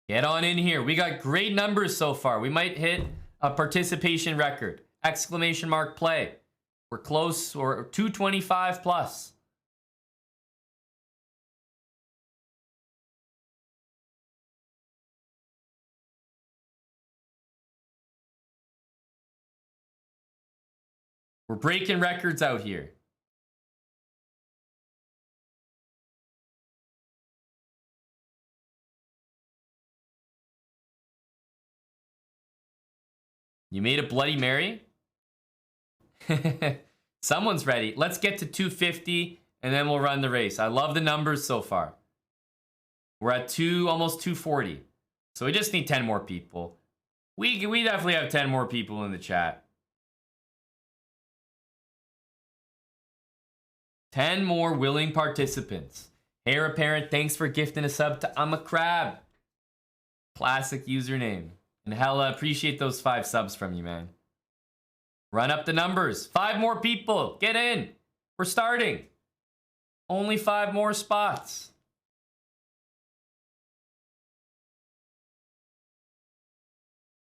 Get on in here. We got great numbers so far. We might hit a participation record. Exclamation mark play. We're close, or 225 plus. We're breaking records out here. You made a Bloody Mary? Someone's ready. Let's get to 250 and then we'll run the race. I love the numbers so far. We're at almost 240. So we just need 10 more people. We definitely have 10 more people in the chat. 10 more willing participants. Heir Apparent, thanks for gifting a sub to I'm a Crab. Classic username. And Hella, appreciate those 5 subs from you, man. Run up the numbers. 5 more people. Get in. We're starting. Only 5 more spots.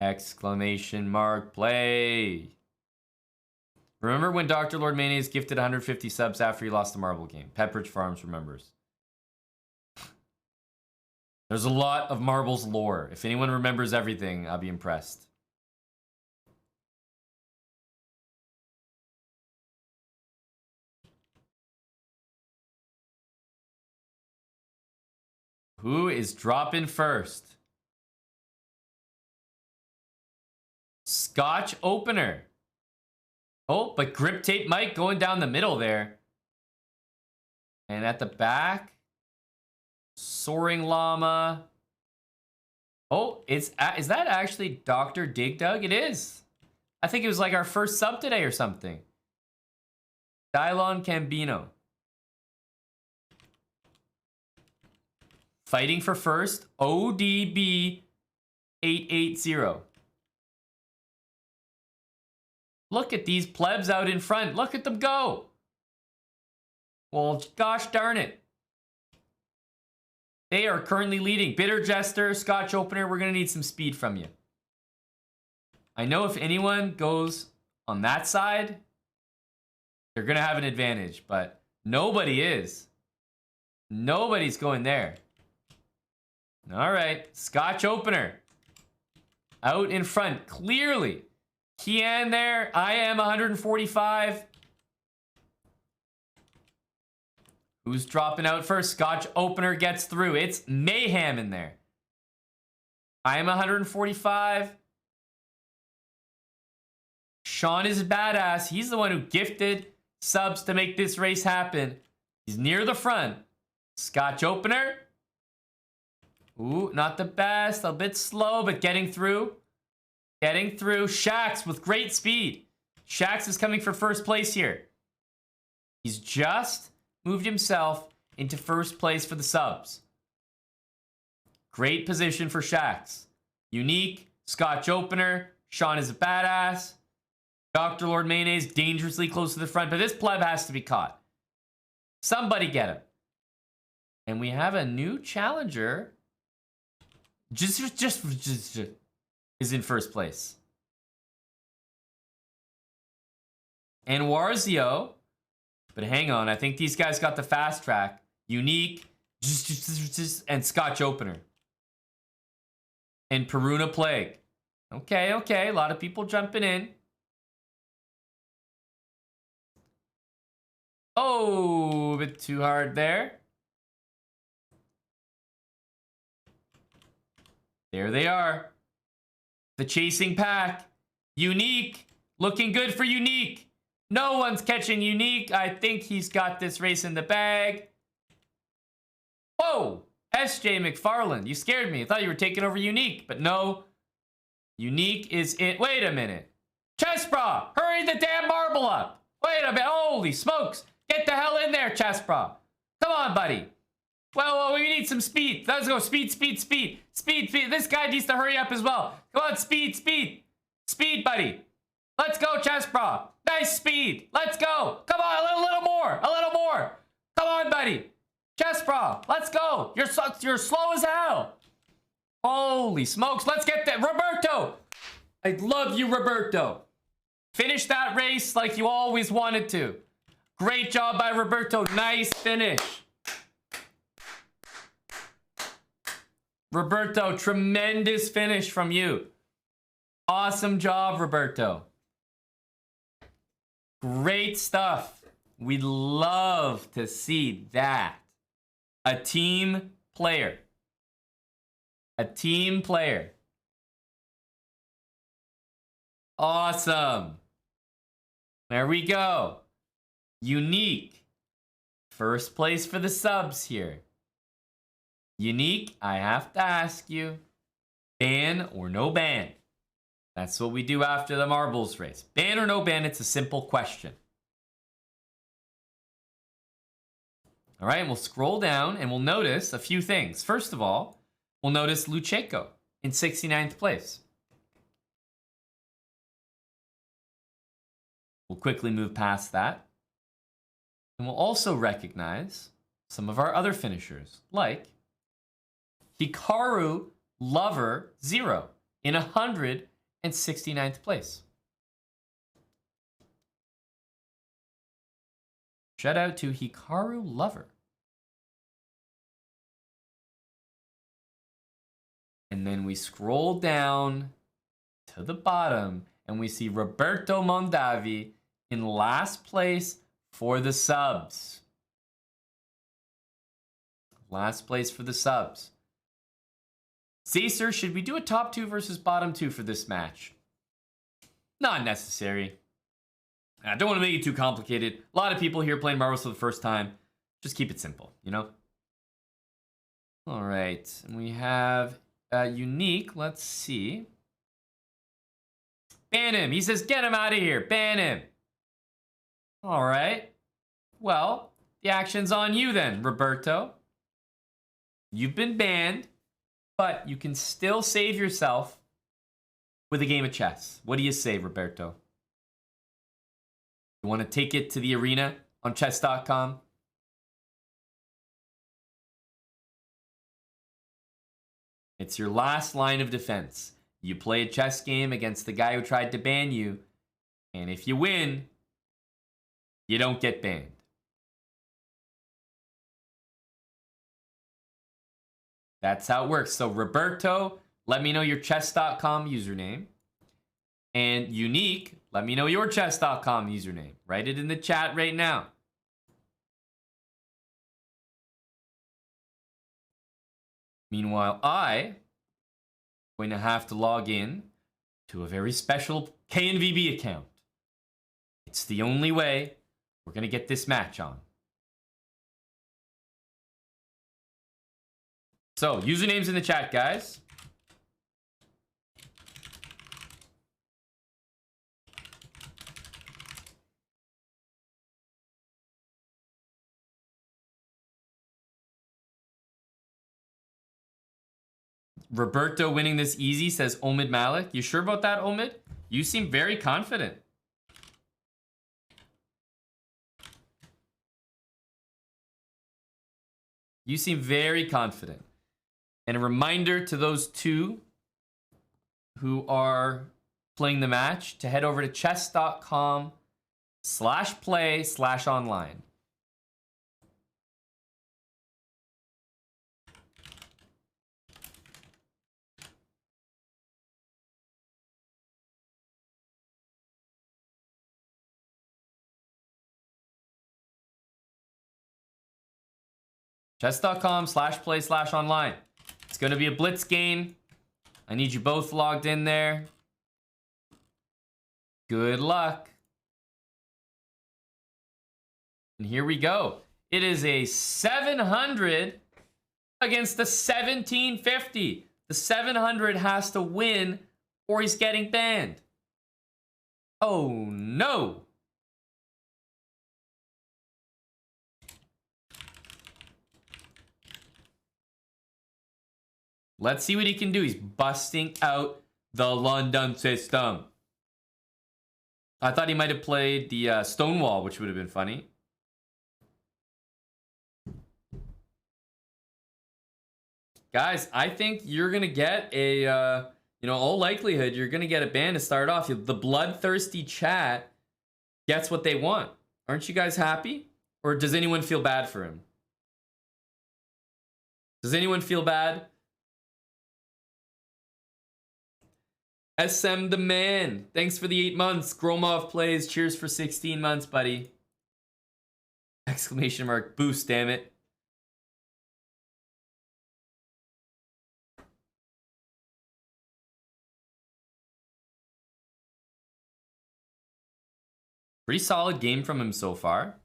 Exclamation mark play. Remember when Dr. Lord Mayonnaise gifted 150 subs after he lost the marble game? Pepperidge Farms remembers. There's a lot of marbles lore. If anyone remembers everything, I'll be impressed. Who is dropping first? Scotch opener. Oh, but grip tape Mike going down the middle there. And at the back, Soaring Llama. Oh, is that actually Dr. Dig Dug? It is. I think it was like our first sub today or something. Dylon Cambino. Fighting for first, ODB 880. Look at these plebs out in front. Look at them go. Well, gosh darn it. They are currently leading. Bitter Jester, Scotch Opener, we're going to need some speed from you. I know if anyone goes on that side, they're going to have an advantage, but nobody is. Nobody's going there. All right, Scotch Opener. Out in front, clearly. Kian there, I am 145. Who's dropping out first? Scotch Opener gets through. It's mayhem in there. I am 145. Sean is a badass. He's the one who gifted subs to make this race happen. He's near the front. Scotch Opener. Ooh, not the best. A bit slow, but getting through. Getting through. Shax with great speed. Shax is coming for first place here. He's just moved himself into first place for the subs. Great position for Shax. Unique. Scotch Opener. Sean is a badass. Dr. Lord Mayonnaise dangerously close to the front, but this pleb has to be caught. Somebody get him. And we have a new challenger. Just is in first place. And Warzio. But hang on, I think these guys got the fast track. Unique. And Scotch Opener. And Peruna Plague. Okay, okay. A lot of people jumping in. Oh, a bit too hard there. There they are. The chasing pack. Unique. Looking good for Unique. No one's catching Unique. I think he's got this race in the bag. Whoa. SJ McFarland. You scared me. I thought you were taking over Unique. But no. Unique is in. Wait a minute. Chessbra. Hurry the damn marble up. Wait a minute. Holy smokes. Get the hell in there, Chessbra. Come on, buddy. Well, we need some speed. Let's go. Speed, speed, speed. Speed, speed. This guy needs to hurry up as well. Come on, speed, speed. Speed, buddy. Let's go, Chessbra. Nice speed. Let's go. Come on, a little more. A little more. Come on, buddy. Chessbra. Let's go. You're slow as hell. Holy smokes. Let's get that. Roberto. I love you, Roberto. Finish that race like you always wanted to. Great job by Roberto. Nice finish. Roberto, tremendous finish from you. Awesome job, Roberto. Great stuff. We'd love to see that. A team player. A team player. Awesome. There we go. Unique. First place for the subs here. Unique, I have to ask you, ban or no ban? That's what we do after the marbles race. Ban or no ban, it's a simple question. All right, we'll scroll down and we'll notice a few things. First of all, we'll notice Lucheko in 69th place. We'll quickly move past that. And we'll also recognize some of our other finishers, like Hikaru Lover 0 in 169th place. Shout out to Hikaru Lover. And then we scroll down to the bottom and we see Roberto Mondavi in last place for the subs. Last place for the subs. Zacer, should we do a top 2 versus bottom 2 for this match? Not necessary. I don't want to make it too complicated. A lot of people here playing marbles for the first time. Just keep it simple, you know? All right. And we have Unique. Let's see. Ban him. He says, get him out of here. Ban him. All right. Well, the action's on you then, Roberto. You've been banned, but you can still save yourself with a game of chess. What do you say, Roberto? You want to take it to the arena on chess.com? It's your last line of defense. You play a chess game against the guy who tried to ban you, and if you win, you don't get banned. That's how it works. So Roberto, let me know your chess.com username. And Unique, let me know your chess.com username. Write it in the chat right now. Meanwhile, I'm going to have to log in to a very special KNVB account. It's the only way we're going to get this match on. So, usernames in the chat, guys. Roberto winning this easy, says Omid Malik. You sure about that, Omid? You seem very confident. You seem very confident. And a reminder to those two who are playing the match to head over to chess.com/play/online. Chess.com/play/online. It's going to be a blitz game. I need you both logged in there. Good luck. And here we go. It is a 700 against the 1750. The 700 has to win or he's getting banned. Oh no. Let's see what he can do. He's busting out the London system. I thought he might have played the Stonewall, which would have been funny. Guys, I think you're going to get a, all likelihood, you're going to get a ban to start off. The bloodthirsty chat gets what they want. Aren't you guys happy? Or does anyone feel bad for him? Does anyone feel bad? SM the man. Thanks for the 8 months. Gromov plays. Cheers for 16 months, buddy. Exclamation mark. Boost, damn it. Pretty solid game from him so far.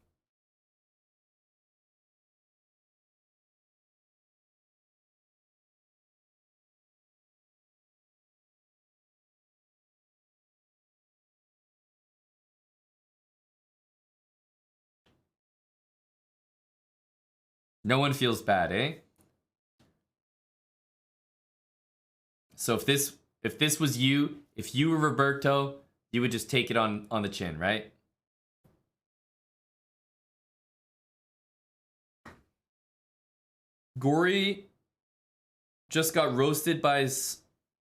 No one feels bad, eh? So if this was you, if you were Roberto, you would just take it on the chin, right? Gory just got roasted by his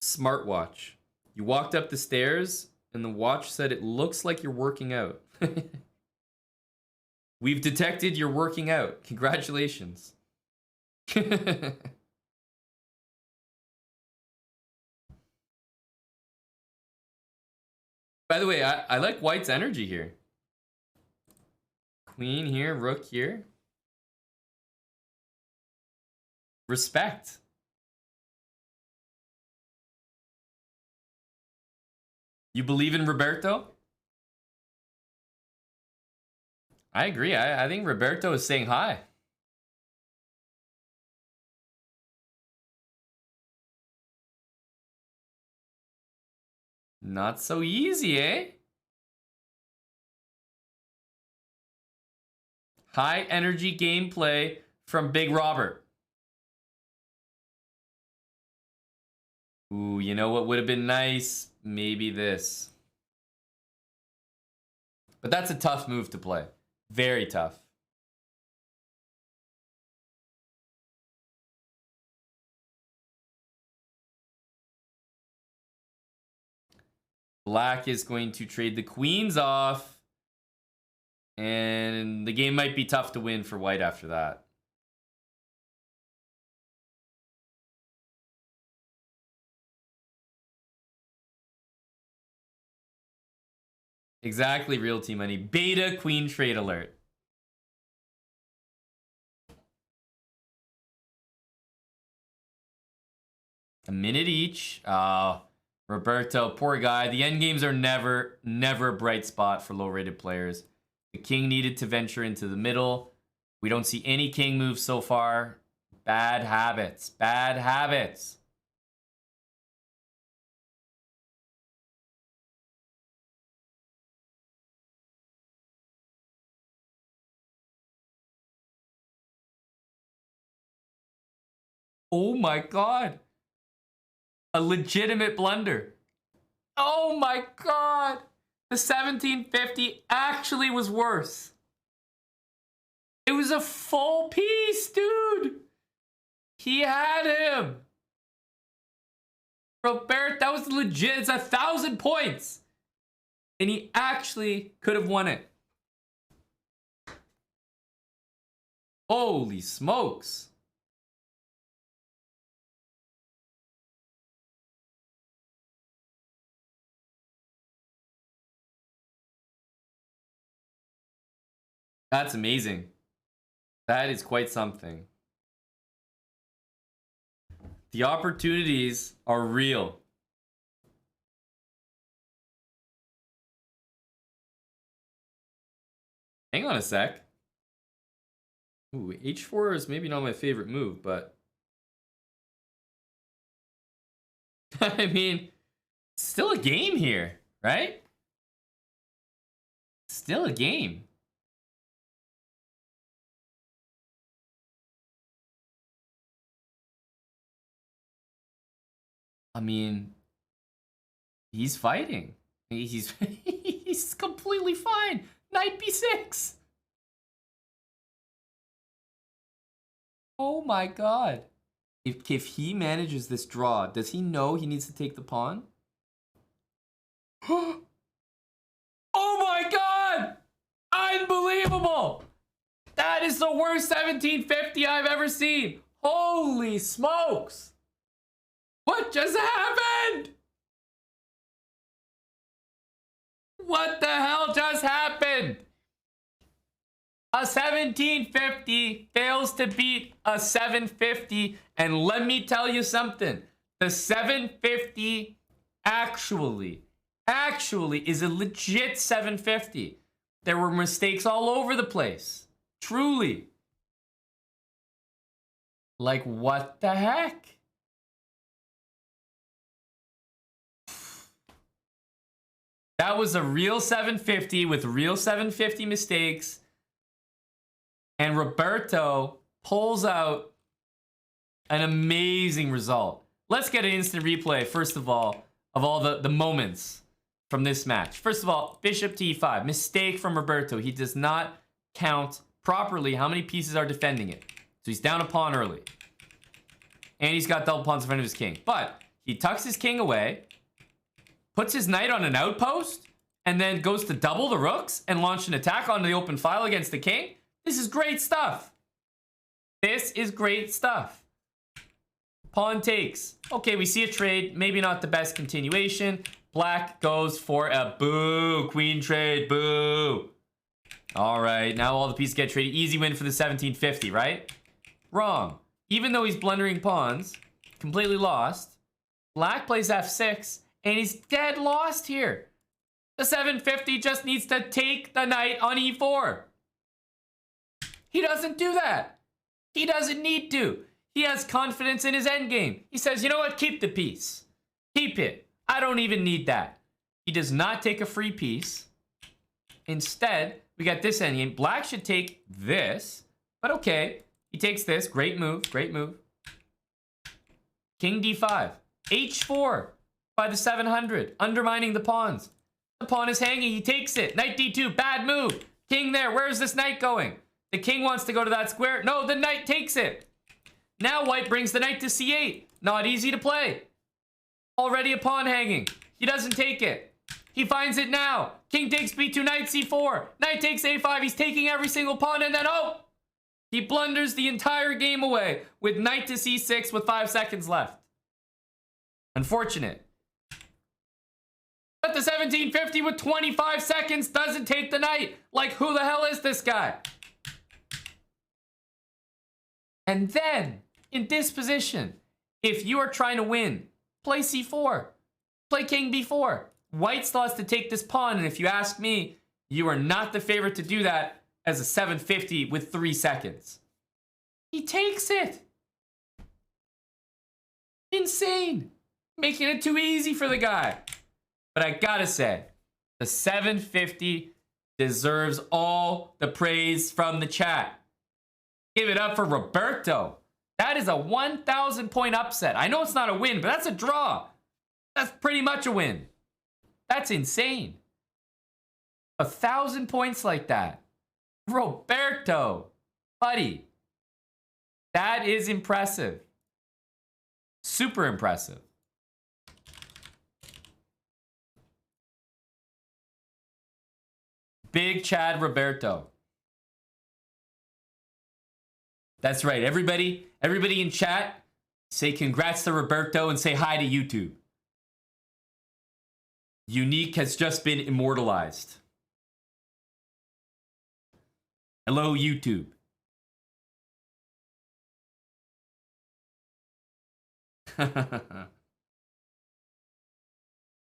smartwatch. You walked up the stairs and the watch said it looks like you're working out. We've detected you're working out. Congratulations. By the way, I like White's energy here. Queen here, rook here. Respect. You believe in Roberto? I agree. I think Roberto is saying hi. Not so easy, eh? High energy gameplay from Big Robert. Ooh, you know what would have been nice? Maybe this. But that's a tough move to play. Very tough. Black is going to trade the queens off. And the game might be tough to win for White after that. Exactly, Realty Money. Beta queen trade alert. A minute each. Roberto, poor guy. The end games are never a bright spot for low-rated players. The king needed to venture into the middle. We don't see any king moves so far. Bad habits. Bad habits. Oh my god. A legitimate blunder. Oh my god. The 1750 actually was worse. It was a full piece, dude. He had him. Robert, that was legit. It's 1,000 points. And he actually could have won it. Holy smokes. That's amazing. That is quite something. The opportunities are real. Hang on a sec. Ooh, H4 is maybe not my favorite move, but I mean, still a game here, right? Still a game. I mean, he's fighting. He's he's completely fine. Knight b6. Oh my god. If he manages this draw, does he know he needs to take the pawn? Oh my god! Unbelievable! That is the worst 1750 I've ever seen. Holy smokes! What just happened? What the hell just happened? A 1750 fails to beat a 750, and let me tell you something. The 750 actually is a legit 750. There were mistakes all over the place. Truly. Like, what the heck? That was a real 750 with real 750 mistakes. And Roberto pulls out an amazing result. Let's get an instant replay, first of all the moments from this match. First of all, bishop to e5. Mistake from Roberto. He does not count properly how many pieces are defending it. So he's down a pawn early. And he's got double pawns in front of his king. But he tucks his king away, puts his knight on an outpost, and then goes to double the rooks and launch an attack onto the open file against the king. This is great stuff. This is great stuff. Pawn takes. Okay, we see a trade. Maybe not the best continuation. Black goes for a boo. Queen trade. Boo. All right, now all the pieces get traded. Easy win for the 1750, right? Wrong. Even though he's blundering pawns, completely lost. Black plays f6, and he's dead lost here. The 750 just needs to take the knight on e4. He doesn't do that. He doesn't need to. He has confidence in his endgame. He says, you know what? Keep the piece. Keep it. I don't even need that. He does not take a free piece. Instead, we got this endgame. Black should take this, but okay. He takes this. Great move. Great move. King d5. h4 by the 700, undermining the pawns. The pawn is hanging. He takes it. Knight d2. Bad move. King there. Where's this knight going? The king wants to go to that square. No, the knight takes it. Now white brings the knight to c8. Not easy to play. Already a pawn hanging. He doesn't take it. He finds it now. King takes b2, knight c4. Knight takes a5. He's taking every single pawn, and then, oh! He blunders the entire game away with knight to c6 with 5 seconds left. Unfortunate. But the 1750 with 25 seconds doesn't take the knight. Like, who the hell is this guy? And then, in this position, if you are trying to win, play c4. Play king b4. White still has to take this pawn, and if you ask me, you are not the favorite to do that as a 750 with 3 seconds. He takes it. Insane. Making it too easy for the guy. But I gotta say, the 750 deserves all the praise from the chat. Give it up for Roberto. That is a 1,000 point upset. I know it's not a win, but that's a draw. That's pretty much a win. That's insane. 1,000 points like that. Roberto, buddy. That is impressive. Super impressive. Big Chad Roberto. That's right. Everybody in chat, say congrats to Roberto and say hi to YouTube. Unique has just been immortalized. Hello, YouTube.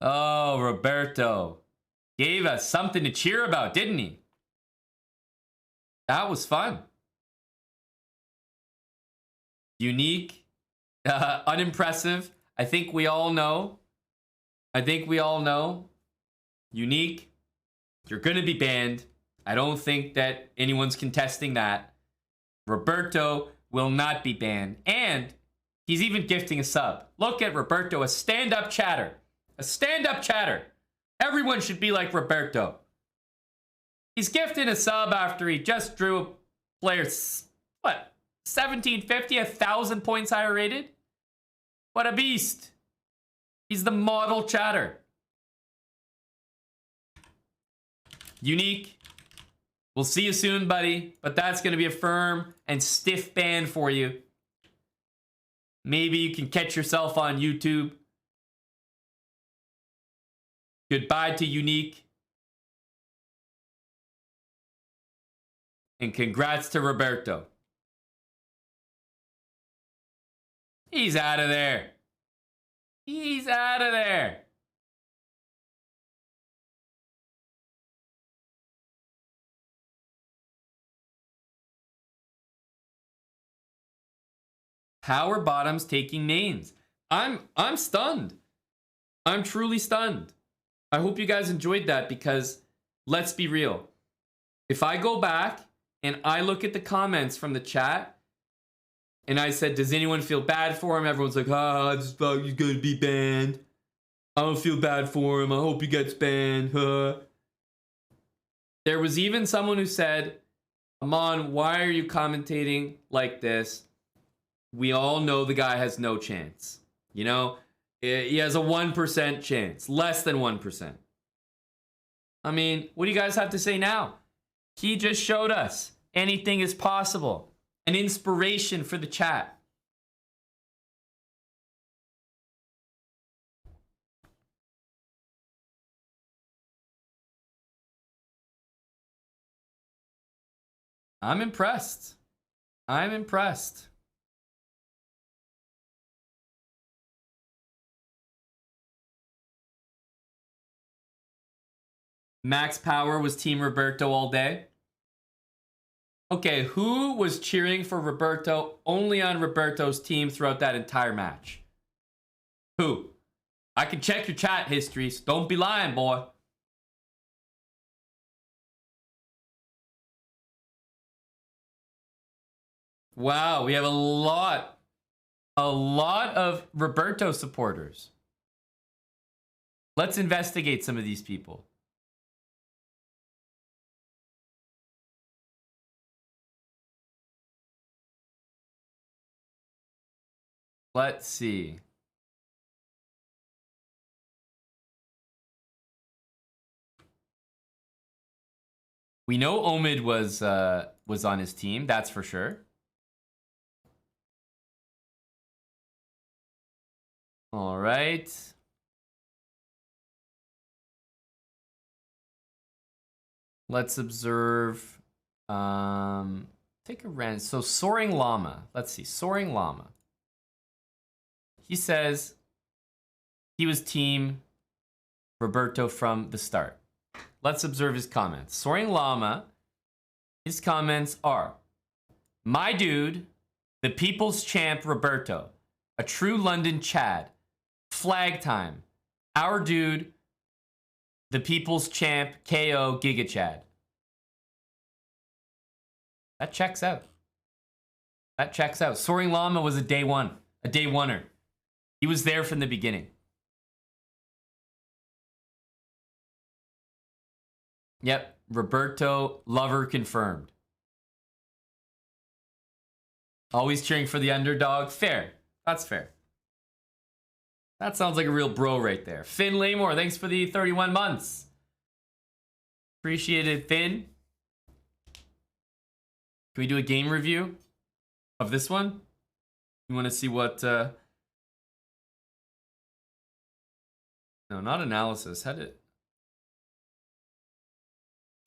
Oh, Roberto. Gave us something to cheer about, didn't he? That was fun. Unique. Unimpressive. I think we all know. Unique. You're going to be banned. I don't think that anyone's contesting that. Roberto will not be banned. And he's even gifting a sub. Look at Roberto, a stand-up chatter. A stand-up chatter. Everyone should be like Roberto. He's gifting a sub after he just drew a player, what, 1750, 1,000 points higher rated? What a beast. He's the model chatter. Unique. We'll see you soon, buddy. But that's going to be a firm and stiff ban for you. Maybe you can catch yourself on YouTube. Goodbye to Unique. And congrats to Roberto. He's out of there. He's out of there. How are bottoms taking names? I'm stunned. I'm truly stunned. I hope you guys enjoyed that because let's be real. If I go back and I look at the comments from the chat and I said, does anyone feel bad for him? Everyone's like, I just thought he's going to be banned. I don't feel bad for him. I hope he gets banned. There was even someone who said, Aman, why are you commentating like this? We all know the guy has no chance. You know, he has a 1% chance, less than 1%. I mean, what do you guys have to say now? He just showed us anything is possible. An inspiration for the chat. I'm impressed. I'm impressed. Max Power was Team Roberto all day. Okay, who was cheering for Roberto only on Roberto's team throughout that entire match? Who? I can check your chat histories. Don't be lying, boy. Wow, we have a lot of Roberto supporters. Let's investigate some of these people. Let's see. We know Omid was on his team, that's for sure. All right. Let's observe. Take a random. So Soaring Llama. Let's see. Soaring Llama. He says he was team Roberto from the start. Let's observe his comments. Soaring Llama, his comments are, my dude, the people's champ Roberto, a true London Chad, flag time, our dude, the people's champ KO Giga Chad. That checks out. That checks out. Soaring Llama was a day oneer. He was there from the beginning. Yep, Roberto, lover confirmed. Always cheering for the underdog. Fair. That's fair. That sounds like a real bro right there. Finn Laymore, thanks for the 31 months. Appreciate it, Finn. Can we do a game review of this one? You want to see what... No, not analysis. How did...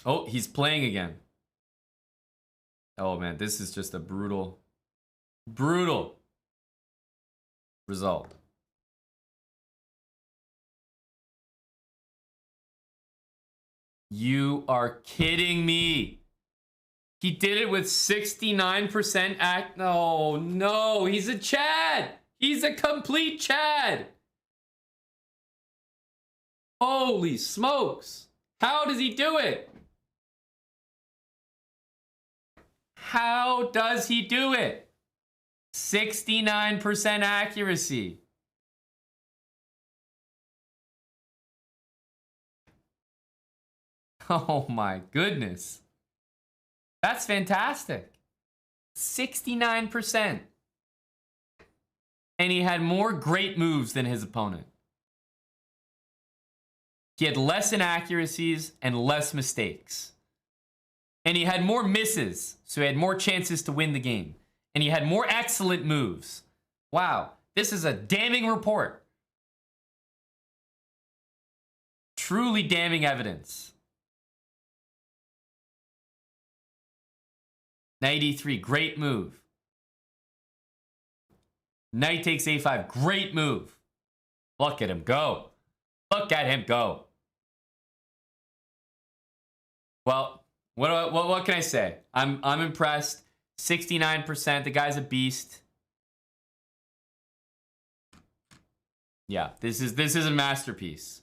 Oh, he's playing again. Oh, man, this is just a brutal result. You are kidding me. He did it with 69% act. No, no, he's a Chad. He's a complete Chad. Holy smokes. How does he do it? How does he do it? 69% accuracy. Oh my goodness. That's fantastic. 69%. And he had more great moves than his opponent. He had less inaccuracies and less mistakes. And he had more misses, so he had more chances to win the game. And he had more excellent moves. Wow, this is a damning report. Truly damning evidence. Knight e3, great move. Knight takes a5, great move. Look at him go. Look at him go. Well, what can I say? I'm impressed. 69%. The guy's a beast. Yeah, this is a masterpiece.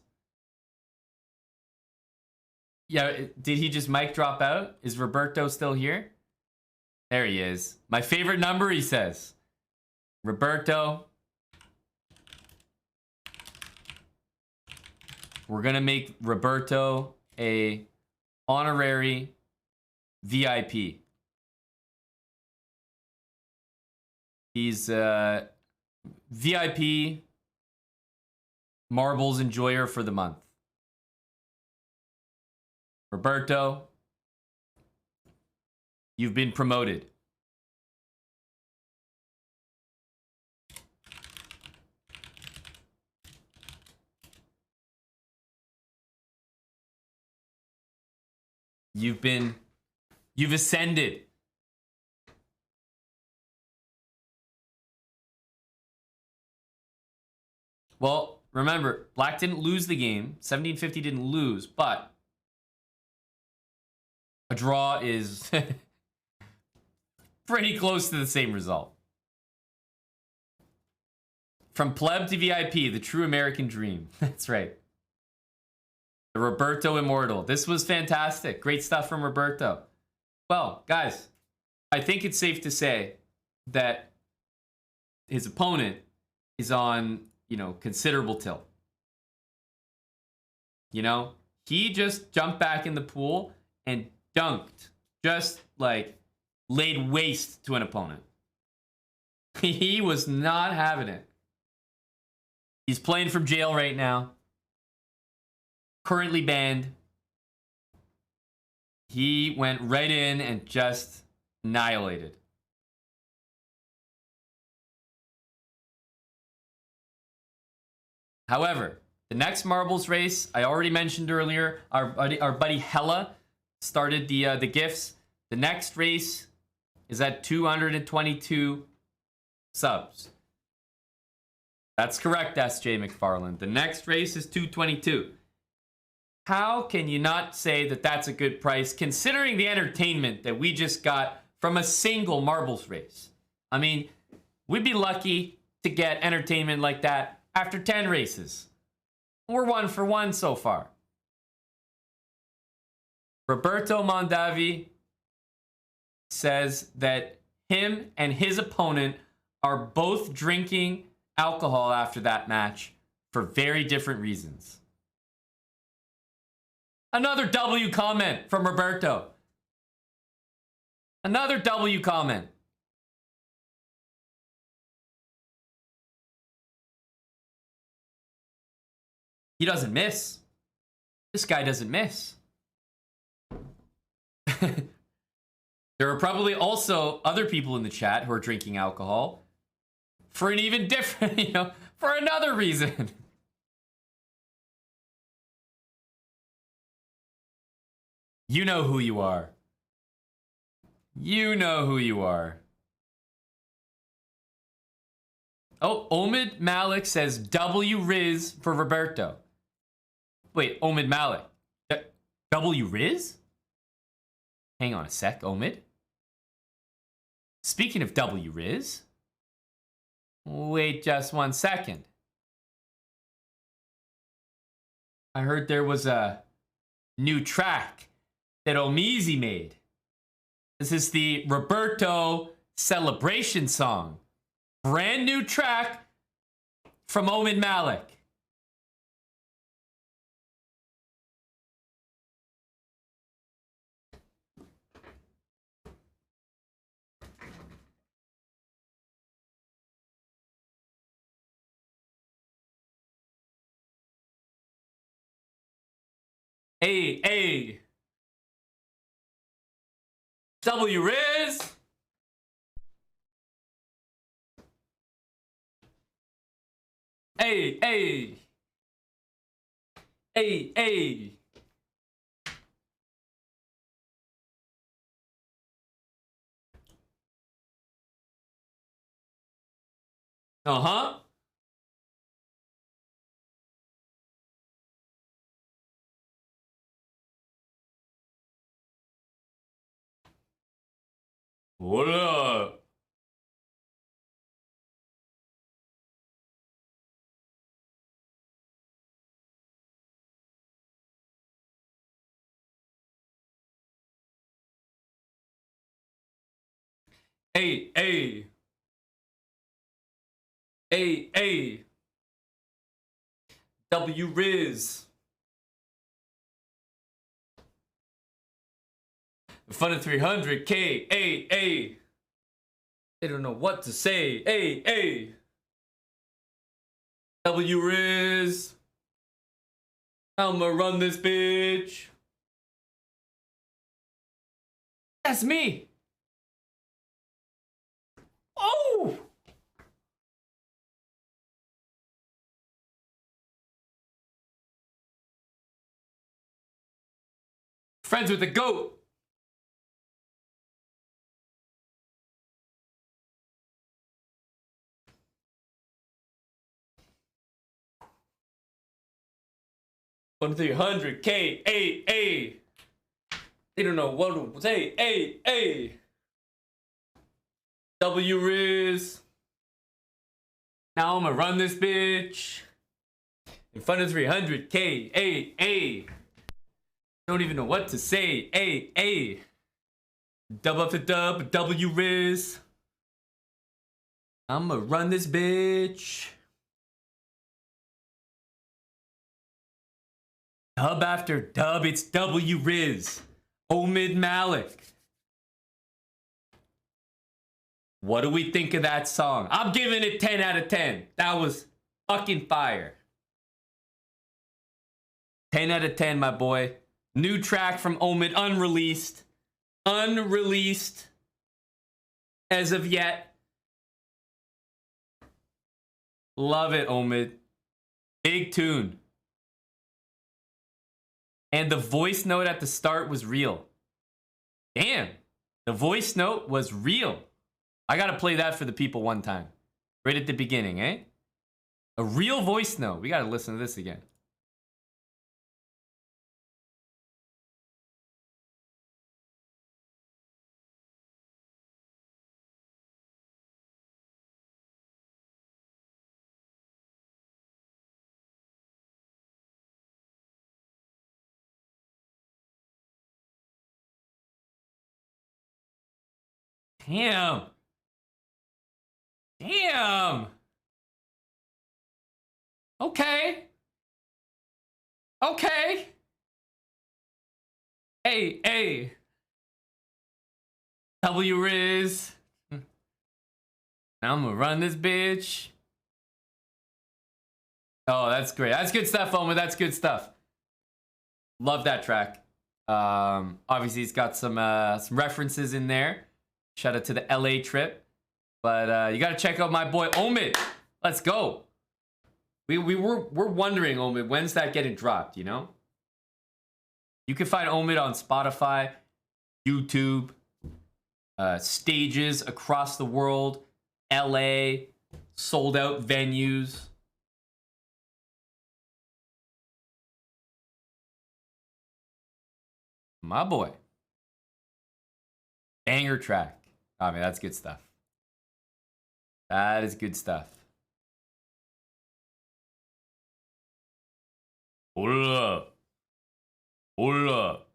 Yeah, did he just mic drop out? Is Roberto still here? There he is. My favorite number, he says. Roberto. We're gonna make Roberto a honorary VIP. He's a VIP marbles enjoyer for the month. Roberto, you've been promoted. You've ascended. Well, remember, Black didn't lose the game. 1750 didn't lose, but a draw is pretty close to the same result. From pleb to VIP, the true American dream. That's right. The Roberto Immortal. This was fantastic. Great stuff from Roberto. Well, guys, I think it's safe to say that his opponent is on, considerable tilt. He just jumped back in the pool and dunked. Just laid waste to an opponent. He was not having it. He's playing from jail right now. Currently banned. He went right in and just annihilated. However, the next marbles race, I already mentioned earlier, our buddy Hella started the gifts. The next race is at 222 subs. That's correct, S.J. McFarland. The next race is 222. How can you not say that that's a good price, considering the entertainment that we just got from a single marbles race? I mean, we'd be lucky to get entertainment like that after 10 races. We're 1 for 1 so far. Roberto Mondavi says that him and his opponent are both drinking alcohol after that match for very different reasons. Another W comment from Roberto. Another W comment. He doesn't miss. This guy doesn't miss. There are probably also other people in the chat who are drinking alcohol for an even different, for another reason. You know who you are. You know who you are. Oh, Omid Malik says W Riz for Roberto. Wait, Omid Malik. W Riz? Hang on a sec, Omid. Speaking of W Riz, wait just 1 second. I heard there was a new track that Omizi made. This is the Roberto celebration song. Brand new track from Omid Malik. Hey. W Riz. Hey. Uh-huh. What up? Hey. W Riz. Fun of 300K. Hey. They don't know what to say. Hey. W Riz. I'ma run this bitch. That's me. Oh! Friends with the GOAT. Fun 300K. Hey. They don't know what to say. Hey. W Riz. Now I'ma run this bitch. In front of 300K. Hey. Don't even know what to say. Hey. Dub up to dub. W Riz. I'ma run this bitch. Dub after dub. It's W Riz. Omid Malik. What do we think of that song? I'm giving it 10 out of 10. That was fucking fire. 10 out of 10, my boy. New track from Omid, unreleased. Unreleased as of yet. Love it, Omid. Big tune. And the voice note at the start was real. Damn. The voice note was real. I gotta play that for the people one time. Right at the beginning, eh? A real voice note. We gotta listen to this again. Damn. Okay. Hey. W Riz. Now I'm gonna run this bitch. Oh, that's great. That's good stuff, Oma. That's good stuff. Love that track. Obviously, it's got some references in there. Shout out to the LA trip. But you got to check out my boy Omid. Let's go. We're wondering, Omid, when's that getting dropped, you know? You can find Omid on Spotify, YouTube, stages across the world, LA, sold out venues. My boy. Banger track. I mean, that's good stuff. That is good stuff. Hold up. Hold up.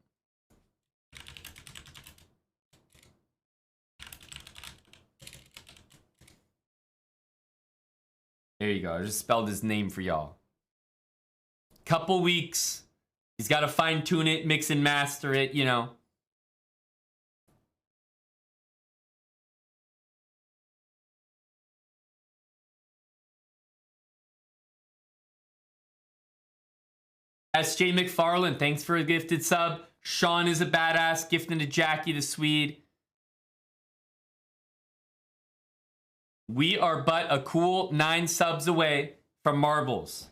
There you go. I just spelled his name for y'all. Couple weeks. He's got to fine tune it, mix and master it, you know. SJ McFarland, thanks for a gifted sub. Sean is a badass, gifting to Jackie the Swede. We are but a cool 9 subs away from marbles.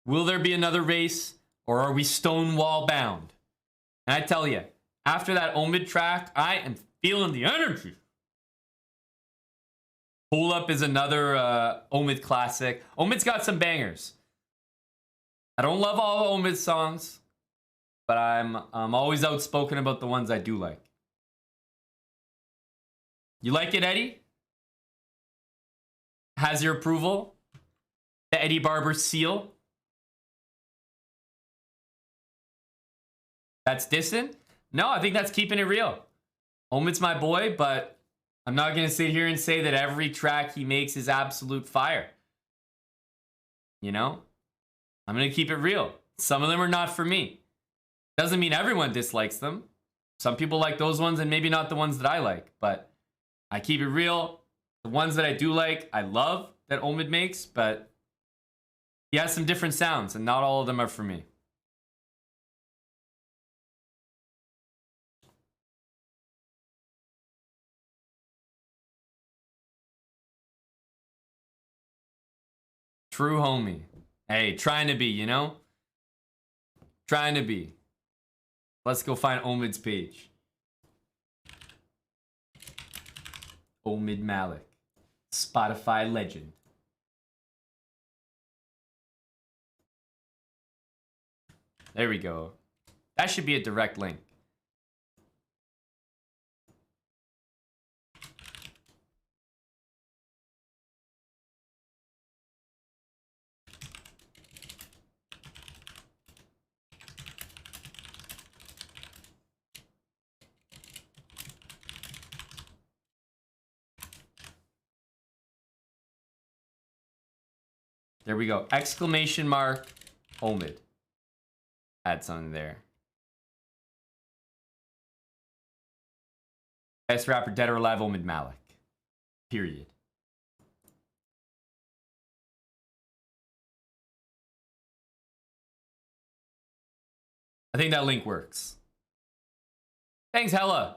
Will there be another race, or are we Stonewall bound? And I tell you, after that Omid track, I am feeling the energy. Pull Up is another Omid classic. Omid's got some bangers. I don't love all Omid's songs, but I'm always outspoken about the ones I do like. You like it, Eddie? Has your approval? The Eddie Barber seal? That's dissing? No, I think that's keeping it real. Omid's my boy, but I'm not going to sit here and say that every track he makes is absolute fire. You know? I'm going to keep it real. Some of them are not for me. Doesn't mean everyone dislikes them. Some people like those ones and maybe not the ones that I like, but I keep it real. The ones that I do like, I love that Omid makes, but he has some different sounds and not all of them are for me. True homie. Hey, trying to be, you know? Trying to be. Let's go find Omid's page. Omid Malik. Spotify legend. There we go. That should be a direct link. There we go. Exclamation mark Omid. Add something there. Best rapper dead or alive, Omid Malik. Period. I think that link works. Thanks, Hella.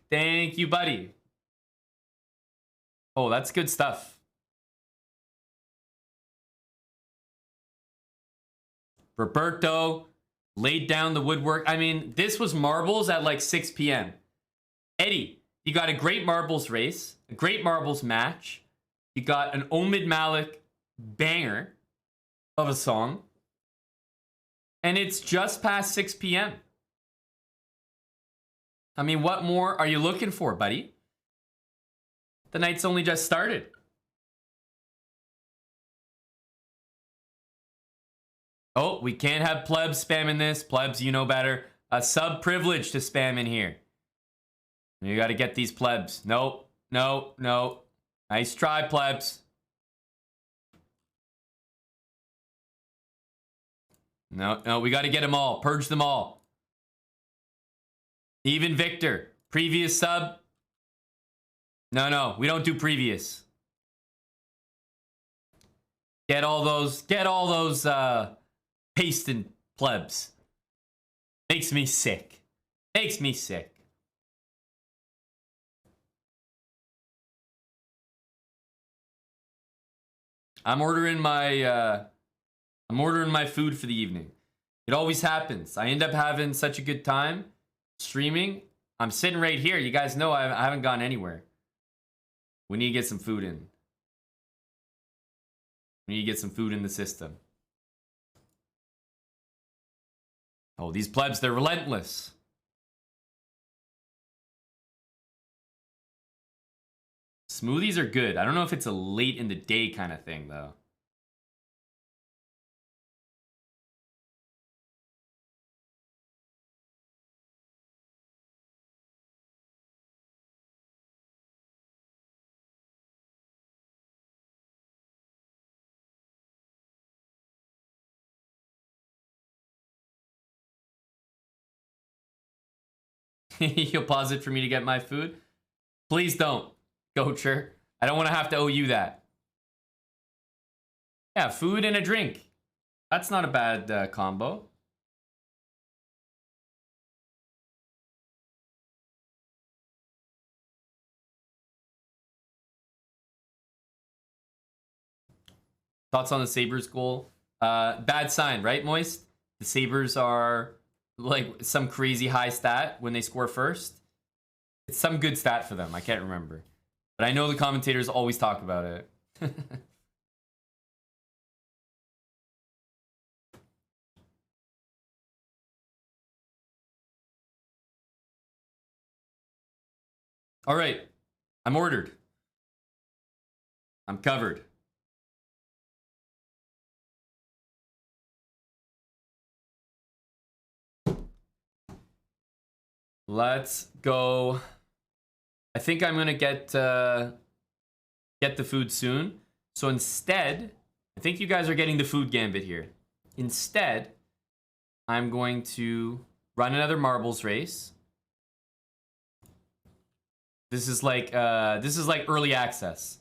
Thank you, buddy. Oh, that's good stuff. Roberto laid down the woodwork. I mean, this was marbles at like 6 p.m. Eddie, you got a great marbles race, a great marbles match. You got an Omid Malik banger of a song. And it's just past 6 p.m. I mean, what more are you looking for, buddy? The night's only just started. Oh, we can't have plebs spamming this. Plebs, you know better. A sub privilege to spam in here. You got to get these plebs. Nope, no, no. Nice try, plebs. No, no, we got to get them all. Purge them all. Even Victor. Previous sub. No, we don't do previous. Get all those paste and plebs. Makes me sick. Makes me sick. I'm ordering my food for the evening. It always happens. I end up having such a good time streaming. I'm sitting right here. You guys know I haven't gone anywhere. We need to get some food in. We need to get some food in the system. Oh, these plebs, they're relentless. Smoothies are good. I don't know if it's a late in the day kind of thing, though. You'll pause it for me to get my food? Please don't, Gocher. I don't want to have to owe you that. Yeah, food and a drink. That's not a bad combo. Thoughts on the Sabres goal? Bad sign, right, Moist? The Sabres are like some crazy high stat when they score first. It's some good stat for them. I can't remember. But I know the commentators always talk about it. All right. I'm ordered. I'm covered. Let's go. I think I'm gonna get the food soon. So instead, I think you guys are getting the food gambit here. Instead, I'm going to run another marbles race. This is like early access.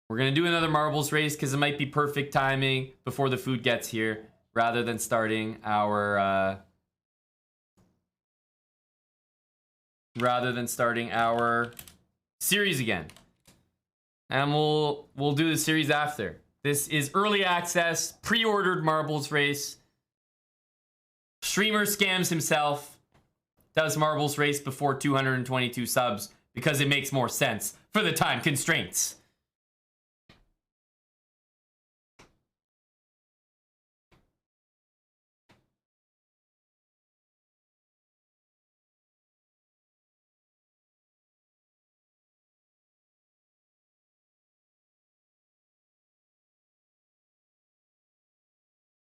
We're gonna do another marbles race because it might be perfect timing before the food gets here, rather than starting our series again. And we'll do the series after. This is early access, pre-ordered marbles race. Streamer scams himself. Does marbles race before 222 subs because it makes more sense for the time constraints.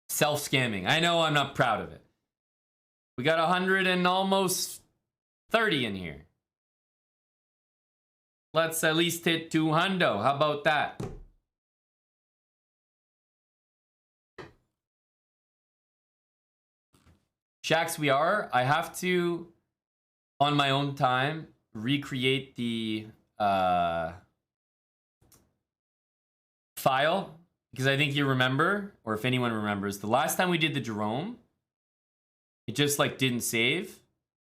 Self-scamming. I know, I'm not proud of it. We got 100 and almost 30 in here. Let's at least hit 200. How about that? Shax, we are. I have to, on my own time, recreate the file. Because I think you remember, or if anyone remembers, the last time we did the Jerome, it just like didn't save,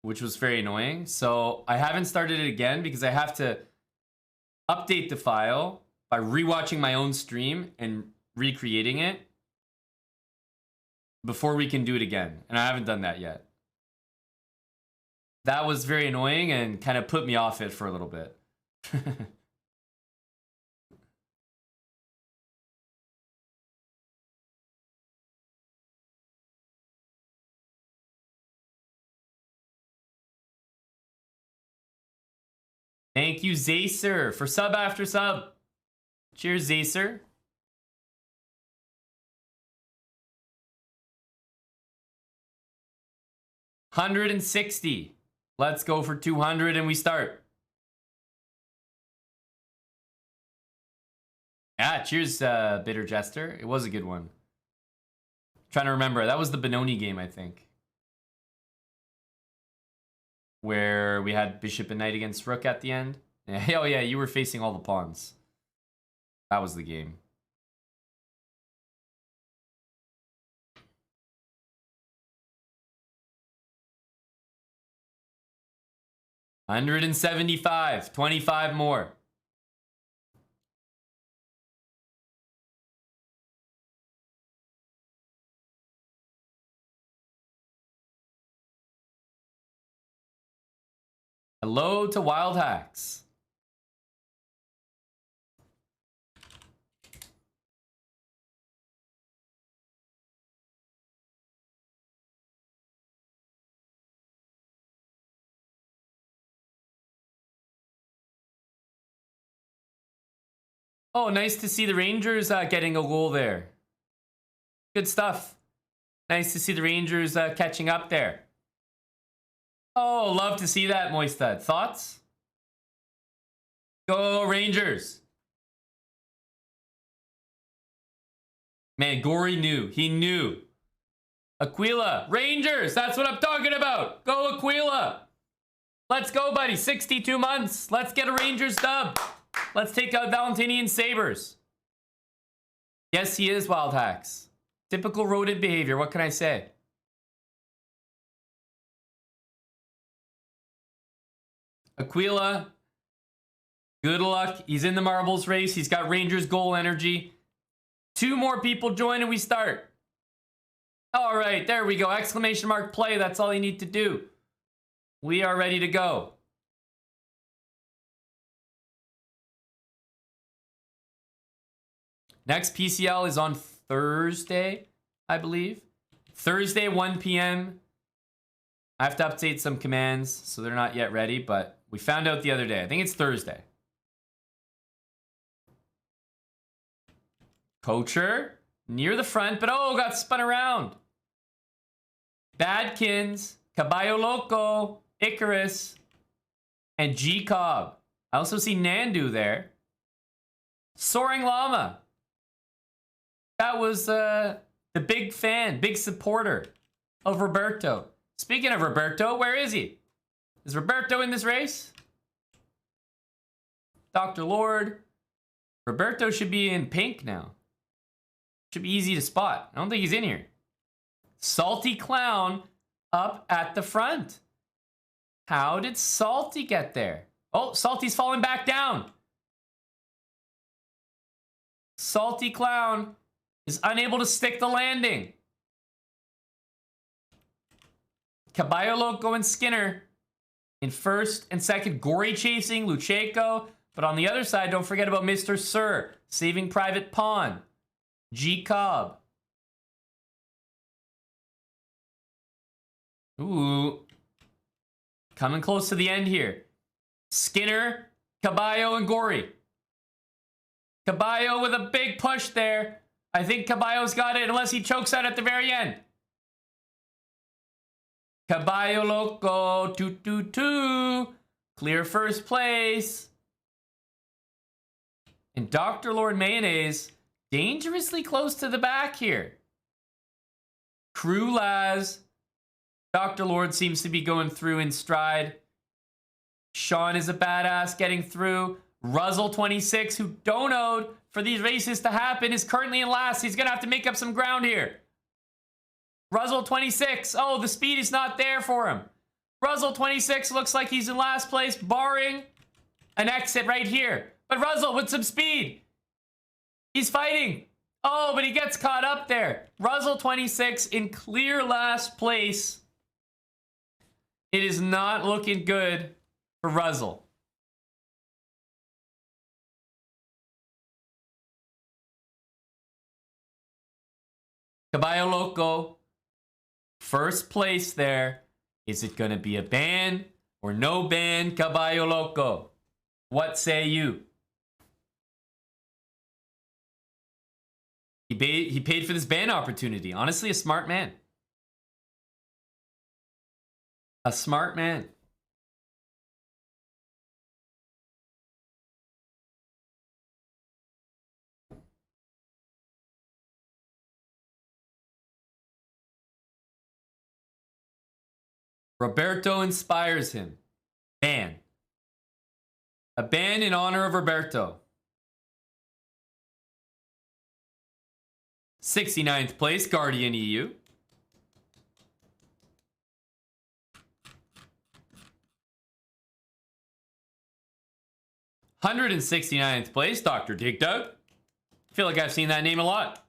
which was very annoying. So I haven't started it again because I have to update the file by rewatching my own stream and recreating it before we can do it again. And I haven't done that yet. That was very annoying and kind of put me off it for a little bit. Thank you, Zacer, for sub after sub. Cheers, Zacer. $160. Let's go for 200 and we start. Yeah, cheers, Bitter Jester. It was a good one. Trying to remember. That was the Benoni game, I think. where we had bishop and knight against rook at the end. Oh yeah, you were facing all the pawns. That was the game. $175, 25 more. Hello to Wild Hacks. Oh, nice to see the Rangers getting a goal there. Good stuff. Nice to see the Rangers catching up there. Oh, love to see that, Moistad. Thoughts? Go Rangers. Man, Gory knew. He knew. Aquila. Rangers. That's what I'm talking about. Go Aquila. Let's go, buddy. 62 months. Let's get a Rangers dub. Let's take out Valentinian Sabres. Yes, he is, Wild Hacks. Typical rodent behavior. What can I say? Aquila. Good luck. He's in the marbles race. He's got Rangers goal energy. 2 more people join and we start. All right, there we go. Exclamation mark play. That's all you need to do. We are ready to go. Next PCL is on Thursday, I believe. Thursday, 1 p.m. I have to update some commands, so they're not yet ready, but we found out the other day. I think it's Thursday. Coacher, near the front, but oh, got spun around. Badkins, Caballo Loco, Icarus, and G Cobb. I also see Nandu there. Soaring Llama. That was the big fan, big supporter of Roberto. Speaking of Roberto, where is he? Is Roberto in this race? Dr. Lord. Roberto should be in pink now. Should be easy to spot. I don't think he's in here. Salty Clown up at the front. How did Salty get there? Oh, Salty's falling back down. Salty Clown is unable to stick the landing. Caballo Loco and Skinner in first and second. Gory chasing Lucheco. But on the other side, don't forget about Mr. Sir saving Private Pawn. G Cobb. Ooh. Coming close to the end here. Skinner, Caballo, and Gory. Caballo with a big push there. I think Caballo's got it unless he chokes out at the very end. Caballo Loco, 2-2-2. Clear first place. And Dr. Lord Mayonnaise dangerously close to the back here. Crew Laz. Dr. Lord seems to be going through in stride. Sean is a badass getting through. Ruzzle 26, who donoed for these races to happen, is currently in last. He's going to have to make up some ground here. Ruzzle 26. Oh, the speed is not there for him. Ruzzle 26 looks like he's in last place, barring an exit right here. But Ruzzle with some speed. He's fighting. Oh, but he gets caught up there. Ruzzle 26 in clear last place. It is not looking good for Ruzzle. Caballo Loco, first place there. Is it going to be a ban or no ban, Caballo Loco? What say you? He paid for this ban opportunity. Honestly, a smart man. A smart man. Roberto inspires him. Ban. A ban in honor of Roberto. 69th place, Guardian EU. 169th place, Dr. Dig Dug. Feel like I've seen that name a lot.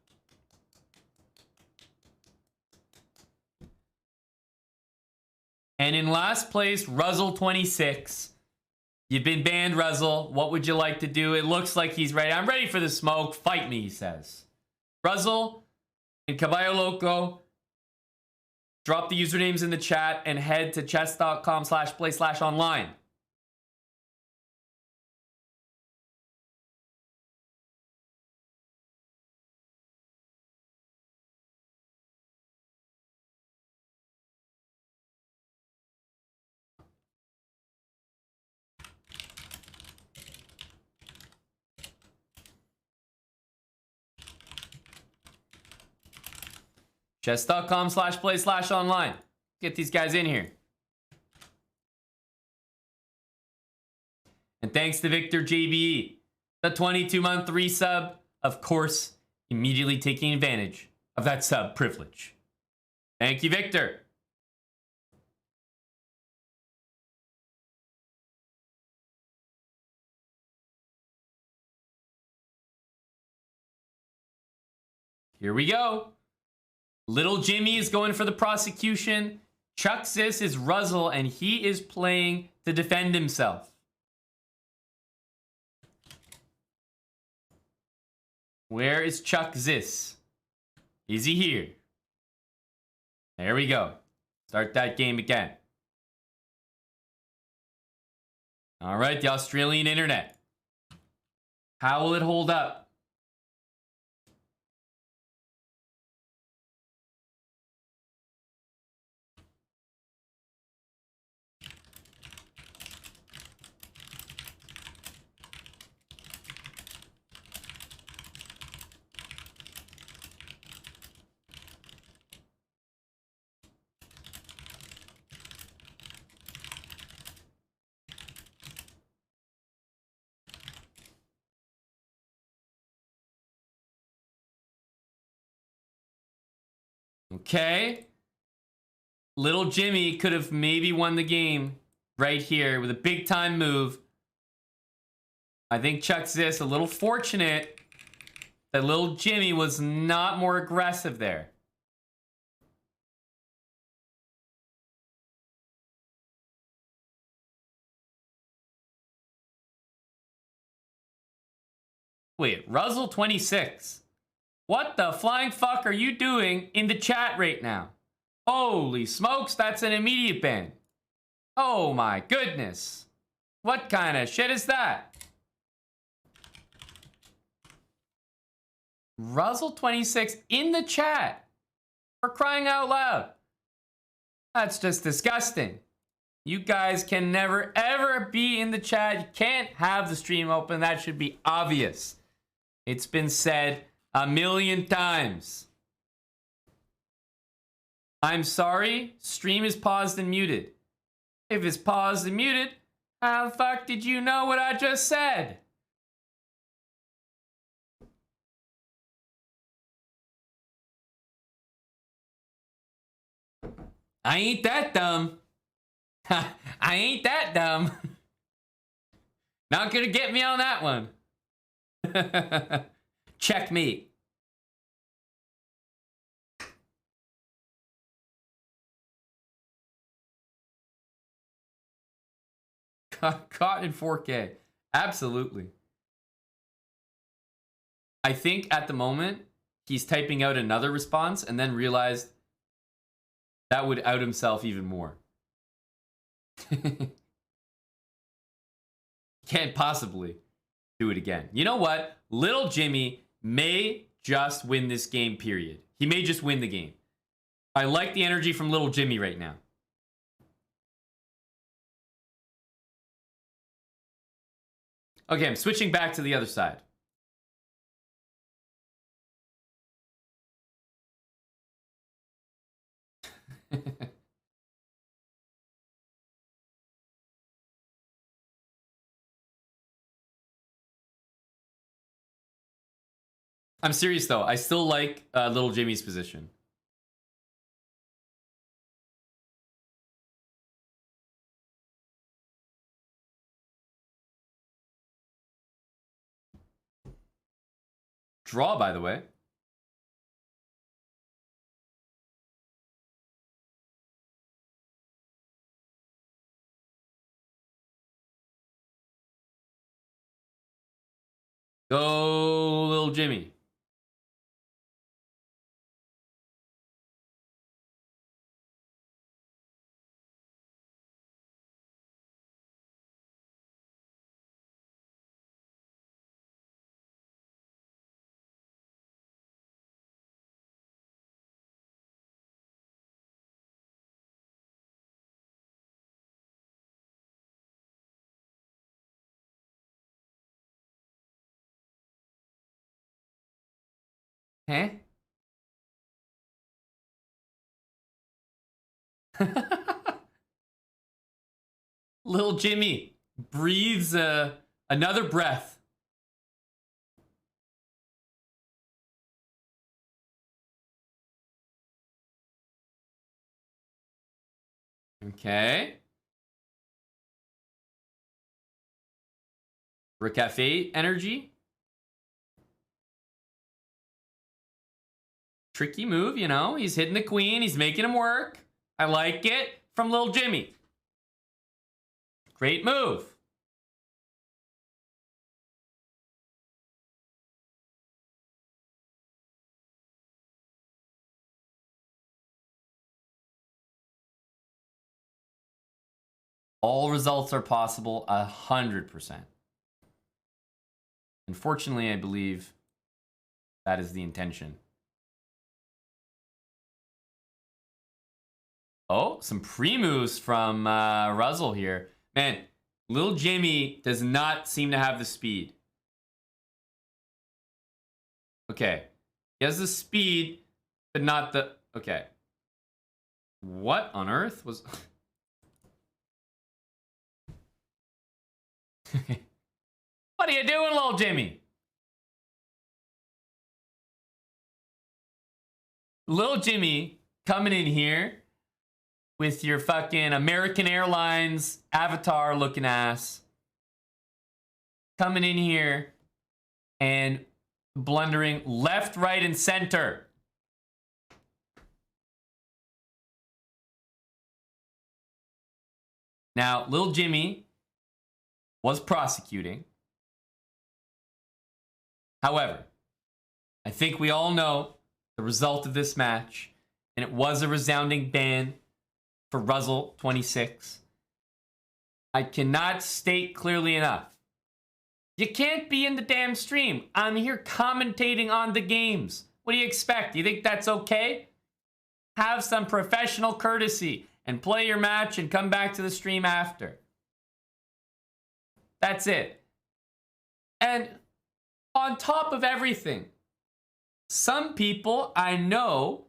And in last place, Ruzzle26. You've been banned, Ruzzle. What would you like to do? It looks like he's ready. I'm ready for the smoke. Fight me, he says. Ruzzle and Caballo Loco, drop the usernames in the chat and head to chess.com/play/online. Chess.com/play/online. Get these guys in here. And thanks to Victor JBE, the 22-month resub, of course, immediately taking advantage of that sub privilege. Thank you, Victor. Here we go. Little Jimmy is going for the prosecution. Chuck Sis is Ruzzle, and he is playing to defend himself. Where is Chuck Zis? Is he here? There we go. Start that game again. All right, the Australian internet. How will it hold up? Okay. Little Jimmy could have maybe won the game right here with a big time move. I think Chuck Zis a little fortunate that little Jimmy was not more aggressive there. Wait, Ruzzle26. What the flying fuck are you doing in the chat right now? Holy smokes, that's an immediate ban. Oh my goodness. What kind of shit is that? Ruzzle26 in the chat. For crying out loud. That's just disgusting. You guys can never ever be in the chat. You can't have the stream open. That should be obvious. It's been said a million times. I'm sorry, stream is paused and muted. If it's paused and muted, how the fuck did you know what I just said? I ain't that dumb. I ain't that dumb. Not gonna get me on that one. Checkmate. Caught in 4K. Absolutely. I think at the moment, he's typing out another response and then realized that would out himself even more. Can't possibly do it again. You know what? Little Jimmy may just win this game, period. He may just win the game. I like the energy from Little Jimmy right now. Okay, I'm switching back to the other side. I'm serious though. I still like Little Jimmy's position. Draw, by the way. Go, Little Jimmy. Huh? Little Jimmy breathes another breath. Okay. Recafe energy. Tricky move, you know. He's hitting the queen. He's making him work. I like it from Little Jimmy. Great move. All results are possible 100%. Unfortunately, I believe that is the intention. Oh, some pre-moves from Ruzzle here. Man, Little Jimmy does not seem to have the speed. Okay. He has the speed, but not the... Okay. What on earth was... What are you doing, Little Jimmy? Little Jimmy coming in here with your fucking American Airlines avatar looking ass. Coming in here and blundering left, right, and center. Now, Little Jimmy was prosecuting. However, I think we all know the result of this match, and it was a resounding ban for Ruzzle 26. I cannot state clearly enough. You can't be in the damn stream. I'm here commentating on the games. What do you expect? You think that's okay? Have some professional courtesy and play your match and come back to the stream after. That's it. And on top of everything, some people I know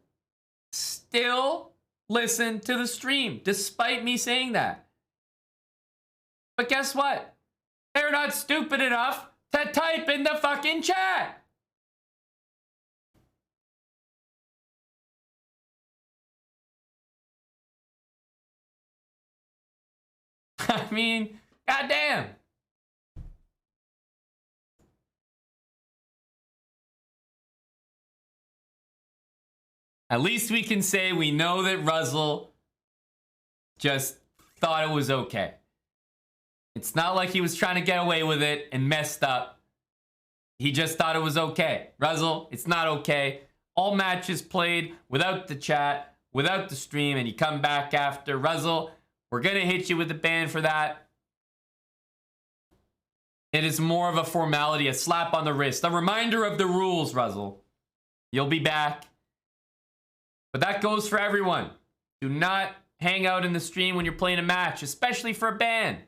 still listen to the stream, despite me saying that. But guess what? They're not stupid enough to type in the fucking chat. I mean, goddamn. At least we can say we know that Ruzzle just thought it was okay. It's not like he was trying to get away with it and messed up. He just thought it was okay. Ruzzle, it's not okay. All matches played without the chat, without the stream, and you come back after. Ruzzle, we're going to hit you with the ban for that. It is more of a formality, a slap on the wrist, a reminder of the rules, Ruzzle. You'll be back. But that goes for everyone. Do not hang out in the stream when you're playing a match, especially for a ban.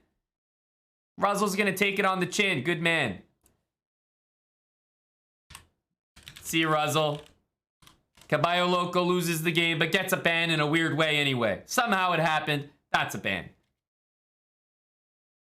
Ruzzle's going to take it on the chin. Good man. See you, Ruzzle. Caballo Loco loses the game, but gets a ban in a weird way anyway. Somehow it happened. That's a ban.